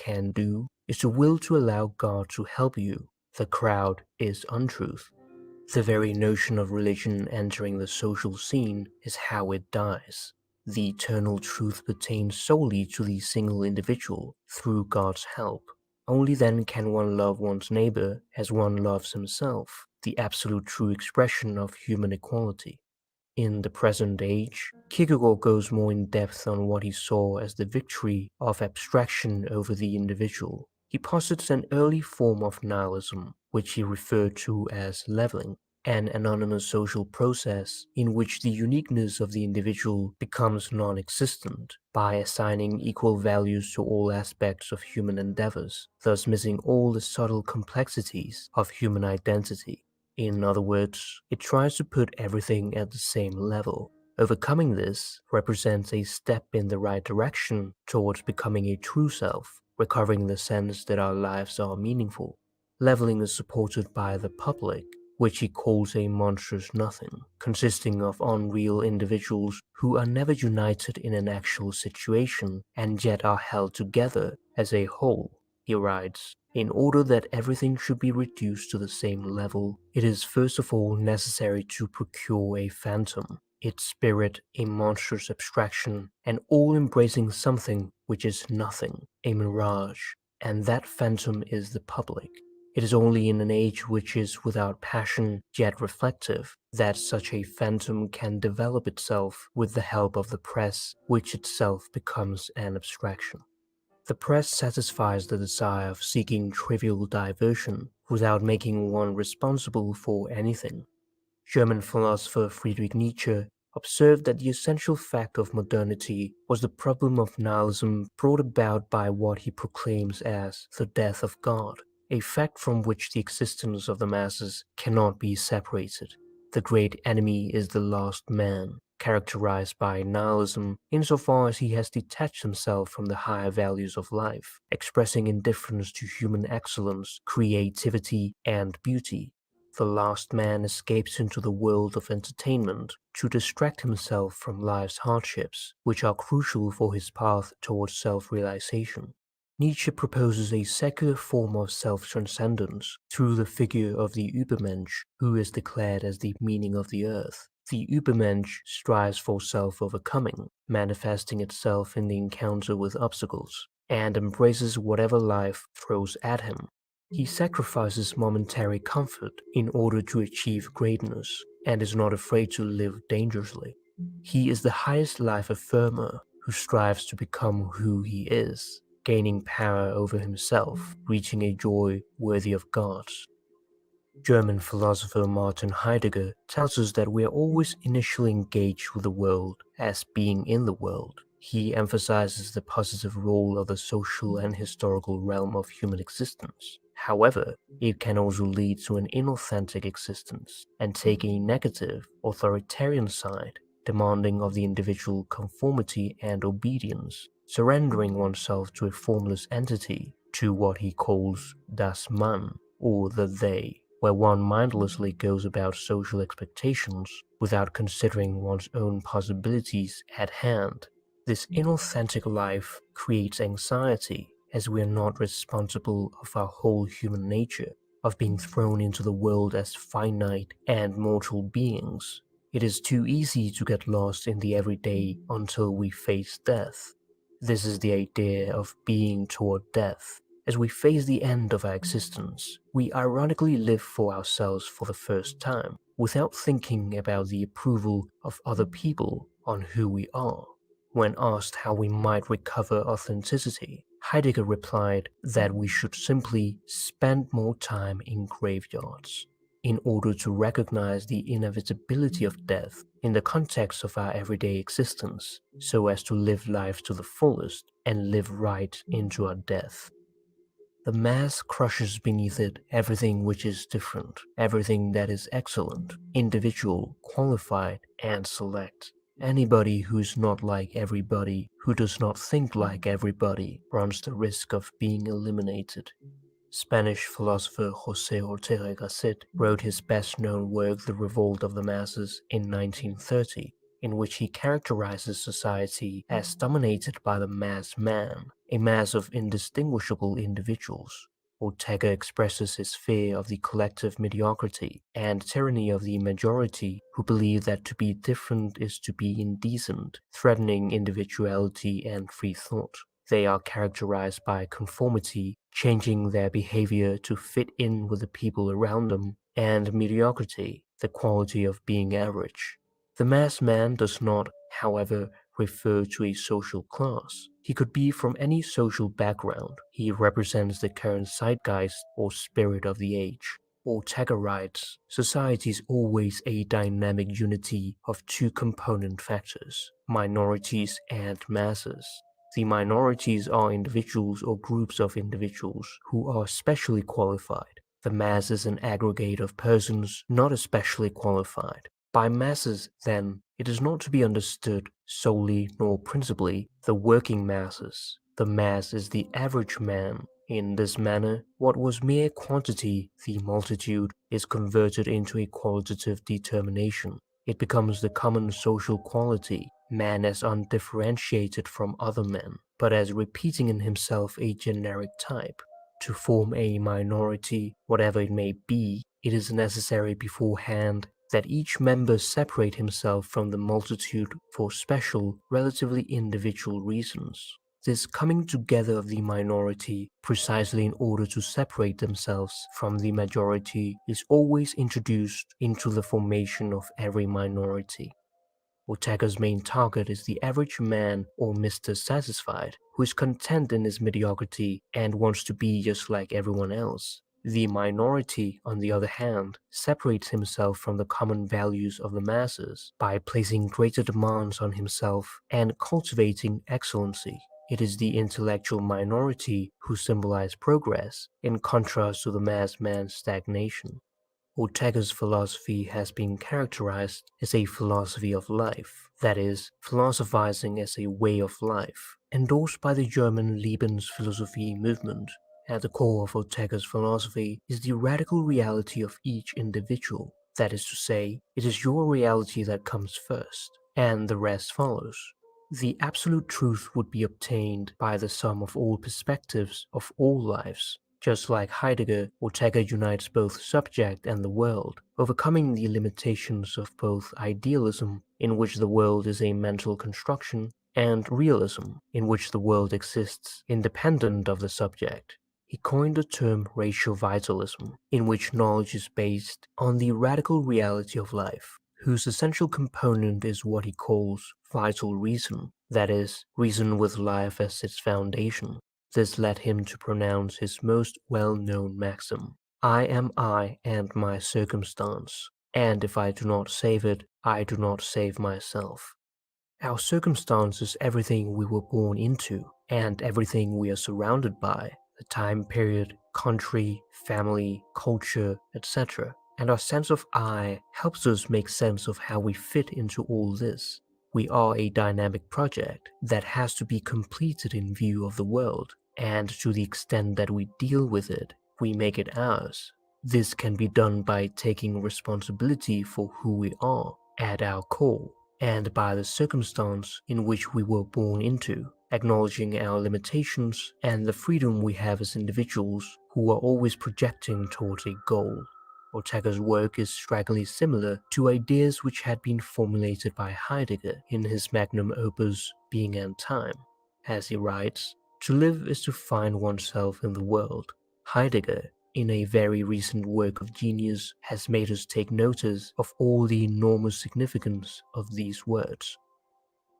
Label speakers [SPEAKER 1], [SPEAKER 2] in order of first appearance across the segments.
[SPEAKER 1] can do is to will to allow God to help you. The crowd is untruth. The very notion of religion entering the social scene is how it dies. The eternal truth pertains solely to the single individual through God's help. Only then can one love one's neighbor as one loves himself, the absolute true expression of human equality. In the present age, Kierkegaard goes more in depth on what he saw as the victory of abstraction over the individual. He posits an early form of nihilism, which he referred to as leveling, an anonymous social process in which the uniqueness of the individual becomes non-existent by assigning equal values to all aspects of human endeavors, thus missing all the subtle complexities of human identity. In other words, it tries to put everything at the same level. Overcoming this represents a step in the right direction towards becoming a true self, recovering the sense that our lives are meaningful. Leveling is supported by the public, which he calls a monstrous nothing, consisting of unreal individuals who are never united in an actual situation and yet are held together as a whole. He writes, in order that everything should be reduced to the same level, it is first of all necessary to procure a phantom, its spirit a monstrous abstraction, an all-embracing something which is nothing, a mirage, and that phantom is the public. It is only in an age which is without passion yet reflective that such a phantom can develop itself with the help of the press, which itself becomes an abstraction. The press satisfies the desire of seeking trivial diversion without making one responsible for anything. German philosopher Friedrich Nietzsche observed that the essential fact of modernity was the problem of nihilism brought about by what he proclaims as the death of God, a fact from which the existence of the masses cannot be separated. The great enemy is the lost man, characterized by nihilism insofar as he has detached himself from the higher values of life, expressing indifference to human excellence, creativity, and beauty. The lost man escapes into the world of entertainment to distract himself from life's hardships, which are crucial for his path towards self-realization. Nietzsche proposes a secular form of self-transcendence through the figure of the Übermensch, who is declared as the meaning of the earth. The Übermensch strives for self-overcoming, manifesting itself in the encounter with obstacles, and embraces whatever life throws at him. He sacrifices momentary comfort in order to achieve greatness, and is not afraid to live dangerously. He is the highest life affirmer who strives to become who he is, gaining power over himself, reaching a joy worthy of God's. German philosopher Martin Heidegger tells us that we are always initially engaged with the world as being in the world. He emphasizes the positive role of the social and historical realm of human existence. However, it can also lead to an inauthentic existence and take a negative, authoritarian side, demanding of the individual conformity and obedience, surrendering oneself to a formless entity, to what he calls das Mann, or the they, where one mindlessly goes about social expectations without considering one's own possibilities at hand. This inauthentic life creates anxiety, as we are not responsible of our whole human nature, of being thrown into the world as finite and mortal beings. It is too easy to get lost in the everyday until we face death. This is the idea of being toward death. As we face the end of our existence, we ironically live for ourselves for the first time, without thinking about the approval of other people on who we are. When asked how we might recover authenticity, Heidegger replied that we should simply spend more time in graveyards, in order to recognize the inevitability of death in the context of our everyday existence, so as to live life to the fullest and live right into our death. The mass crushes beneath it everything which is different, everything that is excellent, individual, qualified, and select. Anybody who is not like everybody, who does not think like everybody, runs the risk of being eliminated. Spanish philosopher José Ortega y Gasset wrote his best-known work The Revolt of the Masses in 1930. in which he characterizes society as dominated by the mass man, a mass of indistinguishable individuals. Ortega expresses his fear of the collective mediocrity and tyranny of the majority who believe that to be different is to be indecent, threatening individuality and free thought. They are characterized by conformity, changing their behavior to fit in with the people around them, and mediocrity, the quality of being average. The mass man does not, however, refer to a social class. He could be from any social background. He represents the current zeitgeist or spirit of the age. Ortega writes, society is always a dynamic unity of two component factors, minorities and masses. The minorities are individuals or groups of individuals who are specially qualified. The mass is an aggregate of persons not especially qualified. By masses, then, it is not to be understood solely nor principally the working masses. The mass is the average man. In this manner, what was mere quantity, the multitude, is converted into a qualitative determination. It becomes the common social quality, man as undifferentiated from other men, but as repeating in himself a generic type. To form a minority, whatever it may be, it is necessary beforehand that each member separate himself from the multitude for special, relatively individual reasons. This coming together of the minority, precisely in order to separate themselves from the majority, is always introduced into the formation of every minority. Ortega's main target is the average man or Mr. Satisfied, who is content in his mediocrity and wants to be just like everyone else. The minority, on the other hand, separates himself from the common values of the masses by placing greater demands on himself and cultivating excellency. It is the intellectual minority who symbolize progress, in contrast to the mass man's stagnation. Ortega's philosophy has been characterized as a philosophy of life, that is, philosophizing as a way of life, endorsed by the German Lebensphilosophie movement. At the core of Ortega's philosophy is the radical reality of each individual. That is to say, it is your reality that comes first, and the rest follows. The absolute truth would be obtained by the sum of all perspectives of all lives. Just like Heidegger, Ortega unites both subject and the world, overcoming the limitations of both idealism, in which the world is a mental construction, and realism, in which the world exists independent of the subject. He coined the term racial vitalism, in which knowledge is based on the radical reality of life, whose essential component is what he calls vital reason, that is, reason with life as its foundation. This led him to pronounce his most well-known maxim, I am I and my circumstance, and if I do not save it, I do not save myself. Our circumstance is everything we were born into, and everything we are surrounded by, the time period, country, family, culture, etc. And our sense of I helps us make sense of how we fit into all this. We are a dynamic project that has to be completed in view of the world, and to the extent that we deal with it, we make it ours. This can be done by taking responsibility for who we are at our core, and by the circumstance in which we were born into, acknowledging our limitations and the freedom we have as individuals who are always projecting towards a goal. Ortega's work is strikingly similar to ideas which had been formulated by Heidegger in his magnum opus Being and Time. As he writes, to live is to find oneself in the world. Heidegger, in a very recent work of genius, has made us take notice of all the enormous significance of these words.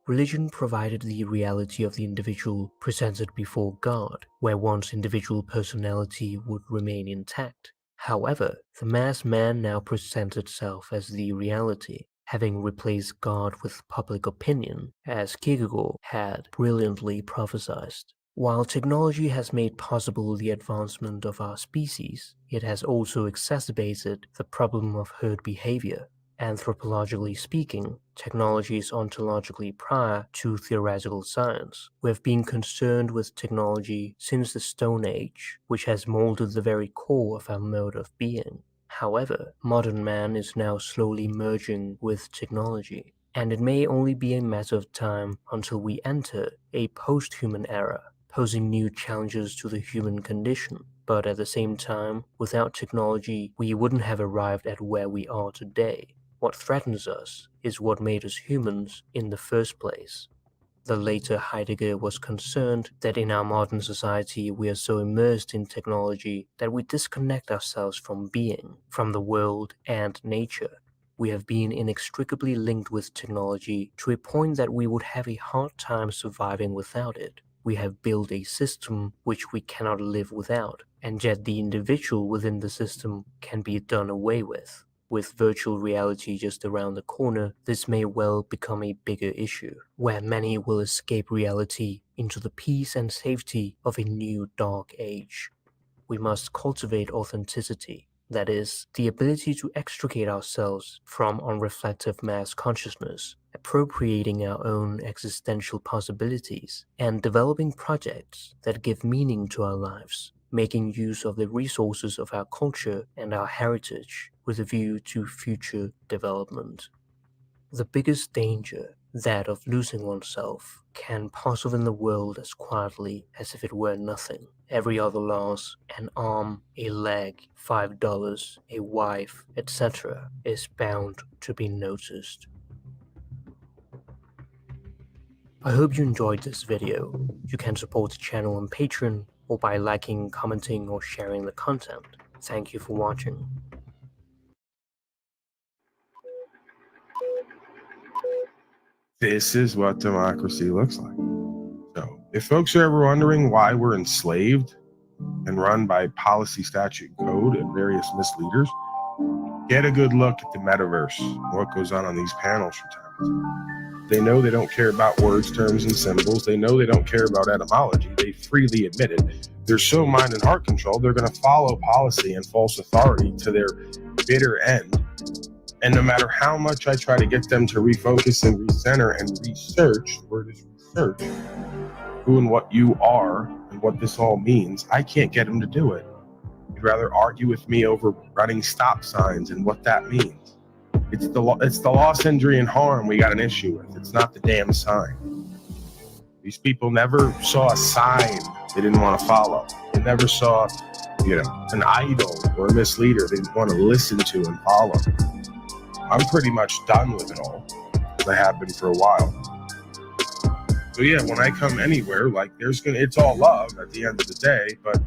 [SPEAKER 1] Religion provided the reality of the individual presented before God, where one's individual personality would remain intact. However, the mass man now presents itself as the reality, having replaced God with public opinion, as Kierkegaard had brilliantly prophesied. While technology has made possible the advancement of our species, it has also exacerbated the problem of herd behavior. Anthropologically speaking, technology is ontologically prior to theoretical science. We have been concerned with technology since the Stone Age, which has molded the very core of our mode of being. However, modern man is now slowly merging with technology. and it may only be a matter of time until we enter a post-human era, posing new challenges to the human condition. But at the same time, without technology, we wouldn't have arrived at where we are today. What threatens us is what made us humans in the first place. The later Heidegger was concerned that in our modern society we are so immersed in technology that we disconnect ourselves from being, from the world and nature. We have been inextricably linked with technology to a point that we would have a hard time surviving without it. We have built a system which we cannot live without, and yet the individual within the system can be done away with. With virtual reality just around the corner, this may well become a bigger issue, where many will escape reality into the peace and safety of a new dark age. We must cultivate authenticity, that is, the ability to extricate ourselves from unreflective mass consciousness, appropriating our own existential possibilities, and developing projects that give meaning to our lives, making use of the resources of our culture and our heritage with a view to future development. The biggest danger, that of losing oneself, can pass off in the world as quietly as if it were nothing. Every other loss, an arm, a leg, $5, a wife, etc., is bound to be noticed. I hope you enjoyed this video. You can support the channel on Patreon or by liking, commenting, or sharing the content. Thank you for watching.
[SPEAKER 2] This is what democracy looks like. So if folks are ever wondering why we're enslaved and run by policy, statute, code, and various misleaders, get a good look at the metaverse, what goes on these panels from time to time. They know they don't care about words, terms, and symbols. They know they don't care about etymology. They freely admit it. They're so mind and heart controlled, they're going to follow policy and false authority to their bitter end. And no matter how much I try to get them to refocus and recenter and research, the word is research, who and what you are and what this all means, I can't get them to do it. You'd rather argue with me over running stop signs and what that means. It's the loss, injury, and harm we got an issue with. It's not the damn sign. These people never saw a sign they didn't want to follow. They never saw, an idol or a misleader they didn't want to listen to and follow. I'm pretty much done with it all. I have been for a while. So yeah, when I come anywhere, it's all love at the end of the day, but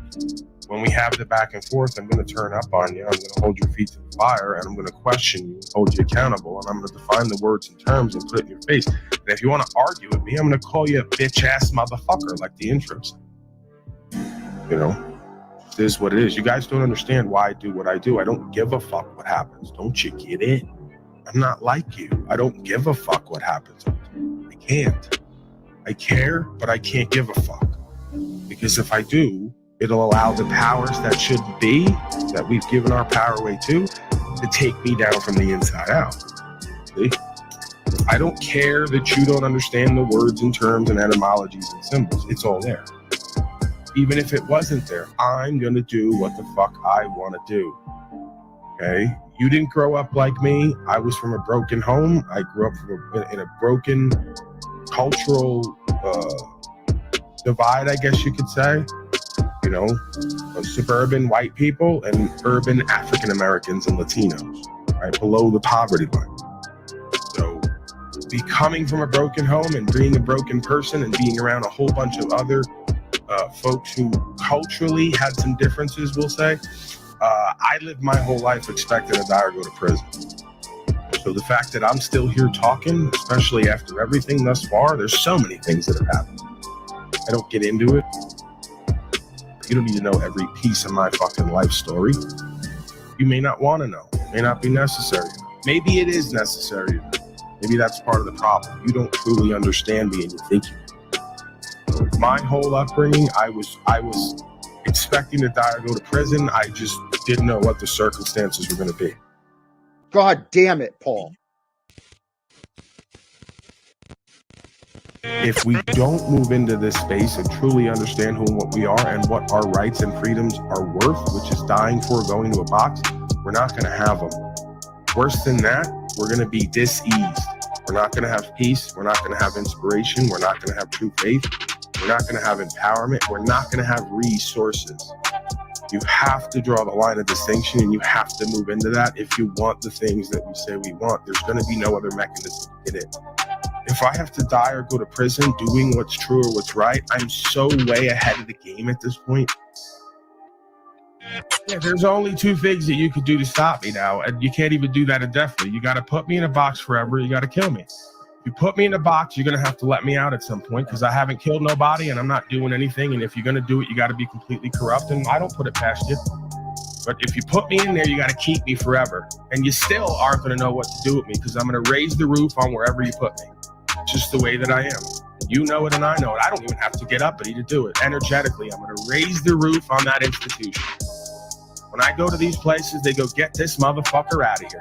[SPEAKER 2] when we have the back and forth, I'm going to turn up on you. I'm going to hold your feet to the fire, and I'm going to question you and hold you accountable, and I'm going to define the words and terms and put it in your face. And if you want to argue with me, I'm going to call you a bitch-ass motherfucker, like the intro said. It is what it is. You guys don't understand why I do what I do. I don't give a fuck what happens. Don't you get it? I'm not like you. I don't give a fuck what happens. I can't. I care, but I can't give a fuck. Because if I do, it'll allow the powers that shouldn't be, that we've given our power away to take me down from the inside out. See? I don't care that you don't understand the words and terms and etymologies and symbols. It's all there. Even if it wasn't there, I'm going to do what the fuck I want to do. Okay? You didn't grow up like me. I was from a broken home. I grew up in a broken cultural divide, I guess you could say. Suburban white people and urban African Americans and Latinos, right below the poverty line. So coming from a broken home and being a broken person and being around a whole bunch of other folks who culturally had some differences, we'll say, I lived my whole life expecting to die or go to prison. So the fact that I'm still here talking, especially after everything thus far, there's so many things that have happened. I don't get into it. You don't need to know every piece of my fucking life story. You may not want to know. It may not be necessary. Maybe it is necessary. Maybe that's part of the problem. You don't truly understand me and you think you do. So my whole upbringing, I was expecting to die or go to prison. I just didn't know what the circumstances were going to be.
[SPEAKER 3] God damn it, Paul.
[SPEAKER 2] If we don't move into this space and truly understand who and what we are and what our rights and freedoms are worth, which is dying for going to a box, we're not going to have them. Worse than that, we're going to be diseased. We're not going to have peace. We're not going to have inspiration. We're not going to have true faith. We're not going to have empowerment. We're not going to have resources. You have to draw the line of distinction, and you have to move into that if you want the things that we say we want. There's going to be no other mechanism to get it. If I have to die or go to prison doing what's true or what's right, I'm so way ahead of the game at this point. Yeah, there's only two things that you could do to stop me now, and you can't even do that indefinitely. You got to put me in a box forever. You got to kill me. If you put me in a box, you're going to have to let me out at some point because I haven't killed nobody and I'm not doing anything. And if you're going to do it, you got to be completely corrupt, and I don't put it past you. But if you put me in there, you got to keep me forever. And you still aren't going to know what to do with me because I'm going to raise the roof on wherever you put me. Just the way that I am. You know it and I know it. I don't even have to get uppity to do it. Energetically, I'm going to raise the roof on that institution. When I go to these places, they go, get this motherfucker out of here.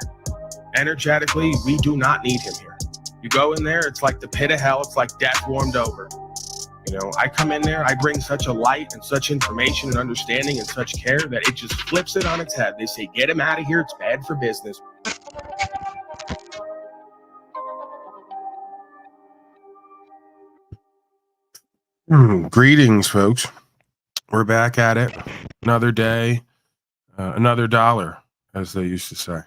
[SPEAKER 2] Energetically, we do not need him here. You go in there, it's like the pit of hell. It's like death warmed over. You know, I come in there, I bring such a light and such information and understanding and such care that it just flips it on its head. They say, get him out of here. It's bad for business. Greetings, folks. We're back at it. Another day, another dollar, as they used to say.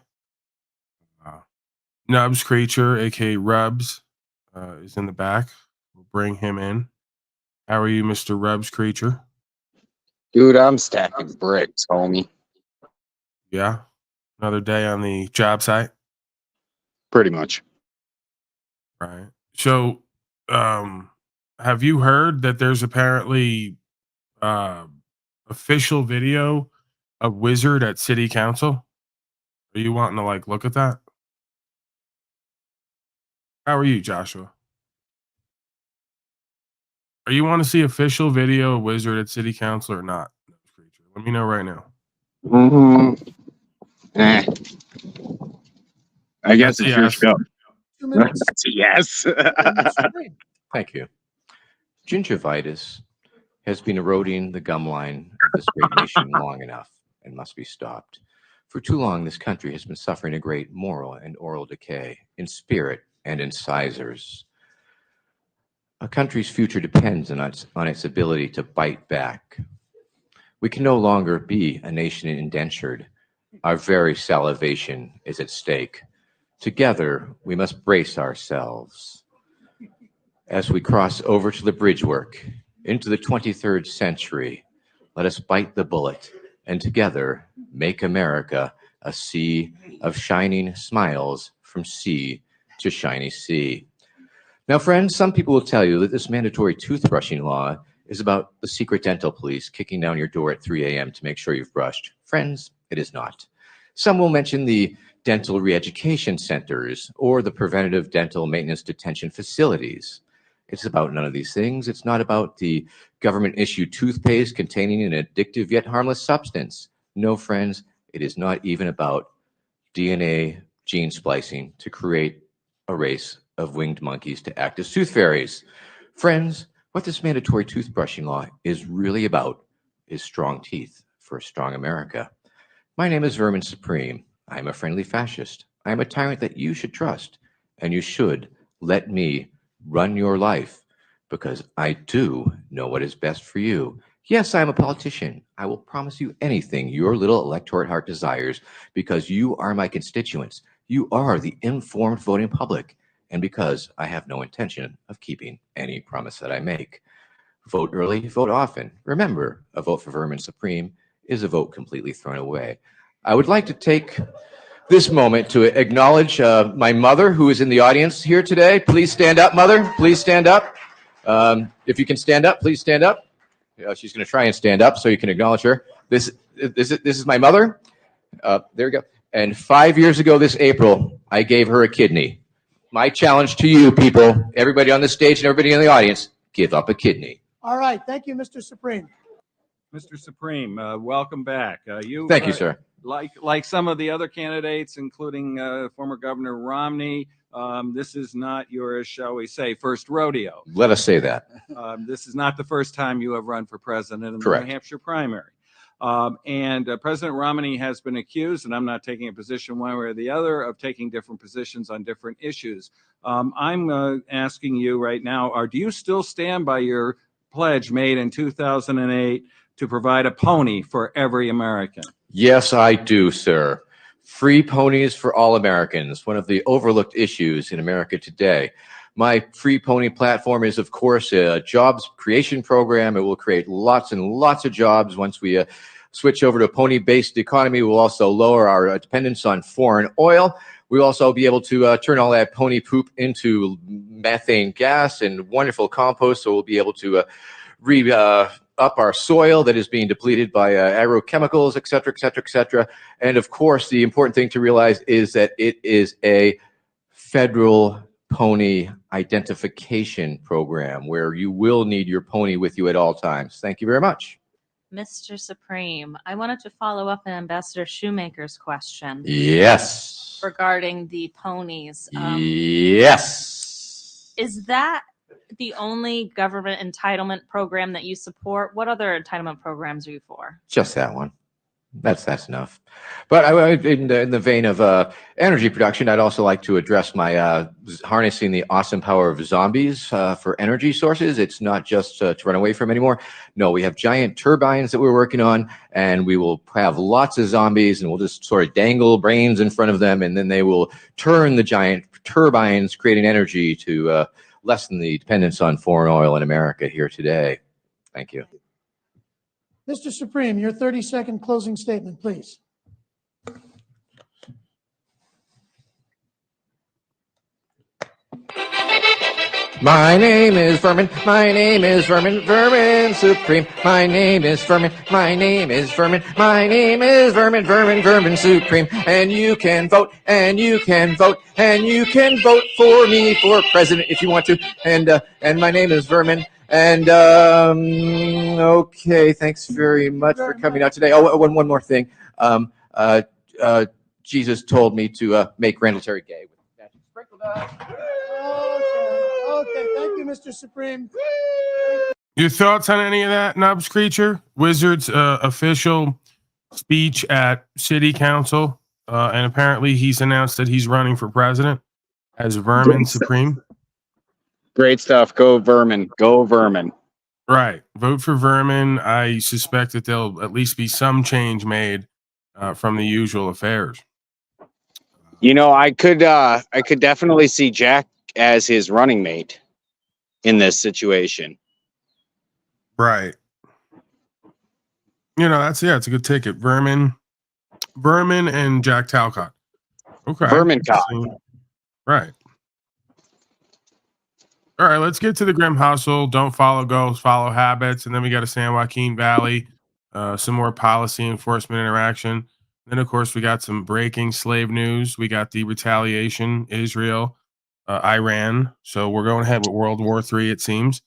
[SPEAKER 2] Nubs Creature, aka Rubs, is in the back. We'll bring him in. How are you, Mr. Rubs Creature?
[SPEAKER 4] Dude, I'm stacking bricks, homie.
[SPEAKER 2] Yeah. Another day on the job site.
[SPEAKER 4] Pretty much.
[SPEAKER 2] Right. So, have you heard that there's apparently official video of Wizard at City Council? Are you wanting to like look at that? How are you, Joshua? Are you want to see official video of Wizard at City Council or not? Let me know right now.
[SPEAKER 4] I guess
[SPEAKER 2] That's
[SPEAKER 4] it's
[SPEAKER 2] a
[SPEAKER 4] your
[SPEAKER 2] yes.
[SPEAKER 4] show.
[SPEAKER 5] 2 minutes.
[SPEAKER 4] That's a yes.
[SPEAKER 5] Thank you. Gingivitis has been eroding the gum line of this great nation long enough and must be stopped. For too long, this country has been suffering a great moral and oral decay in spirit and in incisors. A country's future depends on its ability to bite back. We can no longer be a nation indentured. Our very salivation is at stake. Together, we must brace ourselves. As we cross over to the bridge work, into the 23rd century, let us bite the bullet and together make America a sea of shining smiles from sea to shiny sea. Now, friends, some people will tell you that this mandatory toothbrushing law is about the secret dental police kicking down your door at 3 a.m. to make sure you've brushed. Friends, it is not. Some will mention the dental re-education centers or the preventative dental maintenance detention facilities. It's about none of these things. It's not about the government-issued toothpaste containing an addictive yet harmless substance. No, friends, it is not even about DNA gene splicing to create a race of winged monkeys to act as tooth fairies. Friends, what this mandatory toothbrushing law is really about is strong teeth for a strong America. My name is Vermin Supreme. I am a friendly fascist. I am a tyrant that you should trust, and you should let me run your life because I do know what is best for you. Yes, I am a politician. I will promise you anything your little electorate heart desires because you are my constituents. You are the informed voting public, and because I have no intention of keeping any promise that I make. Vote early, vote often. Remember, a vote for Vermin Supreme is a vote completely thrown away. I would like to take this moment to acknowledge my mother, who is in the audience here today. Please stand up, Mother. Please stand up. If you can stand up, please stand up. She's going to try and stand up so you can acknowledge her. This is my mother. There we go. And 5 years ago this April, I gave her a kidney. My challenge to you people, everybody on the stage and everybody in the audience, give up a kidney.
[SPEAKER 6] All right. Thank you, Mr. Supreme.
[SPEAKER 7] Mr. Supreme, welcome back.
[SPEAKER 5] Thank you, sir.
[SPEAKER 7] Like some of the other candidates, including former Governor Romney, this is not your, shall we say, first rodeo.
[SPEAKER 5] Let us say that.
[SPEAKER 7] This is not the first time you have run for president in the
[SPEAKER 5] Correct.
[SPEAKER 7] New Hampshire primary. President Romney has been accused, and I'm not taking a position one way or the other, of taking different positions on different issues. I'm asking you right now, do you still stand by your pledge made in 2008 to provide a pony for every American?
[SPEAKER 5] Yes, I do, sir. Free ponies for all Americans, one of the overlooked issues in America today. My free pony platform is, of course, a jobs creation program. It will create lots and lots of jobs once we switch over to a pony-based economy. We'll also lower our dependence on foreign oil. We'll also be able to turn all that pony poop into methane gas and wonderful compost. So we'll be able to up our soil that is being depleted by agrochemicals, et cetera, et cetera, et cetera. And of course, the important thing to realize is that it is a federal pony identification program where you will need your pony with you at all times. Thank you very much.
[SPEAKER 8] Mr. Supreme, I wanted to follow up on Ambassador Shoemaker's question
[SPEAKER 5] Yes.
[SPEAKER 8] regarding the ponies.
[SPEAKER 5] Yes.
[SPEAKER 8] Is that the only government entitlement program that you support? What other entitlement programs are you for?
[SPEAKER 5] Just that one. That's enough. But in the vein of energy production, I'd also like to address my harnessing the awesome power of zombies for energy sources. It's not just to run away from anymore. No, we have giant turbines that we're working on, and we will have lots of zombies, and we'll just sort of dangle brains in front of them, and then they will turn the giant turbines, creating energy to lessen the dependence on foreign oil in America here today. Thank you.
[SPEAKER 6] Mr. Supreme, your 30-second closing statement, please.
[SPEAKER 5] My name is Vermin. My name is Vermin. Vermin Supreme. My name is Vermin. My name is Vermin. My name is Vermin. Vermin. Vermin Supreme. And you can vote. And you can vote. And you can vote for me for president if you want to. And my name is Vermin. And okay, thanks very much for coming out today. Oh, one more thing. Jesus told me to make Randall Terry gay.
[SPEAKER 6] Okay, thank you, Mr. Supreme.
[SPEAKER 2] Your thoughts on any of that, Nubs Creature? Wizard's official speech at City Council, and apparently he's announced that he's running for president as Vermin Supreme.
[SPEAKER 4] Great stuff. Go Vermin. Go Vermin.
[SPEAKER 2] Right. Vote for Vermin. I suspect that there'll at least be some change made from the usual affairs.
[SPEAKER 4] You know, I could definitely see Jack as his running mate in this situation.
[SPEAKER 2] Right. You know, it's a good ticket. Vermin and Jack Talcott. Okay.
[SPEAKER 4] Vermin cop.
[SPEAKER 2] Right. All right, let's get to the Grim Hustle. Don't follow ghosts, follow habits. And then we got a San Joaquin Valley, some more policy enforcement interaction. Then, of course, we got some breaking slave news. We got the retaliation, Israel, Iran. So we're going ahead with World War III, it seems.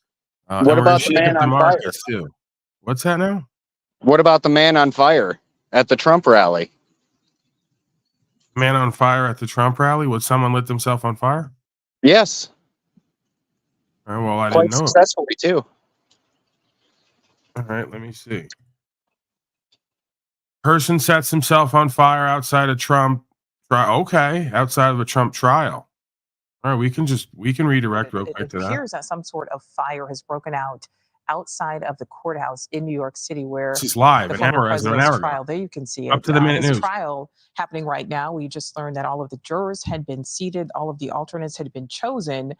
[SPEAKER 4] What about the man on fire?
[SPEAKER 2] Too. What's that now?
[SPEAKER 4] What about the man on fire at the Trump rally?
[SPEAKER 2] Man on fire at the Trump rally? Would someone lit themselves on fire?
[SPEAKER 4] Yes.
[SPEAKER 2] All right, well, I
[SPEAKER 4] Quite
[SPEAKER 2] didn't know.
[SPEAKER 4] Successfully, too.
[SPEAKER 2] All right, let me see. Person sets himself on fire outside of Trump. Okay, outside of a Trump trial. All right, we can redirect real quick to that.
[SPEAKER 9] It appears that some sort of fire has broken out outside of the courthouse in New York City, where
[SPEAKER 2] this is live.
[SPEAKER 9] the
[SPEAKER 2] An hour
[SPEAKER 9] trial. There you can see it.
[SPEAKER 2] Up to the minute news.
[SPEAKER 9] Trial happening right now. We just learned that all of the jurors had been seated, all of the alternates had been chosen.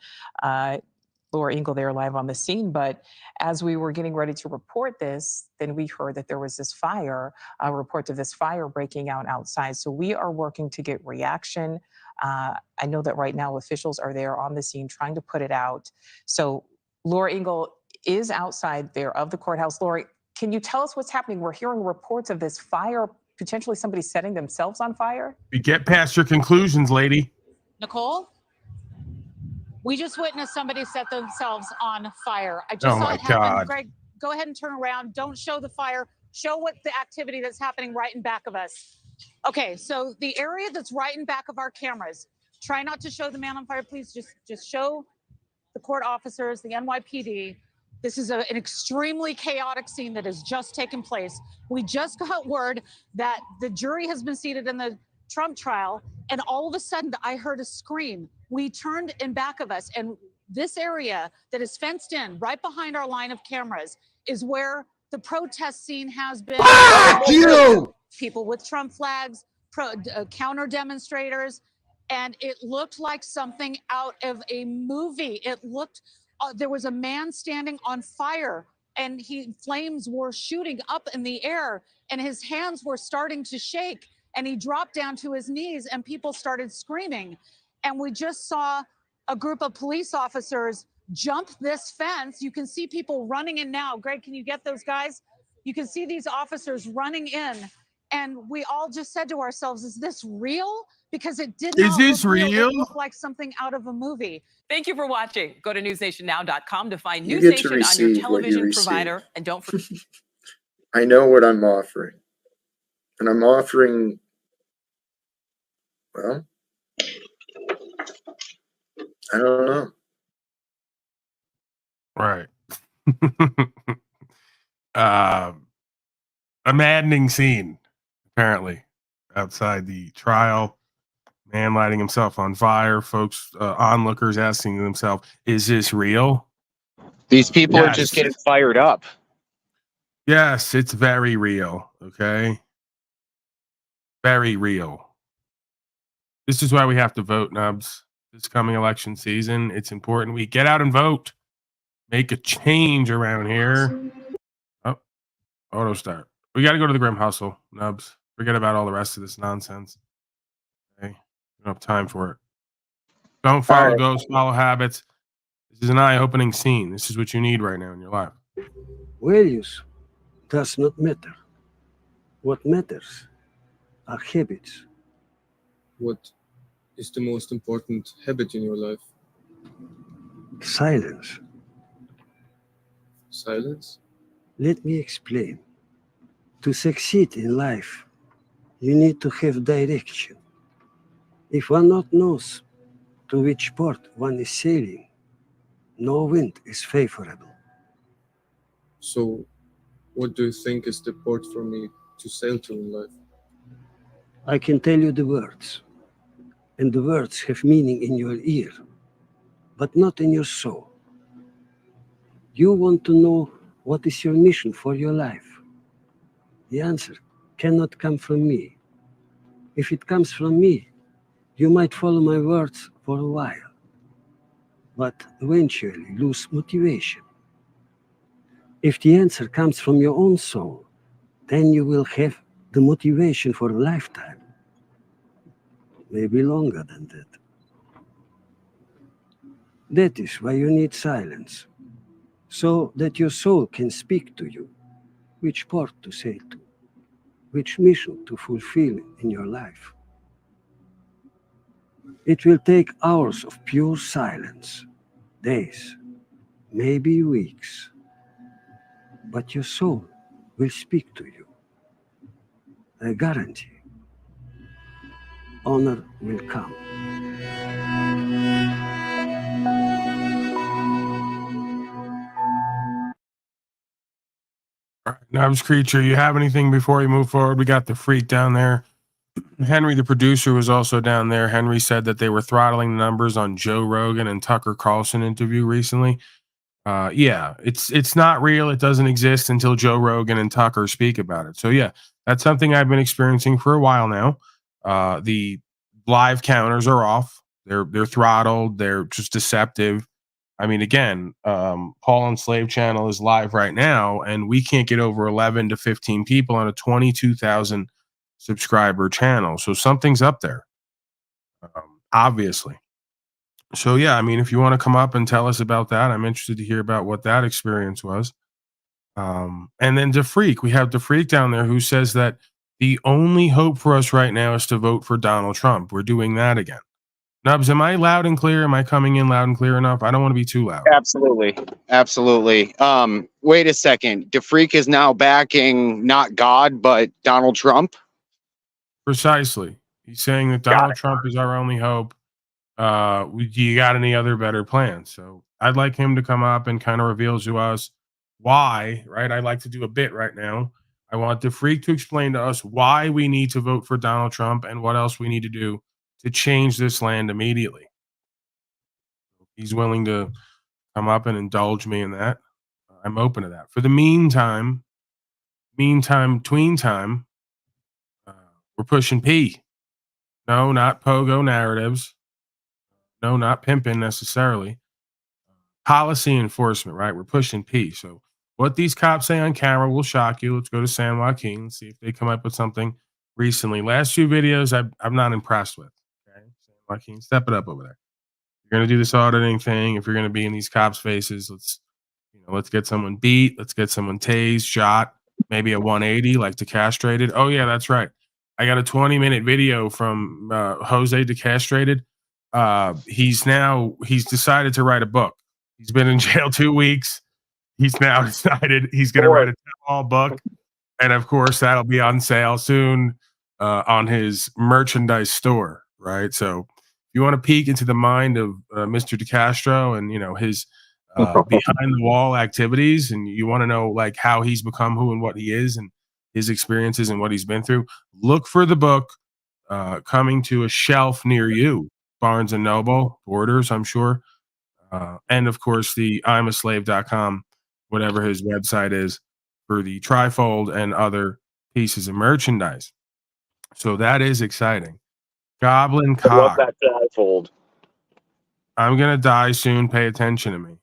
[SPEAKER 9] Laura Ingle there live on the scene. But as we were getting ready to report this, then we heard that there was this fire, a report of this fire breaking out outside. So we are working to get reaction. I know that right now officials are there on the scene trying to put it out. So Laura Ingle is outside there of the courthouse. Laura, can you tell us what's happening? We're hearing reports of this fire, potentially somebody setting themselves on fire.
[SPEAKER 2] You get past your conclusions, lady.
[SPEAKER 10] Nicole? We just witnessed somebody set themselves on fire. I just
[SPEAKER 2] Oh
[SPEAKER 10] saw
[SPEAKER 2] my
[SPEAKER 10] it happen.
[SPEAKER 2] God.
[SPEAKER 10] Greg, go ahead and turn around. Don't show the fire. Show what the activity that's happening right in back of us. Okay, so the area that's right in back of our cameras, try not to show the man on fire, please. Just show the court officers, the NYPD. This is an extremely chaotic scene that has just taken place. We just got word that the jury has been seated in the Trump trial, and all of a sudden I heard a scream. We turned in back of us, and this area that is fenced in right behind our line of cameras is where the protest scene has been.
[SPEAKER 3] Fuck you!
[SPEAKER 10] People with Trump flags, counter demonstrators, and it looked like something out of a movie. It looked, there was a man standing on fire, and flames were shooting up in the air, and his hands were starting to shake, and he dropped down to his knees, and people started screaming. And we just saw a group of police officers jump this fence. You can see people running in now. Greg, can you get those guys? You can see these officers running in. And we all just said to ourselves, is this real? Because it did not look real. It looked like something out of a movie.
[SPEAKER 11] Thank you for watching. Go to newsnationnow.com to find
[SPEAKER 12] You
[SPEAKER 11] News
[SPEAKER 12] get to
[SPEAKER 11] Nation on your
[SPEAKER 12] receive what you
[SPEAKER 11] television
[SPEAKER 12] receive.
[SPEAKER 11] provider. And don't forget.
[SPEAKER 12] I know what I'm offering. And I'm offering, well, I don't know.
[SPEAKER 2] Right. A maddening scene, apparently, outside the trial. Man lighting himself on fire. Folks, onlookers asking themselves, is this real?
[SPEAKER 4] These people are
[SPEAKER 2] Yes.
[SPEAKER 4] just getting fired up.
[SPEAKER 2] Yes, it's very real. Okay. Very real. This is why we have to vote, Nubs. This coming election season, it's important we get out and vote. Make a change around here. Oh, auto start. We got to go to the Grim Hustle, Nubs. Forget about all the rest of this nonsense. Okay. We don't have time for it. Don't follow
[SPEAKER 12] right.
[SPEAKER 2] ghosts, follow habits. This is an eye-opening scene. This is what you need right now in your life.
[SPEAKER 13] Values does not matter. What matters are habits.
[SPEAKER 14] What is the most important habit in your life?
[SPEAKER 13] Silence.
[SPEAKER 14] Silence?
[SPEAKER 13] Let me explain. To succeed in life, you need to have direction. If one not knows to which port one is sailing, no wind is favorable.
[SPEAKER 14] So, what do you think is the port for me to sail to in life?
[SPEAKER 13] I can tell you the words, and the words have meaning in your ear, but not in your soul. You want to know what is your mission for your life. The answer cannot come from me. If it comes from me, you might follow my words for a while, but eventually lose motivation. If the answer comes from your own soul, then you will have the motivation for a lifetime. Maybe longer than that. That is why you need silence, so that your soul can speak to you, which port to sail to, which mission to fulfill in your life. It will take hours of pure silence, days, maybe weeks, but your soul will speak to you. I guarantee. Honor will come.
[SPEAKER 2] All right, Nubs Creature, you have anything before we move forward? We got the freak down there. Henry, the producer, was also down there. Henry said that they were throttling the numbers on Joe Rogan and Tucker Carlson interview recently. Yeah, it's not real. It doesn't exist until Joe Rogan and Tucker speak about it. So yeah, that's something I've been experiencing for a while now. The live counters are off. They're throttled. They're just deceptive. I mean, again, Paul Unslaved channel is live right now, and we can't get over 11 to 15 people on a 22,000 subscriber channel. So something's up there, obviously. So yeah, I mean, if you want to come up and tell us about that, I'm interested to hear about what that experience was. And then DeFreak, we have DeFreak down there who says that the only hope for us right now is to vote for Donald Trump. We're doing that again. Nubs, am I loud and clear? Am I coming in loud and clear enough? I don't want to be too loud.
[SPEAKER 4] Absolutely. Absolutely. Wait a second. DeFreak is now backing not God, but Donald Trump.
[SPEAKER 2] Precisely. He's saying that Donald Trump is our only hope. Do you got any other better plans? So I'd like him to come up and kind of reveal to us why, right? I'd like to do a bit right now. I want the freak to explain to us why we need to vote for Donald Trump and what else we need to do to change this land immediately. He's willing to come up and indulge me in that. I'm open to that. For the meantime, tween time, we're pushing P. No, not pogo narratives. No, not pimping necessarily. Policy enforcement, right? We're pushing P. So what these cops say on camera will shock you. Let's go to San Joaquin, see if they come up with something recently. Last few videos, I'm not impressed with. Okay, San Joaquin, step it up over there. You're gonna do this auditing thing. If you're gonna be in these cops' faces, let's get someone beat. Let's get someone tased, shot, maybe a 180, like decastrated. Oh yeah, that's right. I got a 20-minute video from Jose decastrated. He's decided to write a book. He's been in jail 2 weeks. He's now decided he's going to write a tell-all book, and of course that'll be on sale soon on his merchandise store. Right. So if you want to peek into the mind of Mr. DeCastro and his behind the wall activities, and you want to know like how he's become who and what he is and his experiences and what he's been through, look for the book coming to a shelf near you. Barnes and Noble, Borders, I'm sure. And of course the imaslave.com, whatever his website is, for the trifold and other pieces of merchandise. So that is exciting. Goblin
[SPEAKER 4] I love
[SPEAKER 2] cock.
[SPEAKER 4] that trifold.
[SPEAKER 2] I'm gonna die soon. Pay attention to me.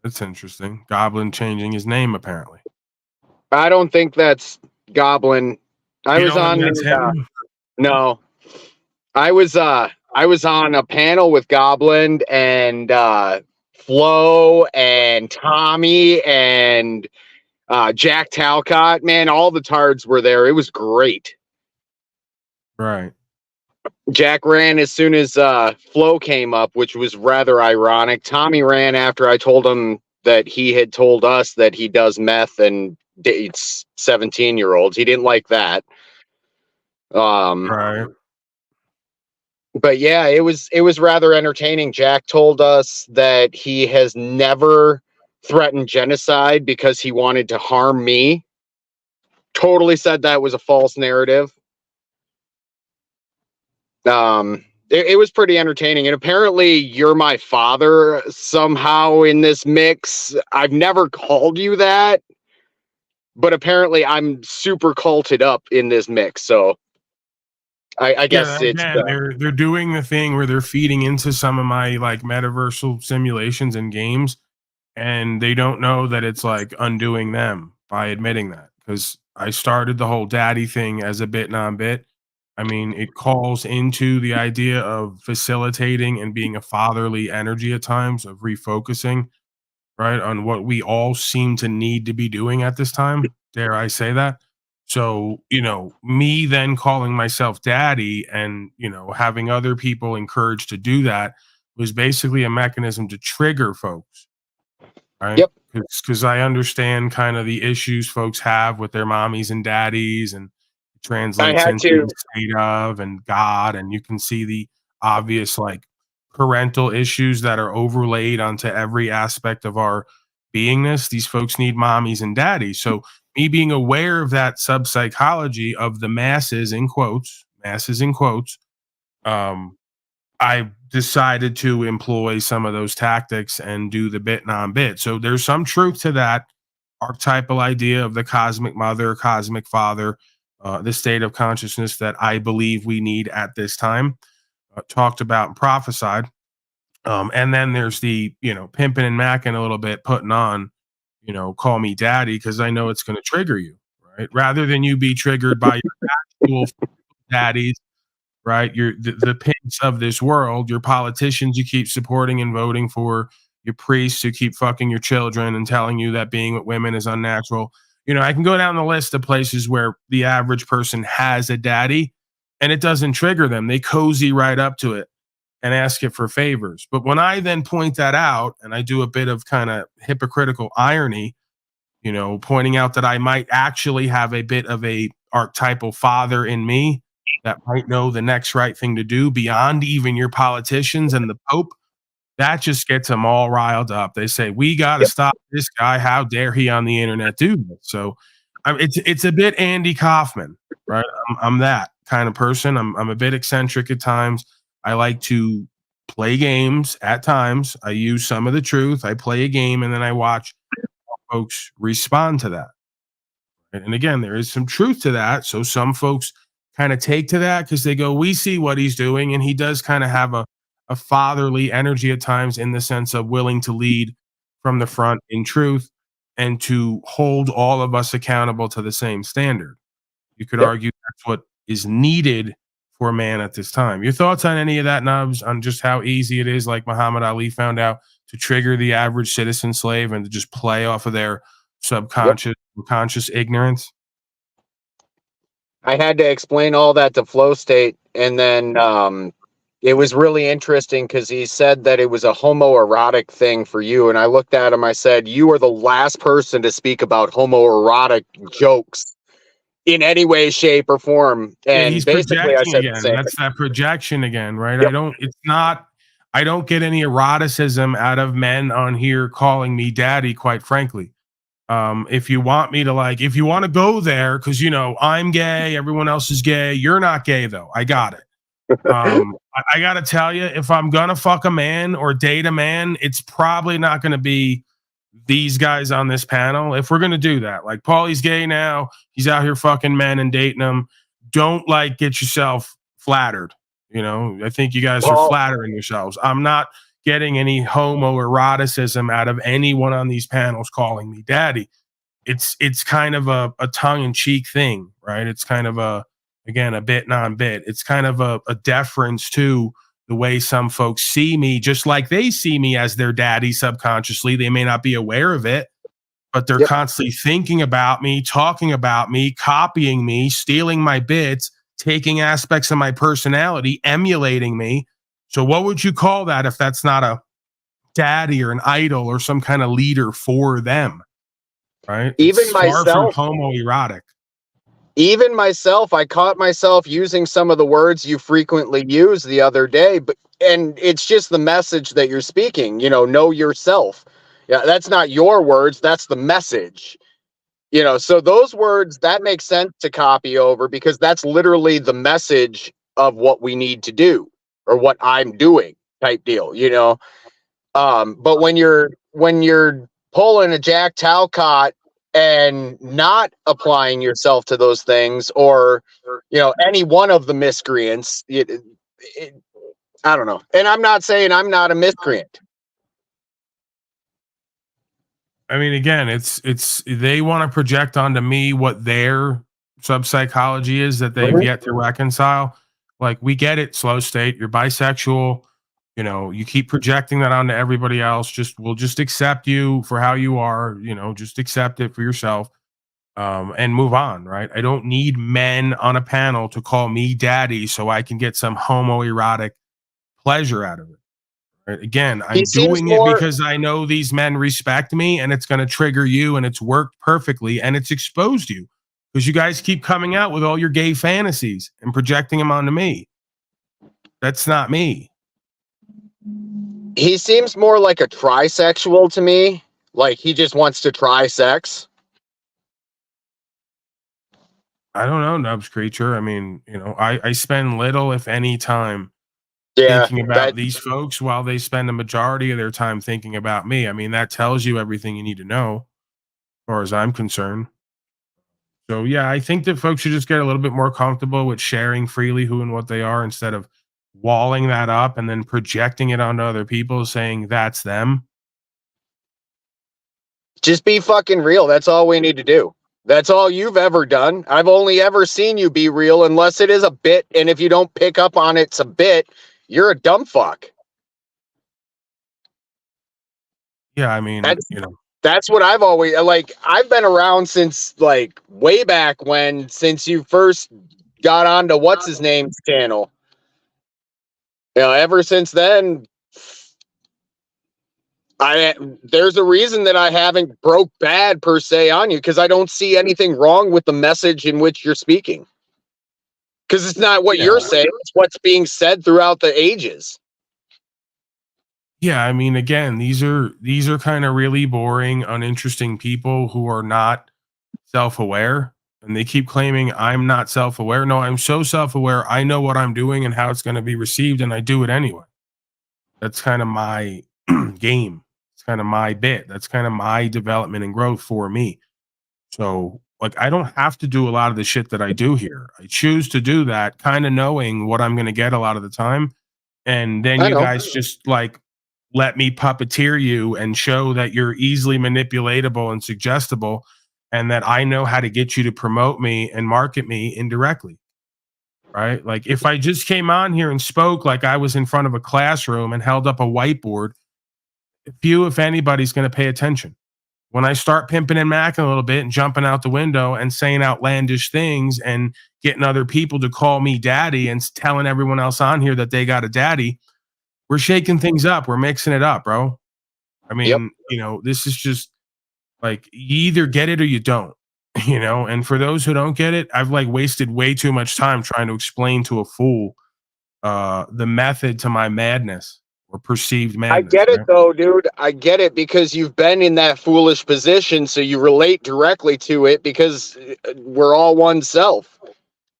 [SPEAKER 2] That's interesting. Goblin changing his name apparently.
[SPEAKER 4] I don't think that's Goblin. I was on no. I was on a panel with Goblin and Flo and Tommy and Jack Talcott. Man, all the tards were there. It was great.
[SPEAKER 2] Right.
[SPEAKER 4] Jack ran as soon as Flo came up, which was rather ironic. Tommy ran after I told him that he had told us that he does meth and dates 17-year-olds. He didn't like that.
[SPEAKER 2] Right.
[SPEAKER 4] But yeah, it was rather entertaining. Jack told us that he has never threatened genocide because he wanted to harm me. Totally said that was a false narrative. It was pretty entertaining. And apparently you're my father somehow in this mix. I've never called you that, but apparently I'm super culted up in this mix. So I guess it's
[SPEAKER 2] they're doing the thing where they're feeding into some of my like metaversal simulations and games, and they don't know that it's like undoing them by admitting that, because I started the whole daddy thing as a bit non-bit. I mean, it calls into the idea of facilitating and being a fatherly energy at times, of refocusing, right, on what we all seem to need to be doing at this time. Dare I say that? So, me then calling myself daddy and, having other people encouraged to do that was basically a mechanism to trigger folks, right?
[SPEAKER 4] Yep.
[SPEAKER 2] Because I understand kind of the issues folks have with their mommies and daddies, and it translates into the state of and God, and you can see the obvious like parental issues that are overlaid onto every aspect of our beingness. These folks need mommies and daddies. So me being aware of that sub-psychology of the masses in quotes, I decided to employ some of those tactics and do the bit non-bit. So there's some truth to that archetypal idea of the cosmic mother, cosmic father, the state of consciousness that I believe we need at this time, talked about and prophesied. And then there's the, pimping and macking a little bit, putting on, call me daddy, because I know it's going to trigger you, right? Rather than you be triggered by your actual daddies, right? The pimps of this world, your politicians you keep supporting and voting for, your priests who keep fucking your children and telling you that being with women is unnatural. I can go down the list of places where the average person has a daddy and it doesn't trigger them. They cozy right up to it and ask it for favors. But when I then point that out and I do a bit of kind of hypocritical irony, pointing out that I might actually have a bit of a archetypal father in me that might know the next right thing to do beyond even your politicians and the Pope, that just gets them all riled up. They say, we got to stop this guy. How dare he on the internet do this? So it's a bit Andy Kaufman, right? I'm that kind of person. I'm a bit eccentric at times. I like to play games at times. I use some of the truth. I play a game and then I watch folks respond to that. And again, there is some truth to that. So some folks kind of take to that because they go, we see what he's doing. And he does kind of have a fatherly energy at times in the sense of willing to lead from the front in truth and to hold all of us accountable to the same standard. You could argue that's what is needed for a man at this time. Your thoughts on any of that, Nubs, on just how easy it is, like Muhammad Ali found out, to trigger the average citizen slave and to just play off of their subconscious, conscious ignorance?
[SPEAKER 4] I had to explain all that to Flow State, and then it was really interesting because he said that it was a homoerotic thing for you, and I looked at him, I said, you are the last person to speak about homoerotic jokes in any way, shape, or form. And
[SPEAKER 2] he's
[SPEAKER 4] basically I
[SPEAKER 2] projecting
[SPEAKER 4] said
[SPEAKER 2] again.
[SPEAKER 4] the same.
[SPEAKER 2] That's that projection again, right? I don't get any eroticism out of men on here calling me daddy, quite frankly. If you want me to if you want to go there, because I'm gay, everyone else is gay. You're not gay though. I got it. I gotta tell you, if I'm gonna fuck a man or date a man, it's probably not gonna be these guys on this panel. If we're gonna do that, like Paulie's gay now, he's out here fucking men and dating them. Don't get yourself flattered. I think you guys are flattering yourselves. I'm not getting any homoeroticism out of anyone on these panels calling me daddy. It's kind of a tongue-in-cheek thing, right? It's kind of a bit non-bit. It's kind of a deference to the way some folks see me, just like they see me as their daddy subconsciously. They may not be aware of it, but they're constantly thinking about me, talking about me, copying me, stealing my bits, taking aspects of my personality, emulating me. So what would you call that if that's not a daddy or an idol or some kind of leader for them, right?
[SPEAKER 4] Even
[SPEAKER 2] it's far
[SPEAKER 4] myself,
[SPEAKER 2] from homoerotic.
[SPEAKER 4] Even myself, I caught myself using some of the words you frequently use the other day, and it's just the message that you're speaking, know yourself. Yeah, that's not your words, that's the message. So those words, that makes sense to copy over because that's literally the message of what we need to do or what I'm doing type deal, but when you're pulling a Jack Talcott and not applying yourself to those things or any one of the miscreants, I don't know. And I'm not saying I'm not a miscreant.
[SPEAKER 2] I mean, again, it's they want to project onto me what their subpsychology is that they've yet to reconcile. Like, we get it, Slow State, you're bisexual. You keep projecting that onto everybody else. We'll just accept you for how you are, just accept it for yourself, and move on, right? I don't need men on a panel to call me daddy so I can get some homoerotic pleasure out of it. Right? Again, I'm doing it because I know these men respect me and it's going to trigger you, and it's worked perfectly and it's exposed you because you guys keep coming out with all your gay fantasies and projecting them onto me. That's not me.
[SPEAKER 4] He seems more like a trisexual to me. Like he just wants to try sex.
[SPEAKER 2] I don't know, Nubs Creature. I mean, I spend little, if any, time thinking about these folks while they spend a majority of their time thinking about me. I mean, that tells you everything you need to know, as far as I'm concerned. So, yeah, I think that folks should just get a little bit more comfortable with sharing freely who and what they are instead of walling that up and then projecting it onto other people saying that's them.
[SPEAKER 4] Just be fucking real. That's all we need to do. That's all you've ever done. I've only ever seen you be real unless it is a bit. And if you don't pick up on it's a bit, you're a dumb fuck.
[SPEAKER 2] Yeah, I mean,
[SPEAKER 4] that's what I've always I've been around since way back when, since you first got onto what's his name's channel. Ever since then, there's a reason that I haven't broke bad per se on you, because I don't see anything wrong with the message in which you're speaking. Because it's not what you're saying, it's what's being said throughout the ages.
[SPEAKER 2] Yeah, I mean, again, these are kind of really boring, uninteresting people who are not self-aware, and they keep claiming I'm not self-aware. No, I'm so self-aware. I know what I'm doing and how it's going to be received, and I do it anyway. That's kind of my game. It's kind of my bit. That's kind of my development and growth for me. So, like, I don't have to do a lot of the shit that I do here. I choose to do that, kind of knowing what I'm going to get a lot of the time. And then you guys just like let me puppeteer you and show that you're easily manipulatable and suggestible, and that I know how to get you to promote me and market me indirectly. Right? Like, if I just came on here and spoke like I was in front of a classroom and held up a whiteboard, few, if anybody's going to pay attention. When I start pimping and macking a little bit and jumping out the window and saying outlandish things and getting other people to call me daddy and telling everyone else on here that they got a daddy, we're shaking things up. We're mixing it up, bro. I mean, you know, this is just like, you either get it or you don't, you know? And for those who don't get it, I've like wasted way too much time trying to explain to a fool the method to my madness. Or perceived madness.
[SPEAKER 4] I get it though, dude. I get it because you've been in that foolish position, so you relate directly to it because we're all one self.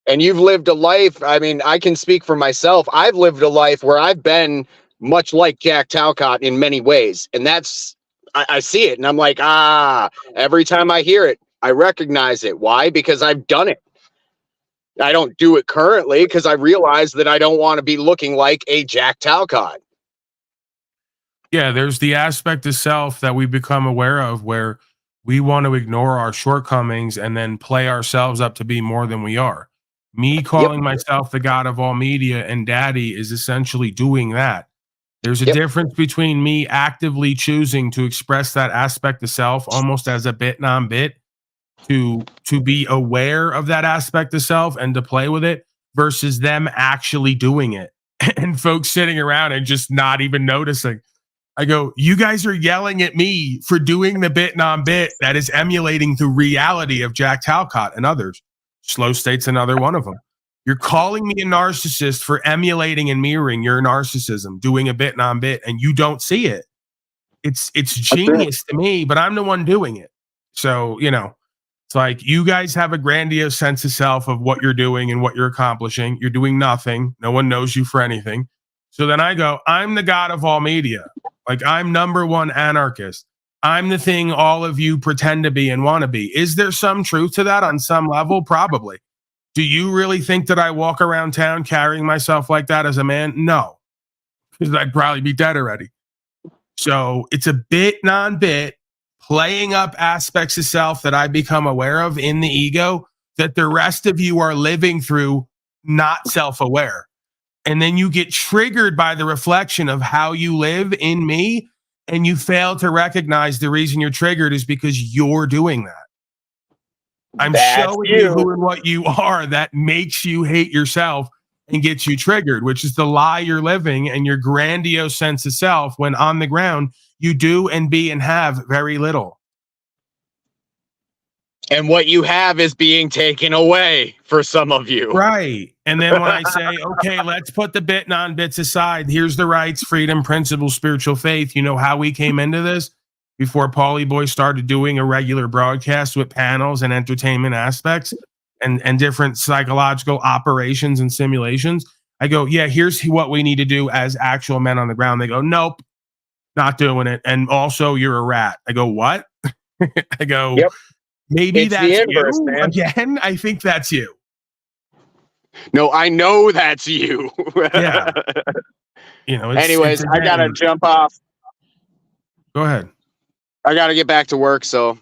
[SPEAKER 4] And you've lived a life. I mean, I can speak for myself. I've lived a life where I've been much like Jack Talcott in many ways. And that's, I see it and I'm like, every time I hear it, I recognize it. Why? Because I've done it. I don't do it currently because I realize that I don't want to be looking like a Jack Talcott.
[SPEAKER 2] Yeah, there's the aspect of self that we become aware of where we want to ignore our shortcomings and then play ourselves up to be more than we are. Me calling myself the god of all media and daddy is essentially doing that. There's a difference between me actively choosing to express that aspect of self almost as a bit non-bit to be aware of that aspect of self and to play with it versus them actually doing it and folks sitting around and just not even noticing. I go, you guys are yelling at me for doing the bit non-bit that is emulating the reality of Jack Talcott and others. Slow State's another one of them. You're calling me a narcissist for emulating and mirroring your narcissism, doing a bit non-bit, and you don't see it. It's genius to me, but I'm the one doing it. So, you know, it's like you guys have a grandiose sense of self of what you're doing and what you're accomplishing. You're doing nothing. No one knows you for anything. So then I go, I'm the god of all media. Like, I'm number one anarchist. I'm the thing all of you pretend to be and want to be. Is there some truth to that on some level? Probably. Do you really think that I walk around town carrying myself like that as a man? No, because I'd probably be dead already. So it's a bit non-bit, playing up aspects of self that I become aware of in the ego that the rest of you are living through, not self-aware. And then you get triggered by the reflection of how you live in me, and you fail to recognize the reason you're triggered is because you're doing that. I'm showing you who and what you are that makes you hate yourself and gets you triggered, which is the lie you're living and your grandiose sense of self when on the ground you do and be and have very little.
[SPEAKER 4] And what you have is being taken away for some of you.
[SPEAKER 2] Right. And then when I say, okay, let's put the bit non-bits aside. Here's the rights, freedom, principles, spiritual faith. You know how we came into this? Before Paulie Boy started doing a regular broadcast with panels and entertainment aspects and different psychological operations and simulations. I go, yeah, here's what we need to do as actual men on the ground. They go, nope, not doing it. And also you're a rat. I go, what? I go, maybe
[SPEAKER 4] It's
[SPEAKER 2] that's
[SPEAKER 4] the inverse,
[SPEAKER 2] you.
[SPEAKER 4] man.
[SPEAKER 2] Again, I think that's you.
[SPEAKER 4] No, I know that's you.
[SPEAKER 2] Yeah. You know,
[SPEAKER 4] anyways, I gotta jump off.
[SPEAKER 2] Go ahead.
[SPEAKER 4] I gotta get back to work, so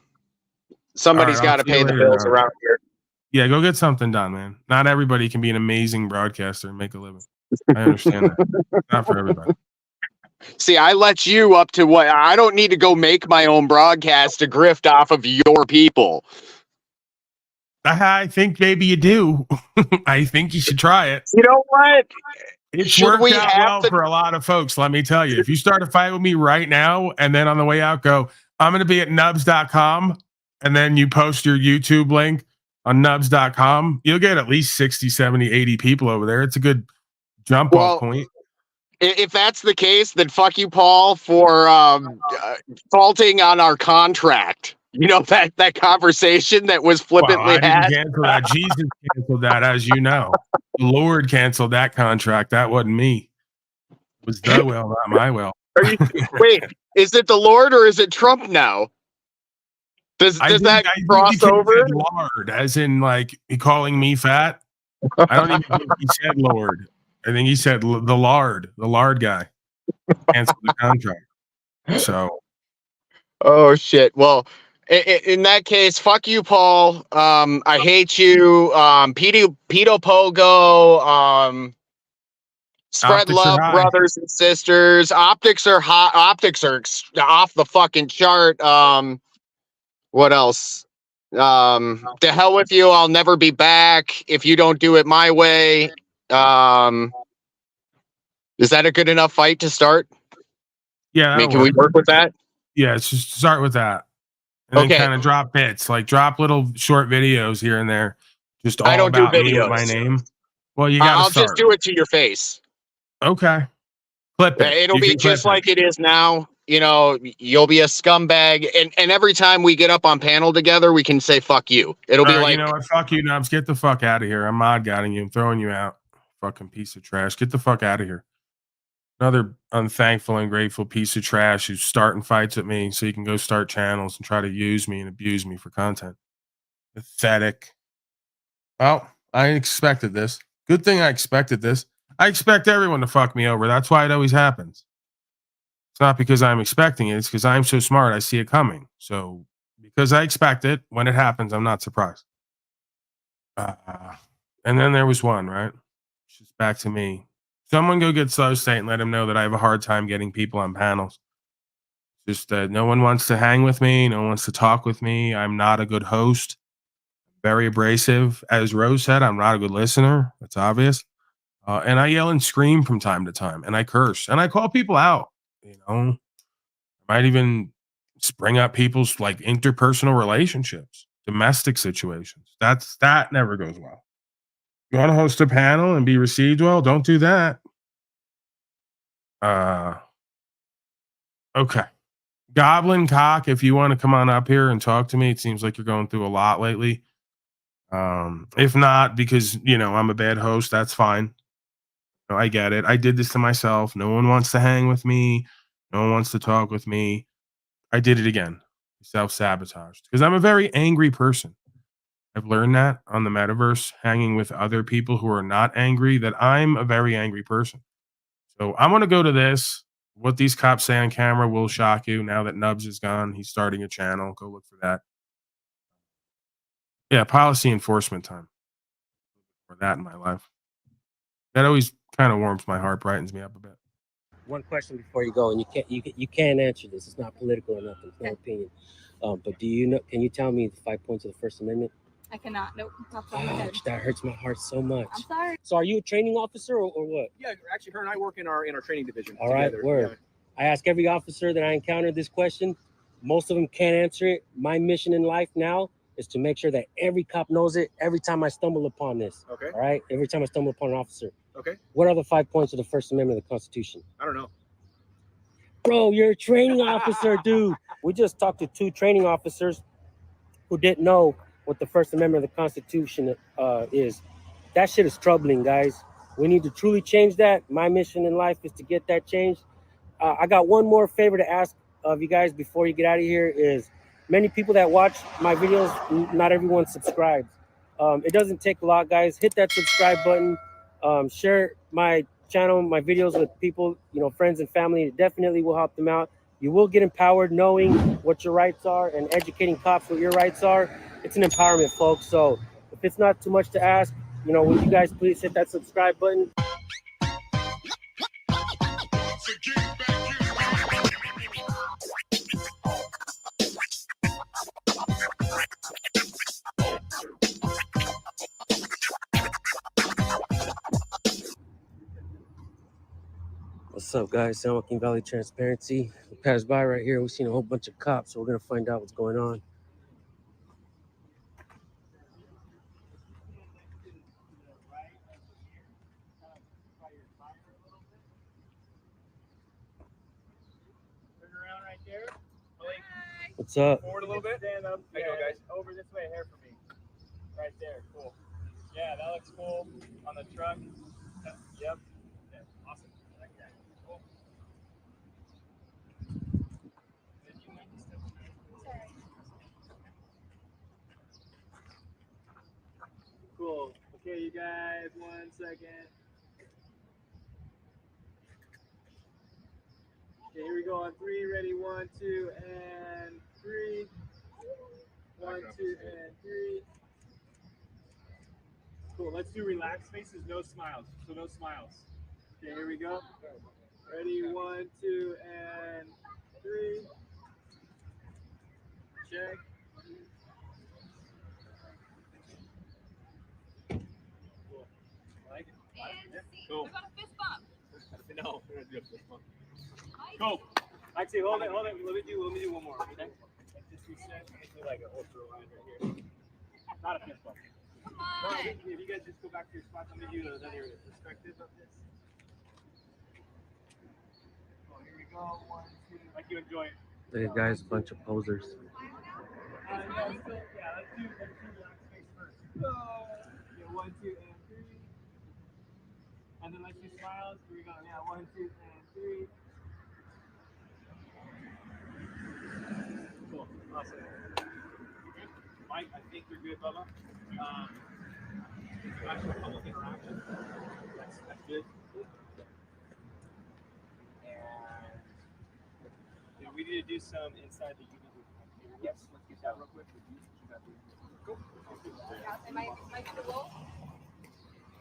[SPEAKER 4] somebody's got to pay the bills around here.
[SPEAKER 2] Yeah, go get something done, man. Not everybody can be an amazing broadcaster and make a living. I understand that. Not for everybody.
[SPEAKER 4] See, I let you up to what I don't need to go make my own broadcast to grift off of your people.
[SPEAKER 2] I think maybe you do. I think you should try it.
[SPEAKER 4] You know what?
[SPEAKER 2] It's worked out well for a lot of folks, let me tell you. If you start a fight with me right now and then on the way out go, I'm going to be at nubs.com, and then you post your YouTube link on nubs.com, you'll get at least 60, 70, 80 people over there. It's a good jump off point.
[SPEAKER 4] If that's the case, then fuck you, Paul, for faulting on our contract. You know, that conversation that was
[SPEAKER 2] Well,
[SPEAKER 4] flippantly
[SPEAKER 2] I didn't
[SPEAKER 4] had.
[SPEAKER 2] cancel that. Jesus canceled that, as you know. The Lord canceled that contract. That wasn't me. It was the will, not my will.
[SPEAKER 4] Wait, is it the Lord or is it Trump now? Does
[SPEAKER 2] I
[SPEAKER 4] that
[SPEAKER 2] think
[SPEAKER 4] cross
[SPEAKER 2] he said
[SPEAKER 4] over?
[SPEAKER 2] Lord, as in like he calling me fat. I don't even think he said Lord. I think he said the lard guy canceled the contract. So,
[SPEAKER 4] Oh shit. Well, in that case, fuck you, Paul. I hate you. Pedo Pogo. Spread
[SPEAKER 2] optics are
[SPEAKER 4] love,
[SPEAKER 2] high.
[SPEAKER 4] brothers and sisters. Optics are hot. Optics are off the fucking chart. What else? To hell with you. I'll never be back if you don't do it my way. Is that a good enough fight to start?
[SPEAKER 2] Yeah,
[SPEAKER 4] I mean,
[SPEAKER 2] that'll
[SPEAKER 4] can we
[SPEAKER 2] work.
[SPEAKER 4] work with that?
[SPEAKER 2] Yeah, let's just start with that. And then
[SPEAKER 4] Okay.
[SPEAKER 2] kind of drop bits, like drop little short videos here and there, just
[SPEAKER 4] I
[SPEAKER 2] all
[SPEAKER 4] don't do
[SPEAKER 2] about me with my
[SPEAKER 4] videos.
[SPEAKER 2] name. Well, you got to
[SPEAKER 4] I'll just
[SPEAKER 2] start.
[SPEAKER 4] do it to your face.
[SPEAKER 2] Okay. Clip it.
[SPEAKER 4] It'll
[SPEAKER 2] You
[SPEAKER 4] be
[SPEAKER 2] can clip
[SPEAKER 4] just like it is now. You know, you'll be a scumbag, and every time we get up on panel together, we can say "fuck you." It'll be like,
[SPEAKER 2] you know what? Fuck you, Nubs. Get the fuck out of here. I'm mod guiding you. I'm throwing you out. Fucking piece of trash. Get the fuck out of here. Another unthankful, ungrateful piece of trash who's starting fights at me so you can go start channels and try to use me and abuse me for content. Pathetic. Well, I expected this. Good thing I expected this. I expect everyone to fuck me over. That's why it always happens. It's not because I'm expecting it. It's because I'm so smart. I see it coming. So because I expect it, when it happens, I'm not surprised. And then there was one, right? Just back to me. Someone go get Slow State and let him know that I have a hard time getting people on panels. Just no one wants to hang with me. No one wants to talk with me. I'm not a good host. Very abrasive. As Rose said, I'm not a good listener. That's obvious. And I yell and scream from time to time, and I curse, and I call people out. You know, I might even bring up people's like interpersonal relationships, domestic situations. That never goes well. You want to host a panel and be received well? Don't do that. Okay. Goblin Cock, if you want to come on up here and talk to me, it seems like you're going through a lot lately. If not, because you know I'm a bad host, that's fine. I get it. I did this to myself. No one wants to hang with me. No one wants to talk with me. I did it again. Self-sabotaged. Because I'm a very angry person. I've learned that on the metaverse, hanging with other people who are not angry, that I'm a very angry person. So I want to go to this. What these cops say on camera will shock you. Now that Nubs is gone, he's starting a channel. Go look for that. Yeah, policy enforcement time. For that in my life. That always kind of warms my heart, brightens me up a bit.
[SPEAKER 15] One question before you go, and you can't answer this. It's not political or nothing. It's no opinion. But do you know? Can you tell me the 5 points of the First Amendment?
[SPEAKER 16] I cannot. Nope. Off the top of my head.
[SPEAKER 15] That hurts my heart so much.
[SPEAKER 16] I'm sorry.
[SPEAKER 15] So, are you a training officer or what?
[SPEAKER 17] Yeah, actually, her and I work in our training division.
[SPEAKER 15] All right,
[SPEAKER 17] together.
[SPEAKER 15] word.
[SPEAKER 17] Yeah.
[SPEAKER 15] I ask every officer that I encounter this question. Most of them can't answer it. My mission in life now is to make sure that every cop knows it every time I stumble upon this.
[SPEAKER 17] Okay.
[SPEAKER 15] All right. Every time I stumble upon an officer.
[SPEAKER 17] Okay.
[SPEAKER 15] What are the 5 points of the First Amendment of the Constitution?
[SPEAKER 17] I don't know.
[SPEAKER 15] Bro, you're a training officer, dude. We just talked to 2 training officers who didn't know what the First Amendment of the Constitution is. That shit is troubling, guys. We need to truly change that. My mission in life is to get that changed. I got one more favor to ask of you guys before you get out of here is many people that watch my videos, not everyone subscribes. It doesn't take a lot, guys. Hit that subscribe button. Share my channel, my videos with people, you know, friends and family. It definitely will help them out. You will get empowered knowing what your rights are and educating cops what your rights are. It's an empowerment, folks. So if it's not too much to ask, you know, would you guys please hit that subscribe button? What's up, guys? San Joaquin Valley Transparency. We passed by right here. We've seen a whole bunch of cops, so we're going to find out what's going on. What's up?
[SPEAKER 17] Forward a little bit. Stand up. How you doing, guys? Over this way, hair for me. Right there. Cool. Yeah, that looks cool. On the truck. Yep. Yeah, awesome. I like that. Cool. Cool. Okay, you guys, 1 second. Okay, here we go on 3. Ready? 1, 2, and 3. 1, 2, and 3. Cool. Let's do relaxed faces, no smiles. So no smiles. Okay, here we go. Ready? 1, 2, and 3. Check. Cool. I like it. Cool.
[SPEAKER 11] What about a fist bump?
[SPEAKER 17] No, we're gonna do a fist bump. Cool. Actually, hold it. Let me do one more. Okay. Just reset. Let me do like a ultra line right here. Not a fist bump.
[SPEAKER 11] Come on.
[SPEAKER 17] If you guys just go back to your spot, let me do another perspective of this. Oh, here we go. 1, 2. Like you enjoy it.
[SPEAKER 18] Look at guys, a bunch of posers.
[SPEAKER 17] No, let's do relaxed face first. Yeah, 1, 2, and 3. And then let's do smiles. Here we go. Yeah, 1, 2, and 3. Cool. Awesome. Good. Mike, I think you're good, Bubba. Actual public interaction. That's good. And yeah, we need to do some inside the UV. Yes, let's get that real quick. Cool.
[SPEAKER 16] Am I good to roll?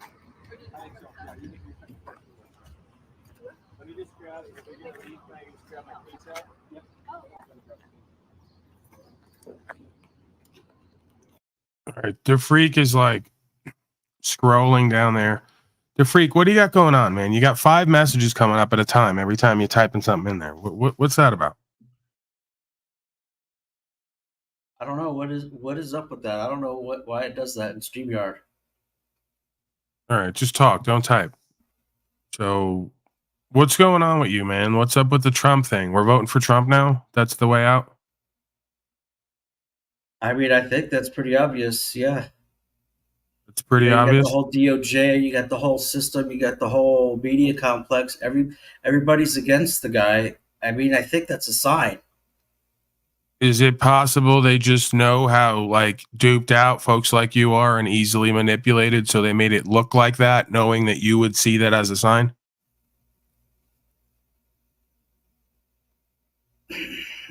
[SPEAKER 17] I think so. Yeah, you make your second part. Let me just grab, if we're gonna leave, can I just grab my case out? Yep.
[SPEAKER 16] Oh,
[SPEAKER 2] All right, the freak is like scrolling down there. The freak, what do you got going on, man? You got 5 messages coming up at a time every time you're typing something in there. What's that about?
[SPEAKER 19] I don't know what is up with that. I don't know why it does that in StreamYard.
[SPEAKER 2] All right, just talk, don't type. So, what's going on with you, man? What's up with the Trump thing? We're voting for Trump now? That's the way out?
[SPEAKER 19] I mean, I think that's pretty obvious. Yeah.
[SPEAKER 2] It's pretty
[SPEAKER 19] You
[SPEAKER 2] obvious.
[SPEAKER 19] got the whole DOJ, you got the whole system, you got the whole media complex. Everybody's against the guy. I mean, I think that's a sign.
[SPEAKER 2] Is it possible they just know how like duped out folks like you are and easily manipulated, so they made it look like that, knowing that you would see that as a sign?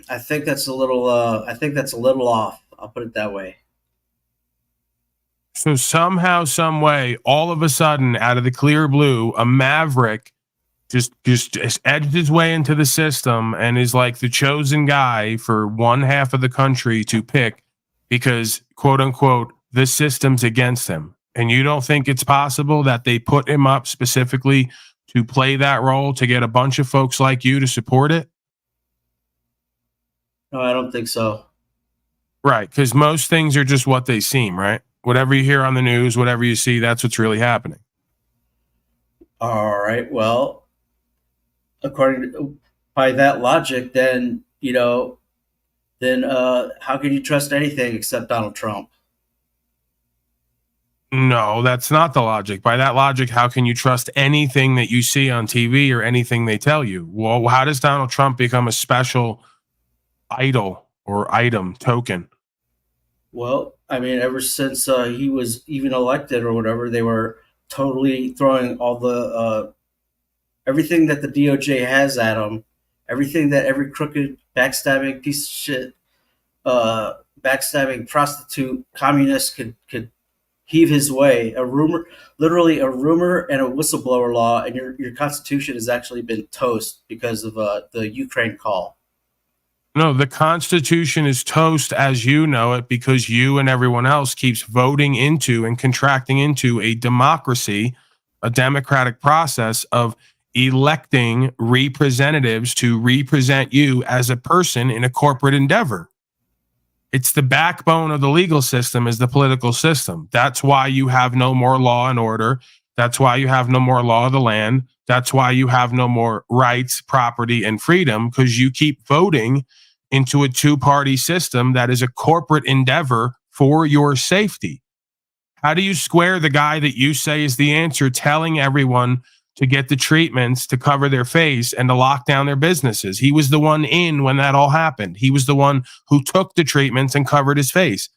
[SPEAKER 19] I think that's a little off. I'll put it that way.
[SPEAKER 2] So somehow, some way, all of a sudden, out of the clear blue, a maverick just edged his way into the system and is like the chosen guy for one half of the country to pick because, quote unquote, the system's against him. And you don't think it's possible that they put him up specifically to play that role to get a bunch of folks like you to support it?
[SPEAKER 19] No, I don't think so.
[SPEAKER 2] Right, because most things are just what they seem, right? Whatever you hear on the news, whatever you see, that's what's really happening.
[SPEAKER 19] All right. Well, by that logic, then how can you trust anything except Donald Trump?
[SPEAKER 2] No, that's not the logic. By that logic, how can you trust anything that you see on TV or anything they tell you? Well, how does Donald Trump become a special idol or item token?
[SPEAKER 19] Well, I mean, ever since he was even elected or whatever, they were totally throwing all the everything that the DOJ has at him, everything that every crooked, backstabbing piece of shit, backstabbing prostitute, communist could heave his way. Literally a rumor and a whistleblower law, and your constitution has actually been toast because of the Ukraine call.
[SPEAKER 2] No, the Constitution is toast as you know it because you and everyone else keeps voting into and contracting into a democracy, a democratic process of electing representatives to represent you as a person in a corporate endeavor. It's the backbone of the legal system is the political system. That's why you have no more law and order. That's why you have no more law of the land. That's why you have no more rights, property, and freedom, because you keep voting into a two-party system that is a corporate endeavor for your safety. How do you square the guy that you say is the answer telling everyone to get the treatments to cover their face and to lock down their businesses? He was the one in when that all happened. He was the one who took the treatments and covered his face.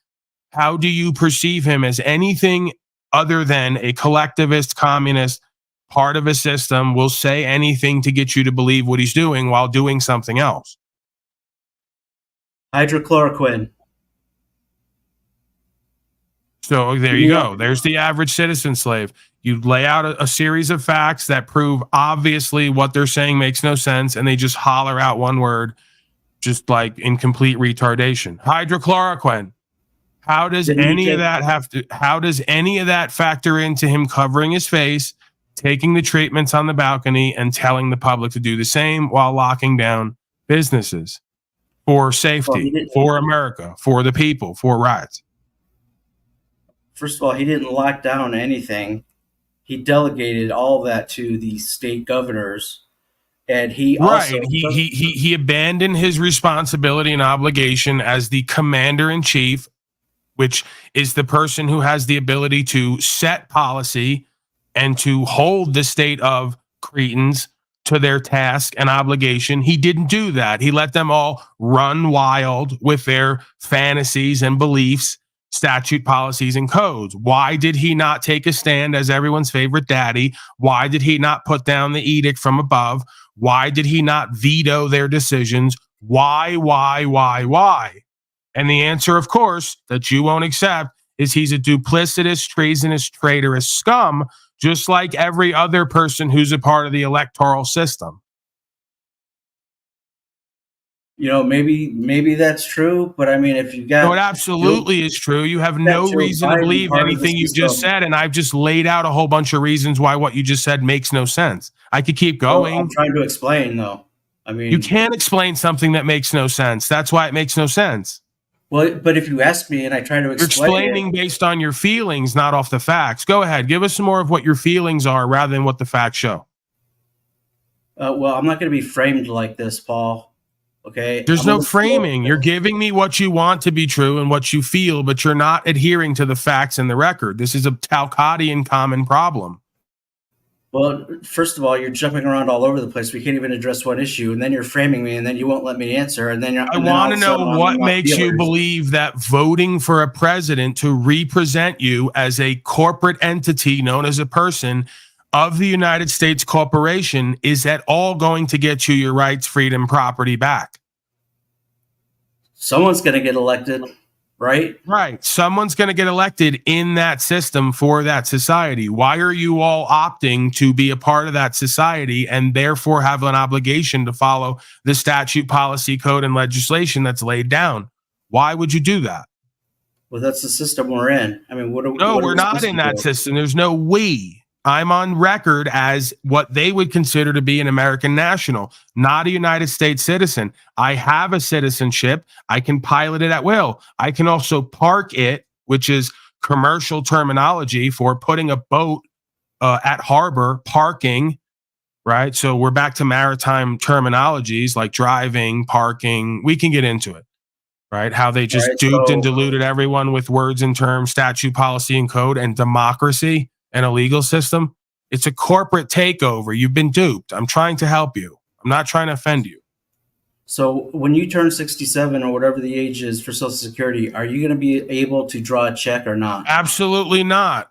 [SPEAKER 2] How do you perceive him as anything other than a collectivist, communist, part of a system, will say anything to get you to believe what he's doing while doing something else?
[SPEAKER 19] Hydrochloroquine.
[SPEAKER 2] So there you go. There's the average citizen slave. You lay out a series of facts that prove obviously what they're saying makes no sense, and they just holler out one word, just like in complete retardation. Hydrochloroquine. How does any of that factor into him covering his face, taking the treatments on the balcony, and telling the public to do the same while locking down businesses for safety, for America, for the people, for rights?
[SPEAKER 19] First of all, he didn't lock down anything. He delegated all that to the state governors, and he also
[SPEAKER 2] he abandoned his responsibility and obligation as the commander in chief, which is the person who has the ability to set policy and to hold the state of Cretans to their task and obligation. He didn't do that. He let them all run wild with their fantasies and beliefs, statute, policies, and codes. Why did he not take a stand as everyone's favorite daddy? Why did he not put down the edict from above? Why did he not veto their decisions? Why? And the answer, of course, that you won't accept is he's a duplicitous, treasonous, traitorous scum, just like every other person who's a part of the electoral system.
[SPEAKER 19] You know, maybe that's true, but I mean, if you got...
[SPEAKER 2] No, it absolutely is true. You have no reason to believe anything you just said, and I've just laid out a whole bunch of reasons why what you just said makes no sense. I could keep going.
[SPEAKER 19] Well, I'm trying to explain, though. I mean...
[SPEAKER 2] You can't explain something that makes no sense. That's why it makes no sense.
[SPEAKER 19] Well, but if you ask me and I try to explain...
[SPEAKER 2] You're explaining based on your feelings, not off the facts. Go ahead. Give us some more of what your feelings are rather than what the facts show.
[SPEAKER 19] Well, I'm not going to be framed like this, Paul. Okay.
[SPEAKER 2] There's no framing. You're giving me what you want to be true and what you feel, but you're not adhering to the facts and the record. This is a Talcottian common problem.
[SPEAKER 19] Well, first of all, you're jumping around all over the place. We can't even address one issue, and then you're framing me, and then you won't let me answer. And then
[SPEAKER 2] I want to know what makes you believe that voting for a president to represent you as a corporate entity known as a person of the United States corporation is at all going to get you your rights, freedom, property back.
[SPEAKER 19] Someone's going to get elected, right?
[SPEAKER 2] Right. Someone's going to get elected in that system for that society. Why are you all opting to be a part of that society and therefore have an obligation to follow the statute, policy, code, and legislation that's laid down? Why would you do that?
[SPEAKER 19] Well, that's the system we're in. I mean,
[SPEAKER 2] we're not in that system. There's no we. I'm on record as what they would consider to be an American national, not a United States citizen. I have a citizenship. I can pilot it at will. I can also park it, which is commercial terminology for putting a boat at harbor, parking, right? So we're back to maritime terminologies like driving, parking. We can get into it, right? How they just duped and diluted everyone with words and terms, statute, policy, and code, and democracy. And a legal system. It's a corporate takeover. You've been duped. I'm trying to help you. I'm not trying to offend you.
[SPEAKER 19] So when you turn 67 or whatever the age is for Social Security, are you going to be able to draw a check or not?
[SPEAKER 2] Absolutely not.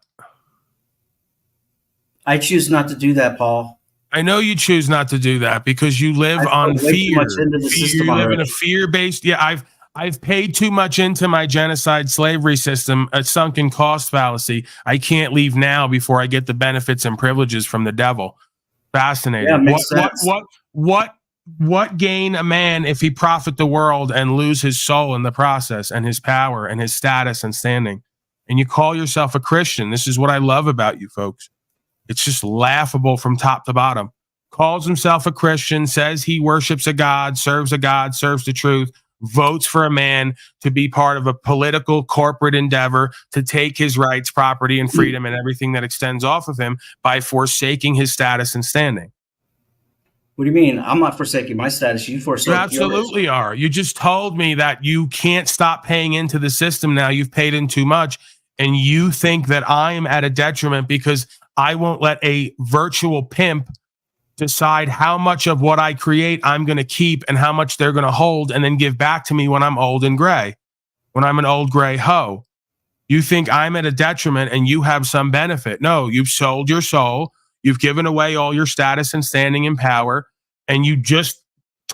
[SPEAKER 19] I choose not to do that, Paul.
[SPEAKER 2] I know you choose not to do that because you live on fear. You live in a fear-based. Yeah, I've paid too much into my genocide slavery system, a sunken cost fallacy. I can't leave now before I get the benefits and privileges from the devil. Fascinating.
[SPEAKER 19] Yeah, makes sense.
[SPEAKER 2] What gain a man if he profit the world and lose his soul in the process and his power and his status and standing? And you call yourself a Christian. This is what I love about you folks. It's just laughable from top to bottom. Calls himself a Christian, says he worships a God, serves the truth, votes for a man to be part of a political corporate endeavor to take his rights, property, and freedom and everything that extends off of him by forsaking his status and standing.
[SPEAKER 19] What do you mean? I'm not forsaking my status. You forsook
[SPEAKER 2] You
[SPEAKER 19] yours.
[SPEAKER 2] absolutely are. You just told me that you can't stop paying into the system now. You've paid in too much. And you think that I am at a detriment because I won't let a virtual pimp decide how much of what I create I'm going to keep and how much they're going to hold and then give back to me when I'm old and gray, when I'm an old gray hoe. You think I'm at a detriment and you have some benefit. No, you've sold your soul. You've given away all your status and standing in power. And you just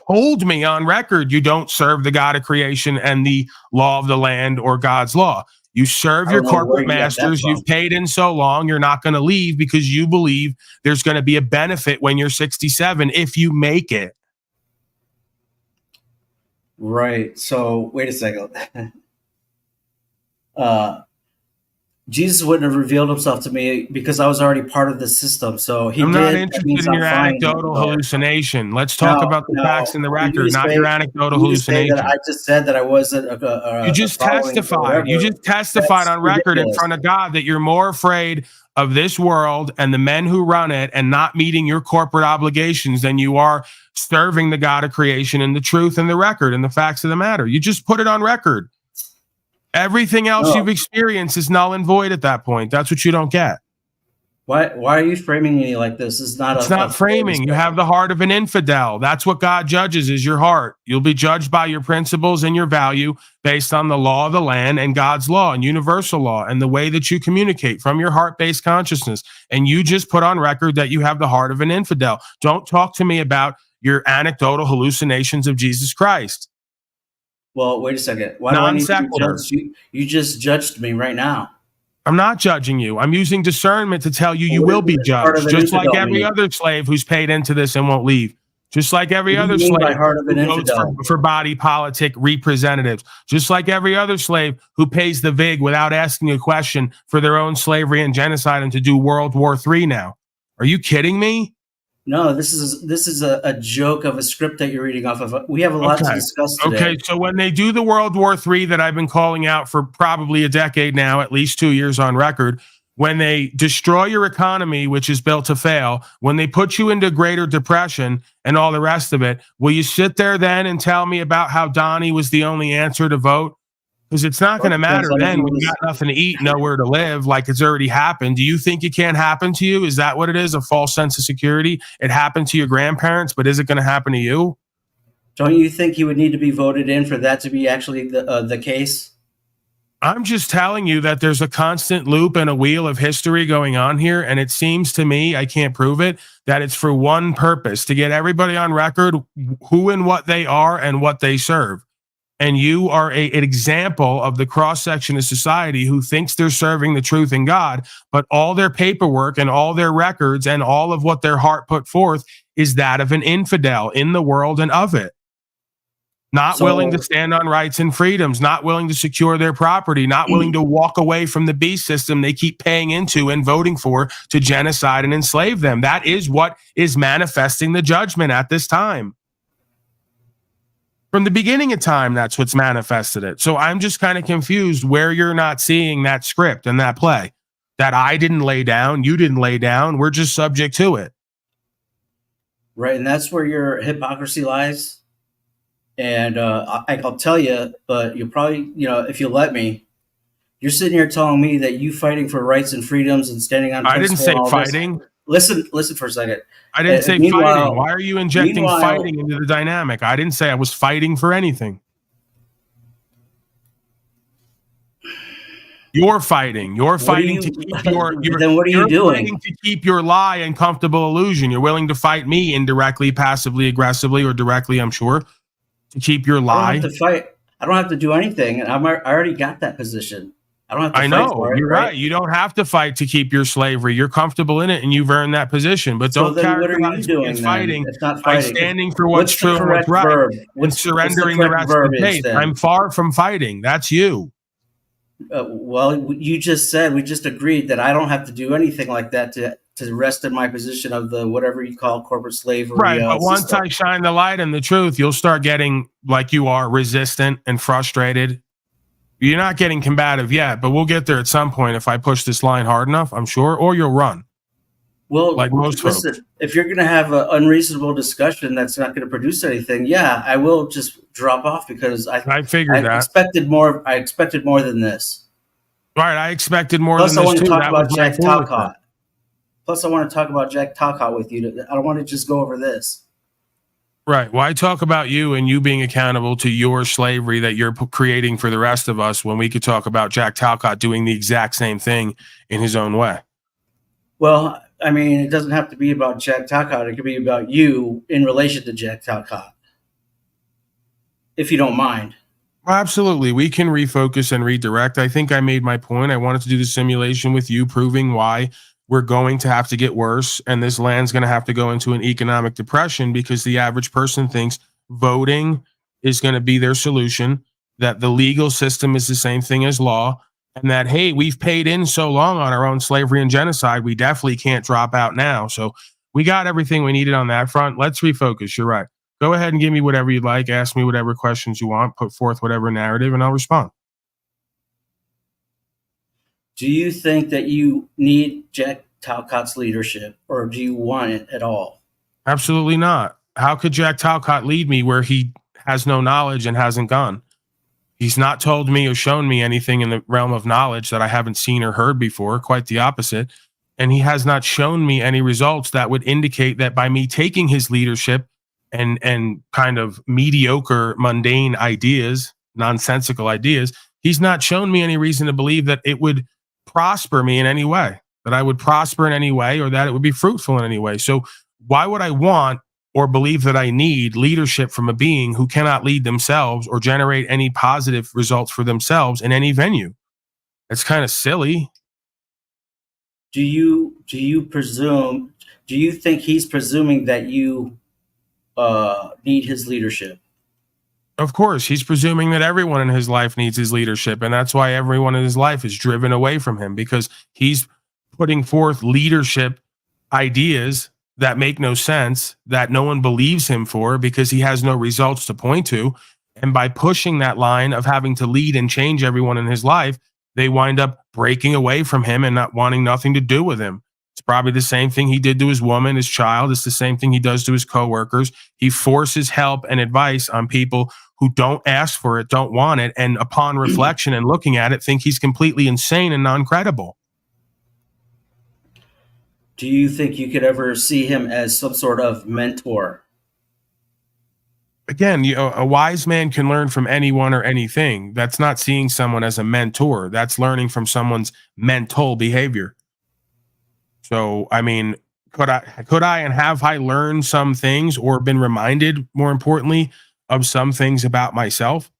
[SPEAKER 2] told me on record you don't serve the God of creation and the law of the land or God's law. You serve your corporate masters. You've paid in so long, you're not going to leave because you believe there's going to be a benefit when you're 67 if you make it.
[SPEAKER 19] Right. So wait a second. Jesus wouldn't have revealed himself to me because I was already part of the system. So
[SPEAKER 2] I'm not interested in your anecdotal hallucination. Let's talk about the facts in the record, not your anecdotal hallucination.
[SPEAKER 19] I just said that I wasn't.
[SPEAKER 2] You just testified. You just testified on record in front of God that you're more afraid of this world and the men who run it and not meeting your corporate obligations than you are serving the God of creation and the truth and the record and the facts of the matter. You just put it on record. Everything else you've experienced is null and void at that point. That's what you don't get.
[SPEAKER 19] Why are you framing me like this? It's
[SPEAKER 2] not framing. You have the heart of an infidel. That's what God judges, is your heart. You'll be judged by your principles and your value based on the law of the land and God's law and universal law and the way that you communicate from your heart-based consciousness. And you just put on record that you have the heart of an infidel. Don't talk to me about your anecdotal hallucinations of Jesus Christ.
[SPEAKER 19] Well, wait a second. Why do I need to be judged? You just judged me right now.
[SPEAKER 2] I'm not judging you. I'm using discernment to tell you you will be judged, just like every other slave who's paid into this and won't leave. Just like every other slave who votes for body politic representatives. Just like every other slave who pays the VIG without asking a question for their own slavery and genocide and to do World War III now. Are you kidding me?
[SPEAKER 19] No, this is a joke of a script that you're reading off of. We have a lot to discuss today.
[SPEAKER 2] Okay, so when they do the World War III that I've been calling out for probably a decade now, at least 2 years on record, when they destroy your economy, which is built to fail, when they put you into Greater Depression and all the rest of it, will you sit there then and tell me about how Donnie was the only answer to vote? Because it's not going to matter then when you got nothing to eat, nowhere to live, like it's already happened. Do you think it can't happen to you? Is that what it is? A false sense of security? It happened to your grandparents, but is it going to happen to you?
[SPEAKER 19] Don't you think you would need to be voted in for that to be actually the case?
[SPEAKER 2] I'm just telling you that there's a constant loop and a wheel of history going on here. And it seems to me, I can't prove it, that it's for one purpose, to get everybody on record who and what they are and what they serve. And you are an example of the cross-section of society who thinks they're serving the truth in God, but all their paperwork and all their records and all of what their heart put forth is that of an infidel in the world and of it. Not willing to stand on rights and freedoms, not willing to secure their property, not willing to walk away from the beast system they keep paying into and voting for to genocide and enslave them. That is what is manifesting the judgment at this time. From the beginning of time, that's what's manifested it. So I'm just kind of confused where you're not seeing that script and that play that I didn't lay down, you didn't lay down. We're just subject to it.
[SPEAKER 19] Right. And that's where your hypocrisy lies. And I'll tell you, but you'll probably, if you let me, you're sitting here telling me that you fighting for rights and freedoms and standing on.
[SPEAKER 2] I didn't say fighting.
[SPEAKER 19] Listen for a second.
[SPEAKER 2] I didn't say fighting. Why are you injecting fighting into the dynamic? I didn't say I was fighting for anything. You're fighting. You're fighting to keep your.
[SPEAKER 19] Then what are you doing?
[SPEAKER 2] Fighting to keep your lie and comfortable illusion. You're willing to fight me indirectly, passively, aggressively, or directly. I'm sure to keep your lie.
[SPEAKER 19] I don't have to fight. I don't have to do anything, and I already got that position. I don't have to fight for it,
[SPEAKER 2] you're right. You don't have to fight to keep your slavery. You're comfortable in it, and you've earned that position. But don't characterize me as fighting by standing for what's true and what's right and surrendering the rest of the faith. I'm far from fighting. That's you.
[SPEAKER 19] Well, you just said, we just agreed that I don't have to do anything like that to rest in my position of the whatever you call corporate slavery.
[SPEAKER 2] Right, but once I shine the light and the truth, you'll start getting, like you are, resistant and frustrated. You're not getting combative yet, but we'll get there at some point if I push this line hard enough, I'm sure, or you'll run.
[SPEAKER 19] Well,
[SPEAKER 2] like most
[SPEAKER 19] listen,
[SPEAKER 2] folks.
[SPEAKER 19] if you're going to have an unreasonable discussion that's not going to produce anything, yeah, I will just drop off because I
[SPEAKER 2] figured that.
[SPEAKER 19] expected more. I expected more than this.
[SPEAKER 2] Right, I expected more
[SPEAKER 19] Plus,
[SPEAKER 2] than
[SPEAKER 19] I
[SPEAKER 2] this
[SPEAKER 19] want to
[SPEAKER 2] too.
[SPEAKER 19] talk
[SPEAKER 2] That was
[SPEAKER 19] about
[SPEAKER 2] my
[SPEAKER 19] Jack
[SPEAKER 2] foolishness.
[SPEAKER 19] Talcott. Plus, I want to talk about Jack Talcott with you. I don't want to just go over this.
[SPEAKER 2] Right. Why talk about you and you being accountable to your slavery that you're creating for the rest of us when we could talk about Jack Talcott doing the exact same thing in his own way?
[SPEAKER 19] Well, I mean, it doesn't have to be about Jack Talcott. It could be about you in relation to Jack Talcott, if you don't mind.
[SPEAKER 2] Absolutely. We can refocus and redirect. I think I made my point. I wanted to do the simulation with you, proving why we're going to have to get worse and this land's going to have to go into an economic depression because the average person thinks voting is going to be their solution, that the legal system is the same thing as law, and that, hey, we've paid in so long on our own slavery and genocide, we definitely can't drop out now. So we got everything we needed on that front. Let's refocus. You're right. Go ahead and give me whatever you'd like. Ask me whatever questions you want. Put forth whatever narrative, and I'll respond.
[SPEAKER 19] Do you think that you need Jack Talcott's leadership, or do you want it at all?
[SPEAKER 2] Absolutely not. How could Jack Talcott lead me where he has no knowledge and hasn't gone? He's not told me or shown me anything in the realm of knowledge that I haven't seen or heard before, quite the opposite. And he has not shown me any results that would indicate that by me taking his leadership and kind of mediocre, mundane ideas, nonsensical ideas, he's not shown me any reason to believe that it would prosper me in any way, that I would prosper in any way, or that it would be fruitful in any way. So why would I want or believe that I need leadership from a being who cannot lead themselves or generate any positive results for themselves in any venue? It's kind of silly.
[SPEAKER 19] Do you think he's presuming that you need his leadership?
[SPEAKER 2] Of course, he's presuming that everyone in his life needs his leadership, and that's why everyone in his life is driven away from him, because he's putting forth leadership ideas that make no sense, that no one believes him for because he has no results to point to. And by pushing that line of having to lead and change everyone in his life, they wind up breaking away from him and not wanting nothing to do with him. It's probably the same thing he did to his woman, his child. It's the same thing he does to his coworkers. He forces help and advice on people who don't ask for it, don't want it, and upon reflection and looking at it, think he's completely insane and non-credible.
[SPEAKER 19] Do you think you could ever see him as some sort of mentor?
[SPEAKER 2] Again, a wise man can learn from anyone or anything. That's not seeing someone as a mentor. That's learning from someone's mental behavior. So, I mean, could I and have I learned some things or been reminded, more importantly, of some things about myself,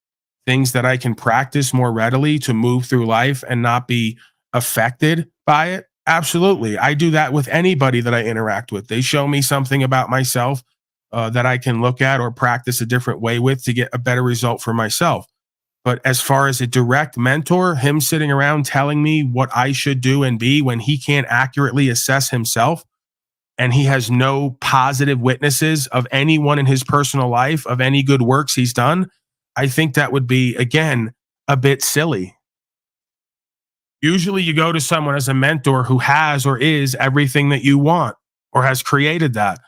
[SPEAKER 2] things that I can practice more readily to move through life and not be affected by it? Absolutely. I do that with anybody that I interact with. They show me something about myself that I can look at or practice a different way with to get a better result for myself. But as far as a direct mentor, him sitting around telling me what I should do and be when he can't accurately assess himself, and he has no positive witnesses of anyone in his personal life, of any good works he's done, I think that would be, again, a bit silly. Usually you go to someone as a mentor who has or is everything that you want or has created that.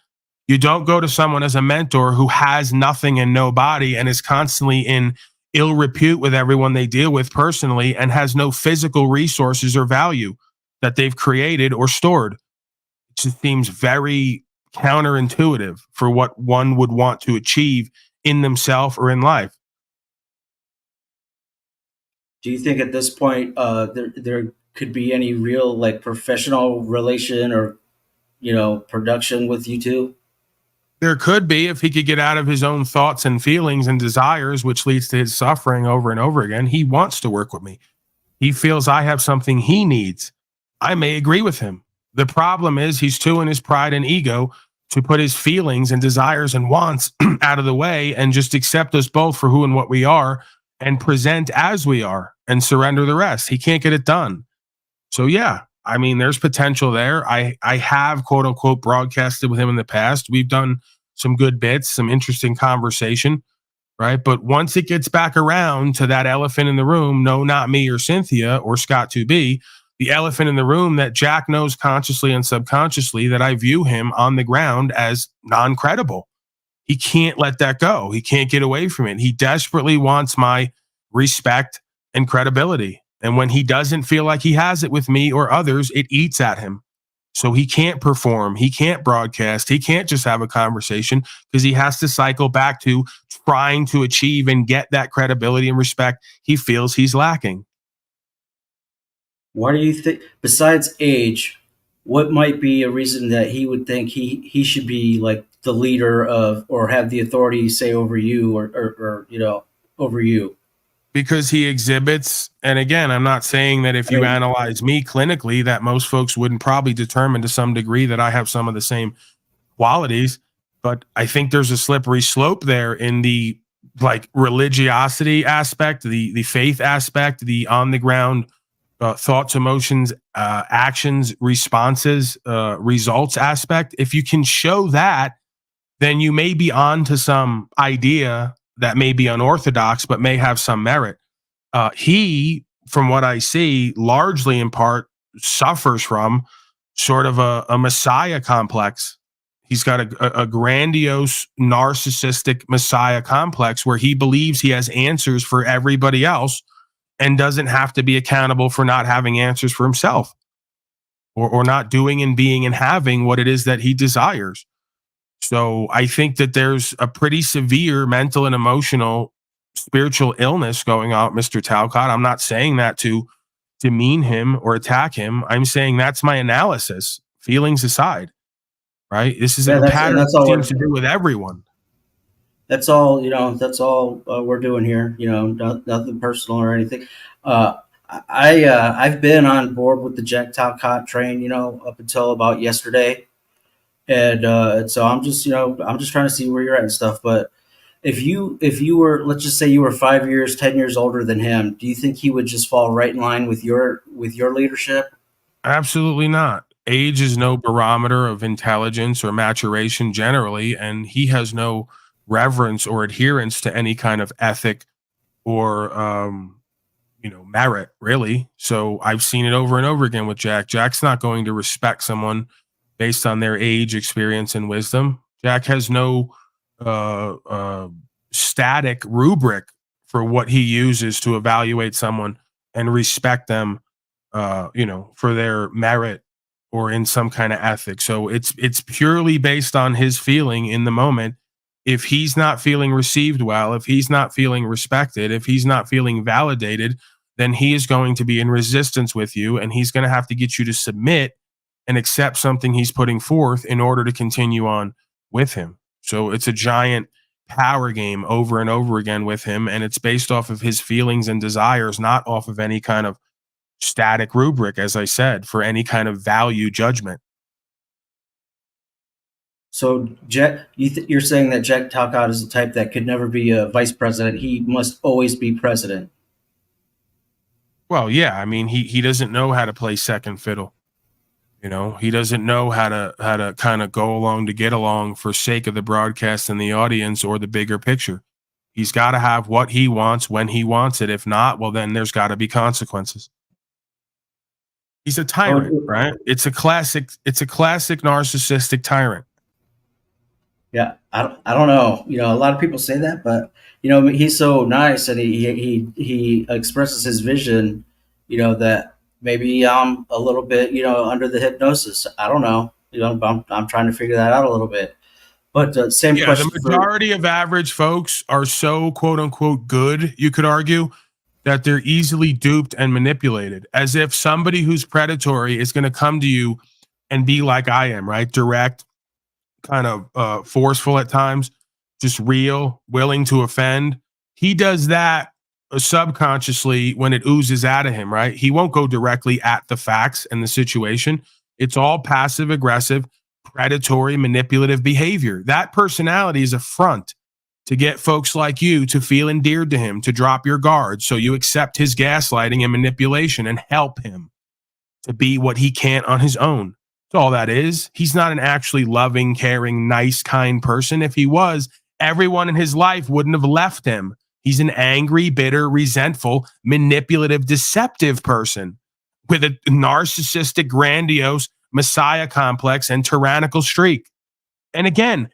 [SPEAKER 2] You don't go to someone as a mentor who has nothing and nobody and is constantly in ill repute with everyone they deal with personally and has no physical resources or value that they've created or stored. It just seems very counterintuitive for what one would want to achieve in themselves or in life.
[SPEAKER 19] Do you think at this point there could be any real like professional relation or production with you two?
[SPEAKER 2] There could be if he could get out of his own thoughts and feelings and desires, which leads to his suffering over and over again. He wants to work with me. He feels I have something he needs. I may agree with him. The problem is he's too in his pride and ego to put his feelings and desires and wants out of the way and just accept us both for who and what we are and present as we are and surrender the rest. He can't get it done. So yeah, I mean, there's potential there. I have, quote unquote, broadcasted with him in the past. We've done some good bits, some interesting conversation, right? But once it gets back around to that elephant in the room, no, not me or Cynthia or Scott 2B, the elephant in the room that Jack knows consciously and subconsciously that I view him on the ground as non-credible. He can't let that go. He can't get away from it. He desperately wants my respect and credibility. And when he doesn't feel like he has it with me or others, it eats at him. So he can't perform. He can't broadcast. He can't just have a conversation because he has to cycle back to trying to achieve and get that credibility and respect he feels he's lacking.
[SPEAKER 19] Why do you think, besides age, what might be a reason that he would think he should be like the leader of, or have the authority say over you or you know, over you?
[SPEAKER 2] Because he exhibits, and again, I'm not saying that if you analyze me clinically, that most folks wouldn't probably determine to some degree that I have some of the same qualities, but I think there's a slippery slope there in the like religiosity aspect, the faith aspect, the on the ground thoughts, emotions, actions, responses, results aspect. If you can show that, then you may be on to some idea that may be unorthodox, but may have some merit. He, from what I see, largely in part suffers from sort of a messiah complex. He's got a grandiose, narcissistic messiah complex where he believes he has answers for everybody else and doesn't have to be accountable for not having answers for himself or not doing and being and having what it is that he desires. So I think that there's a pretty severe mental and emotional spiritual illness going on with Mr. Talcott. I'm not saying that to demean him or attack him. I'm saying that's my analysis, feelings aside, right? This is a pattern that seems to do with everyone.
[SPEAKER 19] That's all, you know, that's all we're doing here, you know, nothing personal or anything. I've been on board with the Jack Talcott train, you know, up until about yesterday. And so I'm just, you know, I'm just trying to see where you're at and stuff. But if you were, let's just say you were 5 years, 10 years older than him, do you think he would just fall right in line with your leadership?
[SPEAKER 2] Absolutely not. Age is no barometer of intelligence or maturation generally, and he has no reverence or adherence to any kind of ethic or you know, merit, really. So I've seen it over and over again with Jack. Jack's not going to respect someone based on their age, experience, and wisdom. Jack has no static rubric for what he uses to evaluate someone and respect them, you know, for their merit or in some kind of ethic. So it's purely based on his feeling in the moment. If he's not feeling received well, if he's not feeling respected, if he's not feeling validated, then he is going to be in resistance with you, and he's going to have to get you to submit and accept something he's putting forth in order to continue on with him. So it's a giant power game over and over again with him, and it's based off of his feelings and desires, not off of any kind of static rubric, as I said, for any kind of value judgment.
[SPEAKER 19] So Jack, you're saying that Jack Talcott is the type that could never be a vice president. He must always be president.
[SPEAKER 2] Well, yeah, I mean, he doesn't know how to play second fiddle. You know, he doesn't know how to kind of go along to get along for sake of the broadcast and the audience or the bigger picture. He's got to have what he wants when he wants it. If not, well, then there's got to be consequences. He's a tyrant, right? It's a classic narcissistic tyrant.
[SPEAKER 19] Yeah, I don't know. You know, a lot of people say that, but you know, he's so nice and he expresses his vision. You know, that maybe I'm a little bit, you know, under the hypnosis. I don't know. You know, I'm trying to figure that out a little bit. But same question.
[SPEAKER 2] The majority of average folks are so quote unquote good, you could argue, that they're easily duped and manipulated, as if somebody who's predatory is going to come to you and be like I am, right? Direct, kind of forceful at times, just real, willing to offend. He does that subconsciously when it oozes out of him, right? He won't go directly at the facts and the situation. It's all passive aggressive, predatory, manipulative behavior. That personality is a front to get folks like you to feel endeared to him, to drop your guard, so you accept his gaslighting and manipulation and help him to be what he can't on his own. That's all that is. He's not an actually loving, caring, nice, kind person. If he was, everyone in his life wouldn't have left him. He's an angry, bitter, resentful, manipulative, deceptive person. with a narcissistic, grandiose messiah complex and tyrannical streak. And again,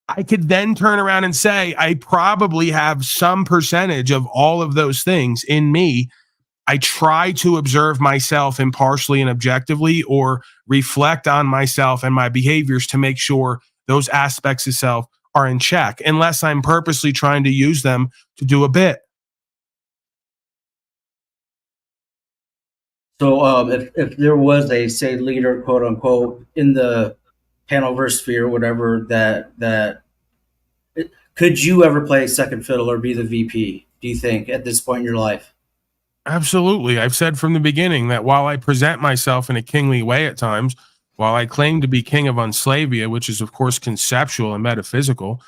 [SPEAKER 2] I could then turn around and say, I probably have some percentage of all of those things in me. I try to observe myself impartially and objectively, or reflect on myself and my behaviors to make sure those aspects of self are in check, unless I'm purposely trying to use them to do a bit.
[SPEAKER 19] So if there was a, say, leader, quote unquote, in the panelverse sphere, whatever, could you ever play second fiddle or be the VP, do you think, at this point in your life?
[SPEAKER 2] Absolutely. I've said from the beginning that while I present myself in a kingly way at times, while I claim to be king of Unslavia, which is of course conceptual and metaphysical,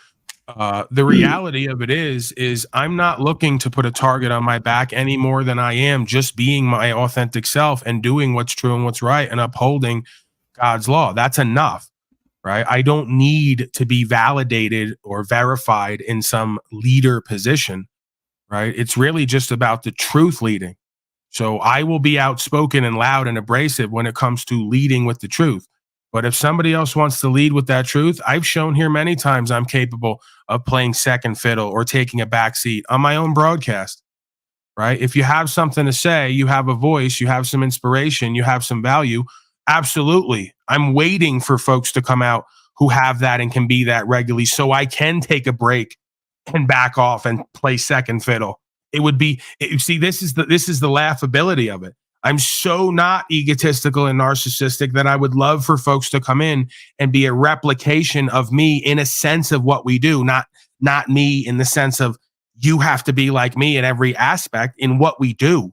[SPEAKER 2] the reality of it is I'm not looking to put a target on my back any more than I am just being my authentic self and doing what's true and what's right and upholding God's law. That's enough, right? I don't need to be validated or verified in some leader position, right? It's really just about the truth leading. So I will be outspoken and loud and abrasive when it comes to leading with the truth. But if somebody else wants to lead with that truth, I've shown here many times I'm capable of playing second fiddle or taking a back seat on my own broadcast, right? If you have something to say, you have a voice, you have some inspiration, you have some value, absolutely. I'm waiting for folks to come out who have that and can be that regularly so I can take a break and back off and play second fiddle. It would be, see, this is the laughability of it. I'm so not egotistical and narcissistic that I would love for folks to come in and be a replication of me in a sense of what we do, not me in the sense of you have to be like me in every aspect in what we do,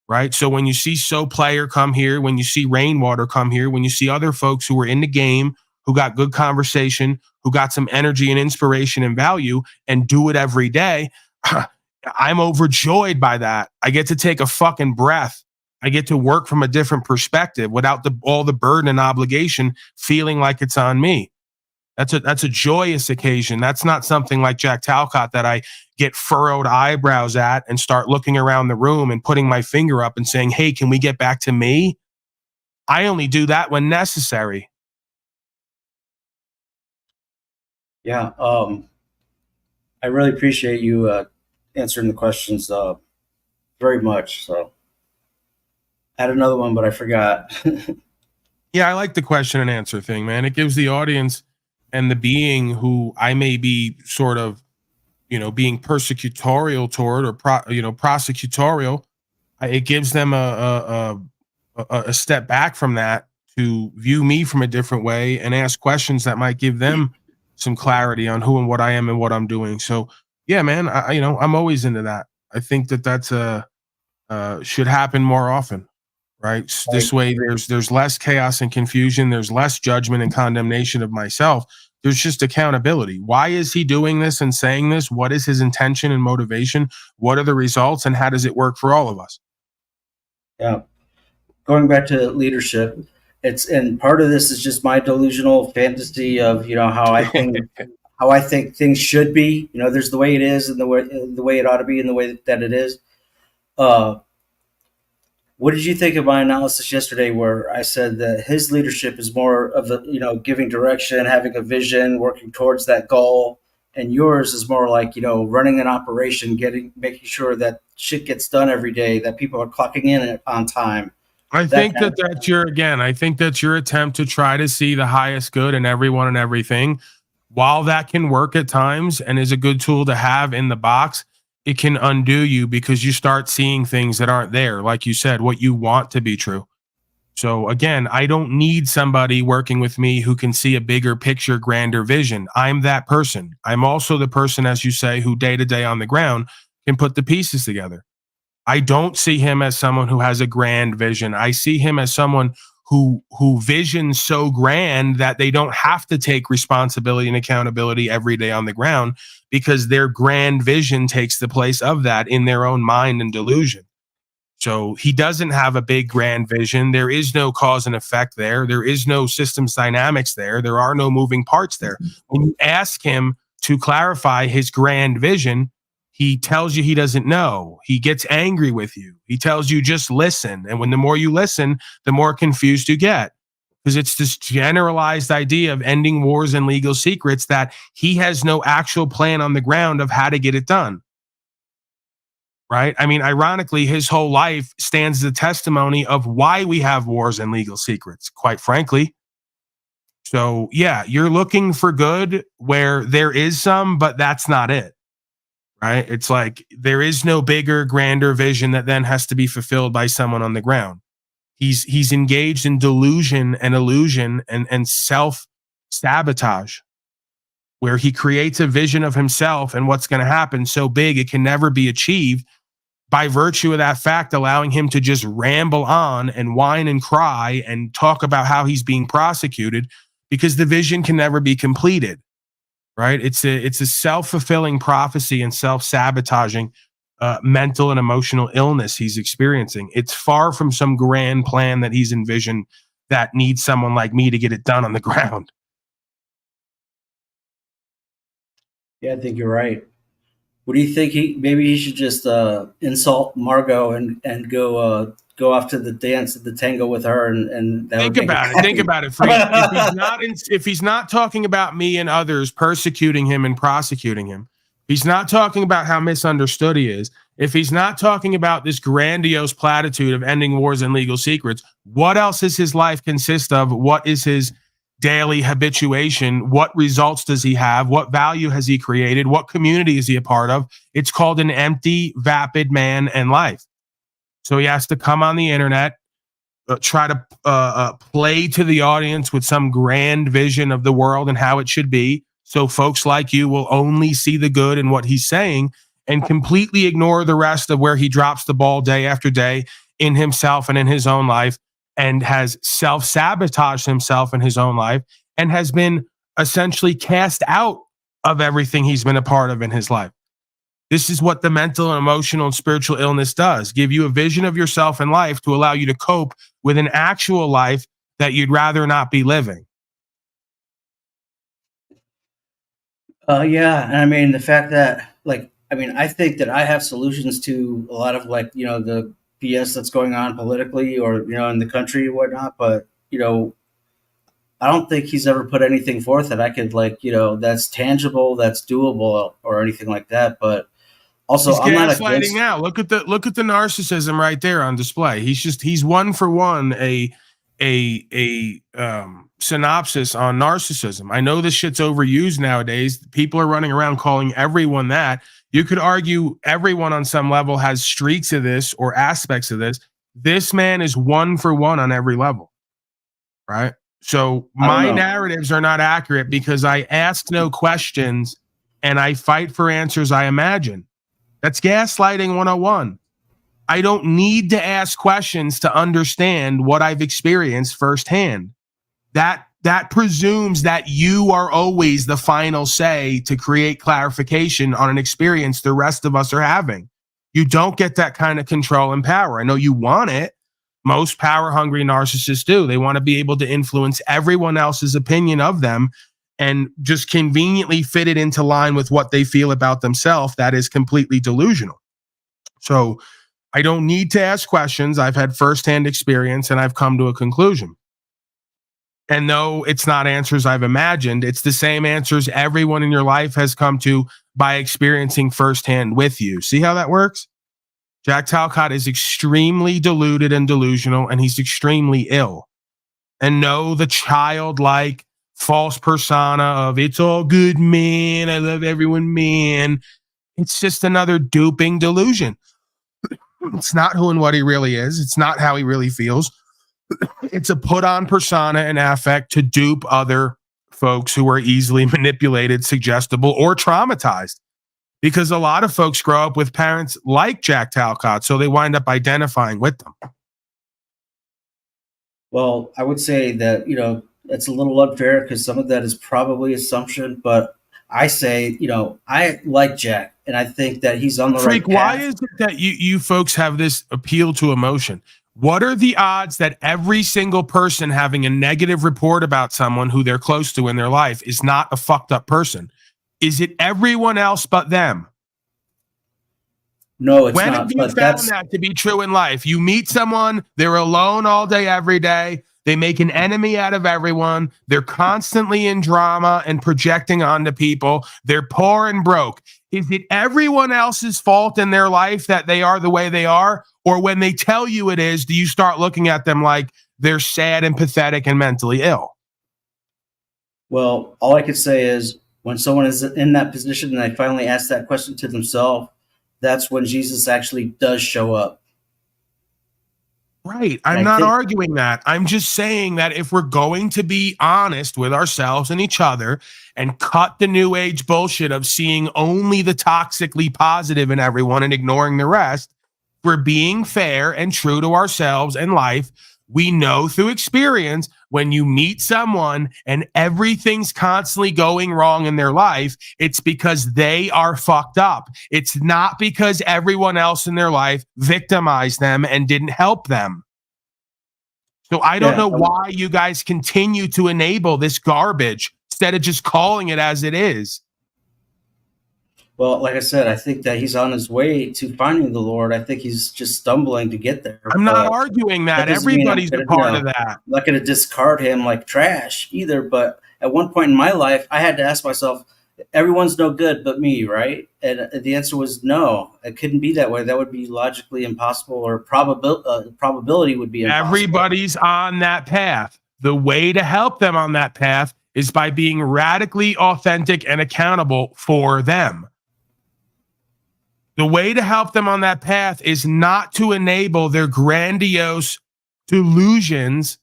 [SPEAKER 2] right? So when you see So Player come here, when you see Rainwater come here, when you see other folks who are in the game, who got good conversation, who got some energy and inspiration and value and do it every day, I'm overjoyed by that. I get to take a fucking breath. I get to work from a different perspective without all the burden and obligation feeling like it's on me. That's a joyous occasion. That's not something like Jack Talcott that I get furrowed eyebrows at and start looking around the room and putting my finger up and saying, hey, can we get back to me? I only do that when necessary.
[SPEAKER 19] Yeah. I really appreciate you answering the questions very much. So I had another one, but I forgot.
[SPEAKER 2] Yeah, I like the question and answer thing, man. It gives the audience and the being who I may be sort of, being persecutorial toward or prosecutorial. It gives them a step back from that to view me from a different way and ask questions that might give them some clarity on who and what I am and what I'm doing. So yeah, man, I'm always into that. I think that's should happen more often. Right. This way there's less chaos and confusion. There's less judgment and condemnation of myself. There's just accountability. Why is he doing this and saying this? What is his intention and motivation? What are the results and how does it work for all of us?
[SPEAKER 19] Yeah. Going back to leadership, and part of this is just my delusional fantasy of, how I think things should be. There's the way it is and the way it ought to be and the way that it is. What did you think of my analysis yesterday where I said that his leadership is more of the, giving direction, having a vision, working towards that goal, and yours is more like, running an operation, making sure that shit gets done every day, that people are clocking in on time.
[SPEAKER 2] I think that's your attempt to try to see the highest good in everyone and everything. While that can work at times and is a good tool to have in the box, it can undo you because you start seeing things that aren't there. Like you said, what you want to be true. So again, I don't need somebody working with me who can see a bigger picture, grander vision. I'm that person. I'm also the person, as you say, who day to day on the ground can put the pieces together. I don't see him as someone who has a grand vision. I see him as someone who visions so grand that they don't have to take responsibility and accountability every day on the ground because their grand vision takes the place of that in their own mind and delusion. So he doesn't have a big grand vision. There is no cause and effect there. There is no systems dynamics there. There are no moving parts there. When you ask him to clarify his grand vision, He tells you he doesn't know. He gets angry with you. He tells you just listen. And when the more you listen, the more confused you get. Because it's this generalized idea of ending wars and legal secrets that he has no actual plan on the ground of how to get it done. Right? I mean, ironically, his whole life stands as a testimony of why we have wars and legal secrets, quite frankly. So, yeah, you're looking for good where there is some, but that's not it. Right? It's like there is no bigger, grander vision that then has to be fulfilled by someone on the ground. He's engaged in delusion and illusion and self-sabotage, where he creates a vision of himself and what's going to happen so big it can never be achieved, by virtue of that fact, allowing him to just ramble on and whine and cry and talk about how he's being prosecuted, because the vision can never be completed. Right? It's a self-fulfilling prophecy and self-sabotaging mental and emotional illness he's experiencing. It's far from some grand plan that he's envisioned that needs someone like me to get it done on the ground.
[SPEAKER 19] Yeah, I think you're right. What do you think? Maybe he should just insult Margot and go off to the dance at the tango with her, and that
[SPEAKER 2] Think about it. If he's not talking about me and others persecuting him and prosecuting him, he's not talking about how misunderstood he is. If he's not talking about this grandiose platitude of ending wars and legal secrets, what else does his life consist of? What is his daily habituation? What results does he have? What value has he created? What community is he a part of? It's called an empty, vapid man and life. So he has to come on the internet, try to play to the audience with some grand vision of the world and how it should be. So folks like you will only see the good in what he's saying and completely ignore the rest of where he drops the ball day after day in himself and in his own life, and has self-sabotaged himself in his own life and has been essentially cast out of everything he's been a part of in his life. This is what the mental and emotional and spiritual illness does. Give you a vision of yourself in life to allow you to cope with an actual life that you'd rather not be living.
[SPEAKER 19] Yeah, and I mean the fact that, I think that I have solutions to a lot of the BS that's going on politically or in the country and whatnot, but I don't think he's ever put anything forth that I could that's tangible, that's doable, or anything like that. But also,
[SPEAKER 2] he's
[SPEAKER 19] I'm not
[SPEAKER 2] gaslighting now. Look at the narcissism right there on display. He's one for one a synopsis on narcissism. I know this shit's overused nowadays. People are running around calling everyone that. You could argue everyone on some level has streaks of this or aspects of this. This man is one for one on every level, right? So my narratives are not accurate because I ask no questions and I fight for answers I imagine. That's gaslighting 101. I don't need to ask questions to understand what I've experienced firsthand. That presumes that you are always the final say to create clarification on an experience the rest of us are having. You don't get that kind of control and power. I know you want it. Most power-hungry narcissists do. They want to be able to influence everyone else's opinion of them and just conveniently fit it into line with what they feel about themselves. That is completely delusional. So I don't need to ask questions. I've had firsthand experience and I've come to a conclusion. And though it's not answers I've imagined, it's the same answers everyone in your life has come to by experiencing firsthand with you. See how that works? Jack Talcott is extremely deluded and delusional, and he's extremely ill. And no, the childlike false persona of it's all good, man, I love everyone, man. It's just another duping delusion. It's not who and what he really is. It's not how he really feels. It's a put-on persona and affect to dupe other folks who are easily manipulated, suggestible, or traumatized. Because a lot of folks grow up with parents like Jack Talcott, so they wind up identifying with them.
[SPEAKER 19] Well, I would say that, it's a little unfair because some of that is probably assumption, but I say, I like Jack and I think that he's on the right path.
[SPEAKER 2] Why is it that you folks have this appeal to emotion? What are the odds that every single person having a negative report about someone who they're close to in their life is not a fucked up person? Is it everyone else but them?
[SPEAKER 19] No, it's
[SPEAKER 2] When
[SPEAKER 19] not.
[SPEAKER 2] have you
[SPEAKER 19] But
[SPEAKER 2] found
[SPEAKER 19] that's
[SPEAKER 2] that to be true in life? You meet someone, they're alone all day, every day. They make an enemy out of everyone. They're constantly in drama and projecting onto people. They're poor and broke. Is it everyone else's fault in their life that they are the way they are? Or when they tell you it is, do you start looking at them like they're sad and pathetic and mentally ill?
[SPEAKER 19] Well, all I could say is when someone is in that position and they finally ask that question to themselves, that's when Jesus actually does show up.
[SPEAKER 2] Right. I'm not arguing that. I'm just saying that if we're going to be honest with ourselves and each other and cut the new age bullshit of seeing only the toxically positive in everyone and ignoring the rest, we're being fair and true to ourselves and life. We know through experience when you meet someone and everything's constantly going wrong in their life, it's because they are fucked up. It's not because everyone else in their life victimized them and didn't help them. So I don't know why you guys continue to enable this garbage instead of just calling it as it is.
[SPEAKER 19] Well, like I said, I think that he's on his way to finding the Lord. I think he's just stumbling to get there.
[SPEAKER 2] I'm not arguing that. Everybody's a part of that.
[SPEAKER 19] I'm not going to discard him like trash either. But at one point in my life, I had to ask myself, everyone's no good but me, right? And the answer was no. It couldn't be that way. That would be logically impossible, or probability would be impossible.
[SPEAKER 2] Everybody's on that path. The way to help them on that path is by being radically authentic and accountable for them. The way to help them on that path is not to enable their grandiose delusions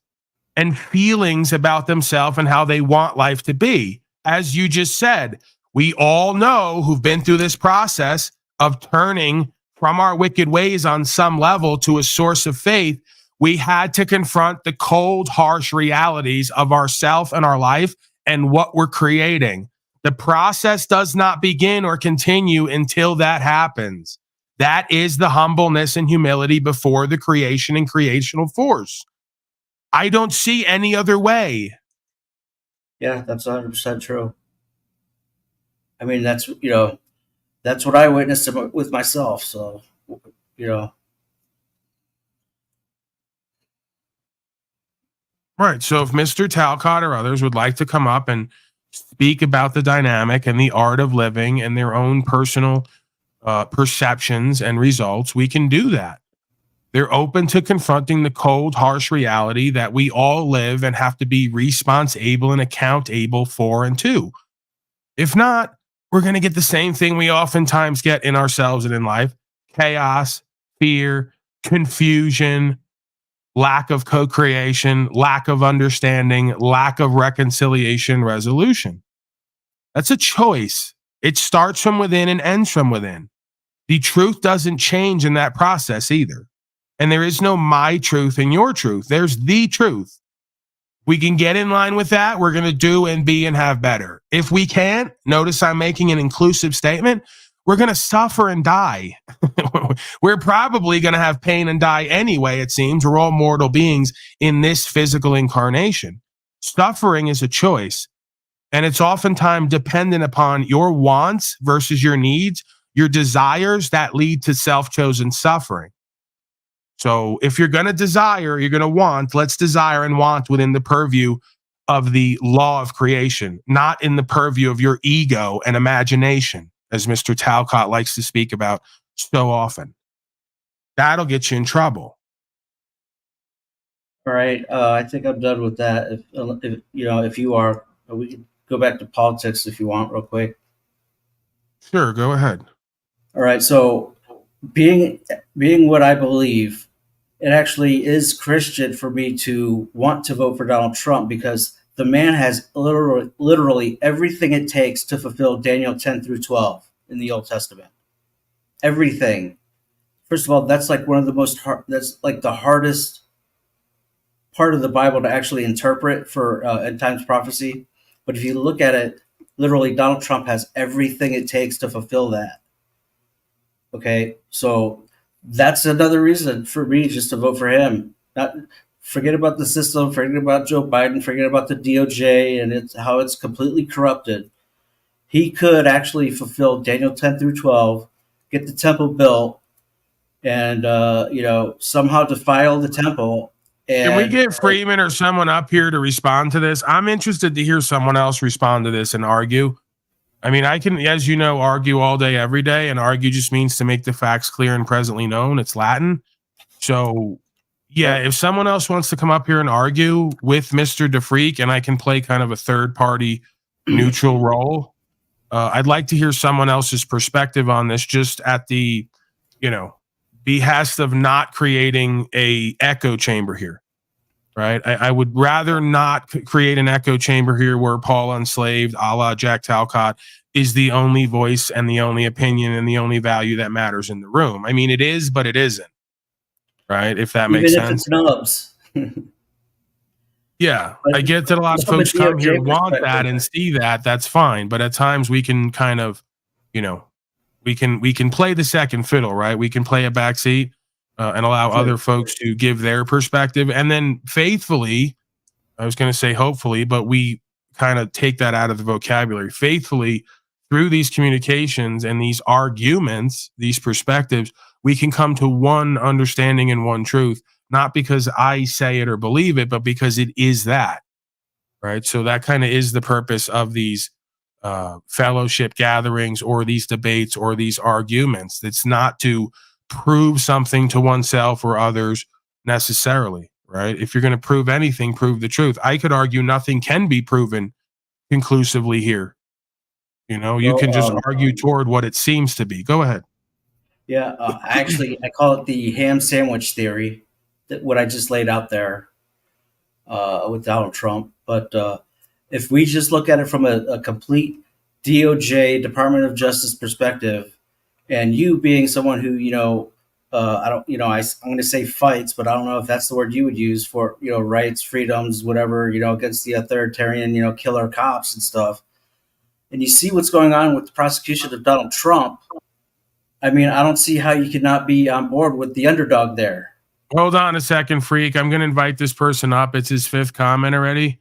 [SPEAKER 2] and feelings about themselves and how they want life to be. As you just said, we all know who've been through this process of turning from our wicked ways on some level to a source of faith. We had to confront the cold, harsh realities of ourself and our life and what we're creating. The process does not begin or continue until that happens. That is the humbleness and humility before the creation and creational force. I don't see any other way.
[SPEAKER 19] Yeah, that's 100% true. I mean, that's what I witnessed with myself. So,
[SPEAKER 2] Right. So if Mr. Talcott or others would like to come up and speak about the dynamic and the art of living and their own personal perceptions and results, we can do that. They're open to confronting the cold, harsh reality that we all live and have to be responsible and accountable for and to. If not, we're going to get the same thing we oftentimes get in ourselves and in life: chaos, fear, confusion, lack of co-creation, lack of understanding, lack of reconciliation, resolution. That's a choice. It starts from within and ends from within. The truth doesn't change in that process either. And there is no my truth and your truth. There's the truth. We can get in line with that. We're going to do and be and have better. If we can't, notice I'm making an inclusive statement, we're going to suffer and die. We're probably going to have pain and die anyway, it seems. We're all mortal beings in this physical incarnation. Suffering is a choice, and it's oftentimes dependent upon your wants versus your needs, your desires that lead to self-chosen suffering. So if you're going to desire, you're going to want, let's desire and want within the purview of the law of creation, not in the purview of your ego and imagination, as Mr. Talcott likes to speak about so often. That'll get you in trouble.
[SPEAKER 19] all right. I think I'm done with that. If you are, we can go back to politics if you want, real quick.
[SPEAKER 2] Sure, go ahead.
[SPEAKER 19] All right. So, being what I believe, it actually is Christian for me to want to vote for Donald Trump, because the man has literally everything it takes to fulfill Daniel 10 through 12 in the Old Testament. Everything. First of all, that's like one of the that's like the hardest part of the Bible to actually interpret for end times prophecy. But if you look at it, literally Donald Trump has everything it takes to fulfill that. Okay, so that's another reason for me just to vote for him. Not forget about the system, forget about Joe Biden, forget about the DOJ and how it's completely corrupted. He could actually fulfill Daniel 10 through 12, get the temple built, and somehow defile the temple.
[SPEAKER 2] Can we
[SPEAKER 19] And
[SPEAKER 2] get Freeman or someone up here to respond to this? I'm interested to hear someone else respond to this and argue. I mean, I can, as you know, argue all day, every day, and argue just means to make the facts clear and presently known. It's Latin. So, yeah, if someone else wants to come up here and argue with Mr. DeFreak, and I can play kind of a third-party neutral role, I'd like to hear someone else's perspective on this, just at the, behest of not creating a echo chamber here. Right. I would rather not create an echo chamber here where Paul Unslaved, a la Jack Talcott, is the only voice and the only opinion and the only value that matters in the room. I mean, it is, but it isn't. Right. If that makes sense.
[SPEAKER 19] Even if it's nubs.
[SPEAKER 2] Yeah. I get that a lot of folks come here and want that and see that. That's fine. But at times we can kind of, we can play the second fiddle, right? We can play a backseat. And allow other folks to give their perspective. And then faithfully, I was going to say hopefully, but we kind of take that out of the vocabulary. Faithfully, through these communications and these arguments, these perspectives, we can come to one understanding and one truth, not because I say it or believe it, but because it is that, right? So that kind of is the purpose of these fellowship gatherings or these debates or these arguments. It's not to prove something to oneself or others necessarily, right? If you're going to prove anything, prove the truth. I could argue nothing can be proven conclusively here. You can just argue toward what it seems to be. Go ahead.
[SPEAKER 19] Yeah, actually, I call it the ham sandwich theory, what I just laid out there with Donald Trump. But if we just look at it from a complete DOJ, Department of Justice perspective, and you being someone who, I'm going to say fights, but I don't know if that's the word you would use for, rights, freedoms, whatever, against the authoritarian, killer cops and stuff. And you see what's going on with the prosecution of Donald Trump. I mean, I don't see how you could not be on board with the underdog there.
[SPEAKER 2] Hold on a second, Freak. I'm going to invite this person up. It's his fifth comment already.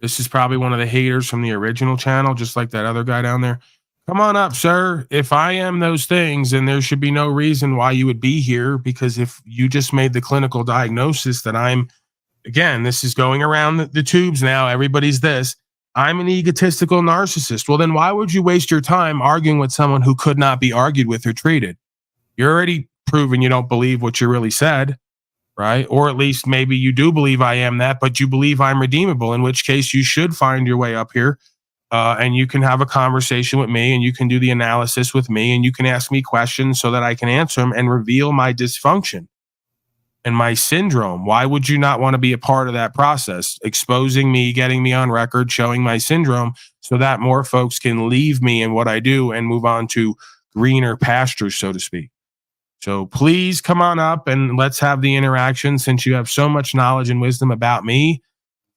[SPEAKER 2] This is probably one of the haters from the original channel, just like that other guy down there. Come on up, sir. If I am those things, then there should be no reason why you would be here, because if you just made the clinical diagnosis that I'm, again, this is going around the tubes now, everybody's this, I'm an egotistical narcissist. Well, then why would you waste your time arguing with someone who could not be argued with or treated? You're already proven you don't believe what you really said, right? Or at least maybe you do believe I am that, but you believe I'm redeemable, in which case you should find your way up here. And you can have a conversation with me, and you can do the analysis with me, and you can ask me questions so that I can answer them and reveal my dysfunction and my syndrome. Why would you not want to be a part of that process? Exposing me, getting me on record, showing my syndrome so that more folks can leave me and what I do and move on to greener pastures, so to speak. So please come on up and let's have the interaction, since you have so much knowledge and wisdom about me.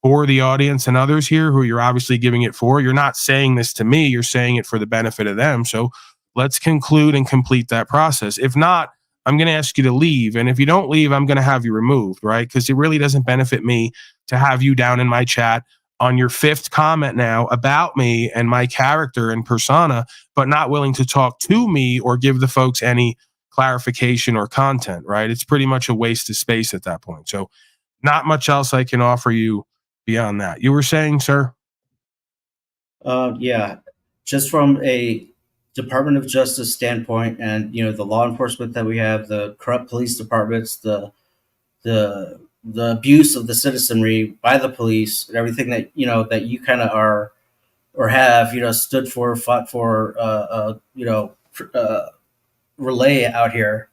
[SPEAKER 2] For the audience and others here who you're obviously giving it for. You're not saying this to me, you're saying it for the benefit of them. So let's conclude and complete that process. If not, I'm going to ask you to leave. And if you don't leave, I'm going to have you removed, right? Because it really doesn't benefit me to have you down in my chat on your fifth comment now about me and my character and persona, but not willing to talk to me or give the folks any clarification or content, right? It's pretty much a waste of space at that point. So not much else I can offer you beyond that. You were saying, sir?
[SPEAKER 19] Yeah, just from a Department of Justice standpoint, and the law enforcement that we have, the corrupt police departments, the abuse of the citizenry by the police, and everything that that you kind of are or have stood for, fought for, relay out here,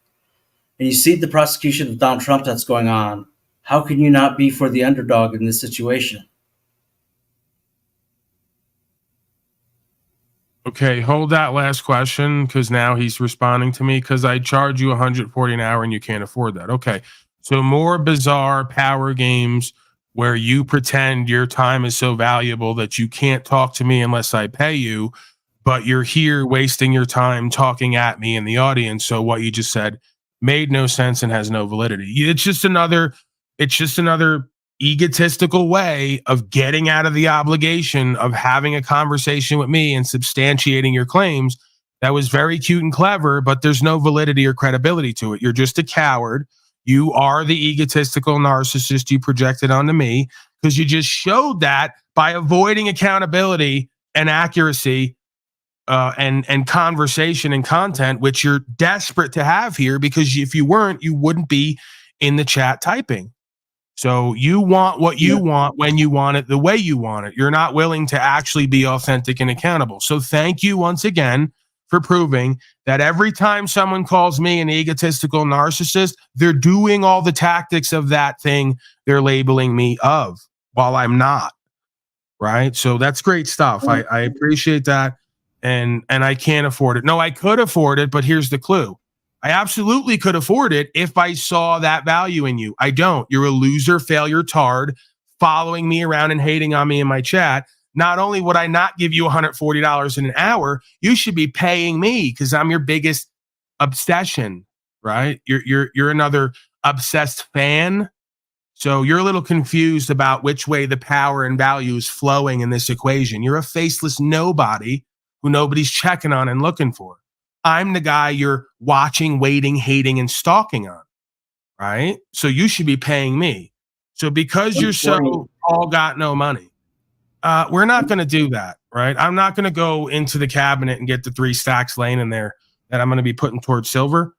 [SPEAKER 19] and you see the prosecution of Donald Trump that's going on. How can you not be for the underdog in this situation?
[SPEAKER 2] Okay, hold that last question, because now he's responding to me, because I charge you $140 an hour and you can't afford that. Okay, so more bizarre power games where you pretend your time is so valuable that you can't talk to me unless I pay you, but you're here wasting your time talking at me in the audience. So what you just said made no sense and has no validity. It's just another egotistical way of getting out of the obligation of having a conversation with me and substantiating your claims That was very cute and clever, but there's no validity or credibility to it. You're just a coward. You are the egotistical narcissist you projected onto me because you just showed that by avoiding accountability and accuracy and conversation and content, which you're desperate to have here, because if you weren't, you wouldn't be in the chat typing. So you want what you want when you want it, the way you want it. You're not willing to actually be authentic and accountable. So thank you once again for proving that every time someone calls me an egotistical narcissist, they're doing all the tactics of that thing they're labeling me of, while I'm not. Right? So that's great stuff. I appreciate that. And I can't afford it. No, I could afford it, but here's the clue. I absolutely could afford it if I saw that value in you. I don't. You're a loser, failure, tard, following me around and hating on me in my chat. Not only would I not give you $140 in an hour, you should be paying me because I'm your biggest obsession, right? You're another obsessed fan. So you're a little confused about which way the power and value is flowing in this equation. You're a faceless nobody who nobody's checking on and looking for. I'm the guy you're watching, waiting, hating, and stalking on, right? So you should be paying me. So because you're so all got no money, we're not going to do that, right? I'm not going to go into the cabinet and get the 3 stacks laying in there that I'm going to be putting towards silver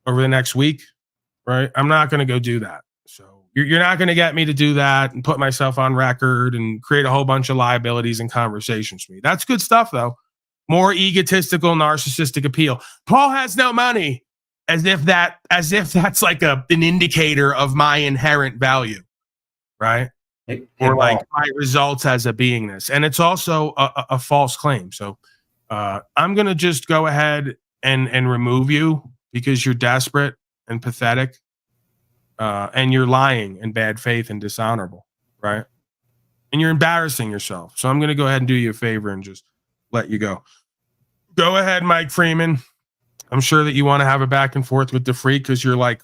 [SPEAKER 2] over the next week, right? I'm not going to go do that. So you're not going to get me to do that and put myself on record and create a whole bunch of liabilities and conversations for me. That's good stuff, though. More egotistical, narcissistic appeal. Paul has no money, as if that's like an indicator of my inherent value, right? Or like my results as a beingness. And it's also a false claim. So I'm going to just go ahead and remove you because you're desperate and pathetic. And you're lying in bad faith and dishonorable, right? And you're embarrassing yourself. So I'm going to go ahead and do you a favor and just let you go. Go ahead, Mike Freeman. I'm sure that you want to have a back and forth with the freak because you're like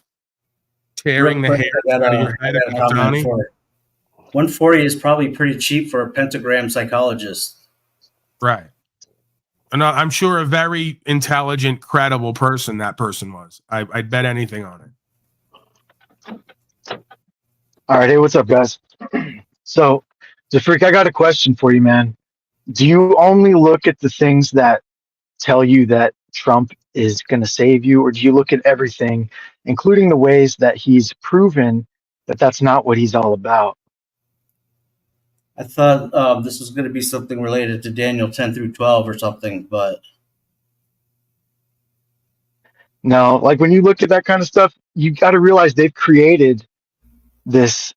[SPEAKER 2] tearing the hair out of your head about Johnny.
[SPEAKER 19] 140 is probably pretty cheap for a pentagram psychologist.
[SPEAKER 2] Right. And I'm sure a very intelligent, credible person that person was. I'd bet anything on it.
[SPEAKER 20] All right. Hey, what's up, guys? So, the freak, I got a question for you, man. Do you only look at the things that tell you that Trump is going to save you, or do you look at everything, including the ways that he's proven that that's not what he's all about?
[SPEAKER 19] I thought this was going to be something related to Daniel 10 through 12 or something, but
[SPEAKER 20] no, like when you look at that kind of stuff, you got to realize they've created this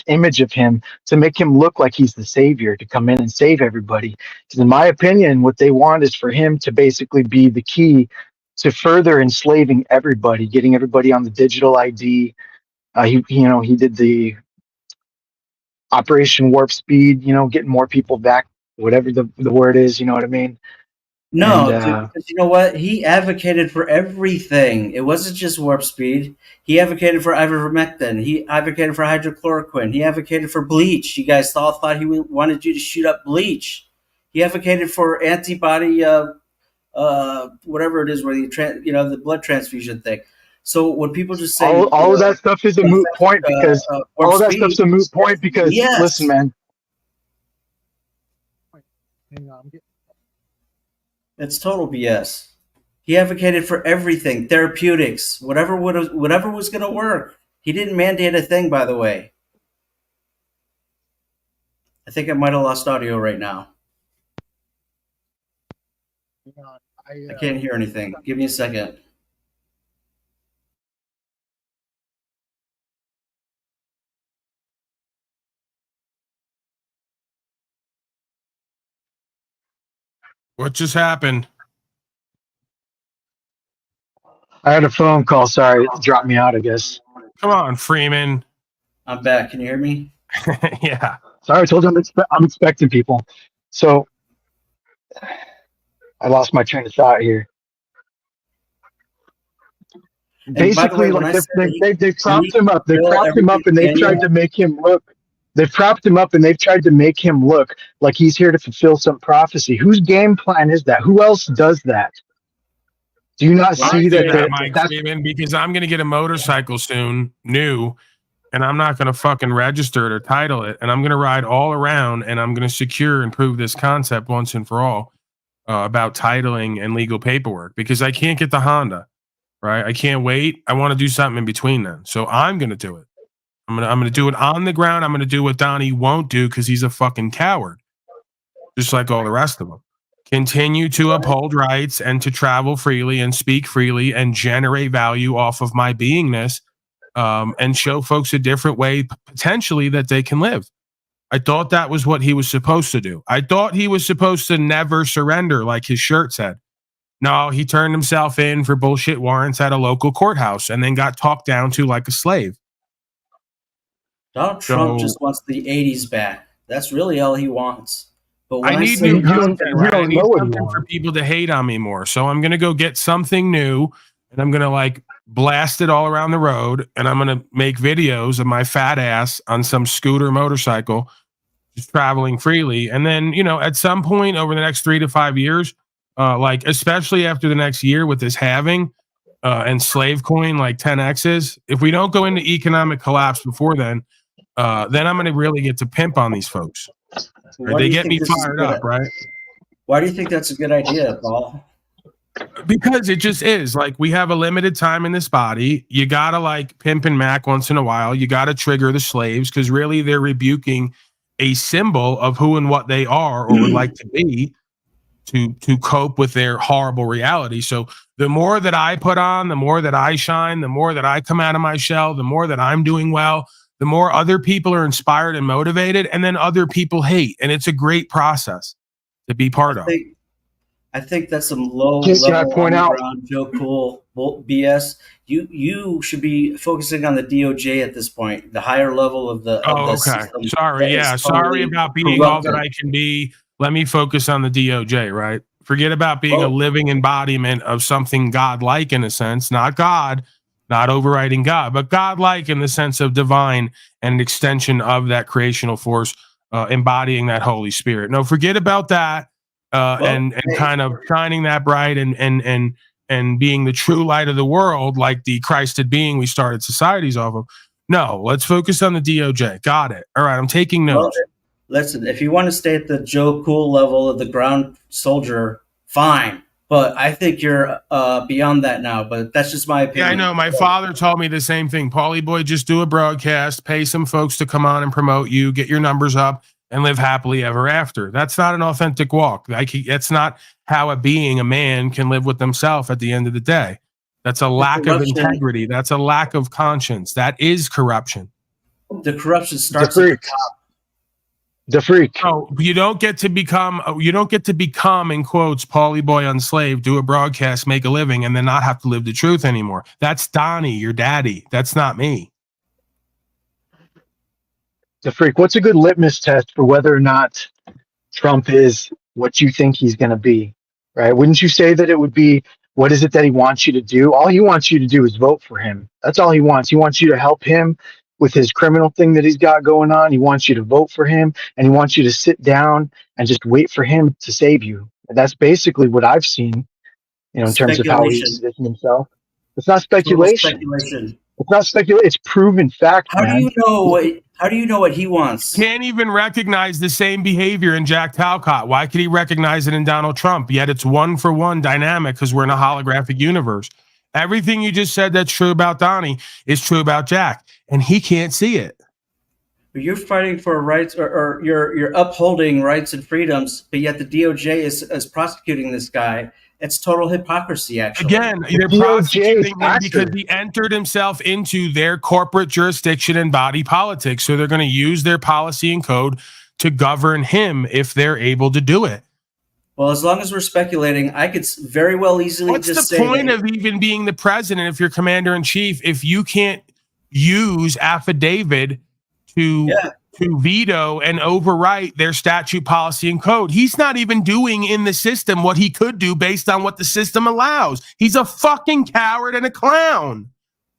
[SPEAKER 20] image of him to make him look like he's the savior, to come in and save everybody. Because in my opinion, what they want is for him to basically be the key to further enslaving everybody, getting everybody on the digital ID. He did the Operation Warp Speed, getting more people back, whatever the word is, you know what I mean?
[SPEAKER 19] no, because you know what? He advocated for everything. It wasn't just warp speed. He advocated for ivermectin. He advocated for hydrochloroquine. He advocated for bleach. You guys all thought he wanted you to shoot up bleach. He advocated for antibody, whatever it is, where the blood transfusion thing. So when people just say
[SPEAKER 20] all of that stuff is a moot point because
[SPEAKER 19] yes.
[SPEAKER 20] Listen, man.
[SPEAKER 6] Hang on,
[SPEAKER 19] It's total BS. He advocated for everything, therapeutics, whatever was going to work. He didn't mandate a thing, by the way. I think I might have lost audio right now. I can't hear anything. Give me a second.
[SPEAKER 2] What just happened?
[SPEAKER 20] I had a phone call. Sorry, it dropped me out, I guess.
[SPEAKER 2] Come on, Freeman.
[SPEAKER 19] I'm back. Can you hear me?
[SPEAKER 2] Yeah.
[SPEAKER 20] Sorry, I told you I'm expecting people. So I lost my train of thought here. Basically, like they propped him up. They propped him up, and they tried to make him look. They've propped him up and they've tried to make him look like he's here to fulfill some prophecy. Whose game plan is that? Who else does that? Do you not see that?
[SPEAKER 2] Mike Freeman, because I'm going to get a motorcycle soon, new, and I'm not going to fucking register it or title it, and I'm going to ride all around, and I'm going to secure and prove this concept once and for all about titling and legal paperwork, because I can't get the Honda, right? I can't wait. I want to do something in between then, so I'm going to do it. I'm gonna do it on the ground. I'm gonna do what Donnie won't do because he's a fucking coward, just like all the rest of them. Continue to uphold rights and to travel freely and speak freely and generate value off of my beingness, and show folks a different way potentially that they can live. I thought that was what he was supposed to do. I thought he was supposed to never surrender, like his shirt said. No, he turned himself in for bullshit warrants at a local courthouse and then got talked down to like a slave.
[SPEAKER 19] Donald Trump just wants the 80s back. That's really all he wants. But when
[SPEAKER 2] I need new content. I need something for people to hate on me more. So I'm going to go get something new, and I'm going to like blast it all around the road, and I'm going to make videos of my fat ass on some scooter motorcycle just traveling freely. And then, you know, at some point over the next 3 to 5 years, like especially after the next year with this halving and slave coin like 10X's, if we don't go into economic collapse before then I'm going to really get to pimp on these folks. Right? They get me fired up, right?
[SPEAKER 19] Why do you think that's a good idea, Paul?
[SPEAKER 2] Because it just is. Like, we have a limited time in this body. You got to like pimp and mac once in a while. You got to trigger the slaves because really they're rebuking a symbol of who and what they are or would like to be to cope with their horrible reality. So the more that I put on, the more that I shine, the more that I come out of my shell, the more that I'm doing well, the more other people are inspired and motivated, and then other people hate. And it's a great process to be part of.
[SPEAKER 19] I think that's some low level underground Joe Kool BS. You should be focusing on the DOJ at this point, the higher level of the.
[SPEAKER 2] Okay. Sorry. Yeah. Sorry about being all that I can be. Let me focus on the DOJ, right? Forget about being a living embodiment of something godlike in a sense, not God, not overriding God, but godlike in the sense of divine and an extension of that creational force, embodying that Holy Spirit. No, forget about that, and kind of shining that bright and being the true light of the world, like the Christed being we started societies off of. No, let's focus on the DOJ. Got it. All right, I'm taking notes.
[SPEAKER 19] Listen, if you want to stay at the Joe Kool level of the ground soldier, fine. But I think you're beyond that now. But that's just my opinion.
[SPEAKER 2] Yeah, I know. My father told me the same thing. Paulie boy, just do a broadcast, pay some folks to come on and promote you, get your numbers up, and live happily ever after. That's not an authentic walk. That's not how a man can live with themselves at the end of the day. That's a lack of integrity. That's a lack of conscience. That is corruption.
[SPEAKER 19] The corruption starts at the top.
[SPEAKER 20] The freak.
[SPEAKER 2] No, you don't get to become, in quotes, Paulie boy Unslaved, do a broadcast, make a living, and then not have to live the truth anymore. That's Donnie, your daddy. That's not me.
[SPEAKER 20] The freak. What's a good litmus test for whether or not Trump is what you think he's going to be, right? Wouldn't you say that it would be, what is it that he wants you to do? All he wants you to do is vote for him. That's all he wants. He wants you to help him with his criminal thing that he's got going on. He wants you to vote for him, and he wants you to sit down and just wait for him to save you. That's basically what I've seen, in terms of how he's positioned himself. It's not speculation. It's not speculation. It's proven fact.
[SPEAKER 19] How do you know what he wants?
[SPEAKER 2] Can't even recognize the same behavior in Jack Talcott. Why could he recognize it in Donald Trump? Yet it's 1-for-1 dynamic because we're in a holographic universe. Everything you just said that's true about Donnie is true about Jack, and he can't see it.
[SPEAKER 19] You're fighting for rights, or you're upholding rights and freedoms, but yet the DOJ is prosecuting this guy. It's total hypocrisy, actually.
[SPEAKER 2] Again, they're prosecuting him because he entered himself into their corporate jurisdiction and body politics, so they're going to use their policy and code to govern him if they're able to do it.
[SPEAKER 19] Well, as long as we're speculating, I could very well easily
[SPEAKER 2] What's
[SPEAKER 19] just say...
[SPEAKER 2] What's the point of even being the president if you're commander-in-chief if you can't use affidavit to veto and overwrite their statute, policy, and code? He's not even doing in the system what he could do based on what the system allows. He's a fucking coward and a clown.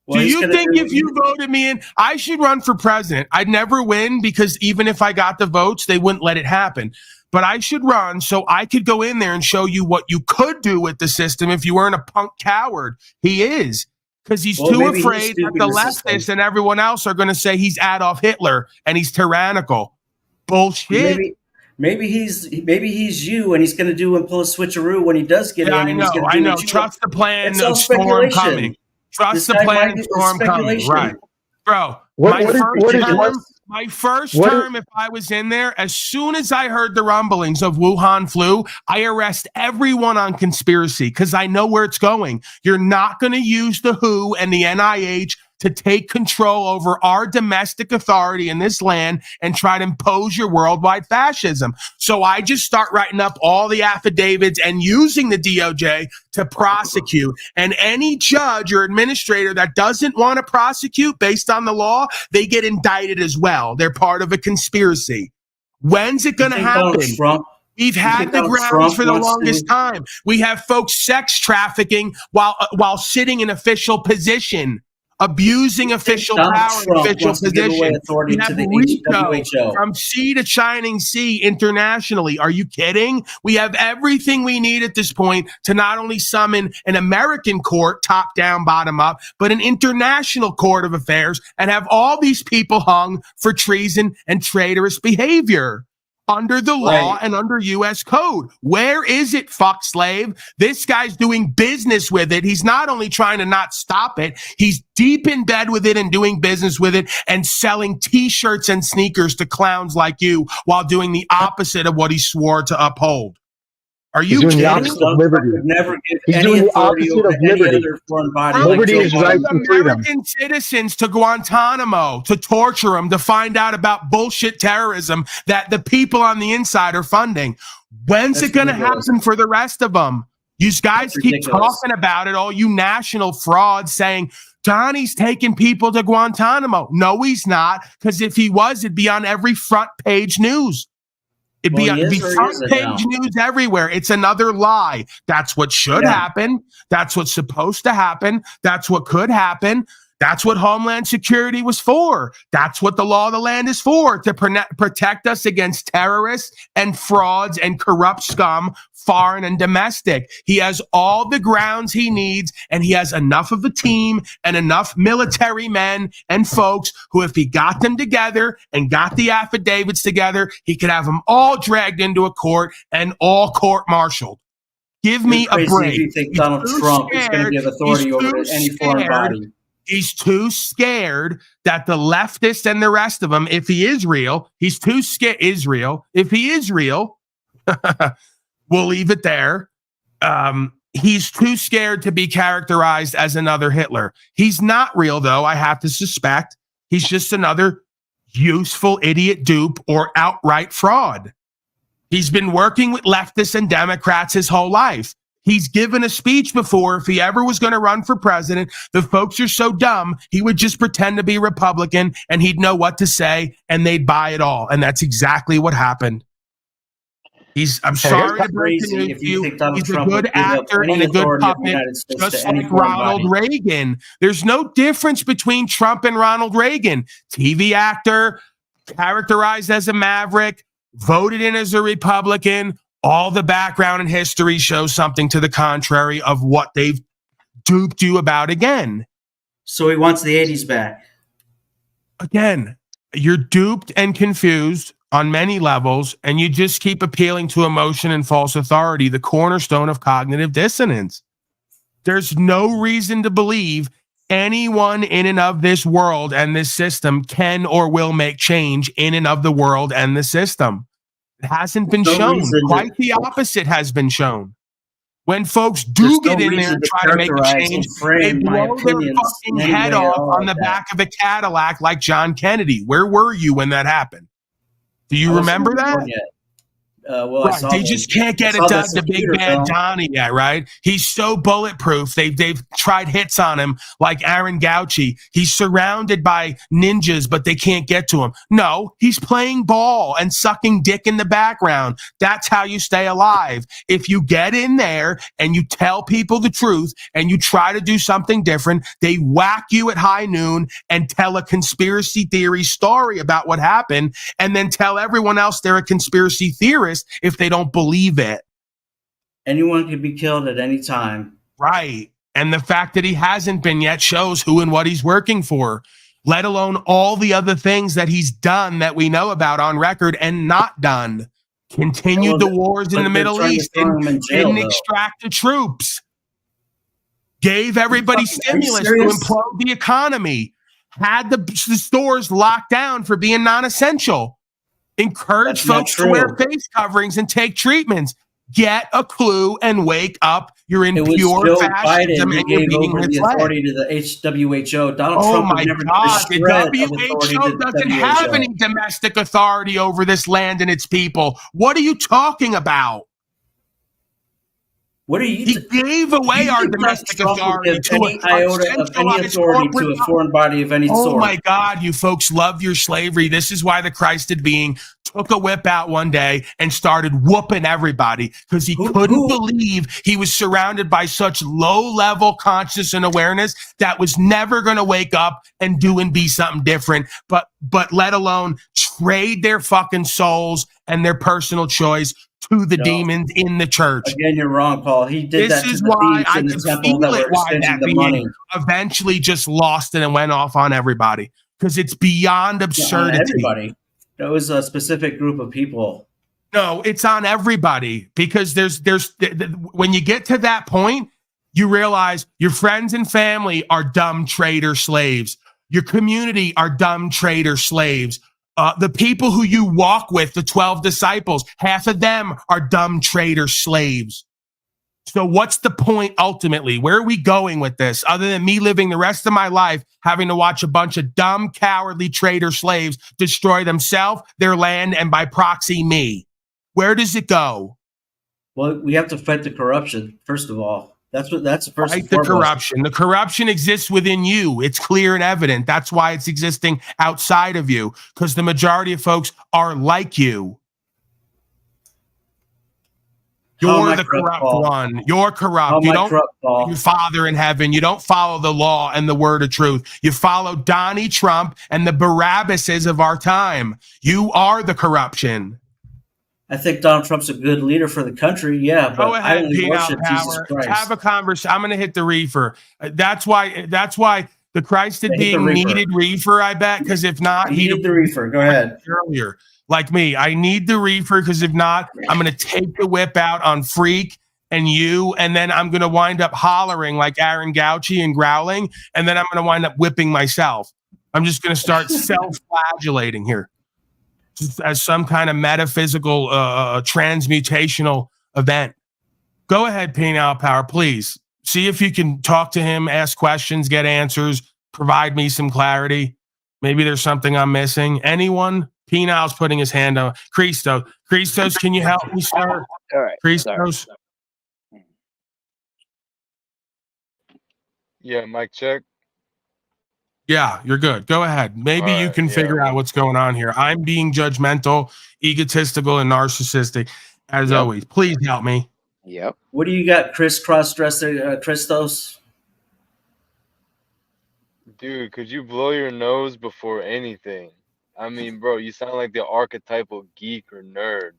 [SPEAKER 19] Well,
[SPEAKER 2] do
[SPEAKER 19] he's
[SPEAKER 2] you
[SPEAKER 19] gonna
[SPEAKER 2] think
[SPEAKER 19] do-
[SPEAKER 2] if you voted me in, I should run for president? I'd never win because even if I got the votes, they wouldn't let it happen. But I should run so I could go in there and show you what you could do with the system if you weren't a punk coward. He is. Because he's
[SPEAKER 19] Well,
[SPEAKER 2] too
[SPEAKER 19] maybe he's
[SPEAKER 2] afraid that
[SPEAKER 19] duping
[SPEAKER 2] the
[SPEAKER 19] the system.
[SPEAKER 2] leftists and everyone else are going to say he's Adolf Hitler and he's tyrannical. Bullshit.
[SPEAKER 19] Maybe he's you, and he's going to pull a switcheroo when he does get in.
[SPEAKER 2] Yeah,
[SPEAKER 19] And he's going to
[SPEAKER 2] I
[SPEAKER 19] do
[SPEAKER 2] know.
[SPEAKER 19] what you
[SPEAKER 2] Trust the plan,
[SPEAKER 19] It's all
[SPEAKER 2] storm
[SPEAKER 19] speculation.
[SPEAKER 2] coming. Trust
[SPEAKER 19] This
[SPEAKER 2] the
[SPEAKER 19] guy
[SPEAKER 2] plan,
[SPEAKER 19] might-
[SPEAKER 2] storm coming.
[SPEAKER 19] speculation.
[SPEAKER 2] Right. Bro, my first term, if I was in there, as soon as I heard the rumblings of Wuhan flu, I arrest everyone on conspiracy because I know where it's going. You're not going to use the WHO and the NIH to take control over our domestic authority in this land and try to impose your worldwide fascism. So I just start writing up all the affidavits and using the DOJ to prosecute. And any judge or administrator that doesn't want to prosecute based on the law, they get indicted as well. They're part of a conspiracy. When's it going to happen? We've had the grounds for the longest time. We have folks sex trafficking while sitting in official position, abusing official power and official position. We have RICO from sea to shining sea internationally. Are you kidding? We have everything we need at this point to not only summon an American court, top down, bottom up, but an international court of affairs and have all these people hung for treason and traitorous behavior under the law and under U.S. code. Where is it, fuck slave? This guy's doing business with it. He's not only trying to not stop it, he's deep in bed with it and doing business with it and selling T-shirts and sneakers to clowns like you while doing the opposite of what he swore to uphold. Are you
[SPEAKER 20] doing
[SPEAKER 2] kidding?
[SPEAKER 20] the opposite of liberty.
[SPEAKER 19] Never give
[SPEAKER 20] He's
[SPEAKER 19] any
[SPEAKER 20] doing the
[SPEAKER 19] authority
[SPEAKER 20] opposite
[SPEAKER 19] over
[SPEAKER 20] of
[SPEAKER 19] any
[SPEAKER 20] liberty.
[SPEAKER 19] other foreign body.
[SPEAKER 20] Liberty is right and freedom.
[SPEAKER 2] American citizens to Guantanamo to torture them to find out about bullshit terrorism that the people on the inside are funding. When's it going to happen for the rest of them? You guys keep talking about it, all you national frauds saying Johnny's taking people to Guantanamo. No, he's not, because if he was, it'd be on every front page news. It'd be front page news everywhere. It's another lie. That's what should happen. That's what's supposed to happen. That's what could happen. That's what Homeland Security was for. That's what the law of the land is for, to protect us against terrorists and frauds and corrupt scum, foreign and domestic. He has all the grounds he needs, and he has enough of a team and enough military men and folks who, if he got them together and got the affidavits together, he could have them all dragged into a court and all court-martialed. Give me a break.
[SPEAKER 19] If you think Donald Trump is going to give authority over any foreign body.
[SPEAKER 2] He's too scared that the leftists and the rest of them, if he is real, he's too scared. If he is real, we'll leave it there. He's too scared to be characterized as another Hitler. He's not real, though, I have to suspect. He's just another useful idiot dupe or outright fraud. He's been working with leftists and Democrats his whole life. He's given a speech before. If he ever was going to run for president, the folks are so dumb, he would just pretend to be Republican and he'd know what to say and they'd buy it all. And that's exactly what happened. I'm sorry to break the news to you. He's a good actor and a good puppet, just like Ronald Reagan. There's no difference between Trump and Ronald Reagan. TV actor, characterized as a maverick, voted in as a Republican. All the background and history shows something to the contrary of what they've duped you about again.
[SPEAKER 19] So he wants the 80s back.
[SPEAKER 2] Again, you're duped and confused on many levels, and you just keep appealing to emotion and false authority, the cornerstone of cognitive dissonance. There's no reason to believe anyone in and of this world and this system can or will make change in and of the world and the system. It hasn't been shown. Quite the opposite has been shown. When folks do get in there and try to make a change, they blow their fucking head off on the back of a Cadillac like John Kennedy. Where were you when that happened? Do you remember that?
[SPEAKER 19] Well,
[SPEAKER 2] right. They just can't get it done to Big Bad Donnie yet, right? He's so bulletproof. They've tried hits on him like Aaron Gauchi. He's surrounded by ninjas, but they can't get to him. No, he's playing ball and sucking dick in the background. That's how you stay alive. If you get in there and you tell people the truth and you try to do something different, they whack you at high noon and tell a conspiracy theory story about what happened, and then tell everyone else they're a conspiracy theorist if they don't believe it.
[SPEAKER 19] Anyone could be killed at any time.
[SPEAKER 2] Right. And the fact that he hasn't been yet shows who and what he's working for, let alone all the other things that he's done that we know about on record and not done. Continued the wars in the Middle East and didn't extract the troops. Gave everybody stimulus to implode the economy. Had the stores locked down for being non-essential. Encourage folks to wear face coverings and take treatments. Get a clue and wake up. You're in pure fascism and you're beating his leg.
[SPEAKER 19] Authority to the WHO. Donald Trump would never
[SPEAKER 2] the WHO doesn't have any domestic authority over this land and its people. What are you talking about?
[SPEAKER 19] What are you?
[SPEAKER 2] He gave away our domestic authority to
[SPEAKER 19] any iota of any authority to a foreign body of any sort.
[SPEAKER 2] Oh my God, you folks love your slavery. This is why the Christed being took a whip out one day and started whooping everybody because he couldn't believe he was surrounded by such low-level conscious and awareness that was never going to wake up and do and be something different, but let alone trade their fucking souls and their personal choice to the demons in the church.
[SPEAKER 19] Again, you're wrong, Paul. He did that to the thieves in the temple that were exchanging the money.
[SPEAKER 2] Eventually just lost it and went off on everybody because it's beyond absurdity.
[SPEAKER 19] Everybody. That was a specific group of people.
[SPEAKER 2] No, it's on everybody because there's when you get to that point, you realize your friends and family are dumb traitor slaves. Your community are dumb traitor slaves. The people who you walk with, the 12 disciples, half of them are dumb traitor slaves. So what's the point ultimately? Where are we going with this? Other than me living the rest of my life having to watch a bunch of dumb, cowardly traitor slaves destroy themselves, their land, and by proxy me. Where does it go?
[SPEAKER 19] Well, we have to fight the corruption, first of all. That's the first.
[SPEAKER 2] Fight the corruption. The corruption exists within you. It's clear and evident. That's why it's existing outside of you, because the majority of folks are like you. You're the corrupt one. You're corrupt. You don't your Father in heaven. You don't follow the law and the word of truth. You follow Donnie Trump and the Barabbases of our time. You are the corruption.
[SPEAKER 19] I think Donald Trump's a good leader for the country. Yeah, but
[SPEAKER 2] go ahead,
[SPEAKER 19] I only worship Jesus Christ.
[SPEAKER 2] Have a conversation. I'm going to hit the reefer. That's why the Christed being needed reefer. I bet because if not,
[SPEAKER 19] he needed the reefer. Go ahead.
[SPEAKER 2] Earlier. Like me, I need the reefer because if not, I'm going to take the whip out on Freak and you, and then I'm going to wind up hollering like Aaron Gauchi and growling, and then I'm going to wind up whipping myself. I'm just going to start self-flagellating here just as some kind of metaphysical transmutational event. Go ahead, Penal Power, please. See if you can talk to him, ask questions, get answers, provide me some clarity. Maybe there's something I'm missing. Anyone? Penal's putting his hand on. Christos, can you help me, sir?
[SPEAKER 21] All right.
[SPEAKER 2] Christos.
[SPEAKER 21] Yeah, mic check.
[SPEAKER 2] Yeah, you're good. Go ahead. Maybe you can figure out what's going on here. I'm being judgmental, egotistical, and narcissistic, as always. Please help me.
[SPEAKER 21] Yep.
[SPEAKER 19] What do you got, cross-dresser Christos?
[SPEAKER 21] Dude, could you blow your nose before anything? I mean, bro, you sound like the archetypal geek or nerd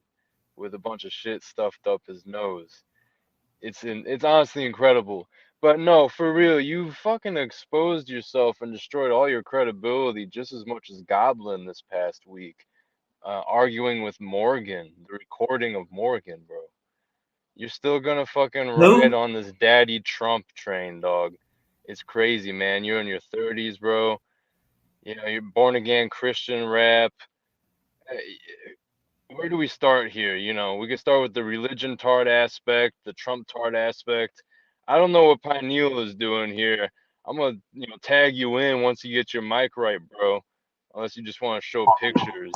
[SPEAKER 21] with a bunch of shit stuffed up his nose. It's honestly incredible. But no, for real, you fucking exposed yourself and destroyed all your credibility just as much as Goblin this past week, arguing with Morgan, the recording of Morgan, bro. You're still gonna fucking ride on this daddy Trump train, dog. It's crazy, man. You're in your 30s, bro. You know, you're born again Christian rap. Where do we start here? You know, we could start with the religion tart aspect, the Trump tart aspect. I don't know what Pineal is doing here. I'm gonna, tag you in once you get your mic right, bro. Unless you just want to show pictures.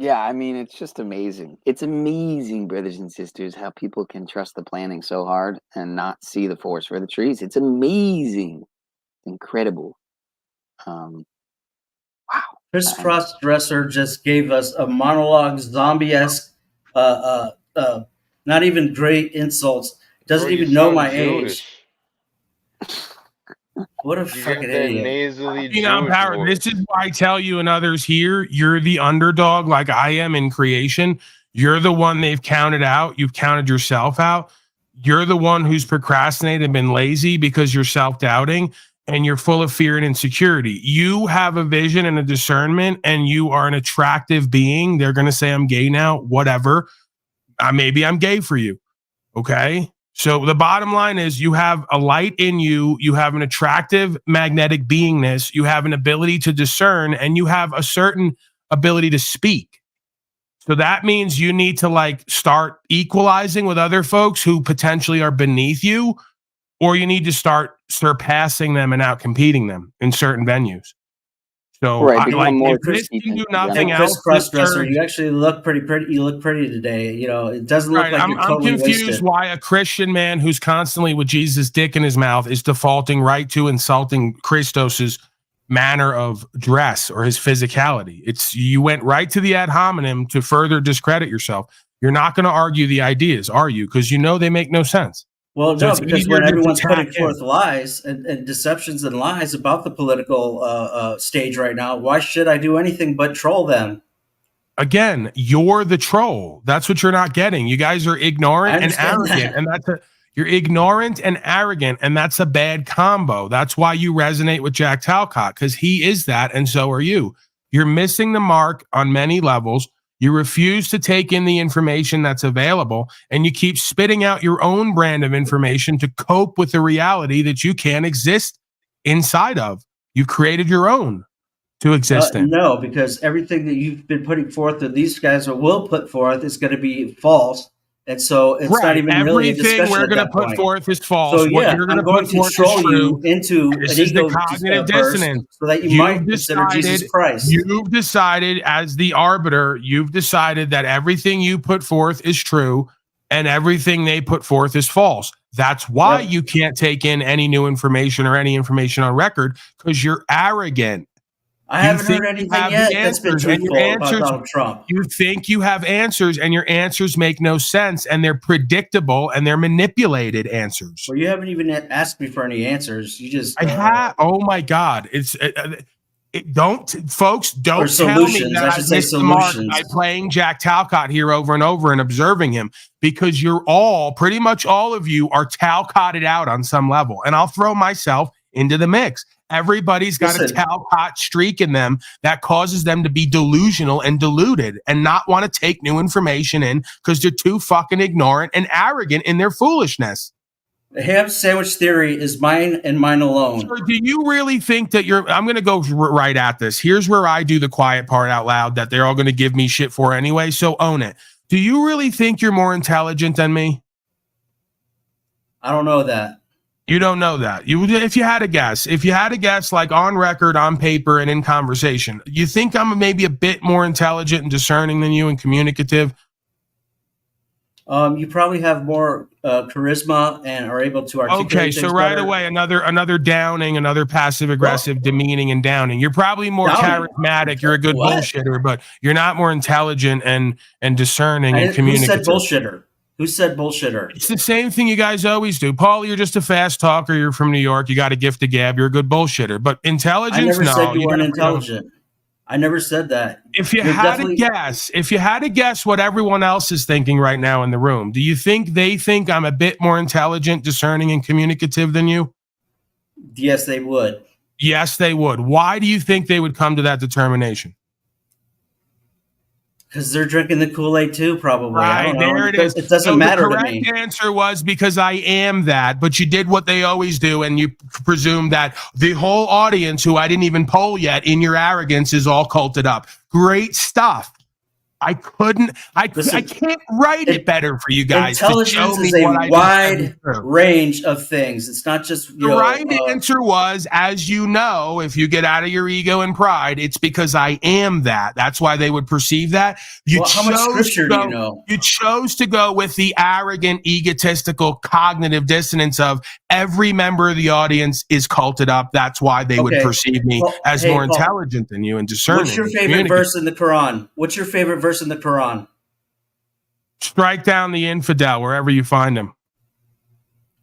[SPEAKER 1] Yeah, I mean, it's just amazing. It's amazing, brothers and sisters, how people can trust the planning so hard and not see the forest for the trees. It's amazing, incredible. Wow.
[SPEAKER 19] Chris Crossdresser just gave us a monologue, zombie-esque, not even great insults. Doesn't
[SPEAKER 21] Bro, you
[SPEAKER 19] even know
[SPEAKER 21] sound
[SPEAKER 19] my
[SPEAKER 21] Jewish.
[SPEAKER 19] age. What a
[SPEAKER 21] You
[SPEAKER 19] fucking
[SPEAKER 21] got that
[SPEAKER 19] idiot.
[SPEAKER 21] nasally
[SPEAKER 2] Phenom
[SPEAKER 21] Jewish
[SPEAKER 2] power.
[SPEAKER 21] voice.
[SPEAKER 2] This is why I tell you and others here, you're the underdog like I am in creation. You're the one they've counted out. You've counted yourself out. You're the one who's procrastinated and been lazy because you're self-doubting and you're full of fear and insecurity. You have a vision and a discernment and you are an attractive being. They're going to say I'm gay now, whatever. Maybe I'm gay for you. Okay. So the bottom line is you have a light in you. You have an attractive magnetic beingness. You have an ability to discern and you have a certain ability to speak. So that means you need to like start equalizing with other folks who potentially are beneath you, or you need to start surpassing them and out competing them in certain venues. So
[SPEAKER 1] Right,
[SPEAKER 2] I,
[SPEAKER 1] become
[SPEAKER 2] like
[SPEAKER 1] more
[SPEAKER 2] if this can do nothing
[SPEAKER 19] Hey, Chris
[SPEAKER 2] else, this
[SPEAKER 19] Crossdresser,
[SPEAKER 2] serves-
[SPEAKER 19] you actually look pretty. You look pretty today. You know, it doesn't look
[SPEAKER 2] Right,
[SPEAKER 19] like
[SPEAKER 2] I'm
[SPEAKER 19] you're totally
[SPEAKER 2] confused
[SPEAKER 19] wasted.
[SPEAKER 2] why a Christian man who's constantly with Jesus' dick in his mouth is defaulting right to insulting Christos's manner of dress or his physicality. It's you went right to the ad hominem to further discredit yourself. You're not going to argue the ideas, are you? Because you know they make no sense.
[SPEAKER 19] Well,
[SPEAKER 2] So
[SPEAKER 19] no,
[SPEAKER 2] it's
[SPEAKER 19] because
[SPEAKER 2] easier
[SPEAKER 19] when
[SPEAKER 2] just to
[SPEAKER 19] everyone's
[SPEAKER 2] tack
[SPEAKER 19] putting
[SPEAKER 2] in.
[SPEAKER 19] forth lies and deceptions and lies about the political stage right now, why should I do anything but troll them?
[SPEAKER 2] Again, you're the troll. That's what you're not getting. You guys are ignorant
[SPEAKER 19] I
[SPEAKER 2] and
[SPEAKER 19] understand
[SPEAKER 2] arrogant,
[SPEAKER 19] that.
[SPEAKER 2] you're ignorant and arrogant, and that's a bad combo. That's why you resonate with Jack Talcott, because he is that, and so are you. You're missing the mark on many levels. You refuse to take in the information that's available, and you keep spitting out your own brand of information to cope with the reality that you can't exist inside of. You've created your own to exist in.
[SPEAKER 19] No, because everything that you've been putting forth that these guys will put forth is going to be false. And so it's not even really a
[SPEAKER 2] Everything
[SPEAKER 19] discussion
[SPEAKER 2] we're
[SPEAKER 19] at
[SPEAKER 2] going to
[SPEAKER 19] that
[SPEAKER 2] put
[SPEAKER 19] point.
[SPEAKER 2] forth is false.
[SPEAKER 19] So
[SPEAKER 2] What
[SPEAKER 19] yeah,
[SPEAKER 2] you're going
[SPEAKER 19] I'm
[SPEAKER 2] to
[SPEAKER 19] going
[SPEAKER 2] put
[SPEAKER 19] to
[SPEAKER 2] forth
[SPEAKER 19] troll
[SPEAKER 2] is true.
[SPEAKER 19] you into
[SPEAKER 2] This
[SPEAKER 19] an
[SPEAKER 2] is the
[SPEAKER 19] ego
[SPEAKER 2] cognitive
[SPEAKER 19] burst
[SPEAKER 2] dissonance.
[SPEAKER 19] so that you
[SPEAKER 2] You've
[SPEAKER 19] might consider Jesus Christ.
[SPEAKER 2] You've decided as the arbiter, you've decided that everything you put forth is true and everything they put forth is false. That's why you can't take in any new information or any information on record, because you're arrogant.
[SPEAKER 19] I
[SPEAKER 2] You
[SPEAKER 19] haven't
[SPEAKER 2] think
[SPEAKER 19] heard
[SPEAKER 2] you
[SPEAKER 19] anything
[SPEAKER 2] have
[SPEAKER 19] yet
[SPEAKER 2] the
[SPEAKER 19] that's been
[SPEAKER 2] answers, and your
[SPEAKER 19] truthful about
[SPEAKER 2] answers,
[SPEAKER 19] Donald Trump.
[SPEAKER 2] you think you have answers, and your answers make no sense, and they're predictable, and they're manipulated answers.
[SPEAKER 19] Well, you haven't even asked me for any answers. You just
[SPEAKER 2] I have. Oh my God! Don't folks don't tell me
[SPEAKER 19] solutions.
[SPEAKER 2] that
[SPEAKER 19] I
[SPEAKER 2] I
[SPEAKER 19] should say
[SPEAKER 2] missed the mark
[SPEAKER 19] solutions.
[SPEAKER 2] by playing Jack Talcott here over and over and observing him, because you're all pretty much all of you are Talcotted out on some level, and I'll throw myself into the mix. Everybody's got a Talcott streak in them that causes them to be delusional and deluded and not want to take new information in because they're too fucking ignorant and arrogant in their foolishness.
[SPEAKER 19] The ham sandwich theory is mine and mine alone.
[SPEAKER 2] So do you really think that I'm going to go right at this. Here's where I do the quiet part out loud that they're all going to give me shit for anyway. So own it. Do you really think you're more intelligent than me?
[SPEAKER 19] I don't know that.
[SPEAKER 2] You don't know that. If you had a guess, like on record, on paper, and in conversation, you think I'm maybe a bit more intelligent and discerning than you and communicative?
[SPEAKER 19] You probably have more charisma and are able to articulate
[SPEAKER 2] Okay, so
[SPEAKER 19] things
[SPEAKER 2] right
[SPEAKER 19] better.
[SPEAKER 2] away, another downing, another passive aggressive, demeaning and downing. You're probably more
[SPEAKER 19] Downing?
[SPEAKER 2] charismatic. You're a good
[SPEAKER 19] What?
[SPEAKER 2] bullshitter, but you're not more intelligent and discerning and
[SPEAKER 19] Who said
[SPEAKER 2] communicative.
[SPEAKER 19] bullshitter? Who said bullshitter?
[SPEAKER 2] It's the same thing you guys always do. Paul, you're just a fast talker. You're from New York. You got a gift of gab. You're a good bullshitter. But intelligence,
[SPEAKER 19] I never
[SPEAKER 2] no.
[SPEAKER 19] said you weren't
[SPEAKER 2] gotta-
[SPEAKER 19] intelligent. I never said that.
[SPEAKER 2] If you
[SPEAKER 19] You're
[SPEAKER 2] had to guess what everyone else is thinking right now in the room, do you think they think I'm a bit more intelligent, discerning, and communicative than you?
[SPEAKER 19] Yes, they would.
[SPEAKER 2] Yes, they would. Why do you think they would come to that determination?
[SPEAKER 19] Because they're drinking the Kool-Aid too, probably. I
[SPEAKER 2] Right,
[SPEAKER 19] don't know.
[SPEAKER 2] there it is.
[SPEAKER 19] It doesn't
[SPEAKER 2] So
[SPEAKER 19] matter
[SPEAKER 2] the
[SPEAKER 19] to
[SPEAKER 2] correct
[SPEAKER 19] me.
[SPEAKER 2] answer was because I am that, but you did what they always do, and you presume that the whole audience, who I didn't even poll yet, in your arrogance is all culted up. Great stuff. I couldn't. I can't write it better for you guys to show
[SPEAKER 19] Intelligence
[SPEAKER 2] me
[SPEAKER 19] is a
[SPEAKER 2] what I
[SPEAKER 19] wide range of things. It's not just
[SPEAKER 2] the right answer was, as you know, if you get out of your ego and pride, it's because I am that. That's why they would perceive that. You
[SPEAKER 19] Well, how much scripture do you know?
[SPEAKER 2] You chose to go with the arrogant, egotistical, cognitive dissonance of every member of the audience is culted up. That's why they would perceive me as more intelligent than you and discerning.
[SPEAKER 19] What's your favorite verse in the Quran? What's your favorite verse in the Quran?
[SPEAKER 2] Strike down the infidel wherever you find him.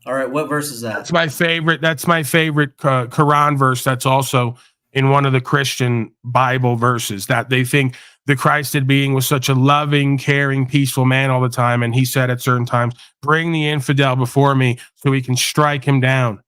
[SPEAKER 19] All right, what verse is that?
[SPEAKER 2] That's my favorite. That's my favorite Quran verse. That's also in one of the Christian Bible verses, that they think the Christed being was such a loving, caring, peaceful man all the time. And he said at certain times, bring the infidel before me so we can strike him down.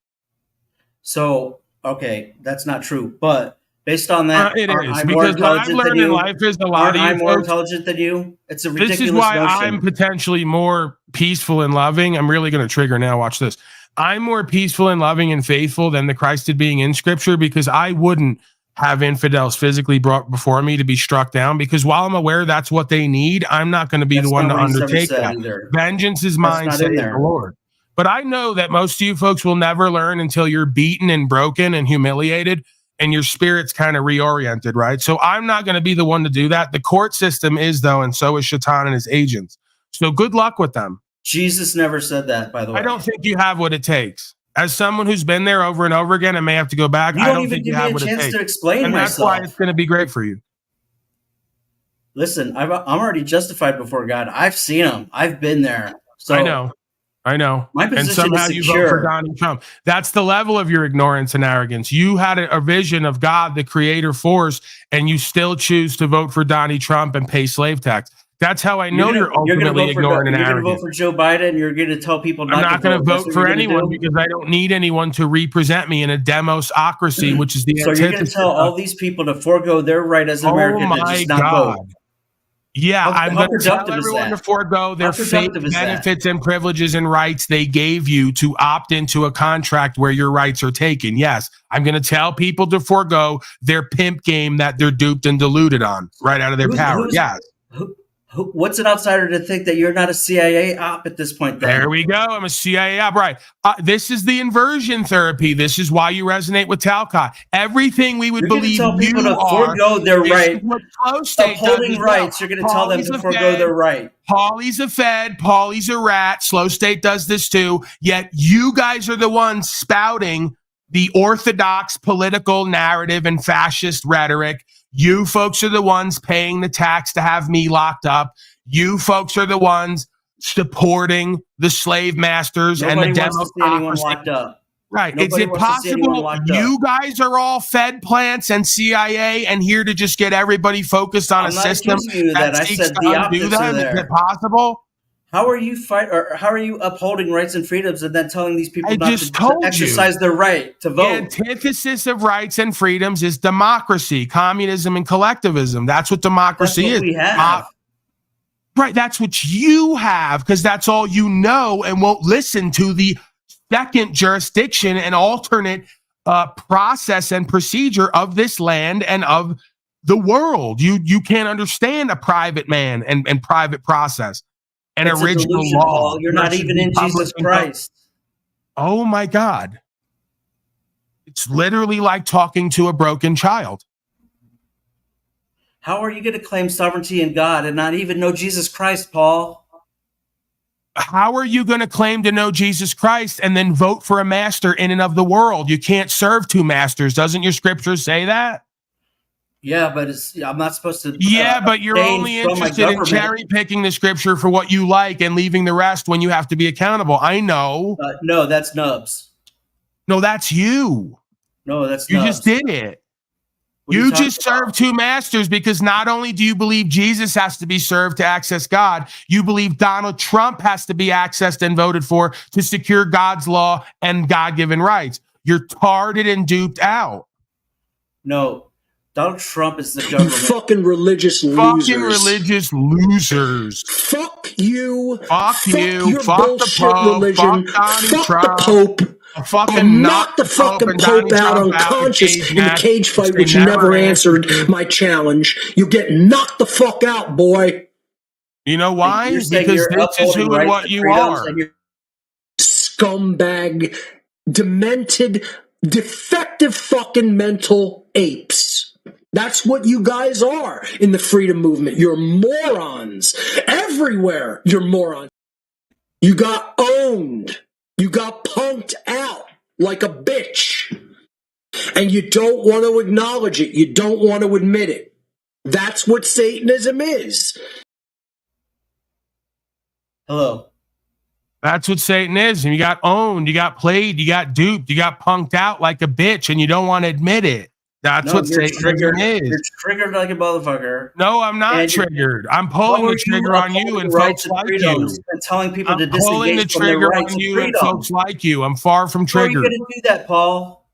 [SPEAKER 19] So, okay, that's not true. But based on that,
[SPEAKER 2] it
[SPEAKER 19] aren't
[SPEAKER 2] is,
[SPEAKER 19] I more
[SPEAKER 2] because what I've
[SPEAKER 19] intelligent
[SPEAKER 2] learned
[SPEAKER 19] than you?
[SPEAKER 2] in life is a lot
[SPEAKER 19] Aren't
[SPEAKER 2] of you
[SPEAKER 19] I more
[SPEAKER 2] folks-
[SPEAKER 19] intelligent than you? It's a ridiculous
[SPEAKER 2] This is why
[SPEAKER 19] notion.
[SPEAKER 2] I'm potentially more peaceful and loving. I'm really going to trigger now. Watch this. I'm more peaceful and loving and faithful than the Christed being in Scripture, because I wouldn't have infidels physically brought before me to be struck down, because while I'm aware that's what they need, I'm not going to be the one to undertake that. Vengeance is mine, saith the Lord. But I know that most of you folks will never learn until you're beaten and broken and humiliated and your spirit's kind of reoriented, right? So I'm not going to be the one to do that. The court system is, though, and so is Shaitan and his agents. So good luck with them.
[SPEAKER 19] Jesus never said that, by the way.
[SPEAKER 2] I don't think you have what it takes. As someone who's been there over and over again and may have to go back,
[SPEAKER 19] You
[SPEAKER 2] I
[SPEAKER 19] don't
[SPEAKER 2] don't
[SPEAKER 19] even
[SPEAKER 2] think you
[SPEAKER 19] give me
[SPEAKER 2] have
[SPEAKER 19] a
[SPEAKER 2] what it
[SPEAKER 19] chance
[SPEAKER 2] takes.
[SPEAKER 19] to explain
[SPEAKER 2] And that's why
[SPEAKER 19] myself.
[SPEAKER 2] it's going to be great for you.
[SPEAKER 19] Listen, I'm already justified before God. I've seen him. I've been there. So
[SPEAKER 2] I know.
[SPEAKER 19] My
[SPEAKER 2] And
[SPEAKER 19] position
[SPEAKER 2] somehow
[SPEAKER 19] is
[SPEAKER 2] you vote for
[SPEAKER 19] secure.
[SPEAKER 2] Donald Trump. That's the level of your ignorance and arrogance. You had a vision of God, the creator force, and you still choose to vote for Donald Trump and pay slave tax. That's how I know you're ultimately ignorant and
[SPEAKER 19] You're going to vote
[SPEAKER 2] arrogant.
[SPEAKER 19] for Joe Biden, and you're going to tell people
[SPEAKER 2] I'm not going to
[SPEAKER 19] That's
[SPEAKER 2] vote
[SPEAKER 19] what
[SPEAKER 2] for
[SPEAKER 19] you're gonna
[SPEAKER 2] anyone
[SPEAKER 19] do?
[SPEAKER 2] because I don't need anyone to represent me in a demosocracy, which is the
[SPEAKER 19] So you're going to
[SPEAKER 2] antithesis
[SPEAKER 19] tell all
[SPEAKER 2] of-
[SPEAKER 19] these people to forego their right as an
[SPEAKER 2] Oh
[SPEAKER 19] American to
[SPEAKER 2] my
[SPEAKER 19] just not
[SPEAKER 2] God.
[SPEAKER 19] vote.
[SPEAKER 2] Yeah, I'm
[SPEAKER 19] how
[SPEAKER 2] going to tell
[SPEAKER 19] productive is
[SPEAKER 2] everyone to
[SPEAKER 19] that?
[SPEAKER 2] forego their
[SPEAKER 19] How
[SPEAKER 2] fake
[SPEAKER 19] productive is that?
[SPEAKER 2] benefits and privileges and rights they gave you to opt into a contract where your rights are taken. Yes, I'm going to tell people to forego their pimp game that they're duped and deluded on right out of their power. Yes.
[SPEAKER 19] What's an outsider to think that you're not a CIA op at this point? Then
[SPEAKER 2] There we go. I'm a CIA op. Right. This is the inversion therapy. This is why you resonate with Talcott. Everything we would
[SPEAKER 19] You're going to
[SPEAKER 2] believe
[SPEAKER 19] tell people
[SPEAKER 2] you
[SPEAKER 19] to
[SPEAKER 2] are.
[SPEAKER 19] forego their
[SPEAKER 2] this
[SPEAKER 19] right.
[SPEAKER 2] is what flow state does
[SPEAKER 19] Upholding
[SPEAKER 2] as well.
[SPEAKER 19] rights. You're going to tell them
[SPEAKER 2] Paulie's
[SPEAKER 19] to
[SPEAKER 2] a
[SPEAKER 19] forego
[SPEAKER 2] Fed,
[SPEAKER 19] their right.
[SPEAKER 2] Paulie's a Fed. Paulie's a rat. Slow state does this too. Yet you guys are the ones spouting the orthodox political narrative and fascist rhetoric. You folks are the ones paying the tax to have me locked up. You folks are the ones supporting the slave masters
[SPEAKER 19] Nobody
[SPEAKER 2] and the
[SPEAKER 19] wants to see anyone
[SPEAKER 2] democracy.
[SPEAKER 19] locked up.
[SPEAKER 2] Right.
[SPEAKER 19] Nobody
[SPEAKER 2] Is it
[SPEAKER 19] wants to see anyone
[SPEAKER 2] possible
[SPEAKER 19] locked
[SPEAKER 2] you
[SPEAKER 19] up.
[SPEAKER 2] guys are all Fed plants and CIA and here to just get everybody focused on
[SPEAKER 19] I'm
[SPEAKER 2] a
[SPEAKER 19] not
[SPEAKER 2] system
[SPEAKER 19] accusing you of that. I
[SPEAKER 2] seeks
[SPEAKER 19] said
[SPEAKER 2] to
[SPEAKER 19] the
[SPEAKER 2] undo
[SPEAKER 19] optics are
[SPEAKER 2] them? Is
[SPEAKER 19] there.
[SPEAKER 2] it possible?
[SPEAKER 19] How are you upholding rights and freedoms and then telling these people
[SPEAKER 2] I
[SPEAKER 19] not
[SPEAKER 2] just
[SPEAKER 19] to
[SPEAKER 2] told you.
[SPEAKER 19] exercise their right to
[SPEAKER 2] The
[SPEAKER 19] vote?
[SPEAKER 2] antithesis of rights and freedoms is democracy, communism, and collectivism. That's what democracy
[SPEAKER 19] That's
[SPEAKER 2] is.
[SPEAKER 19] what we have.
[SPEAKER 2] Right, that's what you have because that's all you know and won't listen to the second jurisdiction and alternate process and procedure of this land and of the world. You can't understand a private man and private process and
[SPEAKER 19] It's a
[SPEAKER 2] original
[SPEAKER 19] delusion,
[SPEAKER 2] law.
[SPEAKER 19] Paul. You're not
[SPEAKER 2] There should
[SPEAKER 19] even
[SPEAKER 2] be
[SPEAKER 19] in
[SPEAKER 2] public
[SPEAKER 19] Jesus
[SPEAKER 2] control.
[SPEAKER 19] Christ.
[SPEAKER 2] Oh my God. It's literally like talking to a broken child.
[SPEAKER 19] How are you going to claim sovereignty in God and not even know Jesus Christ, Paul?
[SPEAKER 2] How are you going to claim to know Jesus Christ and then vote for a master in and of the world? You can't serve two masters. Doesn't your scripture say that?
[SPEAKER 19] Yeah, but I'm not supposed to.
[SPEAKER 2] Yeah, but you're
[SPEAKER 19] abstain
[SPEAKER 2] only
[SPEAKER 19] from my
[SPEAKER 2] interested in
[SPEAKER 19] government.
[SPEAKER 2] cherry picking the scripture for what you like and leaving the rest when you have to be accountable. I know.
[SPEAKER 19] No, that's Nubs.
[SPEAKER 2] No, that's you.
[SPEAKER 19] No, that's
[SPEAKER 2] You
[SPEAKER 19] Nubs.
[SPEAKER 2] just did it.
[SPEAKER 19] What are you
[SPEAKER 2] You
[SPEAKER 19] talking
[SPEAKER 2] just serve two masters because not only do you believe Jesus has to be served to access God, you believe Donald Trump has to be accessed and voted for to secure God's law and God-given rights. You're tarded and duped out.
[SPEAKER 19] No, Donald Trump is the government.
[SPEAKER 7] Fucking religious losers.
[SPEAKER 2] Fucking religious losers.
[SPEAKER 7] Fuck you.
[SPEAKER 2] Fuck you.
[SPEAKER 7] Your
[SPEAKER 2] Fuck
[SPEAKER 7] bullshit
[SPEAKER 2] the Pope.
[SPEAKER 7] religion.
[SPEAKER 2] Fuck Donald
[SPEAKER 7] Fuck
[SPEAKER 2] Trump.
[SPEAKER 7] the Pope.
[SPEAKER 2] fucking
[SPEAKER 7] knock the fucking Pope out unconscious in the cage fight, which never answered my challenge. You get knocked the fuck out, boy.
[SPEAKER 2] You know why?
[SPEAKER 19] You're saying
[SPEAKER 2] Because
[SPEAKER 19] you're
[SPEAKER 2] this is who and what you are.
[SPEAKER 7] Scumbag, demented, defective fucking mental apes. That's what you guys are in the freedom movement. You're morons. Everywhere you're morons. You got owned. You got punked out like a bitch. And you don't want to acknowledge it. You don't want to admit it. That's what Satanism is.
[SPEAKER 19] Hello.
[SPEAKER 2] That's what Satan is. And you got owned, you got played, you got duped, you got punked out like a bitch, and you don't want to admit it. That's what Satanism is.
[SPEAKER 19] You're triggered like a motherfucker.
[SPEAKER 2] No, I'm not triggered. I'm pulling the trigger on you and folks like you.
[SPEAKER 19] And telling people to
[SPEAKER 2] I'm pulling the
[SPEAKER 19] disengage from their
[SPEAKER 2] trigger
[SPEAKER 19] rights
[SPEAKER 2] on
[SPEAKER 19] and
[SPEAKER 2] you and
[SPEAKER 19] freedom.
[SPEAKER 2] folks like you. I'm far from
[SPEAKER 19] How are you
[SPEAKER 2] triggered.
[SPEAKER 19] going to do that, Paul?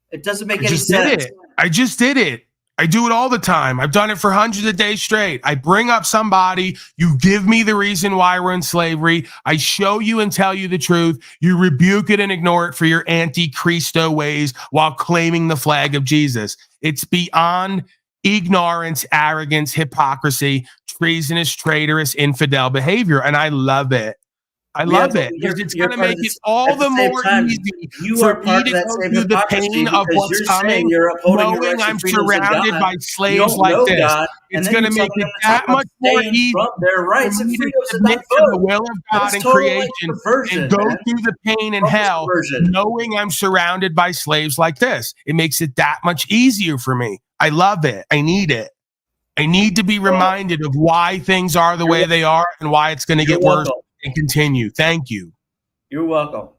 [SPEAKER 19] It doesn't make any sense.
[SPEAKER 2] I just did it. I do it all the time. I've done it for hundreds of days straight. I bring up somebody. You give me the reason why we're in slavery. I show you and tell you the truth. You rebuke it and ignore it for your anti-Christo ways while claiming the flag of Jesus. It's beyond ignorance, arrogance, hypocrisy, treasonous, traitorous, infidel behavior. And I love it. I love it because it's going to make it all the more easy for me to go through the pain of what's coming, knowing I'm surrounded by slaves like this. It's going to make it that much more easy for me to submit to the will of God and creation and go through the pain and hell, knowing I'm surrounded by slaves like this. It makes it that much easier for me. I love it. I need it. I need to be reminded of why things are the way they are and why it's going to get worse. And continue. Thank you.
[SPEAKER 19] You're welcome.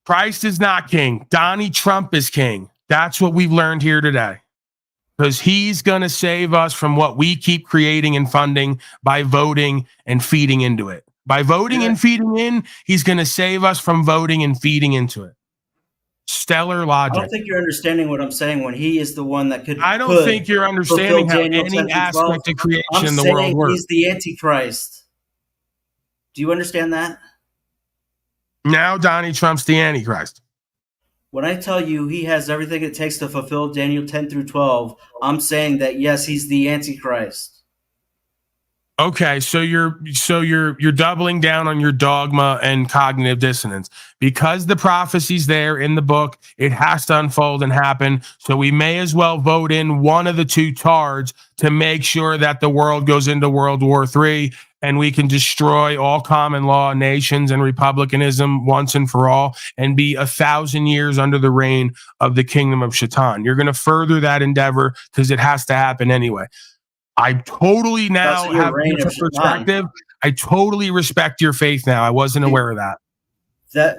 [SPEAKER 2] Christ is not king. Donnie Trump is king. That's what we've learned here today. Because he's going to save us from what we keep creating and funding by voting and feeding into it. By voting and feeding in, he's going to save us from voting and feeding into it. Stellar logic.
[SPEAKER 19] I don't think you're understanding what I'm saying when he is the one that could.
[SPEAKER 2] I don't think you're understanding how any aspect of creation in the world works.
[SPEAKER 19] He's the Antichrist. Do you understand that?
[SPEAKER 2] Now Donnie Trump's the Antichrist.
[SPEAKER 19] When I tell you he has everything it takes to fulfill Daniel 10 through 12, I'm saying that yes, he's the Antichrist.
[SPEAKER 2] Okay, so you're doubling down on your dogma and cognitive dissonance. Because the prophecy's there in the book, it has to unfold and happen. So we may as well vote in one of the two tards to make sure that the world goes into World War III and we can destroy all common law nations and republicanism once and for all and be 1,000 years under the reign of the kingdom of Shaitan. You're going to further that endeavor because it has to happen anyway. I totally now have a different perspective. I totally respect your faith now. I wasn't aware of that.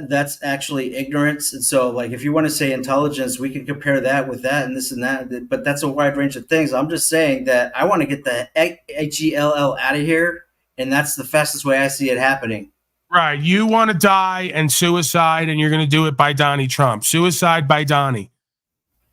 [SPEAKER 19] That's actually ignorance. And so, like, if you want to say intelligence, we can compare that with that and this and that. But that's a wide range of things. I'm just saying that I want to get the HELL out of here, and that's the fastest way I see it happening.
[SPEAKER 2] Right. You want to die and suicide, and you're going to do it by Donnie Trump. Suicide by Donnie.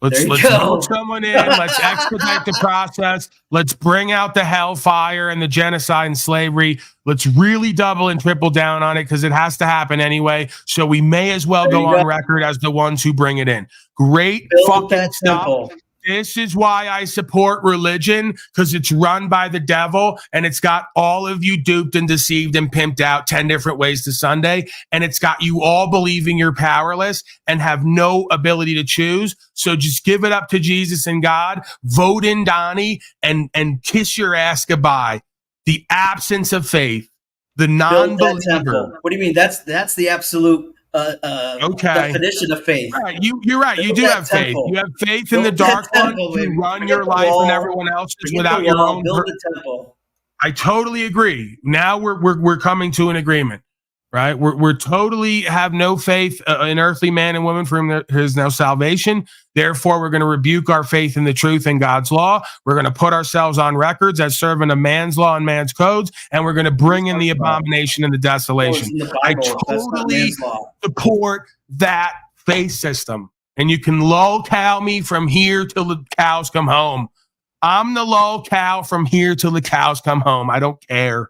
[SPEAKER 2] Let's vote someone in. Let's expedite the process. Let's bring out the hellfire and the genocide and slavery. Let's really double and triple down on it because it has to happen anyway. So we may as well go on record as the ones who bring it in. Great fucking stuff. This is why I support religion, because it's run by the devil and it's got all of you duped and deceived and pimped out 10 different ways to Sunday. And it's got you all believing you're powerless and have no ability to choose. So just give it up to Jesus and God, vote in Donnie and kiss your ass goodbye. The absence of faith, the non-believer.
[SPEAKER 19] What do you mean? That's the absolute definition of faith.
[SPEAKER 2] Right. You're right. You do have faith. You have faith in the dark one. You run your life and everyone else's without your own.
[SPEAKER 19] Build the temple.
[SPEAKER 2] I totally agree. Now we're coming to an agreement, right? We're totally have no faith in earthly man and woman for whom there is no salvation. Therefore, we're going to rebuke our faith in the truth and God's law. We're going to put ourselves on records as serving a man's law and man's codes, and we're going to bring in the abomination and the desolation. I totally support that faith system. And you can lol-cow me from here till the cows come home. I'm the lol-cow from here till the cows come home. I don't care.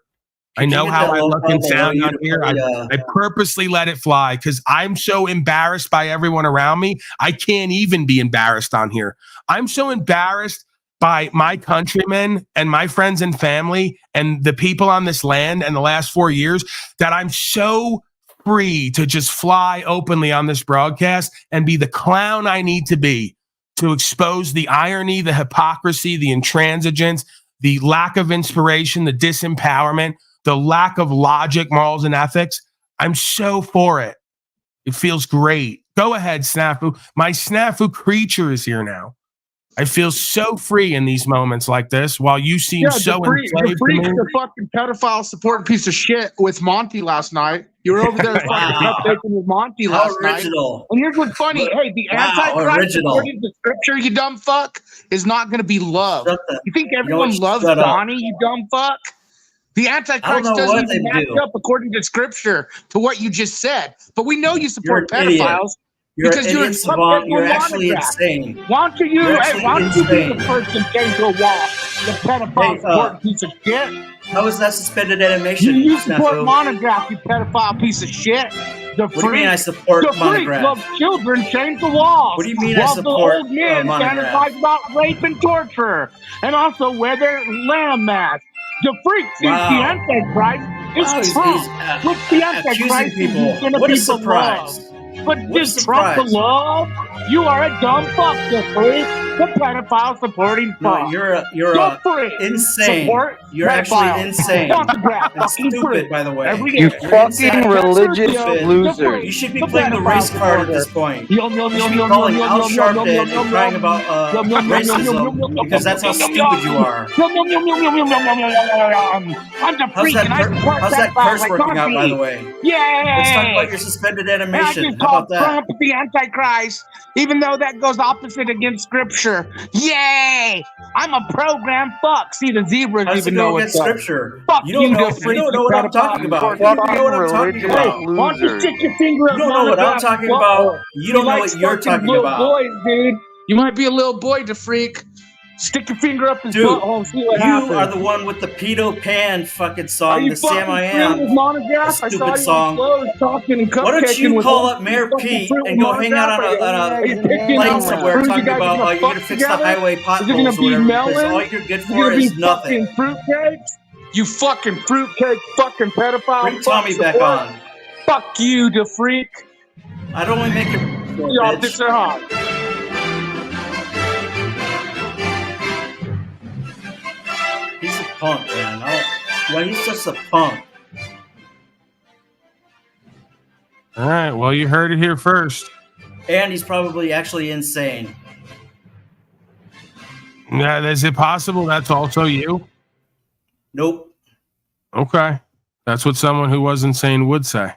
[SPEAKER 2] I know how I look and sound on here. I purposely let it fly because I'm so embarrassed by everyone around me. I can't even be embarrassed on here. I'm so embarrassed by my countrymen and my friends and family and the people on this land and the last 4 years that I'm so free to just fly openly on this broadcast and be the clown I need to be to expose the irony, the hypocrisy, the intransigence, the lack of inspiration, the disempowerment, the lack of logic, morals, and ethics. I'm so for it. It feels great. Go ahead, Snafu. My Snafu creature is here now. I feel so free in these moments like this while you seem so enslaved to me.
[SPEAKER 8] The fucking pedophile supporting piece of shit with Monty last night. You were over there fucking cupcaking with Monty last night. And here's what's funny. Hey, the Antichrist, according to scripture, you dumb fuck, is not going to be loved. You think everyone loves Donnie, you dumb fuck? The Antichrist doesn't even match up according to scripture to what you just said. But we know you support pedophiles. Because you're
[SPEAKER 19] savant. You're actually insane.
[SPEAKER 8] Why don't you be the first to change the wall? The pedophile supporting piece of shit.
[SPEAKER 19] How is that suspended animation?
[SPEAKER 8] You support Monograph, you pedophile piece of shit.
[SPEAKER 19] What do you mean I support Monograph?
[SPEAKER 8] The freak loves children, change the walls.
[SPEAKER 19] What do you mean I support
[SPEAKER 8] While the old men fantasize about rape and torture. And also wear their lamb mask. The freak thinks the Antichrist is Trump. What's the Antichrist?
[SPEAKER 19] What a surprise.
[SPEAKER 8] But is Trump the love? You are a dumb fuck, the freak. The pedophile supporting fuck.
[SPEAKER 19] No, you're insane. You're actually insane. And stupid, by the way.
[SPEAKER 1] You fucking religious loser.
[SPEAKER 19] You should be playing the race card at this point. You should be calling Al Sharpton and crying about racism because that's how stupid you are. How's that curse working out, by the way?
[SPEAKER 8] Yeah.
[SPEAKER 19] Let's talk about your suspended animation. How about that?
[SPEAKER 8] Trump the Antichrist, even though that goes opposite against scripture. Yay! I'm a program fuck. See, the zebras even know what's
[SPEAKER 19] scripture.
[SPEAKER 8] Fuck
[SPEAKER 19] you don't know what I'm talking about. You don't know what I'm talking about.
[SPEAKER 8] Why don't you stick your finger up?
[SPEAKER 19] You don't know what I'm talking about. You don't know what you're talking about.
[SPEAKER 8] Boys, dude. You might be a little boy to freak. Stick your finger up his butthole and see what happens.
[SPEAKER 19] You are the one with the pedo pan fucking song, the Sam I Am. Stupid song. Why don't you call up Mayor Pete and go hang out on a plane somewhere talking about you're going to fix the highway potholes or whatever, because all you're good for is nothing.
[SPEAKER 8] Fruitcakes? You fucking fruitcake fucking pedophile.
[SPEAKER 19] Bring Tommy back on.
[SPEAKER 8] Fuck you, the freak.
[SPEAKER 19] I'd only make it.
[SPEAKER 8] Y'all dicks are hot.
[SPEAKER 19] He's a punk, man. Well, he's just a punk.
[SPEAKER 2] All right. Well, you heard it here first.
[SPEAKER 19] And he's probably actually insane.
[SPEAKER 2] Yeah, is it possible that's also you?
[SPEAKER 19] Nope.
[SPEAKER 2] Okay. That's what someone who was insane would say.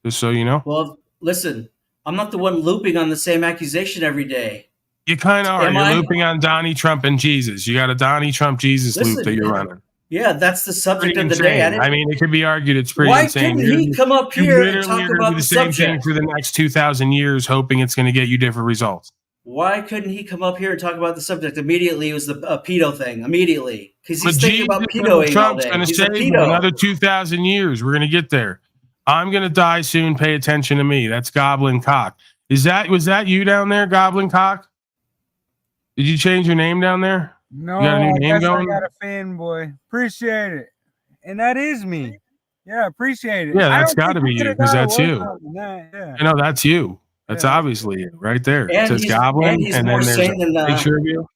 [SPEAKER 2] Just so you know.
[SPEAKER 19] Well, listen, I'm not the one looping on the same accusation every day.
[SPEAKER 2] You kind of are. You're looping on Donnie Trump and Jesus. You got a Donnie Trump Jesus loop that you're running.
[SPEAKER 19] Yeah, that's the subject of the day.
[SPEAKER 2] I mean, it could be argued it's pretty insane.
[SPEAKER 19] Why couldn't he come up here and talk about the
[SPEAKER 2] same
[SPEAKER 19] subject?
[SPEAKER 2] thing for the next 2,000 years, hoping it's going to get you different results?
[SPEAKER 19] Why couldn't he come up here and talk about the subject immediately? It was the pedo thing immediately because he's thinking about pedoing
[SPEAKER 2] Trump's
[SPEAKER 19] all day.
[SPEAKER 2] Going to save another 2,000 years. We're going to get there. I'm going to die soon. Pay attention to me. That's Goblin Cock. Was that you down there, Goblin Cock? Did you change your name down there?
[SPEAKER 22] No,
[SPEAKER 2] you got a new name going?
[SPEAKER 22] I got a fanboy. Appreciate it. And that is me. Yeah, appreciate it.
[SPEAKER 2] Yeah, that's got to be you because that's you.
[SPEAKER 22] Yeah.
[SPEAKER 2] You know, that's you. That's obviously you right there. It says Goblin, and then there's a picture of you.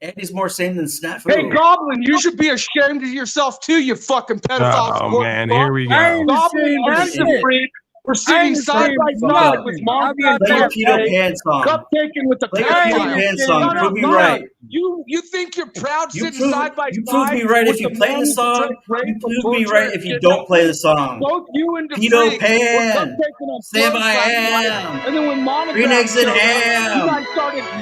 [SPEAKER 19] And he's more sane than Snafu.
[SPEAKER 8] Hey, Goblin, you should be ashamed of yourself too, you fucking pedophile.
[SPEAKER 2] Oh, man, here we go.
[SPEAKER 8] Goblin and the freak. We're sitting side by side with Mom and cupcaking with the
[SPEAKER 19] Pan song. Prove me right.
[SPEAKER 8] You think you're proud sitting side by side?
[SPEAKER 19] You prove me right if you play the song. You prove me right if you don't play the song.
[SPEAKER 8] Both you and the
[SPEAKER 19] Pedo Pan. Sam I Am.
[SPEAKER 8] And then when
[SPEAKER 19] Green Eggs and Ham.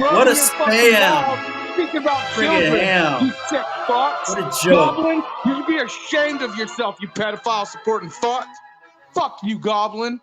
[SPEAKER 19] What a spam.
[SPEAKER 8] Think about
[SPEAKER 19] friggin' ham.
[SPEAKER 8] You sick fucks.
[SPEAKER 19] What a joke.
[SPEAKER 8] Goblin, you should be ashamed of yourself, you pedophile supporting fuck. Fuck you, Goblin.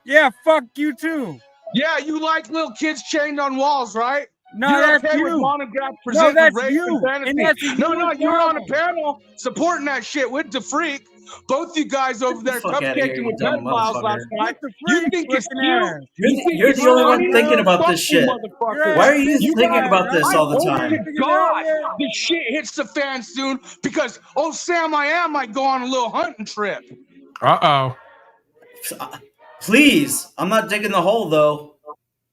[SPEAKER 22] Yeah, fuck you too.
[SPEAKER 8] Yeah, you like little kids chained on walls, right?
[SPEAKER 22] No,
[SPEAKER 8] you're
[SPEAKER 22] that's you.
[SPEAKER 8] With Monograph presenting
[SPEAKER 22] that's
[SPEAKER 8] rape
[SPEAKER 22] you.
[SPEAKER 8] And fantasy. No, you're on a panel supporting that shit with the freak. Both you guys over there
[SPEAKER 19] fuck outta here,
[SPEAKER 8] cupcaking
[SPEAKER 19] you
[SPEAKER 8] with
[SPEAKER 19] dumb
[SPEAKER 8] pedophiles
[SPEAKER 19] motherfucker.
[SPEAKER 8] last night.
[SPEAKER 22] the
[SPEAKER 8] You
[SPEAKER 22] freak
[SPEAKER 8] think it's
[SPEAKER 22] looking
[SPEAKER 8] cute?
[SPEAKER 22] ass?
[SPEAKER 19] You're the only one
[SPEAKER 8] funny?
[SPEAKER 19] thinking about this
[SPEAKER 8] Fuck you,
[SPEAKER 19] shit.
[SPEAKER 8] motherfuckers.
[SPEAKER 19] Why are you
[SPEAKER 8] You
[SPEAKER 19] thinking
[SPEAKER 8] guys-
[SPEAKER 19] about this
[SPEAKER 8] I
[SPEAKER 19] all the
[SPEAKER 8] hope
[SPEAKER 19] time?
[SPEAKER 8] to God the shit hits the fan soon because old Sam I Am might go on a little hunting trip.
[SPEAKER 2] Uh-oh.
[SPEAKER 19] Please, I'm not digging the hole though.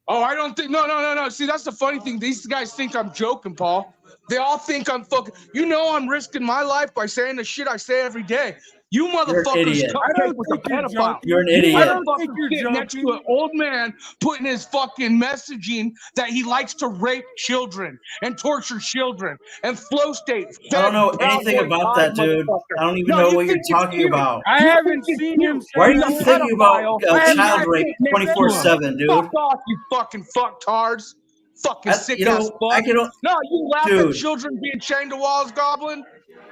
[SPEAKER 8] Oh, I don't think. No. See, that's the funny thing. These guys think I'm joking, Paul. They all think I'm fucking. You know, I'm risking my life by saying the shit I say every day. You motherfuckers
[SPEAKER 19] idiot.
[SPEAKER 8] cupcake with a pedophile.
[SPEAKER 19] You're an
[SPEAKER 8] You
[SPEAKER 19] idiot.
[SPEAKER 8] motherfuckers sitting next to an old man putting his fucking messaging that he likes to rape children and torture children and flow state.
[SPEAKER 19] I don't know anything about that, dude. I don't even know what you're talking about.
[SPEAKER 22] I haven't seen him.
[SPEAKER 19] Why are you thinking about child rape 24/7, dude?
[SPEAKER 8] Fuck off, you fucking fucktards. Fucking sick ass fuck. No, you laugh at children being chained to walls, Goblin.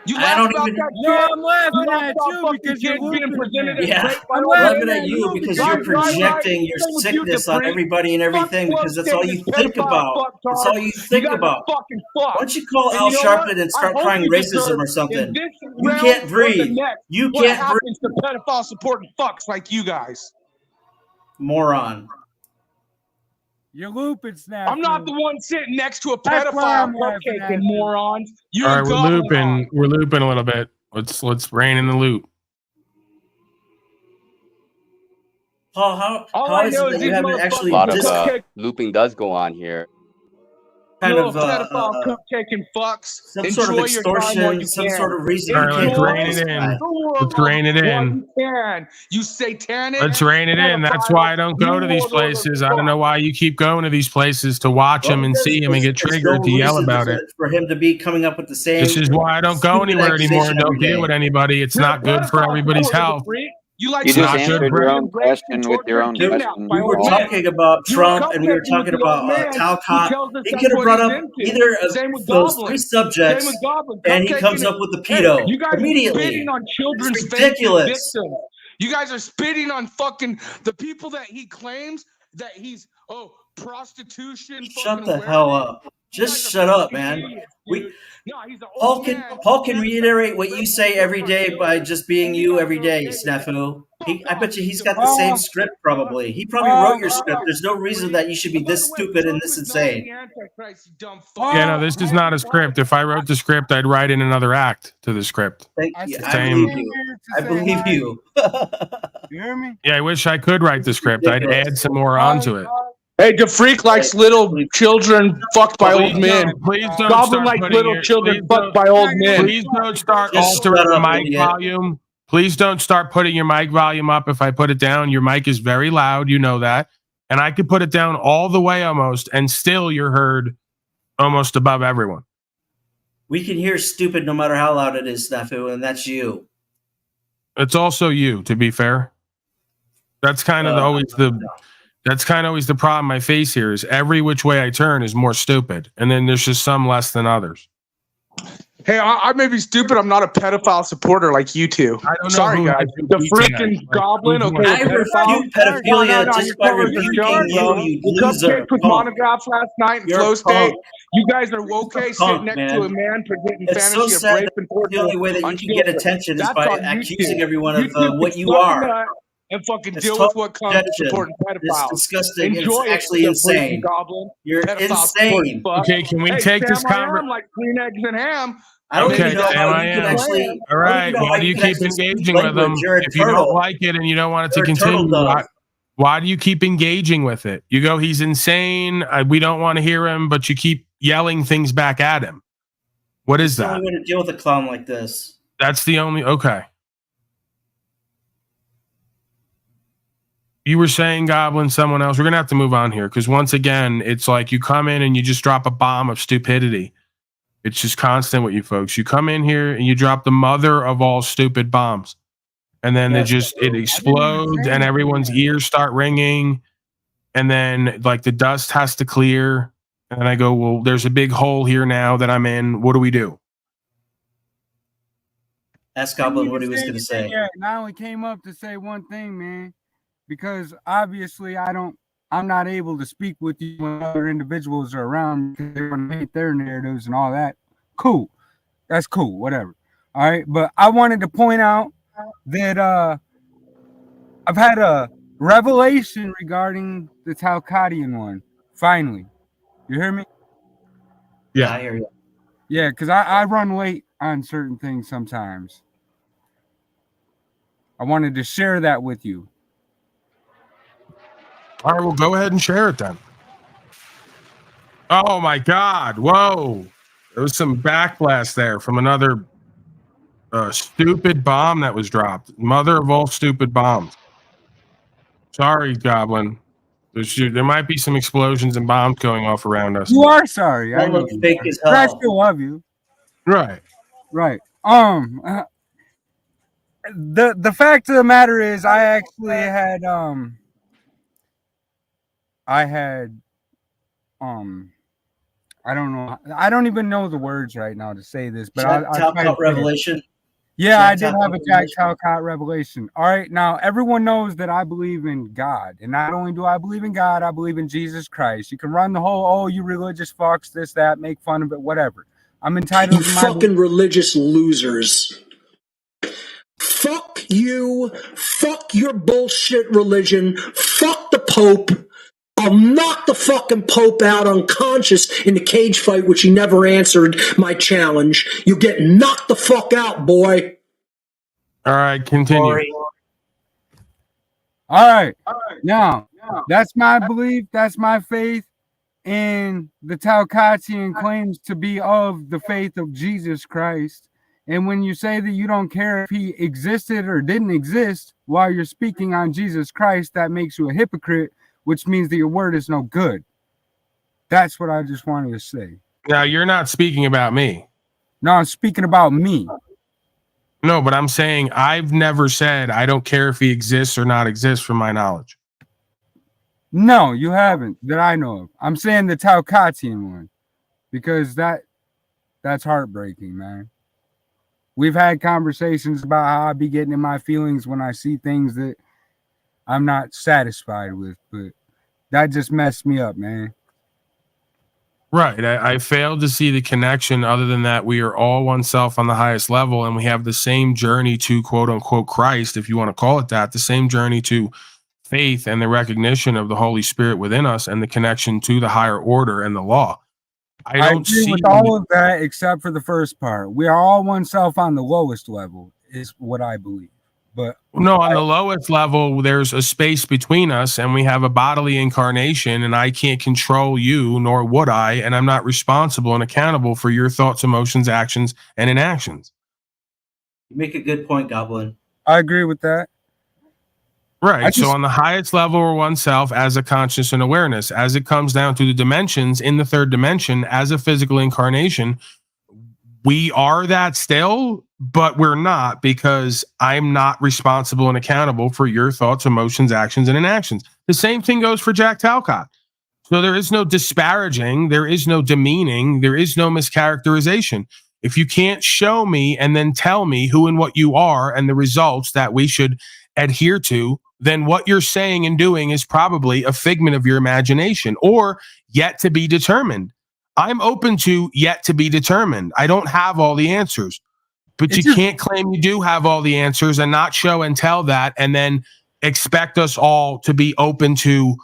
[SPEAKER 8] You laugh about that
[SPEAKER 22] No,
[SPEAKER 8] shit?
[SPEAKER 22] I'm laughing
[SPEAKER 8] You laugh
[SPEAKER 22] at
[SPEAKER 8] about
[SPEAKER 22] you
[SPEAKER 8] fucking
[SPEAKER 22] because you're
[SPEAKER 8] kids being
[SPEAKER 22] looping,
[SPEAKER 8] presented
[SPEAKER 22] man.
[SPEAKER 8] as
[SPEAKER 19] Yeah,
[SPEAKER 8] rape by
[SPEAKER 19] I'm
[SPEAKER 8] old
[SPEAKER 19] laughing
[SPEAKER 8] men.
[SPEAKER 19] at you because you're
[SPEAKER 8] Right,
[SPEAKER 19] projecting your
[SPEAKER 8] Same with you,
[SPEAKER 19] sickness on
[SPEAKER 8] Dupree.
[SPEAKER 19] everybody and everything because that's all you think about. That's all you think
[SPEAKER 8] guys are
[SPEAKER 19] about.
[SPEAKER 8] fucking
[SPEAKER 19] Why
[SPEAKER 8] fucked.
[SPEAKER 19] don't you call
[SPEAKER 8] And
[SPEAKER 19] Al
[SPEAKER 8] you know
[SPEAKER 19] Sharpton
[SPEAKER 8] what?
[SPEAKER 19] and start
[SPEAKER 8] I hope
[SPEAKER 19] crying
[SPEAKER 8] you
[SPEAKER 19] racism
[SPEAKER 8] deserve
[SPEAKER 19] or something?
[SPEAKER 8] in this
[SPEAKER 19] You
[SPEAKER 8] realm
[SPEAKER 19] can't
[SPEAKER 8] or the
[SPEAKER 19] breathe.
[SPEAKER 8] next
[SPEAKER 19] You
[SPEAKER 8] what
[SPEAKER 19] can't breathe.
[SPEAKER 8] happens to pedophile supporting fucks like you guys.
[SPEAKER 19] Moron.
[SPEAKER 22] You're looping, Snap.
[SPEAKER 8] I'm not the one sitting next to a
[SPEAKER 22] That's why
[SPEAKER 8] pedophile
[SPEAKER 22] I'm laughing at
[SPEAKER 8] cupcaking,
[SPEAKER 22] you.
[SPEAKER 8] morons. You
[SPEAKER 2] All right,
[SPEAKER 8] and
[SPEAKER 2] we're
[SPEAKER 8] Goblin
[SPEAKER 2] looping. We're looping a little bit. Let's rein in the loop.
[SPEAKER 19] Paul, how
[SPEAKER 8] I
[SPEAKER 19] is
[SPEAKER 8] know
[SPEAKER 19] it
[SPEAKER 8] is
[SPEAKER 19] that you
[SPEAKER 8] these
[SPEAKER 19] haven't actually
[SPEAKER 5] A lot of
[SPEAKER 8] cupcake
[SPEAKER 5] looping does go on here.
[SPEAKER 19] kind
[SPEAKER 8] little
[SPEAKER 19] of
[SPEAKER 8] pedophile cupcaking fucks.
[SPEAKER 19] some
[SPEAKER 8] Enjoy
[SPEAKER 19] sort of
[SPEAKER 8] your time while
[SPEAKER 19] extortion,
[SPEAKER 8] you
[SPEAKER 19] some
[SPEAKER 8] can.
[SPEAKER 19] sort of reason
[SPEAKER 2] All
[SPEAKER 19] you
[SPEAKER 2] right,
[SPEAKER 19] can't
[SPEAKER 2] let's rein
[SPEAKER 19] help
[SPEAKER 2] it
[SPEAKER 19] this
[SPEAKER 2] in.
[SPEAKER 19] guy?
[SPEAKER 8] The world
[SPEAKER 2] Let's rein it
[SPEAKER 8] while
[SPEAKER 2] in.
[SPEAKER 8] you can. You satanic.
[SPEAKER 2] Let's rein it in. That's why I don't go to these places. I don't know why you keep going to these places to watch them and see them and get
[SPEAKER 19] There's
[SPEAKER 2] triggered
[SPEAKER 19] no
[SPEAKER 2] to yell
[SPEAKER 19] reason
[SPEAKER 2] about it.
[SPEAKER 19] for him to be coming up with the same.
[SPEAKER 2] This is why I don't go
[SPEAKER 19] stupid
[SPEAKER 2] anywhere anymore
[SPEAKER 19] accusation
[SPEAKER 2] and don't
[SPEAKER 19] every
[SPEAKER 2] deal
[SPEAKER 19] day.
[SPEAKER 2] with anybody. It's
[SPEAKER 8] You're
[SPEAKER 2] not
[SPEAKER 8] a
[SPEAKER 2] good for
[SPEAKER 8] pedophile
[SPEAKER 2] everybody's
[SPEAKER 8] supporter,
[SPEAKER 2] health.
[SPEAKER 8] Dupree. You like
[SPEAKER 1] You
[SPEAKER 2] It's
[SPEAKER 1] just
[SPEAKER 2] not
[SPEAKER 1] answered
[SPEAKER 2] good.
[SPEAKER 1] your own
[SPEAKER 8] raped and
[SPEAKER 1] question with your
[SPEAKER 8] tortured
[SPEAKER 1] own
[SPEAKER 8] and kidnapped
[SPEAKER 1] question.
[SPEAKER 8] by
[SPEAKER 19] We were
[SPEAKER 8] old
[SPEAKER 19] talking
[SPEAKER 8] men.
[SPEAKER 19] about
[SPEAKER 8] You were
[SPEAKER 19] Trump and we were
[SPEAKER 8] cupcaking with
[SPEAKER 19] talking
[SPEAKER 8] the old
[SPEAKER 19] about
[SPEAKER 8] man who
[SPEAKER 19] Talcott.
[SPEAKER 8] tells us
[SPEAKER 19] He
[SPEAKER 8] that's
[SPEAKER 19] could have
[SPEAKER 8] what
[SPEAKER 19] brought
[SPEAKER 8] he's
[SPEAKER 19] up
[SPEAKER 8] into.
[SPEAKER 19] either of
[SPEAKER 8] Same with
[SPEAKER 19] those
[SPEAKER 8] Goblin.
[SPEAKER 19] three
[SPEAKER 8] Same
[SPEAKER 19] subjects,
[SPEAKER 8] with Goblin.
[SPEAKER 19] and he comes
[SPEAKER 8] Cupcaking
[SPEAKER 19] up with the
[SPEAKER 8] Hey,
[SPEAKER 19] pedo
[SPEAKER 8] you guys are
[SPEAKER 19] immediately.
[SPEAKER 8] spitting on children's
[SPEAKER 19] It's
[SPEAKER 8] faces,
[SPEAKER 19] ridiculous.
[SPEAKER 8] victims. You guys are spitting on fucking the people that he claims that he's prostitution.
[SPEAKER 19] Shut
[SPEAKER 8] fucking
[SPEAKER 19] the hell
[SPEAKER 8] awareness.
[SPEAKER 19] up. Just shut up, man. Paul can reiterate what you say every day by just being you every day, Snafu. I bet you he's got the same script probably. He probably wrote your script. There's no reason that you should be this stupid and this insane.
[SPEAKER 2] Yeah, no, this is not a script. If I wrote the script, I'd write in another act to the script.
[SPEAKER 19] Thank you.
[SPEAKER 2] It's the
[SPEAKER 19] I
[SPEAKER 2] same.
[SPEAKER 19] believe you. I believe you.
[SPEAKER 22] You hear me?
[SPEAKER 2] Yeah, I wish I could write the script. I'd add some more onto it.
[SPEAKER 8] Hey, the freak likes little children fucked by old men.
[SPEAKER 2] Please don't
[SPEAKER 8] Goblin
[SPEAKER 2] start
[SPEAKER 8] likes
[SPEAKER 2] putting
[SPEAKER 8] little
[SPEAKER 2] your-
[SPEAKER 8] children
[SPEAKER 2] please
[SPEAKER 8] fucked
[SPEAKER 2] don't-
[SPEAKER 8] by old men.
[SPEAKER 2] Please don't start
[SPEAKER 19] Just
[SPEAKER 2] altering
[SPEAKER 19] shut
[SPEAKER 2] the
[SPEAKER 19] up,
[SPEAKER 2] mic
[SPEAKER 19] idiot.
[SPEAKER 2] volume. Please don't start putting your mic volume up if I put it down. Your mic is very loud. You know that. And I could put it down all the way almost, and still you're heard almost above everyone.
[SPEAKER 19] We can hear stupid no matter how loud it is, Snafu, and that's you.
[SPEAKER 2] It's also you, to be fair. That's kind of that's kind of always the problem I face here is every which way I turn is more stupid. And then there's just some less than others.
[SPEAKER 8] Hey, I may be stupid. I'm not a pedophile supporter like you two.
[SPEAKER 2] I don't know
[SPEAKER 8] Sorry,
[SPEAKER 2] who
[SPEAKER 8] guys.
[SPEAKER 2] has
[SPEAKER 8] The
[SPEAKER 2] beat
[SPEAKER 8] freaking
[SPEAKER 2] tonight.
[SPEAKER 8] Goblin.
[SPEAKER 2] Like,
[SPEAKER 8] Okay,
[SPEAKER 19] I refute pedophilia just by rebuking you loser.
[SPEAKER 8] Cupcakes with monographs last night in
[SPEAKER 19] You're
[SPEAKER 8] Flow
[SPEAKER 19] a
[SPEAKER 8] State.
[SPEAKER 19] punk.
[SPEAKER 8] You guys are okay sitting
[SPEAKER 19] Punk,
[SPEAKER 8] next
[SPEAKER 19] man.
[SPEAKER 8] to a man predicting
[SPEAKER 19] It's so
[SPEAKER 8] fantasy of
[SPEAKER 19] sad
[SPEAKER 8] rape
[SPEAKER 19] that
[SPEAKER 8] and
[SPEAKER 19] the
[SPEAKER 8] torture.
[SPEAKER 19] only way that you
[SPEAKER 8] on
[SPEAKER 19] can get
[SPEAKER 8] children.
[SPEAKER 19] attention is
[SPEAKER 8] That's
[SPEAKER 19] by
[SPEAKER 8] on
[SPEAKER 19] accusing
[SPEAKER 8] YouTube.
[SPEAKER 19] everyone of
[SPEAKER 8] YouTube
[SPEAKER 19] what
[SPEAKER 8] can
[SPEAKER 19] you
[SPEAKER 8] suck a
[SPEAKER 19] are.
[SPEAKER 8] nut and fucking
[SPEAKER 19] It's
[SPEAKER 8] deal
[SPEAKER 19] total
[SPEAKER 8] with what comes with
[SPEAKER 19] projection.
[SPEAKER 8] supporting pedophiles.
[SPEAKER 19] It's disgusting.
[SPEAKER 8] Enjoy
[SPEAKER 19] It's
[SPEAKER 8] it,
[SPEAKER 19] actually
[SPEAKER 8] the
[SPEAKER 19] insane.
[SPEAKER 8] freaking Goblin.
[SPEAKER 19] You're
[SPEAKER 8] Pedophile supporting
[SPEAKER 19] insane.
[SPEAKER 8] fuck.
[SPEAKER 2] Okay, can we
[SPEAKER 8] Hey,
[SPEAKER 2] take this
[SPEAKER 8] Sam, I am
[SPEAKER 2] conversation?
[SPEAKER 8] like green eggs and ham.
[SPEAKER 19] I don't
[SPEAKER 2] Okay,
[SPEAKER 19] even know
[SPEAKER 2] Sam,
[SPEAKER 19] how
[SPEAKER 2] I
[SPEAKER 19] you can
[SPEAKER 2] am.
[SPEAKER 19] actually.
[SPEAKER 2] All right, why do you keep engaging with them? If you don't like it and you don't want it to
[SPEAKER 19] You're a turtle
[SPEAKER 2] continue,
[SPEAKER 19] dove.
[SPEAKER 2] why do you keep engaging with it? You go, he's insane. We don't want to hear him, but you keep yelling things back at him. What is
[SPEAKER 19] It's the
[SPEAKER 2] that?
[SPEAKER 19] only way to deal with a clown like this.
[SPEAKER 2] That's the only. Okay. You were saying, Goblin, someone else. We're going to have to move on here because once again, it's like you come in and you just drop a bomb of stupidity. It's just constant with you folks. You come in here and you drop the mother of all stupid bombs. And then it explodes and everyone's ears start ringing. And then like the dust has to clear. And I go, well, there's a big hole here now that I'm in. What do we do?
[SPEAKER 19] Ask Goblin what he was going to say.
[SPEAKER 22] Yeah, and I only came up to say one thing, man, because obviously I'm not able to speak with you when other individuals are around because they want to hate their narratives and all that. Cool. That's cool. Whatever. All right. But I wanted to point out that I've had a revelation regarding the Talcottian one. Finally, you hear me?
[SPEAKER 19] Yeah, I hear you.
[SPEAKER 22] Yeah, because I run late on certain things sometimes. I wanted to share that with you.
[SPEAKER 2] All right, well, go ahead and share it then. Oh my God! Whoa, there was some backlash there from another stupid bomb that was dropped. Mother of all stupid bombs. Sorry, Goblin. There might be some explosions and bombs going off around us.
[SPEAKER 22] You are sorry. I know.
[SPEAKER 19] Fake as
[SPEAKER 22] But I
[SPEAKER 19] hell.
[SPEAKER 22] still love you.
[SPEAKER 2] Right.
[SPEAKER 22] Right. The fact of the matter is, I actually had I don't know. I don't even know the words right now to say this, but I'll try to
[SPEAKER 19] Talcott revelation.
[SPEAKER 22] Yeah, I did
[SPEAKER 19] Talcott
[SPEAKER 22] have a Jack Talcott revelation. All right, now everyone knows that I believe in God, and not only do I believe in God, I believe in Jesus Christ. You can run the whole, oh, you religious fucks, this, that, make fun of it, whatever. I'm entitled
[SPEAKER 7] You
[SPEAKER 22] to my
[SPEAKER 7] fucking religious losers. Fuck you. Fuck your bullshit religion. Fuck the Pope. I'll knock the fucking Pope out unconscious in the cage fight, which he never answered my challenge. You get knocked the fuck out, boy.
[SPEAKER 2] All right, continue.
[SPEAKER 22] All right. Now, that's my belief. That's my faith. And the Talcottian claims to be of the faith of Jesus Christ. And when you say that you don't care if he existed or didn't exist while you're speaking on Jesus Christ, that makes you a hypocrite, which means that your word is no good. That's what I just wanted to say.
[SPEAKER 2] Now, you're not speaking about me.
[SPEAKER 22] No, I'm speaking about me.
[SPEAKER 2] No, but I'm saying I've never said I don't care if he exists or not exists from my knowledge.
[SPEAKER 22] No, you haven't, that I know of. I'm saying the Talcottian one, because that's heartbreaking, man. We've had conversations about how I be getting in my feelings when I see things that I'm not satisfied with, but that just messed me up, man.
[SPEAKER 2] Right. I failed to see the connection other than that we are all oneself on the highest level and we have the same journey to quote unquote Christ, if you want to call it that, the same journey to faith and the recognition of the Holy Spirit within us and the connection to the higher order and the law. I don't
[SPEAKER 22] agree
[SPEAKER 2] see
[SPEAKER 22] with all of that except for the first part. We are all oneself on the lowest level, is what I believe. But
[SPEAKER 2] no, on the lowest level, there's a space between us and we have a bodily incarnation and I can't control you, nor would I, and I'm not responsible and accountable for your thoughts, emotions, actions, and inactions.
[SPEAKER 19] You make a good point, Goblin.
[SPEAKER 22] I agree with that.
[SPEAKER 2] Right. So on the highest level of oneself as a conscious and awareness, as it comes down to the dimensions in the third dimension as a physical incarnation, we are that still, but we're not because I'm not responsible and accountable for your thoughts, emotions, actions, and inactions. The same thing goes for Jack Talcott. So there is no disparaging, there is no demeaning, there is no mischaracterization. If you can't show me and then tell me who and what you are and the results that we should adhere to, then what you're saying and doing is probably a figment of your imagination or yet to be determined. I'm open to yet to be determined. I don't have all the answers, but you can't claim you do have all the answers and not show and tell that and then expect us all to be open to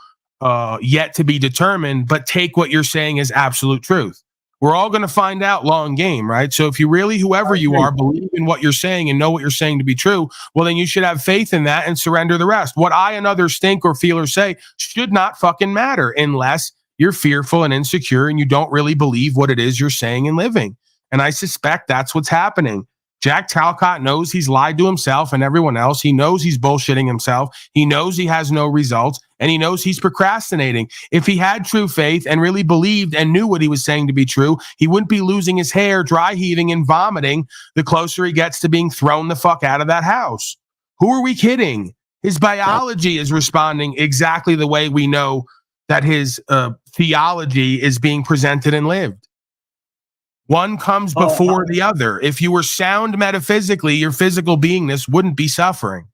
[SPEAKER 2] yet to be determined, but take what you're saying as absolute truth. We're all going to find out long game, right? So if you really, whoever you are, believe in what you're saying and know what you're saying to be true, well, then you should have faith in that and surrender the rest. What I and others think or feel or say should not fucking matter unless you're fearful and insecure and you don't really believe what it is you're saying and living. And I suspect that's what's happening. Jack Talcott knows he's lied to himself and everyone else. He knows he's bullshitting himself. He knows he has no results and he knows he's procrastinating. If he had true faith and really believed and knew what he was saying to be true, he wouldn't be losing his hair, dry heaving and vomiting the closer he gets to being thrown the fuck out of that house. Who are we kidding? His biology is responding exactly the way we know that his theology is being presented and lived. One comes before the other. If you were sound metaphysically, your physical beingness wouldn't be suffering.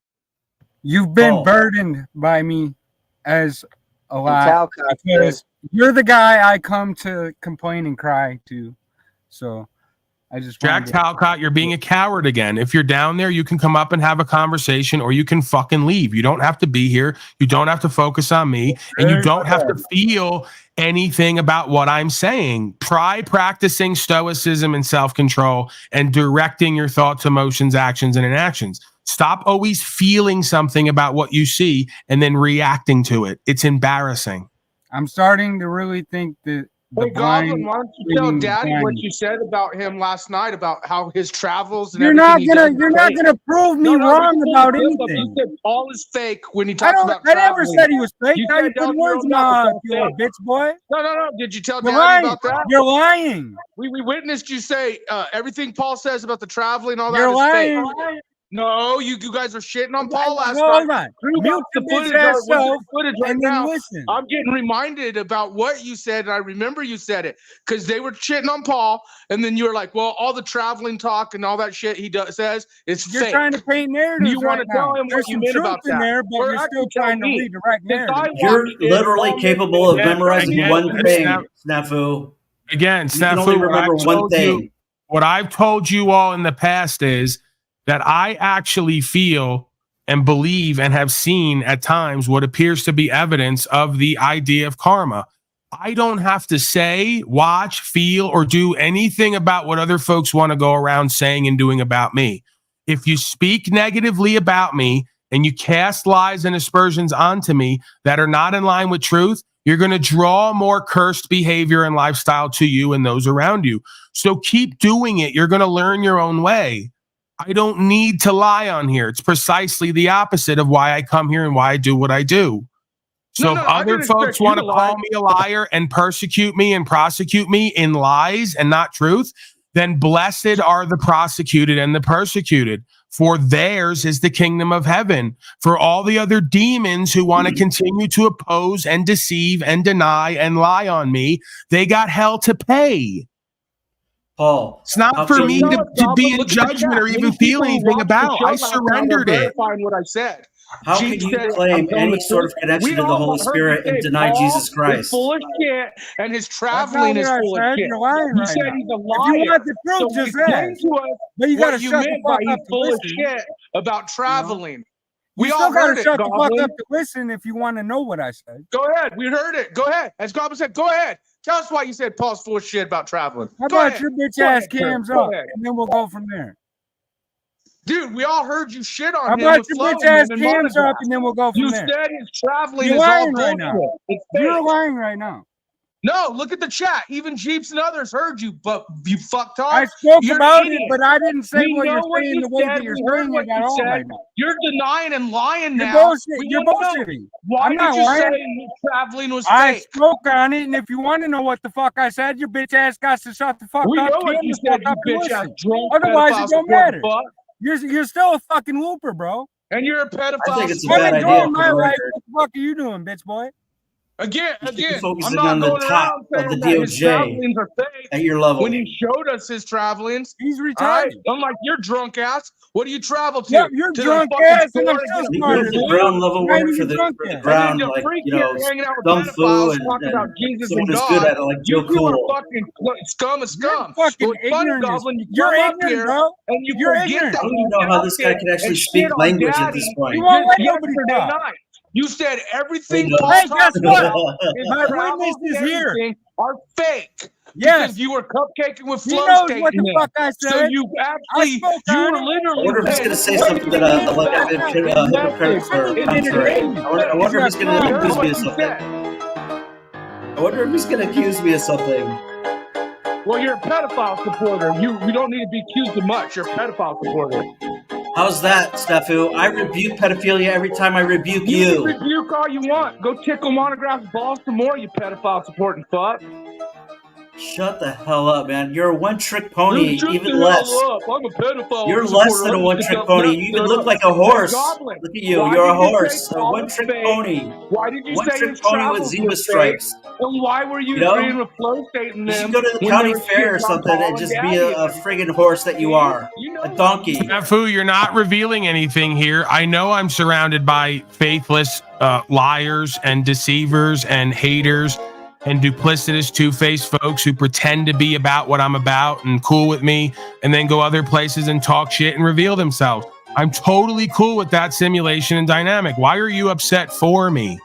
[SPEAKER 22] You've been burdened by me as a lot because you're the guy I come to complain and cry to. So
[SPEAKER 2] Jack Talcott, you're being a coward again. If you're down there, you can come up and have a conversation, or you can fucking leave. You don't have to be here. You don't have to focus on me, and you don't have to feel anything about what I'm saying. Try practicing stoicism and self-control and directing your thoughts, emotions, actions, and inactions. Stop always feeling something about what you see and then reacting to it. It's embarrassing.
[SPEAKER 22] I'm starting to really think that
[SPEAKER 8] Hey, Goblin, why don't you tell Daddy what you said about him last night, about how his travels and everything?
[SPEAKER 22] You're not gonna prove me wrong about anything.
[SPEAKER 8] You said Paul is fake when he talks about
[SPEAKER 22] I never said he was fake.
[SPEAKER 8] You
[SPEAKER 22] Now
[SPEAKER 8] said
[SPEAKER 22] you put
[SPEAKER 8] down
[SPEAKER 22] words in
[SPEAKER 8] your
[SPEAKER 22] my
[SPEAKER 8] mouth
[SPEAKER 22] mouth, you little bitch boy.
[SPEAKER 8] No. Did you tell
[SPEAKER 22] You're
[SPEAKER 8] Daddy
[SPEAKER 22] lying.
[SPEAKER 8] about that?
[SPEAKER 22] You're lying.
[SPEAKER 8] We witnessed you say everything Paul says about the traveling, all that
[SPEAKER 22] You're
[SPEAKER 8] is
[SPEAKER 22] lying.
[SPEAKER 8] fake. No, you guys are shitting on Paul last
[SPEAKER 22] No,
[SPEAKER 8] night.
[SPEAKER 22] hold on.
[SPEAKER 8] Drew
[SPEAKER 22] Mute
[SPEAKER 8] got the
[SPEAKER 22] your
[SPEAKER 8] footage,
[SPEAKER 22] bitch-ass self
[SPEAKER 8] footage right
[SPEAKER 22] and then
[SPEAKER 8] now.
[SPEAKER 22] listen.
[SPEAKER 8] I'm getting reminded about what you said, and I remember you said it because they were shitting on Paul, and then you were like, "Well, all the traveling talk and all that shit he says is
[SPEAKER 22] You're
[SPEAKER 8] fake."
[SPEAKER 22] trying to paint narratives.
[SPEAKER 8] You want to tell him
[SPEAKER 22] There's
[SPEAKER 8] what you
[SPEAKER 22] some
[SPEAKER 8] meant
[SPEAKER 22] truth
[SPEAKER 8] about
[SPEAKER 22] in
[SPEAKER 8] that?
[SPEAKER 22] there, but
[SPEAKER 8] Or
[SPEAKER 22] you're still
[SPEAKER 8] actually tell
[SPEAKER 22] trying to
[SPEAKER 8] me.
[SPEAKER 22] redirect narrative.
[SPEAKER 19] You're literally capable of memorizing one thing, Snafu.
[SPEAKER 2] Again,
[SPEAKER 19] You can only
[SPEAKER 2] Snafu,
[SPEAKER 19] remember one thing.
[SPEAKER 2] What I've told you all in the past is that I actually feel and believe and have seen at times what appears to be evidence of the idea of karma. I don't have to say, watch, feel, or do anything about what other folks want to go around saying and doing about me. If you speak negatively about me and you cast lies and aspersions onto me that are not in line with truth, you're going to draw more cursed behavior and lifestyle to you and those around you. So keep doing it. You're going to learn your own way. I don't need to lie on here. It's precisely the opposite of why I come here and why I do what I do. So if other folks want to call me a liar and persecute me and prosecute me in lies and not truth, then blessed are the prosecuted and the persecuted, for theirs is the kingdom of heaven. For all the other demons who want to continue to oppose and deceive and deny and lie on me, they got hell to pay.
[SPEAKER 19] Paul,
[SPEAKER 2] it's not for me to be in judgment or even feel anything about. I surrendered it.
[SPEAKER 8] What I said.
[SPEAKER 19] How can you claim any sort of connection to the Holy Spirit and deny Jesus Christ?
[SPEAKER 8] Full of shit, and his traveling is full of shit.
[SPEAKER 22] You're lying
[SPEAKER 8] You
[SPEAKER 22] right
[SPEAKER 8] said
[SPEAKER 22] now.
[SPEAKER 8] he's a
[SPEAKER 22] If
[SPEAKER 8] liar.
[SPEAKER 22] you want the truth,
[SPEAKER 8] So
[SPEAKER 22] just
[SPEAKER 8] explain
[SPEAKER 22] ask.
[SPEAKER 8] to us
[SPEAKER 22] But you gotta
[SPEAKER 8] what you
[SPEAKER 22] shut the
[SPEAKER 8] meant
[SPEAKER 22] fuck
[SPEAKER 8] by
[SPEAKER 22] up
[SPEAKER 8] he's
[SPEAKER 22] to
[SPEAKER 8] full of
[SPEAKER 22] listen.
[SPEAKER 8] shit about traveling.
[SPEAKER 22] You
[SPEAKER 8] We
[SPEAKER 22] still
[SPEAKER 8] all
[SPEAKER 22] gotta
[SPEAKER 8] heard it,
[SPEAKER 22] shut the fuck
[SPEAKER 8] Goblin.
[SPEAKER 22] up to listen if you want to know what I said.
[SPEAKER 8] Go ahead. We heard it. Go ahead. As Goblin said, go ahead. Tell us why you said Paul's full of shit about traveling.
[SPEAKER 22] How
[SPEAKER 8] Go
[SPEAKER 22] about
[SPEAKER 8] ahead.
[SPEAKER 22] your bitch
[SPEAKER 8] Go
[SPEAKER 22] ass
[SPEAKER 8] ahead, sir.
[SPEAKER 22] cams
[SPEAKER 8] Go
[SPEAKER 22] up,
[SPEAKER 8] ahead.
[SPEAKER 22] and then we'll go from there.
[SPEAKER 8] Dude, we all heard you shit on
[SPEAKER 22] How
[SPEAKER 8] him.
[SPEAKER 22] about
[SPEAKER 8] with
[SPEAKER 22] your
[SPEAKER 8] Flo
[SPEAKER 22] bitch ass
[SPEAKER 8] and
[SPEAKER 22] cams
[SPEAKER 8] Monograph.
[SPEAKER 22] up, and then we'll go from
[SPEAKER 8] You
[SPEAKER 22] there.
[SPEAKER 8] said his traveling
[SPEAKER 22] You're
[SPEAKER 8] is all
[SPEAKER 22] lying right
[SPEAKER 8] bullshit.
[SPEAKER 22] now.
[SPEAKER 8] It's
[SPEAKER 22] You're
[SPEAKER 8] fake.
[SPEAKER 22] lying right now.
[SPEAKER 8] No, look at the chat. Even Jeeps and others heard you, but you fucked up.
[SPEAKER 22] I spoke
[SPEAKER 8] You're
[SPEAKER 22] about
[SPEAKER 8] an
[SPEAKER 22] it,
[SPEAKER 8] idiot.
[SPEAKER 22] but I didn't say
[SPEAKER 8] We
[SPEAKER 22] what you're
[SPEAKER 8] know what
[SPEAKER 22] saying
[SPEAKER 8] you
[SPEAKER 22] the way
[SPEAKER 8] said.
[SPEAKER 22] that you're
[SPEAKER 8] We heard
[SPEAKER 22] saying
[SPEAKER 8] what
[SPEAKER 22] it at
[SPEAKER 8] you
[SPEAKER 22] all
[SPEAKER 8] said.
[SPEAKER 22] right now.
[SPEAKER 8] You're denying and lying
[SPEAKER 22] You're
[SPEAKER 8] now.
[SPEAKER 22] bullshit.
[SPEAKER 8] We
[SPEAKER 22] You're
[SPEAKER 8] wanna know,
[SPEAKER 22] bullshitting.
[SPEAKER 8] why
[SPEAKER 22] I'm
[SPEAKER 8] did
[SPEAKER 22] not
[SPEAKER 8] you
[SPEAKER 22] lying.
[SPEAKER 8] say his traveling was
[SPEAKER 22] I
[SPEAKER 8] fake?
[SPEAKER 22] spoke on it, and if you want to know what the fuck I said, your bitch ass got to shut the fuck
[SPEAKER 8] We
[SPEAKER 22] up.
[SPEAKER 8] know what
[SPEAKER 22] Cam
[SPEAKER 8] you
[SPEAKER 22] the
[SPEAKER 8] said,
[SPEAKER 22] fuck
[SPEAKER 8] you
[SPEAKER 22] up and
[SPEAKER 8] bitch ass
[SPEAKER 22] listen.
[SPEAKER 8] drunk
[SPEAKER 22] Otherwise,
[SPEAKER 8] pedophile
[SPEAKER 22] it don't
[SPEAKER 8] supporting
[SPEAKER 22] matter.
[SPEAKER 8] fuck.
[SPEAKER 22] You're still a fucking whooper, bro.
[SPEAKER 8] And you're a pedophile.
[SPEAKER 19] I think it's a
[SPEAKER 22] I'm
[SPEAKER 19] bad idea
[SPEAKER 22] enjoying
[SPEAKER 19] for
[SPEAKER 22] my
[SPEAKER 19] the
[SPEAKER 22] life.
[SPEAKER 19] record.
[SPEAKER 22] What the fuck are you doing, bitch boy?
[SPEAKER 8] Again,
[SPEAKER 19] You should be
[SPEAKER 8] I'm
[SPEAKER 19] focusing
[SPEAKER 8] not
[SPEAKER 19] on the
[SPEAKER 8] going
[SPEAKER 19] top
[SPEAKER 8] around
[SPEAKER 19] of the
[SPEAKER 8] saying that his
[SPEAKER 19] DOJ
[SPEAKER 8] travelings are fake.
[SPEAKER 19] at your level.
[SPEAKER 8] When he showed us his travelings,
[SPEAKER 22] He's
[SPEAKER 8] all
[SPEAKER 22] retarded.
[SPEAKER 8] right? I'm like, you're drunk ass. What do you travel to?
[SPEAKER 22] Yep, you're
[SPEAKER 8] to
[SPEAKER 22] drunk
[SPEAKER 8] the fucking
[SPEAKER 22] ass, and
[SPEAKER 8] store
[SPEAKER 22] I'm
[SPEAKER 8] to
[SPEAKER 22] still
[SPEAKER 8] get
[SPEAKER 19] You
[SPEAKER 22] smarter
[SPEAKER 19] did
[SPEAKER 22] than
[SPEAKER 19] the
[SPEAKER 22] you.
[SPEAKER 19] ground level
[SPEAKER 22] You're not
[SPEAKER 19] work
[SPEAKER 22] even
[SPEAKER 19] for the
[SPEAKER 22] drunk yet.
[SPEAKER 8] And then
[SPEAKER 19] ground,
[SPEAKER 8] you're
[SPEAKER 19] like,
[SPEAKER 8] freak
[SPEAKER 19] you
[SPEAKER 8] here
[SPEAKER 19] know,
[SPEAKER 8] hanging out with
[SPEAKER 19] Dumb Fu
[SPEAKER 8] pedophiles,
[SPEAKER 19] and
[SPEAKER 8] talking about Jesus
[SPEAKER 19] someone
[SPEAKER 8] and
[SPEAKER 19] who's good
[SPEAKER 8] God.
[SPEAKER 19] at it, like
[SPEAKER 8] You
[SPEAKER 19] Joe
[SPEAKER 8] two are
[SPEAKER 19] Cool.
[SPEAKER 8] fucking scum of scum.
[SPEAKER 22] You're fucking
[SPEAKER 8] What's funny,
[SPEAKER 22] ignorant.
[SPEAKER 8] Goblin, you
[SPEAKER 22] You're
[SPEAKER 8] come up
[SPEAKER 22] ignorant,
[SPEAKER 8] here
[SPEAKER 22] bro.
[SPEAKER 8] and you
[SPEAKER 22] You're
[SPEAKER 8] forget
[SPEAKER 22] ignorant.
[SPEAKER 8] that
[SPEAKER 19] I don't
[SPEAKER 8] you
[SPEAKER 19] even know how this guy
[SPEAKER 8] acted
[SPEAKER 19] can actually
[SPEAKER 8] and
[SPEAKER 19] speak
[SPEAKER 8] shit on
[SPEAKER 19] language at
[SPEAKER 8] Daddy
[SPEAKER 19] this point.
[SPEAKER 22] You won't let nobody
[SPEAKER 8] yesterday
[SPEAKER 22] talk.
[SPEAKER 8] night. You said
[SPEAKER 19] He
[SPEAKER 8] everything
[SPEAKER 19] does.
[SPEAKER 8] Paul
[SPEAKER 22] Hey, guess
[SPEAKER 8] talks
[SPEAKER 22] what?
[SPEAKER 8] about, his
[SPEAKER 22] My
[SPEAKER 8] travels
[SPEAKER 22] witness
[SPEAKER 8] and
[SPEAKER 22] is here.
[SPEAKER 8] everything are fake.
[SPEAKER 22] Yes.
[SPEAKER 8] Because you were cupcaking with
[SPEAKER 22] He
[SPEAKER 8] flow
[SPEAKER 22] knows what
[SPEAKER 8] stating
[SPEAKER 22] the
[SPEAKER 8] them.
[SPEAKER 22] fuck I
[SPEAKER 8] So
[SPEAKER 22] said.
[SPEAKER 8] you
[SPEAKER 22] I
[SPEAKER 8] actually,
[SPEAKER 22] spoke
[SPEAKER 8] you
[SPEAKER 22] on
[SPEAKER 8] were
[SPEAKER 22] it.
[SPEAKER 19] I
[SPEAKER 8] literally
[SPEAKER 19] wonder if he's
[SPEAKER 8] saying
[SPEAKER 19] going to say
[SPEAKER 8] what
[SPEAKER 19] something
[SPEAKER 8] you
[SPEAKER 19] that
[SPEAKER 8] meant
[SPEAKER 19] like
[SPEAKER 8] by
[SPEAKER 19] I've been
[SPEAKER 8] that. His message
[SPEAKER 19] hypocritical
[SPEAKER 8] is
[SPEAKER 19] or
[SPEAKER 8] fake.
[SPEAKER 19] contrary. I wonder if he's going to
[SPEAKER 8] You
[SPEAKER 19] accuse
[SPEAKER 8] heard
[SPEAKER 19] me
[SPEAKER 8] what
[SPEAKER 19] of
[SPEAKER 8] he
[SPEAKER 19] something.
[SPEAKER 8] said.
[SPEAKER 19] I wonder if he's going to accuse me of something.
[SPEAKER 8] Well, you're a pedophile supporter. You don't need to be accused of much. You're a pedophile supporter.
[SPEAKER 19] How's that, Snafu? I rebuke pedophilia every time I rebuke
[SPEAKER 8] You can
[SPEAKER 19] you.
[SPEAKER 8] rebuke all you want. Go tickle Monograph's balls some more, you pedophile supporting fuck.
[SPEAKER 19] Shut the hell up, man. You're a one-trick pony,
[SPEAKER 8] Shut
[SPEAKER 19] even
[SPEAKER 8] the
[SPEAKER 19] less.
[SPEAKER 8] hell up. I'm a pedophile
[SPEAKER 19] You're
[SPEAKER 8] supporter.
[SPEAKER 19] less than a
[SPEAKER 8] I just
[SPEAKER 19] one-trick
[SPEAKER 8] think I'm
[SPEAKER 19] pony.
[SPEAKER 8] nuts.
[SPEAKER 19] You even
[SPEAKER 8] Shut
[SPEAKER 19] look
[SPEAKER 8] up.
[SPEAKER 19] like a horse.
[SPEAKER 8] Goblin,
[SPEAKER 19] Look at you.
[SPEAKER 8] why
[SPEAKER 19] You're a
[SPEAKER 8] did you say
[SPEAKER 19] horse. A
[SPEAKER 8] Paul was
[SPEAKER 19] one-trick
[SPEAKER 8] fake?
[SPEAKER 19] pony.
[SPEAKER 8] Why did you say
[SPEAKER 19] One-trick
[SPEAKER 8] his
[SPEAKER 19] pony with
[SPEAKER 8] travels
[SPEAKER 19] zebra
[SPEAKER 8] were fake?
[SPEAKER 19] stripes.
[SPEAKER 8] And why were you
[SPEAKER 19] You know?
[SPEAKER 8] agreeing with Flow stating
[SPEAKER 19] You
[SPEAKER 8] them
[SPEAKER 19] should go to the
[SPEAKER 8] when they
[SPEAKER 19] county
[SPEAKER 8] were
[SPEAKER 19] fair or
[SPEAKER 8] shitting on
[SPEAKER 19] something
[SPEAKER 8] Paul
[SPEAKER 19] and just
[SPEAKER 8] and
[SPEAKER 19] be
[SPEAKER 8] Daddy?
[SPEAKER 19] a friggin' horse that you are. A donkey.
[SPEAKER 2] Snafu, you're not revealing anything here. I know I'm surrounded by faithless liars and deceivers and haters and duplicitous two-faced folks who pretend to be about what I'm about and cool with me and then go other places and talk shit and reveal themselves. I'm totally cool with that simulation and dynamic. Why are you upset for me?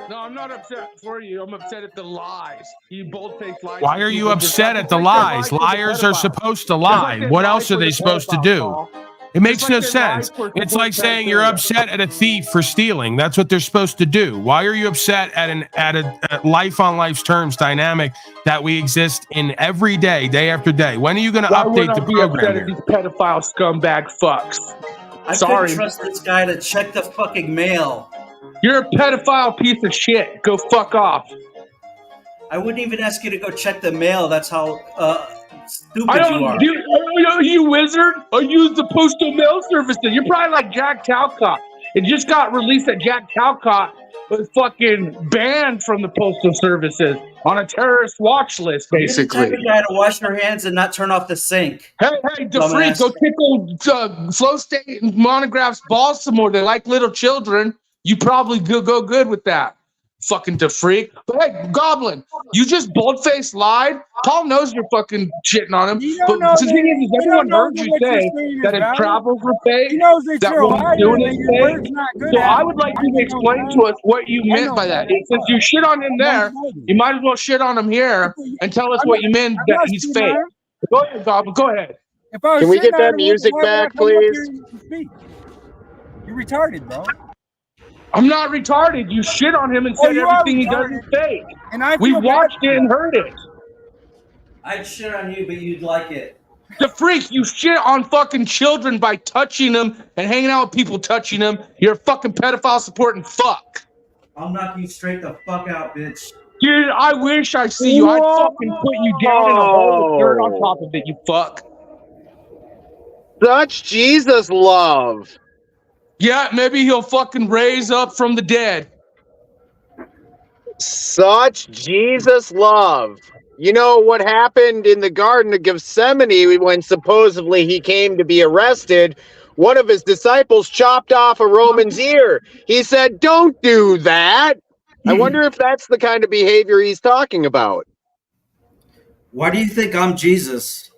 [SPEAKER 8] No, I'm not upset for you. I'm upset at the lies. You bold-faced lies.
[SPEAKER 2] Why are you upset at the lies? Liars are supposed to lie. What else are they supposed to do? It makes no sense. It's like saying you're upset at a thief for stealing. That's what they're supposed to do. Why are you upset at a life on life's terms dynamic that we exist in every day, day after day? When are you going to update the program here?
[SPEAKER 8] These pedophile scumbag fucks.
[SPEAKER 19] I couldn't trust this guy to check the fucking mail.
[SPEAKER 8] You're a pedophile piece of shit. Go fuck off.
[SPEAKER 19] I wouldn't even ask you to go check the mail. That's how stupid you are.
[SPEAKER 8] You wizard? I use the postal mail services. You're probably like Jack Talcott. It just got released that Jack Talcott was fucking banned from the postal services on a terrorist watch list, basically.
[SPEAKER 19] You're the type of guy to wash your hands and not turn off the sink.
[SPEAKER 8] Hey, DeFreak, go tickle Flow State and Monograph's balls some more. They like little children. You probably go good with that. Fucking DeFreak. But hey, Goblin, you just bold-faced lied. Paul knows you're fucking shitting on him. But the thing is everyone heard you say that his travels were fake.
[SPEAKER 22] He knows that
[SPEAKER 8] that
[SPEAKER 22] you're
[SPEAKER 8] what he's doing is fake. So I would like you to explain to us what you meant by that. Since you shit on him there, you might as well shit on him here and tell us what you meant that he's fake. Go ahead, Goblin. Go ahead.
[SPEAKER 4] Can we get that music back, please?
[SPEAKER 22] You're retarded, bro.
[SPEAKER 8] I'm not retarded. You shit on him and said everything he does is fake.
[SPEAKER 22] And
[SPEAKER 8] we watched it and heard it.
[SPEAKER 19] I'd shit on you, but you'd like it.
[SPEAKER 8] DeFreak, you shit on fucking children by touching them and hanging out with people touching them. You're a fucking pedophile supporting fuck.
[SPEAKER 19] I'll knock you straight the fuck out, bitch.
[SPEAKER 8] Dude, I wish I see you. I'd fucking put you down in a hole with dirt on top of it, you fuck.
[SPEAKER 4] Such Jesus love.
[SPEAKER 8] Yeah, maybe he'll fucking raise up from the dead.
[SPEAKER 4] Such Jesus love. You know what happened in the Garden of Gethsemane when supposedly he came to be arrested? One of his disciples chopped off a Roman's ear. He said, "Don't do that." I wonder if that's the kind of behavior he's talking about.
[SPEAKER 19] Why do you think I'm Jesus?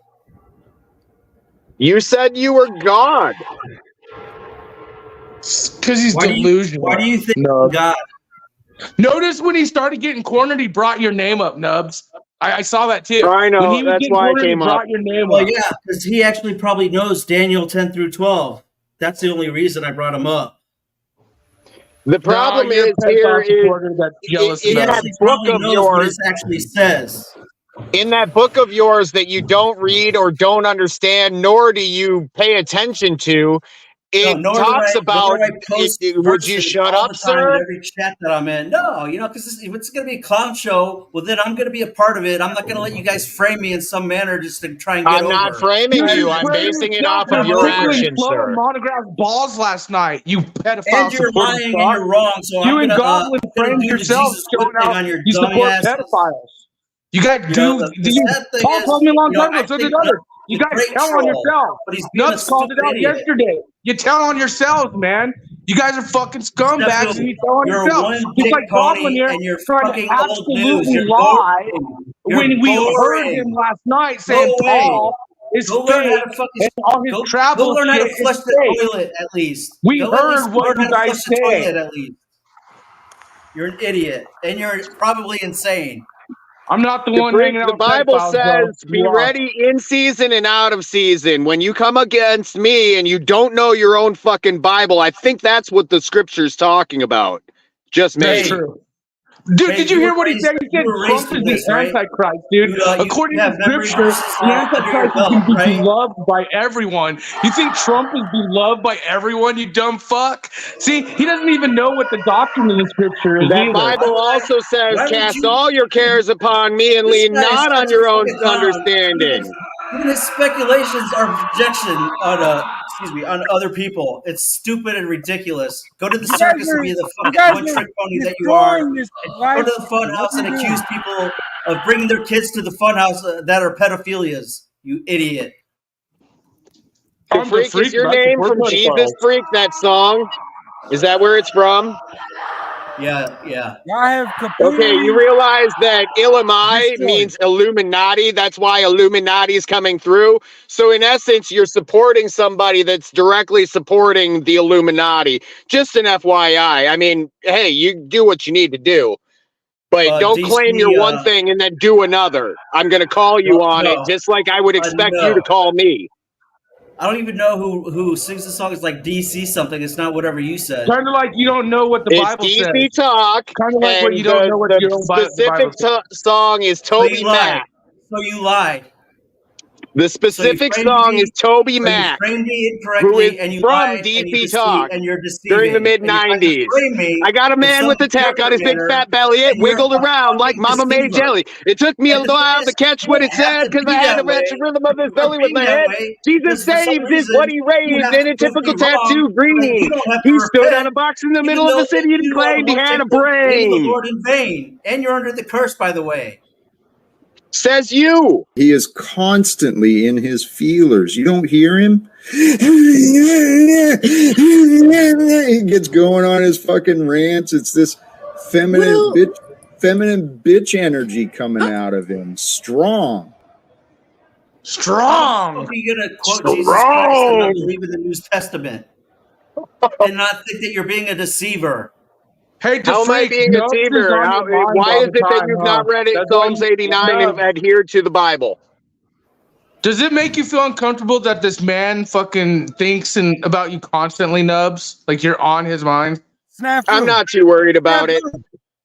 [SPEAKER 4] You said you were God.
[SPEAKER 8] Because he's delusional.
[SPEAKER 19] Why do you think God?
[SPEAKER 8] Notice when he started getting cornered, he brought your name up, Nubs. I saw that too.
[SPEAKER 4] I know.
[SPEAKER 8] When he was
[SPEAKER 4] That's
[SPEAKER 8] getting
[SPEAKER 4] why
[SPEAKER 8] cornered,
[SPEAKER 4] I came
[SPEAKER 8] he
[SPEAKER 4] up.
[SPEAKER 8] brought your name
[SPEAKER 19] Well,
[SPEAKER 8] up.
[SPEAKER 19] yeah, because he actually probably knows Daniel 10 through 12. That's the only reason I brought him up.
[SPEAKER 4] The problem
[SPEAKER 8] you're
[SPEAKER 4] is
[SPEAKER 8] a
[SPEAKER 4] here
[SPEAKER 8] supporter that's jealous
[SPEAKER 4] in
[SPEAKER 8] of
[SPEAKER 4] that
[SPEAKER 8] him.
[SPEAKER 4] book of
[SPEAKER 19] knows what
[SPEAKER 4] yours
[SPEAKER 19] it actually says.
[SPEAKER 4] In that book of yours that you don't read or don't understand, nor do you pay attention to, it talks about. Would you shut up, sir?
[SPEAKER 19] Every chat that I'm in, no, because if it's going to be a clown show, well, then I'm going to be a part of it. I'm not going to let you guys frame me in some manner just to try and get over.
[SPEAKER 4] I'm not framing you. I'm basing it off of your actions, sir.
[SPEAKER 8] Monograph's balls last night, you pedophile.
[SPEAKER 19] And you're lying and you're wrong. So
[SPEAKER 8] you
[SPEAKER 19] I'm
[SPEAKER 8] and Goblin framed yourselves showing out you support pedophiles. You got Paul told me a long time ago, so did others. You guys tell on yourselves. Nuts called it out yesterday. You tell on yourselves, man. You guys are fucking scumbags and you tell on yourselves. Just like Goblin here trying to absolutely lie when we heard him last night saying Paul is fake and all his travel.
[SPEAKER 19] Go learn how to flush the toilet at least.
[SPEAKER 8] We heard what you guys said.
[SPEAKER 19] You're an idiot and you're probably insane.
[SPEAKER 8] I'm not the one hanging out.
[SPEAKER 4] The Bible says, "Be ready in season and out of season." When you come against me and you don't know your own fucking Bible, I think that's what the scripture's talking about. Just me.
[SPEAKER 8] That's true. Dude, did you hear what he said? He said Trump is the Antichrist, dude. According to Scripture, the Antichrist is be loved by everyone. You think Trump is beloved by everyone, you dumb fuck? See, he doesn't even know what the doctrine of the Scripture is.
[SPEAKER 4] That Bible also says, "Cast all your cares upon me and lean not on your own understanding."
[SPEAKER 19] Even his speculations are projection on other people. It's stupid and ridiculous. Go to the circus and be the fucking one-trick pony that you are. Go to the fun house and accuse people of bringing their kids to the fun house that are pedophilias. You idiot.
[SPEAKER 4] Freak, is your name from Jesus Freak, that song? Is that where it's from?
[SPEAKER 19] Yeah.
[SPEAKER 22] Y'all have
[SPEAKER 4] Okay, you
[SPEAKER 22] completely
[SPEAKER 4] realize that Illuminati
[SPEAKER 22] destroyed.
[SPEAKER 4] means Illuminati. That's why Illuminati is coming through. So in essence, you're supporting somebody that's directly supporting the Illuminati. Just an FYI. I mean, hey, you do what you need to do, but don't
[SPEAKER 19] DC,
[SPEAKER 4] claim you're one thing and then do another. I'm going to call you on it, just like I would expect you to
[SPEAKER 19] no.
[SPEAKER 4] call me.
[SPEAKER 19] I don't even know who sings the song. It's like DC something. It's not whatever you said.
[SPEAKER 8] Kind of like you don't know what the
[SPEAKER 4] It's
[SPEAKER 8] Bible says.
[SPEAKER 4] DC talk,
[SPEAKER 8] Kind of like what
[SPEAKER 4] and
[SPEAKER 8] you don't know what
[SPEAKER 4] the
[SPEAKER 8] your own
[SPEAKER 4] specific
[SPEAKER 8] Bible says.
[SPEAKER 4] song is Toby Mac.
[SPEAKER 19] So you lied.
[SPEAKER 4] The specific song is Toby Mac,
[SPEAKER 19] framed me
[SPEAKER 4] who is
[SPEAKER 19] incorrectly, and you
[SPEAKER 4] from
[SPEAKER 19] lied,
[SPEAKER 4] DC Talk
[SPEAKER 19] and you're deceiving.
[SPEAKER 4] during the mid-90s. I got a man with a tack on his big fat belly. It wiggled around like Mama made jelly. It took me a while to catch what it said because I had to match the rhythm of his belly with my head. Jesus saves is what he raised in a typical tattoo green. He stood on a box in the middle of the city and claimed he had a
[SPEAKER 19] the
[SPEAKER 4] brain.
[SPEAKER 19] Lord in vain, and you're under the curse, by the way.
[SPEAKER 4] Says you.
[SPEAKER 12] He is constantly in his feelers. You don't hear him? He gets going on his fucking rants. It's this feminine bitch energy coming out of him. Strong.
[SPEAKER 8] Strong.
[SPEAKER 19] How are you gonna quote Jesus Christ and not believe in the New Testament, and not think that you're being a deceiver?
[SPEAKER 8] Hey,
[SPEAKER 4] how am I being a deceiver? Why is it that you've not read it, Psalms 89 and adhered to the Bible?
[SPEAKER 8] Does it make you feel uncomfortable that this man fucking thinks about you constantly, Nubs? Like you're on his mind?
[SPEAKER 4] I'm not too worried about it.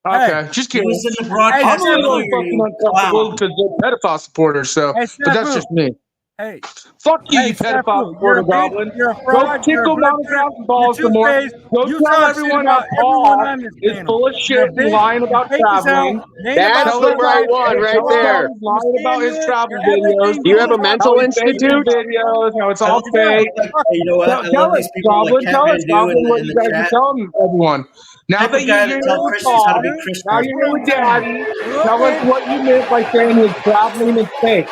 [SPEAKER 8] Okay, just kidding.
[SPEAKER 19] He was in the broadcast
[SPEAKER 8] I'm a little
[SPEAKER 19] earlier,
[SPEAKER 8] fucking
[SPEAKER 19] you
[SPEAKER 8] uncomfortable because they're pedophile supporters, so but that's just me.
[SPEAKER 22] Hey,
[SPEAKER 8] fuck you,
[SPEAKER 22] hey,
[SPEAKER 8] you pedophile
[SPEAKER 22] you're a
[SPEAKER 8] supporter goblin.
[SPEAKER 22] bitch, you're a
[SPEAKER 8] Go
[SPEAKER 22] fraud,
[SPEAKER 8] tickle
[SPEAKER 22] you're a
[SPEAKER 8] Mama
[SPEAKER 22] bitch,
[SPEAKER 8] Crow's balls
[SPEAKER 22] you're
[SPEAKER 8] some more.
[SPEAKER 22] two-faced,
[SPEAKER 8] Go
[SPEAKER 22] you
[SPEAKER 8] tell
[SPEAKER 22] talk
[SPEAKER 8] everyone
[SPEAKER 22] shit
[SPEAKER 8] how
[SPEAKER 22] about everyone
[SPEAKER 8] Paul
[SPEAKER 22] on this
[SPEAKER 8] is
[SPEAKER 22] panel.
[SPEAKER 8] full of
[SPEAKER 22] You're a
[SPEAKER 8] shit,
[SPEAKER 22] bitch,
[SPEAKER 8] lying about
[SPEAKER 22] fake as hell,
[SPEAKER 8] traveling.
[SPEAKER 22] ain't
[SPEAKER 4] That's
[SPEAKER 22] about
[SPEAKER 4] the
[SPEAKER 22] your
[SPEAKER 4] right
[SPEAKER 22] life,
[SPEAKER 4] one
[SPEAKER 22] you're
[SPEAKER 4] right
[SPEAKER 22] fraud,
[SPEAKER 4] there.
[SPEAKER 22] I'm
[SPEAKER 8] Lying about his
[SPEAKER 22] ignorant,
[SPEAKER 8] travel
[SPEAKER 22] you're
[SPEAKER 8] videos.
[SPEAKER 22] everything
[SPEAKER 4] Do you have a
[SPEAKER 22] but
[SPEAKER 4] mental
[SPEAKER 8] How he faked his
[SPEAKER 4] institute?
[SPEAKER 8] videos, how it's all
[SPEAKER 22] you do.
[SPEAKER 8] fake.
[SPEAKER 19] Hey, you know what? I
[SPEAKER 8] Tell
[SPEAKER 19] love
[SPEAKER 8] us,
[SPEAKER 19] these people
[SPEAKER 8] Goblin,
[SPEAKER 19] like
[SPEAKER 8] tell us,
[SPEAKER 19] Capone
[SPEAKER 8] Goblin, what
[SPEAKER 19] in
[SPEAKER 8] you
[SPEAKER 19] the
[SPEAKER 8] guys are
[SPEAKER 19] chat.
[SPEAKER 8] telling everyone. Now
[SPEAKER 19] Type
[SPEAKER 8] that
[SPEAKER 19] of guy
[SPEAKER 8] you're
[SPEAKER 19] to
[SPEAKER 8] here
[SPEAKER 19] tell
[SPEAKER 8] with
[SPEAKER 19] Christians how to be
[SPEAKER 8] Paul,
[SPEAKER 19] Christians.
[SPEAKER 8] now you're here with Daddy, tell us what you meant by saying his traveling is fake.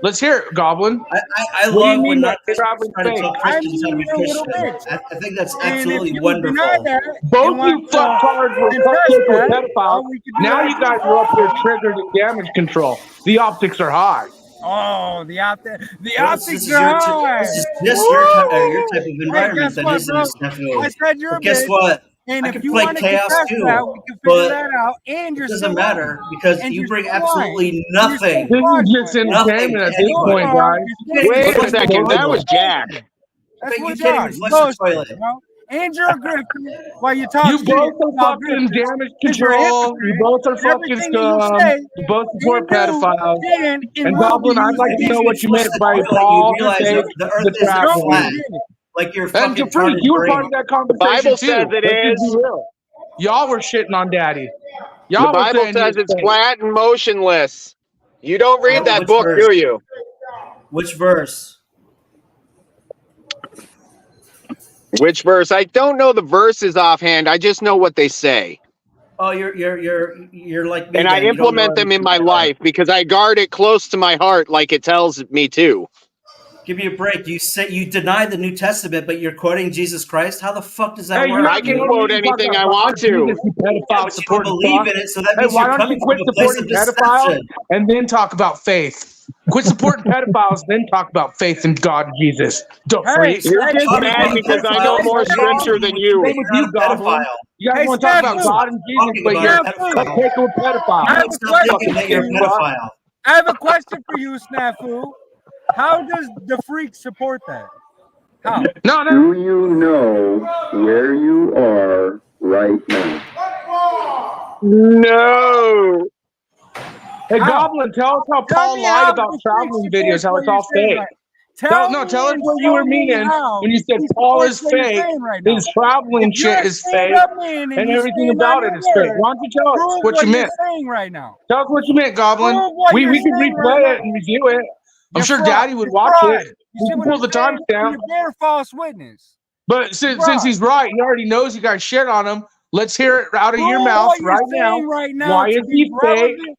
[SPEAKER 8] Let's hear it, Goblin.
[SPEAKER 19] I
[SPEAKER 8] What do you
[SPEAKER 19] love
[SPEAKER 8] mean
[SPEAKER 19] when
[SPEAKER 8] by
[SPEAKER 19] not Christians
[SPEAKER 8] traveling
[SPEAKER 19] try to
[SPEAKER 8] fake?
[SPEAKER 19] tell Christians how to be
[SPEAKER 22] you're a little
[SPEAKER 19] Christian.
[SPEAKER 22] bitch.
[SPEAKER 19] I think that's
[SPEAKER 22] And if
[SPEAKER 19] absolutely
[SPEAKER 22] you
[SPEAKER 19] wonderful.
[SPEAKER 22] deny that
[SPEAKER 8] Both
[SPEAKER 22] and want
[SPEAKER 8] you fucktards were
[SPEAKER 22] contest
[SPEAKER 8] cupcakes with
[SPEAKER 22] that,
[SPEAKER 8] pedophiles.
[SPEAKER 22] we can do
[SPEAKER 8] Now
[SPEAKER 22] that
[SPEAKER 8] you guys are up here triggered and damage control. The optics are high.
[SPEAKER 22] Oh, the optics
[SPEAKER 19] Well, this is
[SPEAKER 22] are
[SPEAKER 19] your
[SPEAKER 22] high.
[SPEAKER 19] this is just your type of
[SPEAKER 22] Hey,
[SPEAKER 19] environment
[SPEAKER 22] guess
[SPEAKER 19] that
[SPEAKER 22] what,
[SPEAKER 19] is in
[SPEAKER 22] bro?
[SPEAKER 19] this definitely.
[SPEAKER 22] I said you're
[SPEAKER 19] But
[SPEAKER 22] a
[SPEAKER 19] guess
[SPEAKER 22] bitch.
[SPEAKER 19] what?
[SPEAKER 22] And
[SPEAKER 19] I
[SPEAKER 22] if
[SPEAKER 19] can
[SPEAKER 22] you
[SPEAKER 19] play
[SPEAKER 22] want to
[SPEAKER 19] chaos
[SPEAKER 22] contest
[SPEAKER 19] too,
[SPEAKER 22] that, we can figure
[SPEAKER 19] but
[SPEAKER 22] that out. And
[SPEAKER 19] it
[SPEAKER 22] you're
[SPEAKER 19] doesn't
[SPEAKER 22] still
[SPEAKER 19] matter
[SPEAKER 22] lying.
[SPEAKER 19] because
[SPEAKER 22] And
[SPEAKER 19] you
[SPEAKER 22] you're
[SPEAKER 19] bring
[SPEAKER 22] still lying.
[SPEAKER 19] absolutely
[SPEAKER 22] And you're still
[SPEAKER 19] nothing.
[SPEAKER 8] This is just
[SPEAKER 22] fraudulent.
[SPEAKER 8] entertainment at this
[SPEAKER 22] So
[SPEAKER 8] point,
[SPEAKER 22] far,
[SPEAKER 8] guys.
[SPEAKER 22] you're still
[SPEAKER 4] Wait a
[SPEAKER 19] flush the
[SPEAKER 4] second,
[SPEAKER 19] toilet.
[SPEAKER 4] that was Jack.
[SPEAKER 22] That's
[SPEAKER 19] You
[SPEAKER 22] what
[SPEAKER 19] can't
[SPEAKER 22] you
[SPEAKER 19] even
[SPEAKER 22] are.
[SPEAKER 19] flush
[SPEAKER 22] You
[SPEAKER 19] the
[SPEAKER 22] both,
[SPEAKER 19] toilet.
[SPEAKER 22] bro. And you're a grifter while you talk
[SPEAKER 8] You
[SPEAKER 22] shit
[SPEAKER 8] both are
[SPEAKER 22] about
[SPEAKER 8] fucking
[SPEAKER 22] grifters
[SPEAKER 8] damage
[SPEAKER 22] because you're a
[SPEAKER 8] control. You
[SPEAKER 22] hypocrite.
[SPEAKER 8] both are
[SPEAKER 22] And
[SPEAKER 8] fucking
[SPEAKER 22] everything that you
[SPEAKER 8] scum.
[SPEAKER 22] say
[SPEAKER 8] You both support
[SPEAKER 22] and do
[SPEAKER 8] pedophiles.
[SPEAKER 22] can and
[SPEAKER 8] And
[SPEAKER 22] will be
[SPEAKER 8] Goblin, I'd
[SPEAKER 22] used
[SPEAKER 8] like to know
[SPEAKER 22] against
[SPEAKER 8] what you
[SPEAKER 22] you.
[SPEAKER 8] meant by
[SPEAKER 19] You
[SPEAKER 8] Paul
[SPEAKER 19] realize
[SPEAKER 8] fake
[SPEAKER 19] the earth
[SPEAKER 8] the
[SPEAKER 19] isn't
[SPEAKER 22] No,
[SPEAKER 8] traveling.
[SPEAKER 22] you
[SPEAKER 19] flat
[SPEAKER 22] didn't.
[SPEAKER 19] like your
[SPEAKER 8] And
[SPEAKER 19] fucking
[SPEAKER 8] Jafreak,
[SPEAKER 19] retarded
[SPEAKER 8] you were
[SPEAKER 19] brain.
[SPEAKER 8] part of that
[SPEAKER 4] The
[SPEAKER 8] conversation
[SPEAKER 4] Bible
[SPEAKER 8] too.
[SPEAKER 4] says it
[SPEAKER 8] Let's just
[SPEAKER 4] is.
[SPEAKER 8] be real. Y'all were shitting on Daddy.
[SPEAKER 4] The
[SPEAKER 8] Y'all were
[SPEAKER 4] Bible
[SPEAKER 8] saying he
[SPEAKER 4] says
[SPEAKER 8] was
[SPEAKER 4] it's
[SPEAKER 8] fake.
[SPEAKER 4] flat and motionless. You don't read that
[SPEAKER 19] Which
[SPEAKER 4] book,
[SPEAKER 19] verse?
[SPEAKER 4] do you?
[SPEAKER 19] Which verse?
[SPEAKER 4] Which verse? I don't know the verses offhand. I just know what they say.
[SPEAKER 19] Oh, you're like me
[SPEAKER 4] And I
[SPEAKER 19] then. You don't know
[SPEAKER 4] implement them in
[SPEAKER 19] everything
[SPEAKER 4] my
[SPEAKER 19] by heart.
[SPEAKER 4] life because I guard it close to my heart like it tells me to.
[SPEAKER 19] Give me a break. You say you deny the New Testament, but you're quoting Jesus Christ. How the fuck does that
[SPEAKER 8] Hey, you
[SPEAKER 19] work?
[SPEAKER 8] have
[SPEAKER 4] I can
[SPEAKER 8] no
[SPEAKER 4] quote
[SPEAKER 8] reason to talk
[SPEAKER 4] anything I
[SPEAKER 8] about
[SPEAKER 4] want
[SPEAKER 8] God, Jesus,
[SPEAKER 4] to.
[SPEAKER 8] you
[SPEAKER 19] Yeah,
[SPEAKER 8] pedophile
[SPEAKER 19] but you don't
[SPEAKER 8] supporting
[SPEAKER 19] believe
[SPEAKER 8] fuck.
[SPEAKER 19] in it, so that
[SPEAKER 8] Hey,
[SPEAKER 19] means
[SPEAKER 8] why
[SPEAKER 19] you're
[SPEAKER 8] don't you
[SPEAKER 19] coming
[SPEAKER 8] quit
[SPEAKER 19] from a place
[SPEAKER 8] supporting
[SPEAKER 19] of
[SPEAKER 8] pedophiles
[SPEAKER 19] deception.
[SPEAKER 8] and then talk about faith? Quit supporting pedophiles, then talk about faith in God, Jesus. The
[SPEAKER 22] Hey,
[SPEAKER 8] freak.
[SPEAKER 4] You're
[SPEAKER 22] hey,
[SPEAKER 4] just
[SPEAKER 19] Talking
[SPEAKER 4] mad
[SPEAKER 19] about
[SPEAKER 22] hey,
[SPEAKER 4] because I
[SPEAKER 22] hey,
[SPEAKER 4] know
[SPEAKER 19] pedophiles
[SPEAKER 4] more
[SPEAKER 19] is
[SPEAKER 22] hey,
[SPEAKER 19] wrong
[SPEAKER 4] scripture
[SPEAKER 19] with
[SPEAKER 4] than
[SPEAKER 19] you.
[SPEAKER 4] you.
[SPEAKER 8] Same with
[SPEAKER 19] You're
[SPEAKER 8] you,
[SPEAKER 19] not a
[SPEAKER 8] Goblin.
[SPEAKER 19] pedophile.
[SPEAKER 8] You guys
[SPEAKER 22] hey,
[SPEAKER 8] want to talk about
[SPEAKER 22] Snafu,
[SPEAKER 8] God and Jesus,
[SPEAKER 19] Talking
[SPEAKER 8] but
[SPEAKER 19] about
[SPEAKER 8] you're
[SPEAKER 19] a
[SPEAKER 8] a
[SPEAKER 19] pedophile.
[SPEAKER 8] cupcake with pedophiles.
[SPEAKER 22] I have
[SPEAKER 19] And
[SPEAKER 22] a
[SPEAKER 19] stop
[SPEAKER 22] question
[SPEAKER 19] thinking
[SPEAKER 22] for
[SPEAKER 19] that you're a
[SPEAKER 22] you.
[SPEAKER 19] pedophile.
[SPEAKER 22] I have a question for you, Snafu. How does the freak support that? How?
[SPEAKER 8] No.
[SPEAKER 12] Do you know where you are right now?
[SPEAKER 4] No.
[SPEAKER 8] Hey,
[SPEAKER 22] How?
[SPEAKER 8] Goblin, tell us how
[SPEAKER 22] Tell
[SPEAKER 8] Paul
[SPEAKER 22] me
[SPEAKER 8] lied
[SPEAKER 22] how
[SPEAKER 8] about
[SPEAKER 22] the freak
[SPEAKER 8] traveling
[SPEAKER 22] supports
[SPEAKER 8] videos, how
[SPEAKER 22] what
[SPEAKER 8] it's
[SPEAKER 22] you're
[SPEAKER 8] all
[SPEAKER 22] saying
[SPEAKER 8] fake.
[SPEAKER 22] right. Tell
[SPEAKER 8] Tell
[SPEAKER 22] me
[SPEAKER 8] us
[SPEAKER 22] and
[SPEAKER 8] what you were
[SPEAKER 22] show me
[SPEAKER 8] meaning
[SPEAKER 22] how
[SPEAKER 8] when you said
[SPEAKER 22] he
[SPEAKER 8] Paul
[SPEAKER 22] supports
[SPEAKER 8] is
[SPEAKER 22] what you're
[SPEAKER 8] fake,
[SPEAKER 22] saying right now.
[SPEAKER 8] his traveling
[SPEAKER 22] If you're
[SPEAKER 8] shit
[SPEAKER 22] a
[SPEAKER 8] is fake,
[SPEAKER 22] stand-up man and
[SPEAKER 8] and
[SPEAKER 22] you
[SPEAKER 8] everything
[SPEAKER 22] stand on
[SPEAKER 8] about
[SPEAKER 22] your
[SPEAKER 8] it is fake.
[SPEAKER 22] word,
[SPEAKER 8] Why don't you tell us
[SPEAKER 22] prove
[SPEAKER 8] what
[SPEAKER 22] what
[SPEAKER 8] you
[SPEAKER 22] you're
[SPEAKER 8] meant?
[SPEAKER 22] saying right now.
[SPEAKER 8] Tell us what you meant, Goblin.
[SPEAKER 22] Prove what
[SPEAKER 8] We
[SPEAKER 22] you're
[SPEAKER 8] can
[SPEAKER 22] saying right
[SPEAKER 8] replay
[SPEAKER 22] now.
[SPEAKER 8] it and review it. I'm
[SPEAKER 22] You're
[SPEAKER 8] sure
[SPEAKER 22] fraud.
[SPEAKER 8] Daddy would
[SPEAKER 22] You're
[SPEAKER 8] watch
[SPEAKER 22] fraud.
[SPEAKER 8] it.
[SPEAKER 22] You
[SPEAKER 8] We
[SPEAKER 22] see
[SPEAKER 8] can
[SPEAKER 22] what
[SPEAKER 8] pull
[SPEAKER 22] I'm
[SPEAKER 8] the
[SPEAKER 22] saying?
[SPEAKER 8] timestamp.
[SPEAKER 22] You bear false witness.
[SPEAKER 8] But since he's right, he already knows you guys shit on him. Let's hear it out of your
[SPEAKER 22] Prove
[SPEAKER 8] mouth
[SPEAKER 22] what you're
[SPEAKER 8] right now.
[SPEAKER 22] saying right now
[SPEAKER 8] Why
[SPEAKER 22] to
[SPEAKER 8] is
[SPEAKER 22] be
[SPEAKER 8] he fake?
[SPEAKER 22] relevant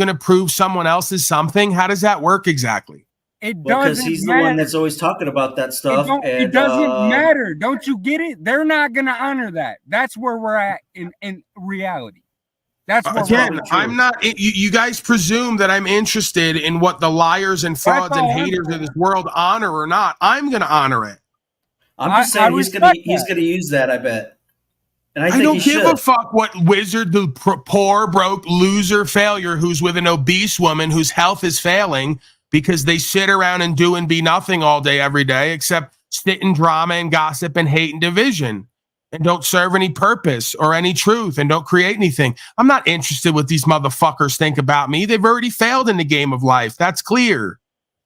[SPEAKER 2] going to prove someone else is something? How does that work exactly?
[SPEAKER 22] It
[SPEAKER 19] because
[SPEAKER 22] doesn't
[SPEAKER 19] he's the
[SPEAKER 22] matter.
[SPEAKER 19] one that's always talking about that stuff.
[SPEAKER 22] It doesn't matter. Don't you get it? They're not going to honor that. That's where we're at in reality. That's where
[SPEAKER 2] again, I'm not. You guys presume that I'm interested in what the liars and frauds and haters of this world honor or not. I'm going to honor it.
[SPEAKER 19] I'm just saying he's gonna use that. I bet. And I think
[SPEAKER 2] don't
[SPEAKER 19] he
[SPEAKER 2] give
[SPEAKER 19] should.
[SPEAKER 2] a fuck what wizard, the poor, broke, loser, failure who's with an obese woman whose health is failing because they sit around and do and be nothing all day, every day, except sit in drama and gossip and hate and division and don't serve any purpose or any truth and don't create anything. I'm not interested what these motherfuckers think about me. They've already failed in the game of life. That's clear.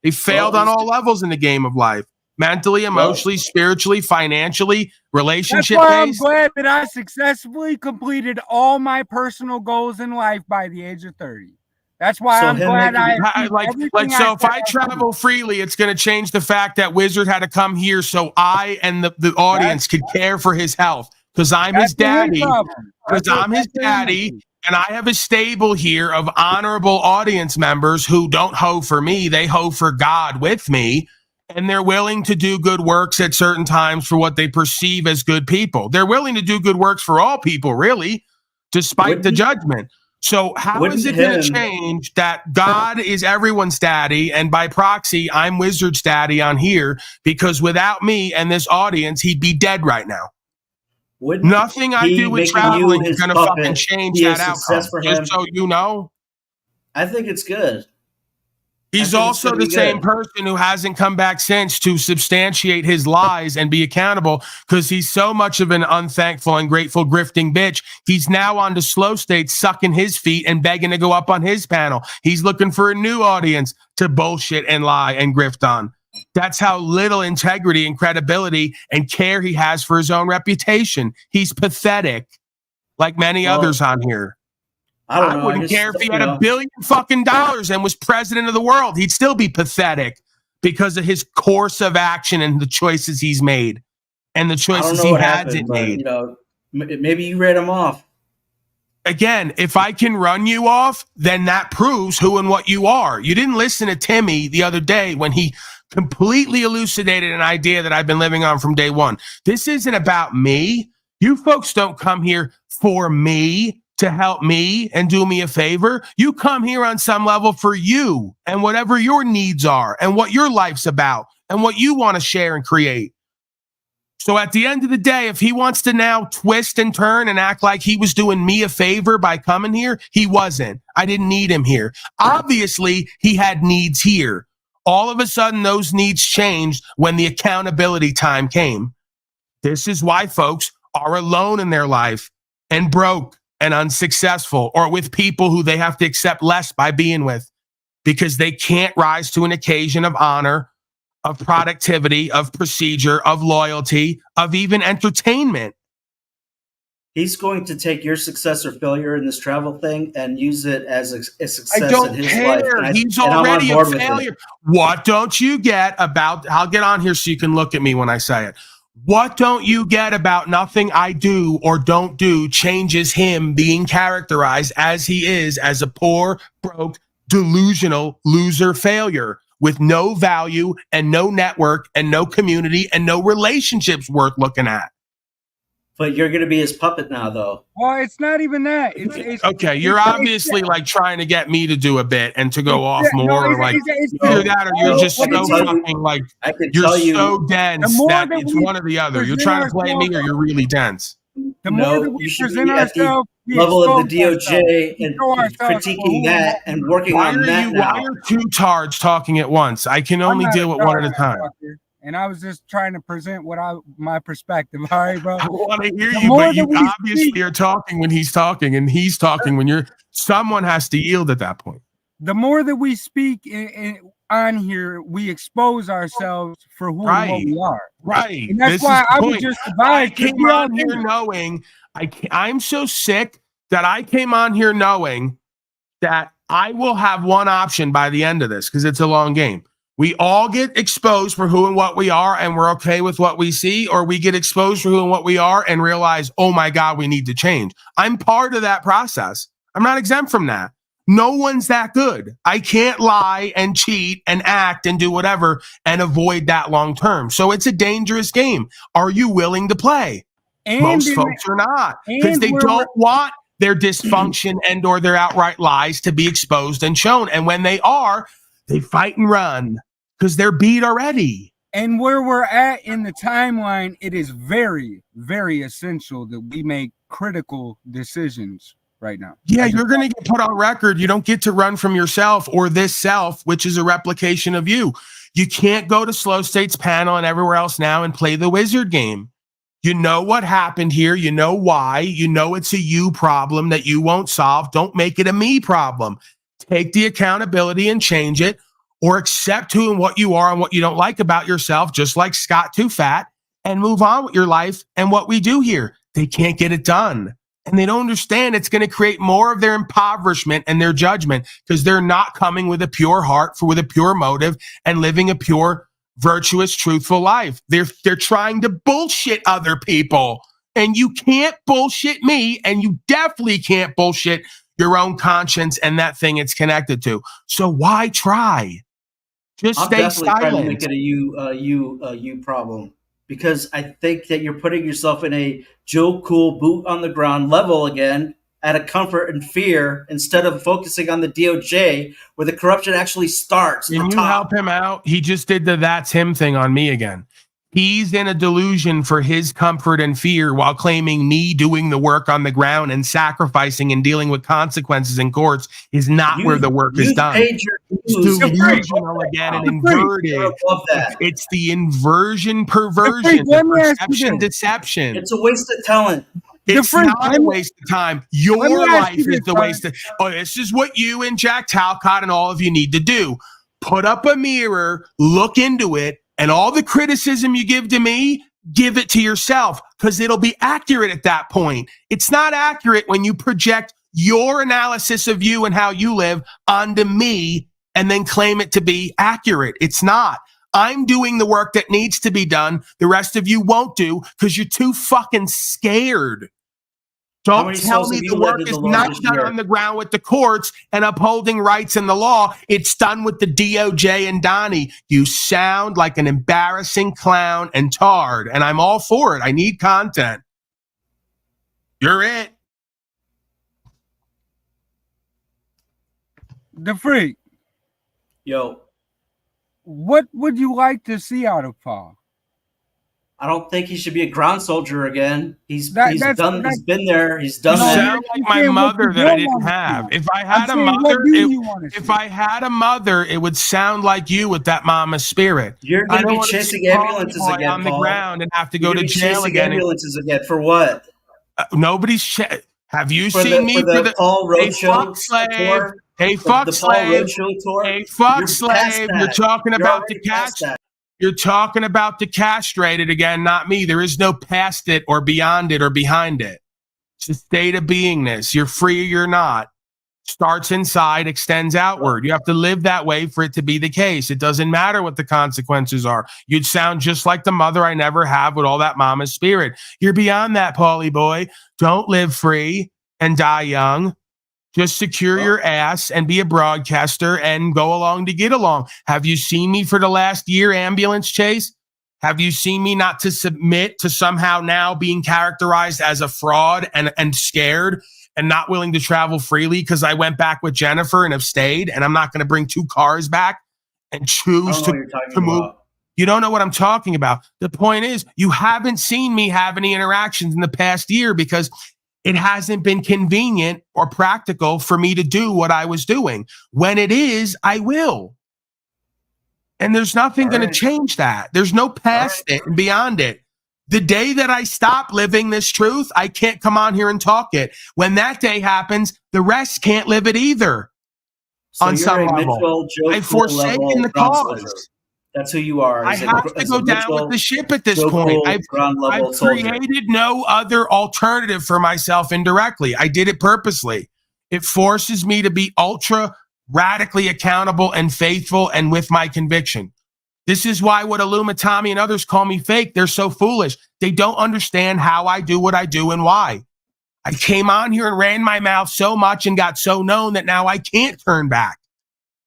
[SPEAKER 2] They failed on all levels in the game of life. Mentally, emotionally, spiritually, financially, relationship
[SPEAKER 22] That's why I'm
[SPEAKER 2] based.
[SPEAKER 22] glad that I successfully completed all my personal goals in life by the age of 30. That's why I'm glad
[SPEAKER 2] if I travel freely, it's going to change the fact that Wizard had to come here so I and the audience could care for his health because I'm his daddy. Because I'm his daddy, and I have a stable here of honorable audience members who don't hoe for me; they hoe for God with me. And they're willing to do good works at certain times for what they perceive as good people. They're willing to do good works for all people, really, despite the judgment. So how is it going to change that God is everyone's daddy and by proxy, I'm Wizard's daddy on here? Because without me and this audience, he'd be dead right now. Nothing I do with traveling is going to fucking change that outcome. Just so you know.
[SPEAKER 19] I think it's good.
[SPEAKER 2] He's also the same person who hasn't come back since to substantiate his lies and be accountable because he's so much of an unthankful, ungrateful, grifting bitch. He's now on to slow state, sucking his feet and begging to go up on his panel. He's looking for a new audience to bullshit and lie and grift on. That's how little integrity and credibility and care he has for his own reputation. He's pathetic, like many others on here. I wouldn't care if he had $1 billion fucking dollars and was president of the world. He'd still be pathetic because of his course of action and the choices he's made and the choices he hasn't made.
[SPEAKER 19] Maybe you read him off.
[SPEAKER 2] Again, if I can run you off, then that proves who and what you are. You didn't listen to Timmy the other day when he completely elucidated an idea that I've been living on from day one. This isn't about me. You folks don't come here for me to help me and do me a favor. You come here on some level for you and whatever your needs are and what your life's about and what you want to share and create. So at the end of the day, if he wants to now twist and turn and act like he was doing me a favor by coming here, he wasn't. I didn't need him here. Obviously, he had needs here. All of a sudden, those needs changed when the accountability time came. This is why folks are alone in their life and broke and unsuccessful, or with people who they have to accept less by being with, because they can't rise to an occasion of honor, of productivity, of procedure, of loyalty, of even entertainment.
[SPEAKER 19] He's going to take your success or failure in this travel thing and use it as a success
[SPEAKER 2] I don't
[SPEAKER 19] in his
[SPEAKER 2] care.
[SPEAKER 19] life.
[SPEAKER 2] He's already a failure. What don't you get about, I'll get on here so you can look at me when I say it. What don't you get about nothing I do or don't do changes him being characterized as he is, as a poor, broke, delusional loser failure with no value and no network and no community and no relationships worth looking at?
[SPEAKER 19] But you're going to be his puppet now, though.
[SPEAKER 22] Well, it's not even that. It's
[SPEAKER 2] okay, you're obviously like trying to get me to do a bit and to go off more, or like either that, or you're just so fucking like you're so dense that it's one or the other. You're trying to play me, or you're really dense.
[SPEAKER 22] The more that we present ourselves,
[SPEAKER 19] level of the DOJ and critiquing that and working on that.
[SPEAKER 2] Why are two tards talking at once? I can only deal with one at a time.
[SPEAKER 22] And I was just trying to present my perspective. All right, bro.
[SPEAKER 2] I want to hear you, but you obviously are talking when he's talking, and he's talking when you're. Someone has to yield at that point.
[SPEAKER 22] The more that we speak on here, we expose ourselves for who and what we are.
[SPEAKER 2] Right.
[SPEAKER 22] And that's why I would just advise.
[SPEAKER 2] I came on here knowing I'm so sick that I came on here knowing that I will have one option by the end of this because it's a long game. We all get exposed for who and what we are, and we're okay with what we see, or we get exposed for who and what we are and realize, oh my God, we need to change. I'm part of that process. I'm not exempt from that. No one's that good. I can't lie and cheat and act and do whatever and avoid that long term. So it's a dangerous game. Are you willing to play?
[SPEAKER 22] And
[SPEAKER 2] Most folks are not, because they don't want their dysfunction and or their outright lies to be exposed and shown. And when they are, they fight and run because they're beat already.
[SPEAKER 22] And where we're at in the timeline, it is very, very essential that we make critical decisions right now.
[SPEAKER 2] Yeah, you're going to get put on record. You don't get to run from yourself or this self, which is a replication of you. You can't go to Slow State's panel and everywhere else now and play the wizard game. You know what happened here. You know why. You know it's a you problem that you won't solve. Don't make it a me problem. Take the accountability and change it, or accept who and what you are and what you don't like about yourself, just like Scott Too Fat, and move on with your life and what we do here. They can't get it done. And they don't understand it's going to create more of their impoverishment and their judgment because they're not coming with a pure heart, with a pure motive and living a pure, virtuous, truthful life. They're trying to bullshit other people. And you can't bullshit me, and you definitely can't bullshit your own conscience and that thing it's connected to. So why try? Just
[SPEAKER 19] I'm
[SPEAKER 2] stay
[SPEAKER 19] definitely trying to
[SPEAKER 2] silent.
[SPEAKER 19] make it a you problem, because I think that you're putting yourself in a Joe Cool boot on the ground level again, at a comfort and fear, instead of focusing on the DOJ where the corruption actually starts.
[SPEAKER 2] Can you help him out? He just did the "that's him" thing on me again. He's in a delusion for his comfort and fear while claiming me doing the work on the ground and sacrificing and dealing with consequences in courts is not where the work is done. It's delusional again and inverted. It's the inversion, perversion, the perception, deception.
[SPEAKER 19] It's a waste of talent.
[SPEAKER 2] It's not a waste of time. Your life is the waste of. Oh, this is what you and Jack Talcott and all of you need to do. Put up a mirror, look into it, and all the criticism you give to me, give it to yourself, because it'll be accurate at that point. It's not accurate when you project your analysis of you and how you live onto me and then claim it to be accurate. It's not. I'm doing the work that needs to be done. The rest of you won't do because you're too fucking scared. Don't tell me the work is not done on the ground with the courts and upholding rights and the law. It's done with the DOJ and Donnie. You sound like an embarrassing clown and tard, and I'm all for it. I need content. You're it.
[SPEAKER 22] The Freak.
[SPEAKER 19] Yo.
[SPEAKER 22] What would you like to see out of Paul?
[SPEAKER 19] I don't think he should be a ground soldier again. He's done. He's been there. He's done
[SPEAKER 2] You
[SPEAKER 19] that.
[SPEAKER 2] sound like my mother that I didn't have. If I had a mother, it would sound like you with that mama spirit.
[SPEAKER 19] You're going to be chasing ambulances again,
[SPEAKER 2] on the ground and have to go to jail again.
[SPEAKER 19] Ambulances again for what?
[SPEAKER 2] Nobody's. Have you seen me
[SPEAKER 19] for the Paul Road Show
[SPEAKER 2] slave? Hey, fuck slave. Hey, fuck slave. You're talking about the cast. You're talking about the castrated again, not me. There is no past it or beyond it or behind it. It's a state of beingness. You're free or you're not. Starts inside, extends outward. You have to live that way for it to be the case. It doesn't matter what the consequences are. You'd sound just like the mother I never have with all that mama's spirit. You're beyond that, Paulie boy. Don't live free and die young. Just secure your ass and be a broadcaster and go along to get along. Have you seen me for the last year, ambulance chase? Have you seen me not to submit to somehow now being characterized as a fraud and scared and not willing to travel freely because I went back with Jennifer and have stayed, and I'm not going to bring 2 cars back and choose to move? You don't know what I'm talking about. The point is, you haven't seen me have any interactions in the past year because it hasn't been convenient or practical for me to do what I was doing. When it is, I will. And there's nothing going to change that. There's no past it and beyond it. The day that I stop living this truth, I can't come on here and talk it. When that day happens, the rest can't live it either.
[SPEAKER 19] So
[SPEAKER 2] on some level. I've forsaken the cause.
[SPEAKER 19] That's who you are.
[SPEAKER 2] I have to go down with the ship at this point. I've created no other alternative for myself indirectly. I did it purposely. It forces me to be ultra radically accountable and faithful and with my conviction. This is why what Illumitami and others call me fake. They're so foolish. They don't understand how I do what I do and why. I came on here and ran my mouth so much and got so known that now I can't turn back.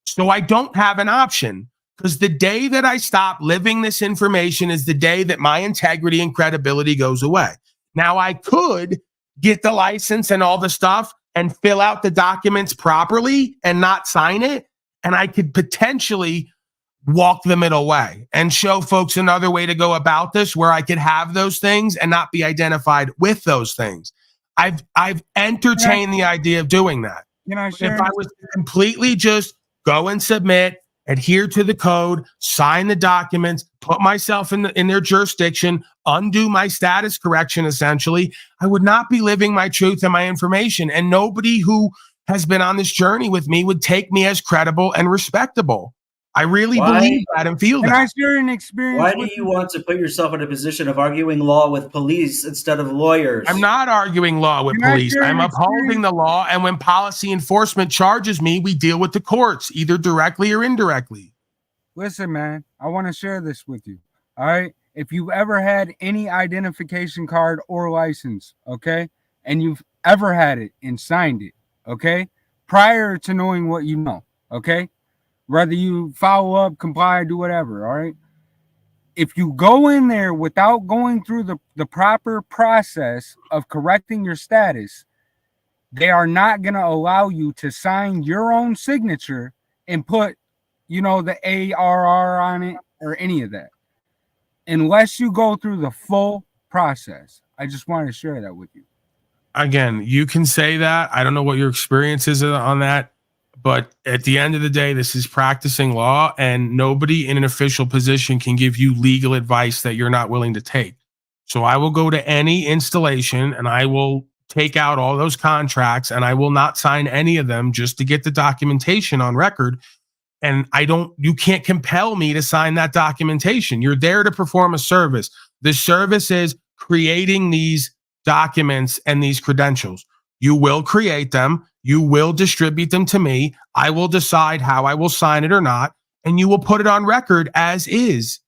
[SPEAKER 2] So I don't have an option, because the day that I stop living this information is the day that my integrity and credibility goes away. Now, I could get the license and all the stuff and fill out the documents properly and not sign it, and I could potentially walk the middle way and show folks another way to go about this, where I could have those things and not be identified with those things. I've entertained the idea of doing that. But if I was to completely just go and submit, adhere to the code, sign the documents, put myself in their jurisdiction, undo my status correction, essentially, I would not be living my truth and my information. And nobody who has been on this journey with me would take me as credible and respectable. I really believe that and feel that.
[SPEAKER 22] Can I share an experience?
[SPEAKER 19] Why do you want to put yourself in a position of arguing law with police instead of lawyers?
[SPEAKER 2] I'm not arguing law with police. I'm upholding the law. And when policy enforcement charges me, we deal with the courts, either directly or indirectly.
[SPEAKER 22] Listen, man, I want to share this with you. All right. If you've ever had any identification card or license, okay, and you've ever had it and signed it, okay, prior to knowing what you know, okay, whether you follow up, comply, do whatever, all right? If you go in there without going through the proper process of correcting your status, they are not going to allow you to sign your own signature and put, you know, the ARR on it or any of that, unless you go through the full process. I just want to share that with you.
[SPEAKER 2] Again, you can say that. I don't know what your experience is on that. But at the end of the day, this is practicing law, and nobody in an official position can give you legal advice that you're not willing to take. So I will go to any installation and I will take out all those contracts, and I will not sign any of them just to get the documentation on record. And you can't compel me to sign that documentation. You're there to perform a service. The service is creating these documents and these credentials. You will create them. You will distribute them to me. I will decide how I will sign it or not, and you will put it on record as is.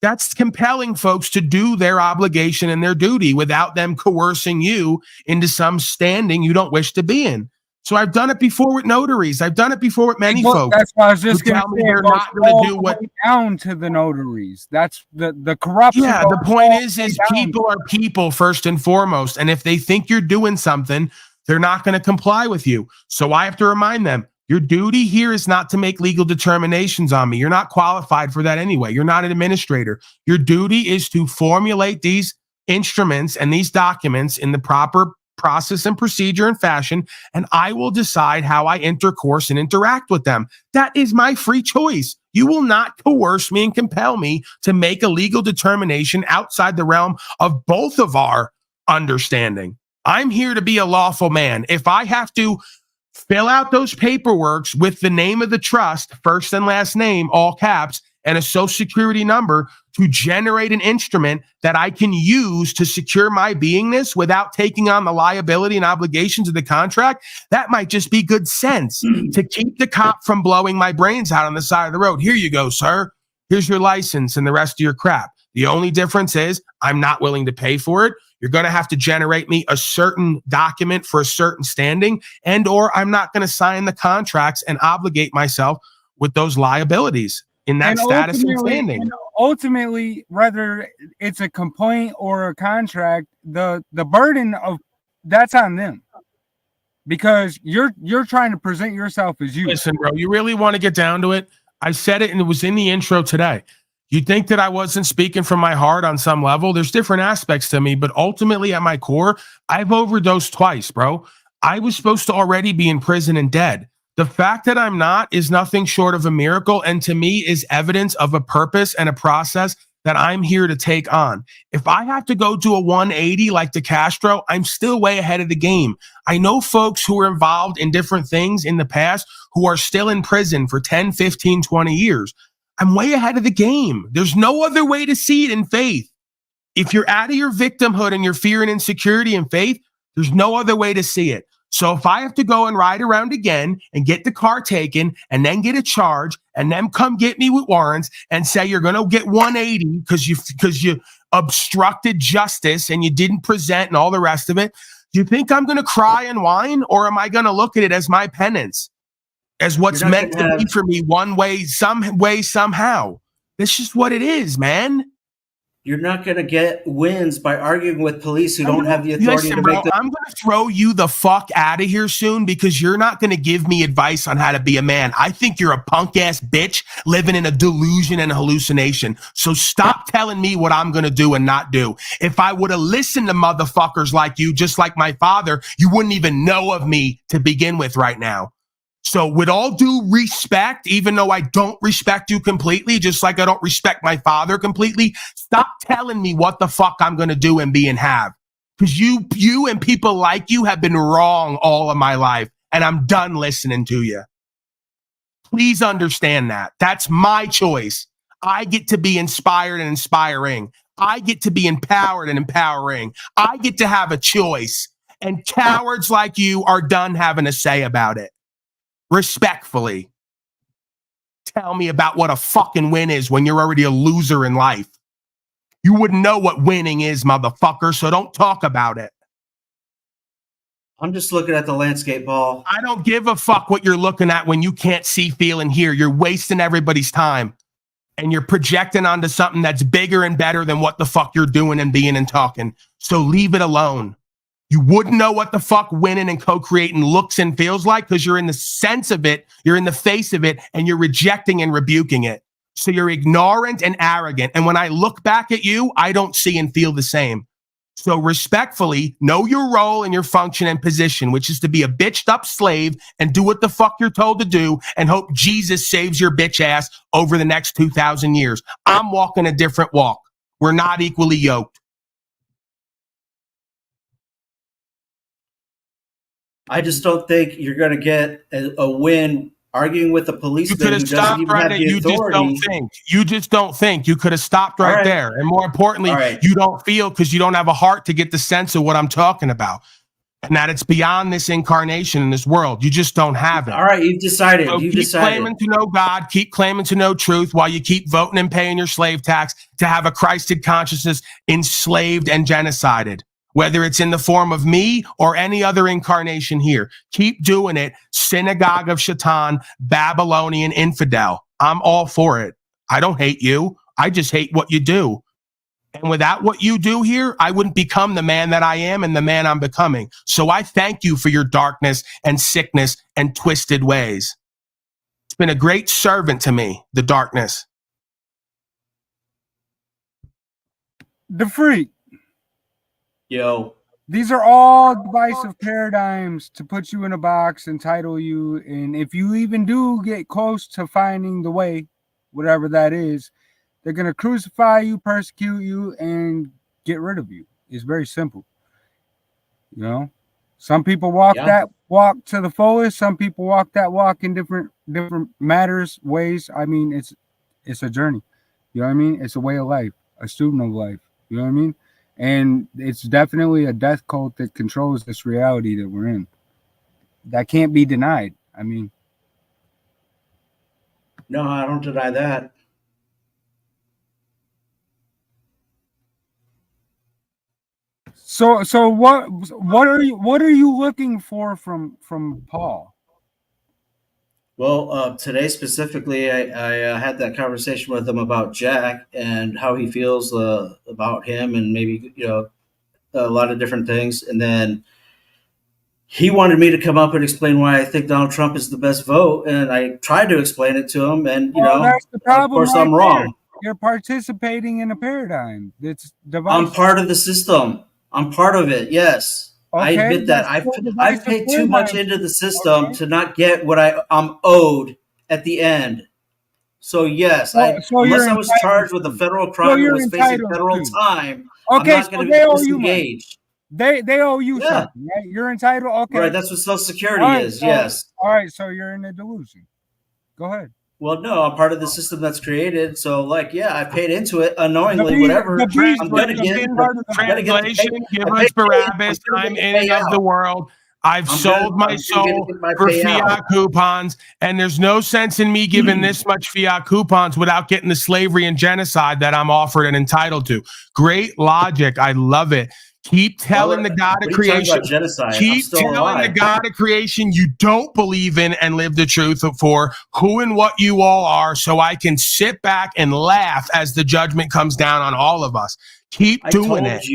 [SPEAKER 2] That's compelling folks to do their obligation and their duty without them coercing you into some standing you don't wish to be in. So I've done it before with notaries. I've done it before with many folks.
[SPEAKER 22] That's what I was just going to say.
[SPEAKER 2] They're not going to do what
[SPEAKER 22] down to the notaries. That's the corruption.
[SPEAKER 2] Yeah, the point is people are people first and foremost. And if they think you're doing something, they're not going to comply with you. So I have to remind them, your duty here is not to make legal determinations on me. You're not qualified for that anyway. You're not an administrator. Your duty is to formulate these instruments and these documents in the proper process and procedure and fashion, and I will decide how I intercourse and interact with them. That is my free choice. You will not coerce me and compel me to make a legal determination outside the realm of both of our understanding. I'm here to be a lawful man. If I have to fill out those paperworks with the name of the trust, first and last name, all caps, and a social security number to generate an instrument that I can use to secure my beingness without taking on the liability and obligations of the contract, that might just be good sense to keep the cop from blowing my brains out on the side of the road. Here you go, sir. Here's your license and the rest of your crap. The only difference is I'm not willing to pay for it. You're going to have to generate me a certain document for a certain standing, and or I'm not going to sign the contracts and obligate myself with those liabilities in that status and standing.
[SPEAKER 22] Ultimately, whether it's a complaint or a contract, the burden of that's on them, because you're trying to present yourself as you.
[SPEAKER 2] Listen, bro, you really want to get down to it? I said it, and it was in the intro today. You think that I wasn't speaking from my heart on some level? There's different aspects to me, but ultimately at my core, I've overdosed twice, bro. I was supposed to already be in prison and dead. The fact that I'm not is nothing short of a miracle, and to me is evidence of a purpose and a process that I'm here to take on. If I have to go to a 180 like the Castro, I'm still way ahead of the game. I know folks who were involved in different things in the past who are still in prison for 10, 15, 20 years. I'm way ahead of the game. There's no other way to see it in faith. If you're out of your victimhood and your fear and insecurity in faith, there's no other way to see it. So if I have to go and ride around again and get the car taken and then get a charge and then come get me with warrants and say you're going to get 180 because you obstructed justice and you didn't present and all the rest of it, You think I'm going to cry and whine, or am I going to look at it as my penance, as what's meant to be for me one way, somehow? That's just what it is, man.
[SPEAKER 19] You're not going to get wins by arguing with police who don't have the authority to make
[SPEAKER 2] I'm going to throw you the fuck out of here soon because you're not going to give me advice on how to be a man. I think you're a punk ass bitch living in a delusion and a hallucination. So stop telling me what I'm going to do and not do. If I would have listened to motherfuckers like you, just like my father, you wouldn't even know of me to begin with right now. So with all due respect, even though I don't respect you completely, just like I don't respect my father completely, stop telling me what the fuck I'm going to do and be and have. Because you and people like you have been wrong all of my life, and I'm done listening to you. Please understand that. That's my choice. I get to be inspired and inspiring. I get to be empowered and empowering. I get to have a choice. And cowards like you are done having a say about it. Respectfully, tell me about what a fucking win is when you're already a loser in life. You wouldn't know what winning is, motherfucker, so don't talk about it.
[SPEAKER 19] I'm just looking at the landscape, Paul.
[SPEAKER 2] I don't give a fuck what you're looking at when you can't see, feel, and hear. You're wasting everybody's time. And you're projecting onto something that's bigger and better than what the fuck you're doing and being and talking. So leave it alone. You wouldn't know what the fuck winning and co-creating looks and feels like because you're in the sense of it, you're in the face of it, and you're rejecting and rebuking it. So you're ignorant and arrogant. And when I look back at you, I don't see and feel the same. So respectfully, know your role and your function and position, which is to be a bitched up slave and do what the fuck you're told to do and hope Jesus saves your bitch ass over the next 2,000 years. I'm walking a different walk. We're not equally yoked.
[SPEAKER 19] I just don't think you're going to get a win arguing with a policeman who doesn't even have the authority.
[SPEAKER 2] You just don't think. You could have stopped right there. And more importantly, you don't feel because you don't have a heart to get the sense of what I'm talking about. And that it's beyond this incarnation in this world. You just don't have it.
[SPEAKER 19] All right, you've decided.
[SPEAKER 2] So keep claiming to know God, keep claiming to know truth while you keep voting and paying your slave tax to have a Christed consciousness enslaved and genocided. Whether it's in the form of me or any other incarnation here. Keep doing it. Synagogue of Shaitan, Babylonian infidel. I'm all for it. I don't hate you. I just hate what you do. And without what you do here, I wouldn't become the man that I am and the man I'm becoming. So I thank you for your darkness and sickness and twisted ways. It's been a great servant to me, the darkness.
[SPEAKER 22] The freak.
[SPEAKER 19] Yo.
[SPEAKER 22] These are all divisive paradigms to put you in a box and title you. And if you even do get close to finding the way, whatever that is, they're going to crucify you, persecute you, and get rid of you. It's very simple. You know, some people walk that walk to the fullest. Some people walk that walk in different matters, ways. I mean, it's a journey. You know what I mean? It's a way of life, a student of life. You know what I mean? And it's definitely a death cult that controls this reality that we're in. That can't be denied. I mean,
[SPEAKER 19] no, I don't deny that.
[SPEAKER 22] So what are you looking for from Paul?
[SPEAKER 19] Well, today specifically, I had that conversation with him about Jack and how he feels about him, and maybe a lot of different things. And then he wanted me to come up and explain why I think Donald Trump is the best vote, and I tried to explain it to him. And
[SPEAKER 22] that's the problem.
[SPEAKER 19] Of course, I'm wrong.
[SPEAKER 22] You're participating in a paradigm that's divisive.
[SPEAKER 19] I'm part of the system. I'm part of it. Yes. Okay, I admit that. I've paid too much into the system to not get what I'm owed at the end. So yes, unless I was charged with a federal crime and was facing federal time, I'm not going to be disengaged.
[SPEAKER 22] They owe you something, right? You're entitled. Okay,
[SPEAKER 19] right. That's what Social Security is. Yes.
[SPEAKER 22] All right. So you're in a delusion. Go ahead.
[SPEAKER 19] Well, no, I'm part of the system that's created. So, I paid into it unknowingly. Whatever I'm going to get.
[SPEAKER 2] Translation, give us Barabbas. I'm in and of the world. I've sold my soul for fiat coupons, and there's no sense in me giving this much fiat coupons without getting the slavery and genocide that I'm offered and entitled to. Great logic. I love it. Keep telling the God of creation. Keep telling the God of creation you don't believe in and live the truth for who and what you all are, so I can sit back and laugh as the judgment comes down on all of us. Keep doing it.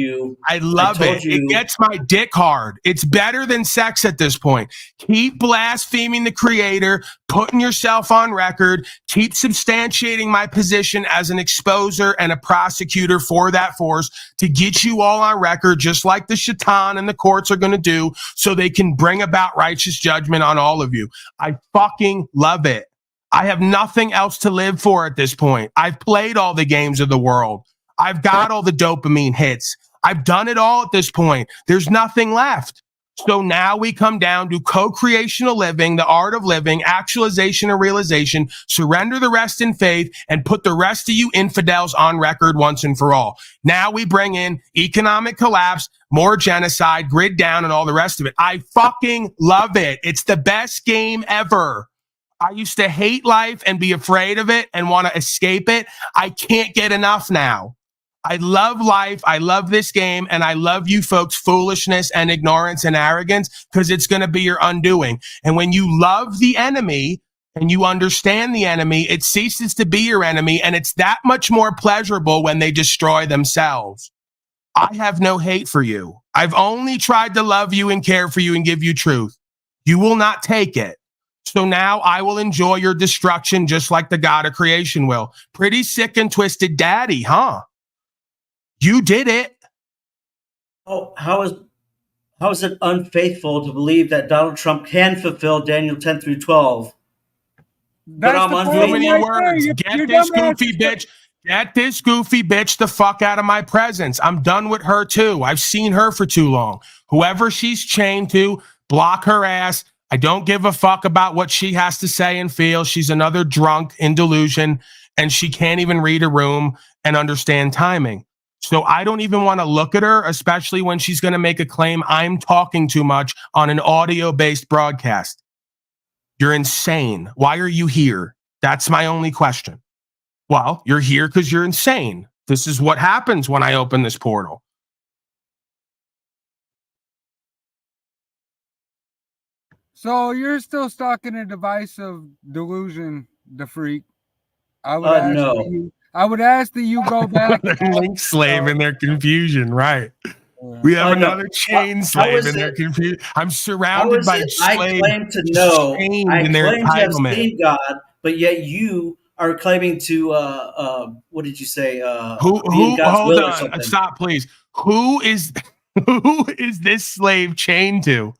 [SPEAKER 2] I love it. It gets my dick hard. It's better than sex at this point. Keep blaspheming the creator, putting yourself on record, keep substantiating my position as an exposer and a prosecutor for that force to get you all on record, just like the shaitan and the courts are going to do, so they can bring about righteous judgment on all of you. I fucking love it. I have nothing else to live for at this point. I've played all the games of the world. I've got all the dopamine hits. I've done it all at this point. There's nothing left. So now we come down to co-creational living, the art of living, actualization and realization, surrender the rest in faith, and put the rest of you infidels on record once and for all. Now we bring in economic collapse, more genocide, grid down, and all the rest of it. I fucking love it. It's the best game ever. I used to hate life and be afraid of it and want to escape it. I can't get enough now. I love life. I love this game. And I love you folks' foolishness and ignorance and arrogance, because it's going to be your undoing. And when you love the enemy and you understand the enemy, it ceases to be your enemy. And it's that much more pleasurable when they destroy themselves. I have no hate for you. I've only tried to love you and care for you and give you truth. You will not take it. So now I will enjoy your destruction just like the God of creation will. Pretty sick and twisted daddy, huh? You did it.
[SPEAKER 19] Oh, how is it unfaithful to believe that Donald Trump can fulfill Daniel 10 through 12?
[SPEAKER 2] That's but I'm too many words. Get this goofy bitch. Get this goofy bitch the fuck out of my presence. I'm done with her too. I've seen her for too long. Whoever she's chained to, block her ass. I don't give a fuck about what she has to say and feel. She's another drunk in delusion, and she can't even read a room and understand timing. So I don't even want to look at her, especially when she's going to make a claim I'm talking too much on an audio-based broadcast. You're insane. Why are you here? That's my only question. Well, you're here because you're insane. This is what happens when I open this portal.
[SPEAKER 22] So you're still stuck in a device of delusion, the freak. I would ask that you go back.
[SPEAKER 2] Link slave in their confusion, right? We have another chain slave in their confusion. I'm surrounded by slaves.
[SPEAKER 19] I claim to know. I claim to have seen God, but yet you are claiming to what did you say?
[SPEAKER 2] Who hold on, stop, please. Who is this slave chained to?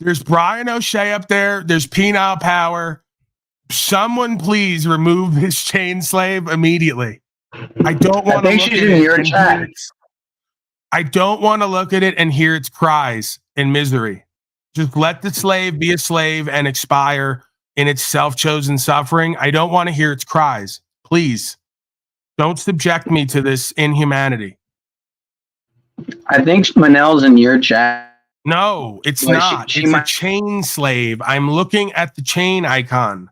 [SPEAKER 2] There's Brian O'Shea up there. There's Penile Power. Someone please remove this chain slave immediately. I don't want to look at it. I don't want to look at it and hear its cries in misery. Just let the slave be a slave and expire in its self-chosen suffering. I don't want to hear its cries. Please don't subject me to this inhumanity.
[SPEAKER 1] I think Manel's in your chat.
[SPEAKER 2] No, it's not. It's a chain slave. I'm looking at the chain icon.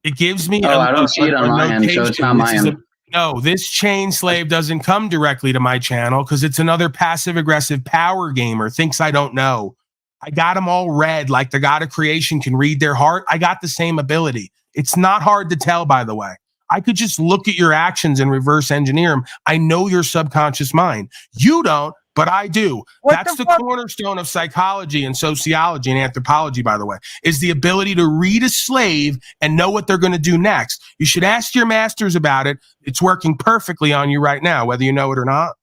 [SPEAKER 2] It gives me
[SPEAKER 1] I don't see it on my end, so it's not my end.
[SPEAKER 2] No, this chain slave doesn't come directly to my channel because it's another passive-aggressive power gamer, thinks I don't know. I got them all read like the God of creation can read their heart. I got the same ability. It's not hard to tell, by the way. I could just look at your actions and reverse engineer them. I know your subconscious mind. You don't, but I do. That's the cornerstone of psychology and sociology and anthropology, by the way, is the ability to read a slave and know what they're going to do next. You should ask your masters about it. It's working perfectly on you right now, whether you know it or not.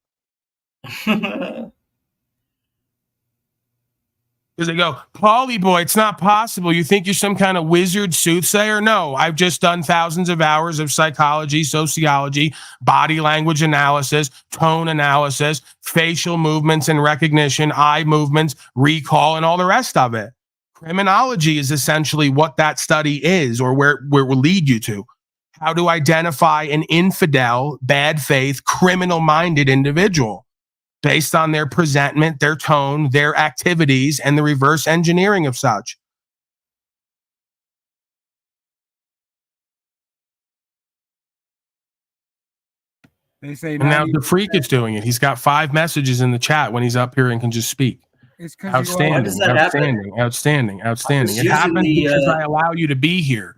[SPEAKER 2] Because they go, Paulie boy, it's not possible. You think you're some kind of wizard soothsayer? No, I've just done thousands of hours of psychology, sociology, body language analysis, tone analysis, facial movements and recognition, eye movements, recall, and all the rest of it. Criminology is essentially what that study is, or where it will lead you to. How to identify an infidel, bad faith, criminal-minded individual. based on their presentment, their tone, their activities, and the reverse engineering of such.
[SPEAKER 22] They say
[SPEAKER 2] and now the freak is doing it. He's got 5 messages in the chat when he's up here and can just speak.
[SPEAKER 22] It's 'cause
[SPEAKER 2] Outstanding, outstanding. It happens because I allow you to be here.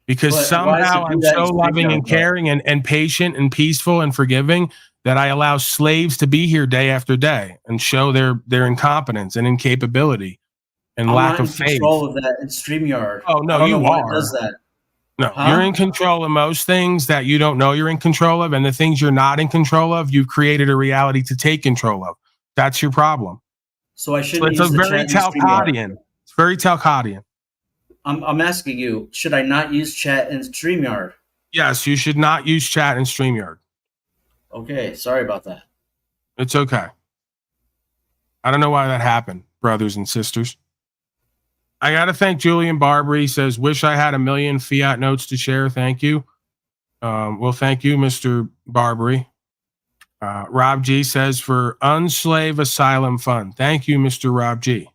[SPEAKER 2] Because somehow I'm so loving and caring and patient and peaceful and forgiving that I allow slaves to be here day after day and show their incompetence and incapability and lack of faith.
[SPEAKER 19] I'm not in control of that in StreamYard.
[SPEAKER 2] Oh, no, you are.
[SPEAKER 19] Does that?
[SPEAKER 2] No, you're in control of most things that you don't know you're in control of, and the things you're not in control of, you've created a reality to take control of. That's your problem.
[SPEAKER 19] So I shouldn't
[SPEAKER 2] use the chat in Talcottian. It's very Talcottian.
[SPEAKER 19] I'm asking you, should I not use chat in StreamYard?
[SPEAKER 2] Yes, you should not use chat in StreamYard.
[SPEAKER 19] Okay, sorry about that.
[SPEAKER 2] It's okay. I don't know why that happened, brothers and sisters. I got to thank Julian Barbary. He says, wish I had 1 million fiat notes to share. Thank you. Well, thank you, Mr. Barbary. Rob G says, for Unslave Asylum Fund. Thank you, Mr. Rob G.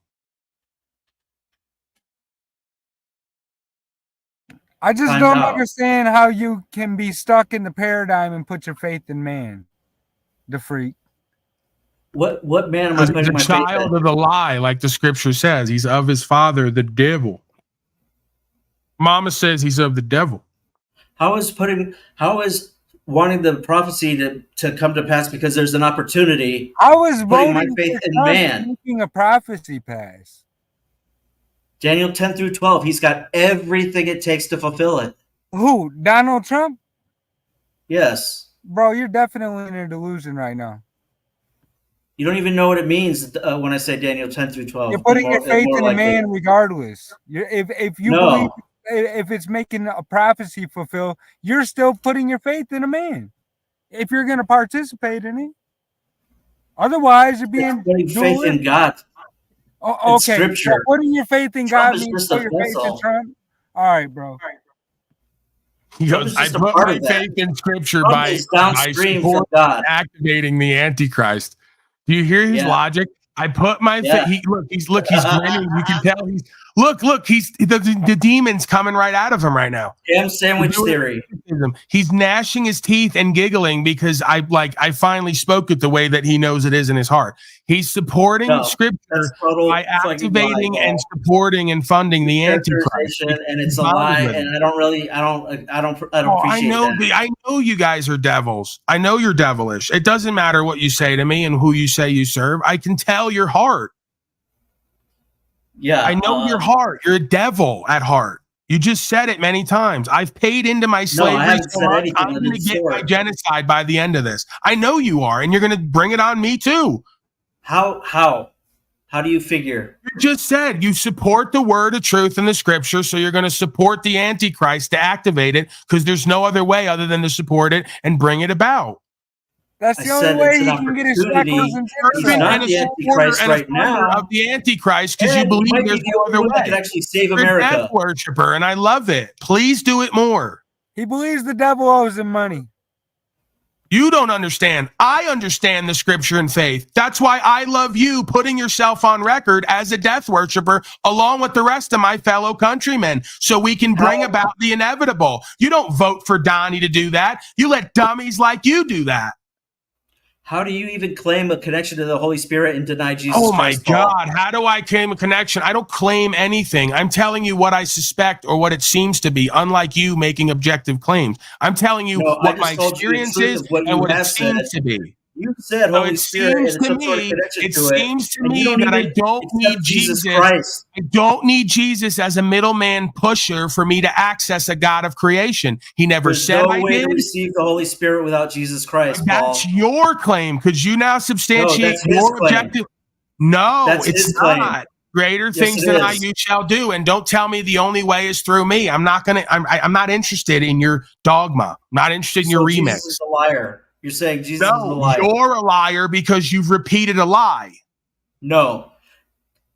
[SPEAKER 22] I just don't understand how you can be stuck in the paradigm and put your faith in man. The freak.
[SPEAKER 19] What man am I putting my faith in?
[SPEAKER 2] The child of the lie, like the scripture says. He's of his father, the devil. Mama says he's of the devil.
[SPEAKER 19] How is wanting the prophecy to come to pass because there's an opportunity?
[SPEAKER 22] How is
[SPEAKER 19] putting my faith in man
[SPEAKER 22] making a prophecy pass?
[SPEAKER 19] Daniel 10-12. He's got everything it takes to fulfill it.
[SPEAKER 22] Who? Donald Trump?
[SPEAKER 19] Yes.
[SPEAKER 22] Bro, you're definitely in a delusion right now.
[SPEAKER 19] You don't even know what it means when I say Daniel 10-12.
[SPEAKER 22] You're putting your faith in a man regardless. If you believe if it's making a prophecy fulfill, you're still putting your faith in a man. If you're going to participate in it. Otherwise, you're being
[SPEAKER 19] putting faith in God.
[SPEAKER 22] Oh, okay.
[SPEAKER 19] Scripture.
[SPEAKER 22] So putting your faith in
[SPEAKER 19] Trump
[SPEAKER 22] God means put your faith in Trump. All right, bro.
[SPEAKER 2] He goes, I put my faith in Scripture by activating the Antichrist. Do you hear his logic? I put my faith. He's grinning. You can tell he's he's the demon's coming right out of him right now.
[SPEAKER 19] Ham sandwich theory.
[SPEAKER 2] He's gnashing his teeth and giggling because I finally spoke it the way that he knows it is in his heart. He's supporting Scripture by activating and supporting and funding the Antichrist.
[SPEAKER 19] And it's a lie. And I don't appreciate that.
[SPEAKER 2] I know you guys are devils. I know you're devilish. It doesn't matter what you say to me and who you say you serve. I can tell your heart.
[SPEAKER 19] Yeah,
[SPEAKER 2] I know your heart. You're a devil at heart. You just said it many times. I've paid into my slavery. I'm going to get my genocide by the end of this. I know you are, and you're going to bring it on me too.
[SPEAKER 19] How do you figure?
[SPEAKER 2] You just said you support the word of truth in the scripture, so you're going to support the Antichrist to activate it because there's no other way other than to support it and bring it about.
[SPEAKER 22] That's the only way he can get his shekels and
[SPEAKER 19] He's not the Antichrist right now.
[SPEAKER 2] Of the Antichrist, because you believe there's no other way.
[SPEAKER 19] Could actually save
[SPEAKER 2] You're
[SPEAKER 19] America.
[SPEAKER 2] a death worshiper, and I love it. Please do it more.
[SPEAKER 22] He believes the devil owes him money.
[SPEAKER 2] You don't understand. I understand the scripture and faith. That's why I love you putting yourself on record as a death worshiper along with the rest of my fellow countrymen so we can bring about the inevitable. You don't vote for Donnie to do that. You let dummies like you do that.
[SPEAKER 19] How do you even claim a connection to the Holy Spirit and deny Jesus
[SPEAKER 2] Christ? Oh my God. How do I claim a connection? I don't claim anything. I'm telling you what I suspect or what it seems to be, unlike you making objective claims. I'm telling you what my experience is and what it seems to be.
[SPEAKER 19] You said Holy Spirit and some sort of connection to it.
[SPEAKER 2] It seems to me that I don't need Jesus Christ. I don't need Jesus as a middleman pusher for me to access a God of creation. He never said I did.
[SPEAKER 19] There's no way to receive the Holy Spirit without Jesus Christ, Paul.
[SPEAKER 2] That's your claim because you now substantiate your objective. No, it's not. Greater things than I you shall do, and don't tell me the only way is through me. I'm not not interested in your dogma. I'm not interested in your remix.
[SPEAKER 19] Jesus is a liar. You're saying Jesus is a liar.
[SPEAKER 2] You're a liar because you've repeated a lie.
[SPEAKER 19] No.